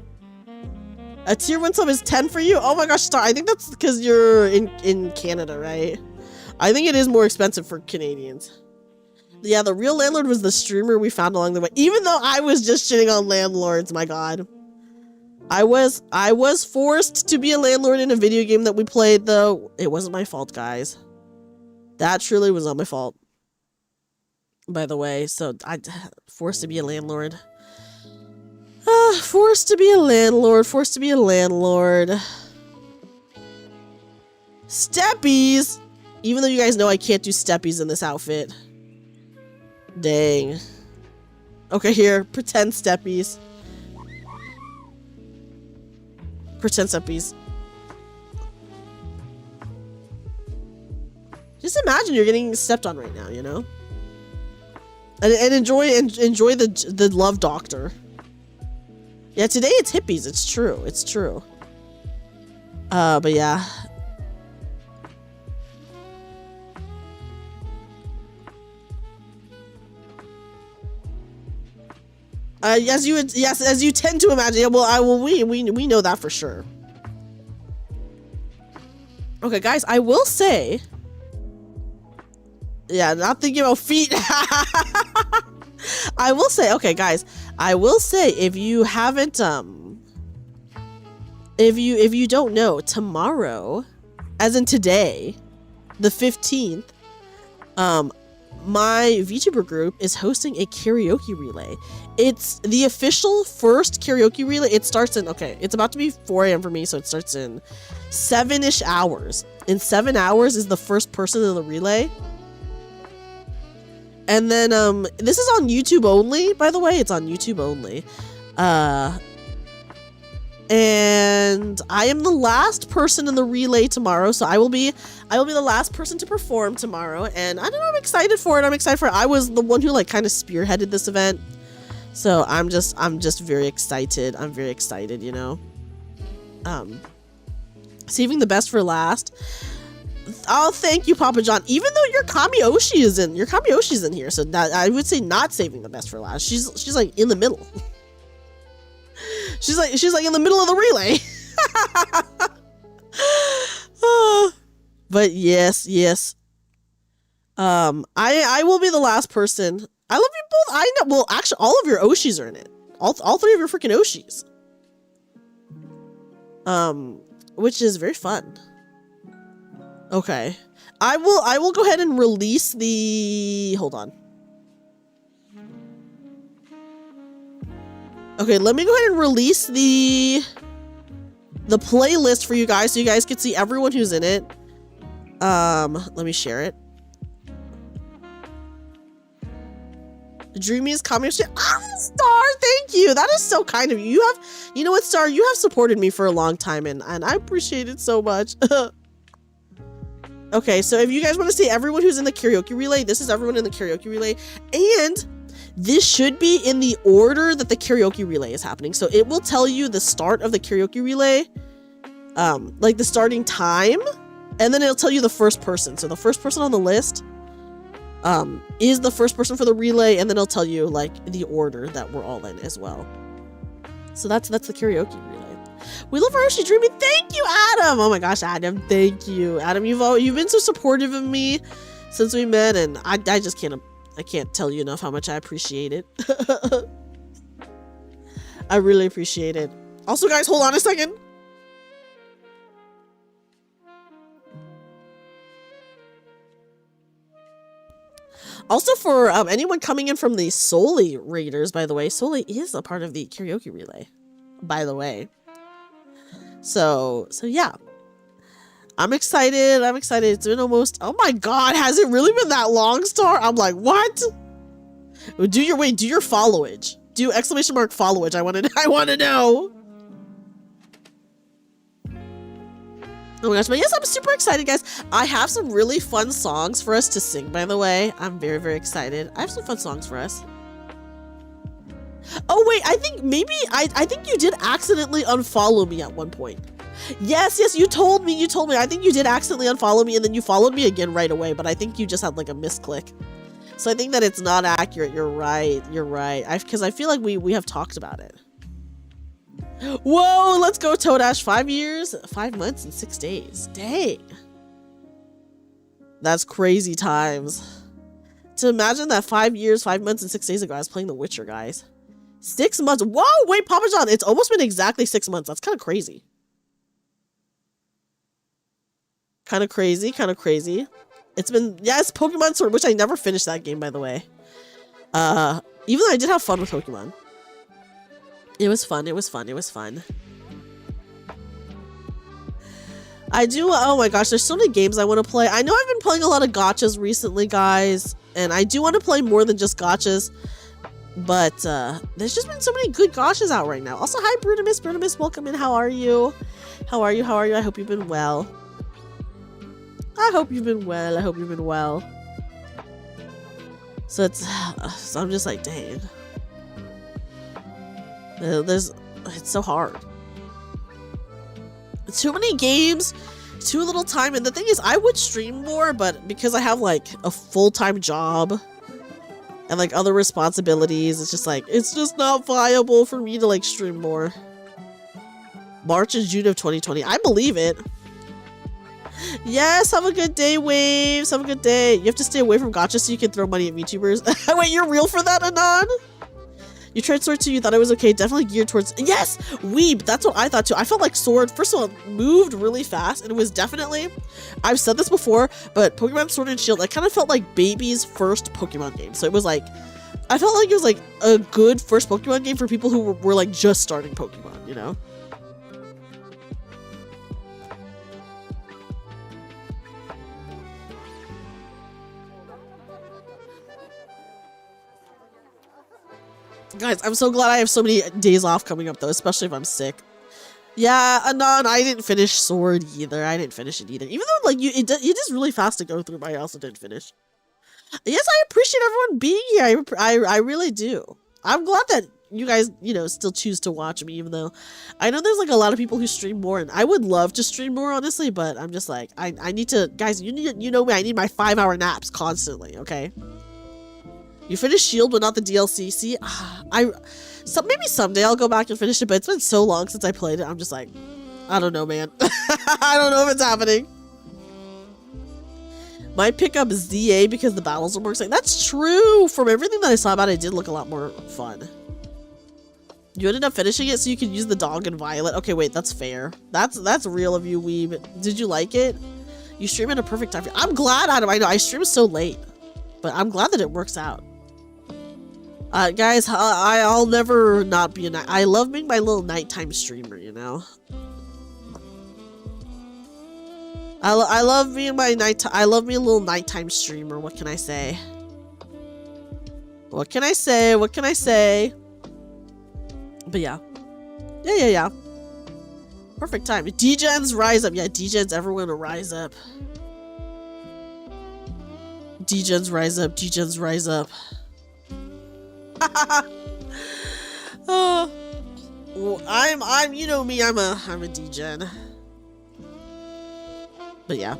A tier 1 sub is 10 for you? Oh my gosh, Star, I think that's because you're in Canada, right? I think it is more expensive for Canadians. Yeah, the real landlord was the streamer we found along the way. Even though I was just shitting on landlords, my god. I was forced to be a landlord in a video game that we played, though. It wasn't my fault, guys. That truly was not my fault. By the way, so I forced to be a landlord. Forced to be a landlord. Forced to be a landlord. Steppies! Even though you guys know I can't do steppies in this outfit. Dang. Okay, here. Pretend steppies. Pretend steppies. Just imagine you're getting stepped on right now, you know? And enjoy the Love Doctor. Yeah, today it's hippies. It's true. It's true. But yeah. As you tend to imagine. Yeah, well, we know that for sure. Okay, guys, I will say. Yeah, not thinking about feet. I will say, okay, guys, I will say if you haven't, if you don't know, tomorrow, as in today, the 15th, my VTuber group is hosting a karaoke relay. It's the official first karaoke relay. It starts in, okay, it's about to be 4 a.m. for me, so it starts in 7-ish hours. In 7 hours is the first person in the relay. And then, this is on YouTube only, by the way. It's on YouTube only. And I am the last person in the relay tomorrow, so I will be the last person to perform tomorrow. And I don't know, I'm excited for it. I'm excited for it. I was the one who like kind of spearheaded this event. So I'm just very excited. I'm very excited, you know. Saving the best for last. Oh, thank you, Papa John. Even though your Kamiyoshi is in here, so that, I would say not saving the best for last. She's like in the middle. she's like in the middle of the relay. But yes. I will be the last person. I love you both. I know. Well, actually, all of your Oshis are in it. All 3 of your freaking Oshis. Which is very fun. Okay. I will go ahead and release the... Hold on. Okay, let me go ahead and release the playlist for you guys so you guys can see everyone who's in it. Let me share it. Dreamy is coming. Star, thank you. That is so kind of you. You know what, Star? You have supported me for a long time, and I appreciate it so much. Okay, so if you guys want to see everyone who's in the karaoke relay, this is everyone in the karaoke relay. And this should be in the order that the karaoke relay is happening. So it will tell you the start of the karaoke relay, like the starting time And then it'll tell you the first person. So the first person on the list is the first person for the relay, and then it'll tell you like the order that we're all in as well. So that's the karaoke relay. We love Arushi Dreamy. Thank you, Adam. Oh my gosh, Adam, thank you. Adam, you've been so supportive of me since we met, and I just can't tell you enough how much I appreciate it. I really appreciate it. Also, guys, hold on a second. Also, for anyone coming in from the Soli Raiders, by the way, Soli is a part of the karaoke relay, by the way. So yeah. I'm excited. It's been almost, oh my god, has it really been that long, Star? I'm like, what? Do your followage. Do ! Followage. I want to know. Oh my gosh, but yes, I'm super excited, guys. I have some really fun songs for us to sing, by the way. I'm very, very excited. I have some fun songs for us. Oh wait, I think you did accidentally unfollow me at one point. Yes, you told me. I think you did accidentally unfollow me, and then you followed me again right away, but I think you just had like a misclick. So I think that it's not accurate. You're right. Because I feel like we have talked about it. Whoa, let's go, Toadash. 5 years, 5 months, and 6 days. Dang. That's crazy times. To imagine that 5 years, 5 months, and 6 days ago, I was playing The Witcher, guys. 6 months. Whoa, wait, Papa John. It's almost been exactly 6 months. That's kind of crazy. Kind of crazy. It's been, yes, Pokemon Sword, which I never finished that game, by the way. Even though I did have fun with Pokemon. It was fun. I do, oh my gosh, there's so many games I want to play. I know I've been playing a lot of gachas recently, guys, and I do want to play more than just gachas, but there's just been so many good gachas out right now. Also, hi, Brunimus, welcome in. How are you? I hope you've been well. So I'm just like, dang. It's so hard. Too many games, too little time, and the thing is, I would stream more, but because I have like a full-time job and like other responsibilities, it's just not viable for me to like stream more. March and June of 2020, I believe it. Yes, have a good day, Waves. Have a good day. You have to stay away from gacha so you can throw money at VTubers. Wait, you're real for that, Anon? You tried Sword 2, you thought it was okay. Definitely geared towards... Yes! Weeb! That's what I thought too. I felt like Sword, first of all, moved really fast, and it was definitely... I've said this before, but Pokemon Sword and Shield, it kind of felt like baby's first Pokemon game. So it was like... I felt like it was like a good first Pokemon game for people who were like just starting Pokemon, you know? Guys, I'm so glad I have so many days off coming up, though, especially if I'm sick. Yeah, Anon, I didn't finish Sword either. I didn't finish it either. Even though, like, it is really fast to go through, but I also didn't finish. Yes, I appreciate everyone being here. I really do. I'm glad that you guys, you know, still choose to watch me, even though I know there's, like, a lot of people who stream more, and I would love to stream more, honestly, but I'm just like, I need to... Guys, you know me, I need my 5-hour naps constantly, okay? You finished Shield, but not the DLC. See, maybe someday I'll go back and finish it, but it's been so long since I played it. I'm just like, I don't know, man. I don't know if it's happening. Might pick up ZA because the battles are more exciting. That's true. From everything that I saw about it, it did look a lot more fun. You ended up finishing it so you could use the dog and Violet. Okay, wait, that's fair. That's real of you, Weeb. Did you like it? You stream at a perfect time. I'm glad, Adam. I know I stream so late, but I'm glad that it works out. Guys, I'll never not be I love being my little nighttime streamer, you know? I love being my I love being a little nighttime streamer, what can I say? What can I say? But yeah. Yeah. Perfect time. D-Gens rise up. Yeah, D-Gens, everyone to rise up. D-Gens rise up. Oh, well, I'm you know me, I'm a D-Gen. But yeah.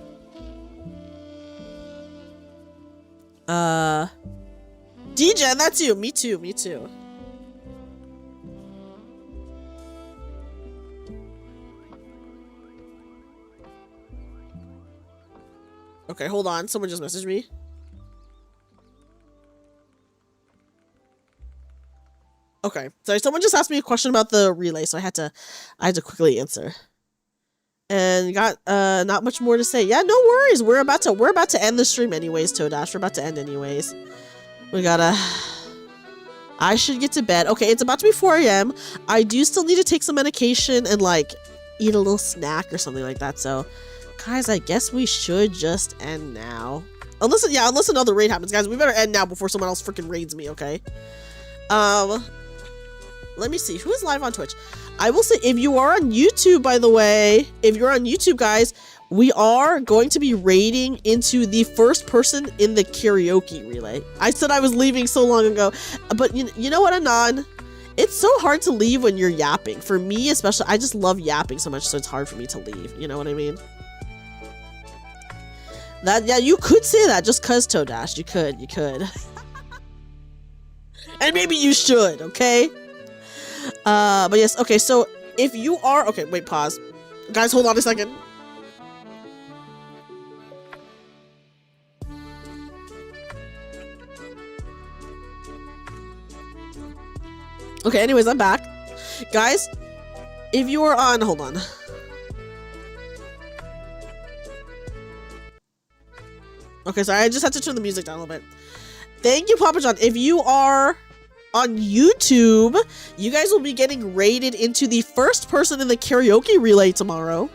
DJ, that's you. Me too. Me too. Okay, hold on. Someone just messaged me. Okay, sorry. Someone just asked me a question about the relay, so I had to quickly answer. And got not much more to say. Yeah, no worries. We're about to end the stream anyways, Toadash. We're about to end anyways. We gotta. I should get to bed. Okay, it's about to be 4 a.m. I do still need to take some medication and like eat a little snack or something like that. So, guys, I guess we should just end now. Unless another raid happens, guys. We better end now before someone else freaking raids me. Okay. Let me see who is live on Twitch. I will say, if you are on YouTube, by the way, if you're on YouTube, guys, we are going to be raiding into the first person in the karaoke relay. I said I was leaving so long ago, but you know what, Anon? It's so hard to leave when you're yapping. For me, especially, I just love yapping so much, so it's hard for me to leave. You know what I mean? Yeah, you could say that just cause Toadash. You could. And maybe you should, okay? But yes, okay, so if you are, okay, wait, pause. Guys, hold on a second. Okay, anyways, I'm back. Guys, if you are on, hold on. Okay, sorry, I just had to turn the music down a little bit. Thank you, Papa John. If you are on YouTube, you guys will be getting raided into the first person in the karaoke relay tomorrow.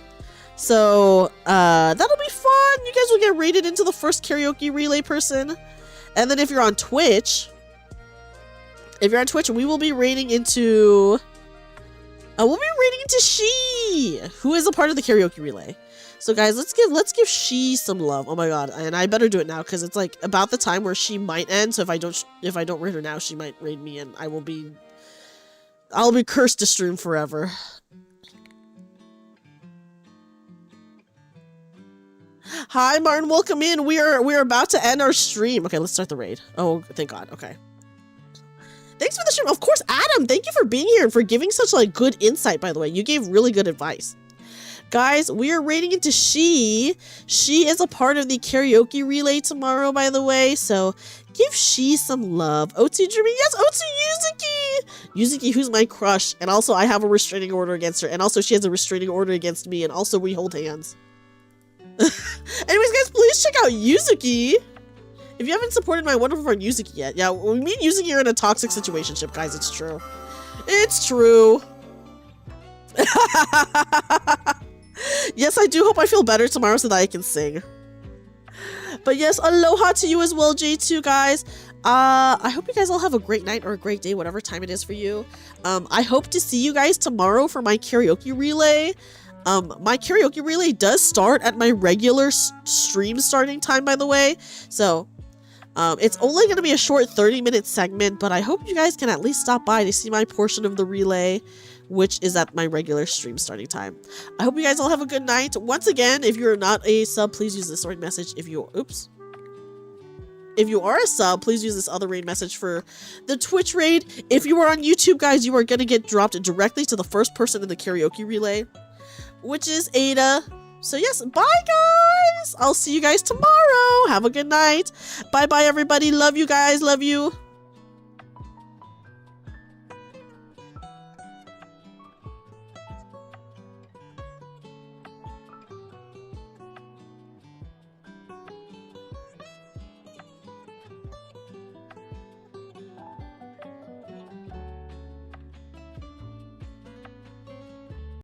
So, that'll be fun. You guys will get raided into the first karaoke relay person. And then if you're on Twitch, we will be raiding into... She, who is a part of the karaoke relay. So guys, let's give She some love. Oh my god, and I better do it now because it's like about the time where she might end. So if I don't raid her now, she might raid me, and I'll be cursed to stream forever. Hi Martin, welcome in. We are about to end our stream. Okay, let's start the raid. Oh, thank God. Okay. Thanks for the stream. Of course, Adam, thank you for being here and for giving such like good insight, by the way. You gave really good advice. Guys, we are raiding into She. She is a part of the karaoke relay tomorrow, by the way. So give She some love. Otsu Dreamy. Yes, Otsu Yuzuki. Yuzuki, who's my crush. And also I have a restraining order against her. And also she has a restraining order against me. And also we hold hands. Anyways, guys, please check out Yuzuki. If you haven't supported my wonderful friend Yuzuki yet. Yeah, me and Yuzuki are in a toxic situationship, guys. It's true. It's true. Yes, I do hope I feel better tomorrow so that I can sing. But yes, aloha to you as well, J2, guys. I hope you guys all have a great night or a great day, whatever time it is for you. I hope to see you guys tomorrow for my karaoke relay. My karaoke relay does start at my regular stream starting time, by the way. So, it's only going to be a short 30-minute segment, but I hope you guys can at least stop by to see my portion of the relay, which is at my regular stream starting time. I hope you guys all have a good night. Once again, if you're not a sub, please use this raid message. If you are a sub, please use this other raid message for the Twitch raid. If you are on YouTube, guys, you are going to get dropped directly to the first person in the karaoke relay, which is Ada. So yes, bye guys! I'll see you guys tomorrow. Have a good night. Bye-bye, everybody. Love you guys. Love you.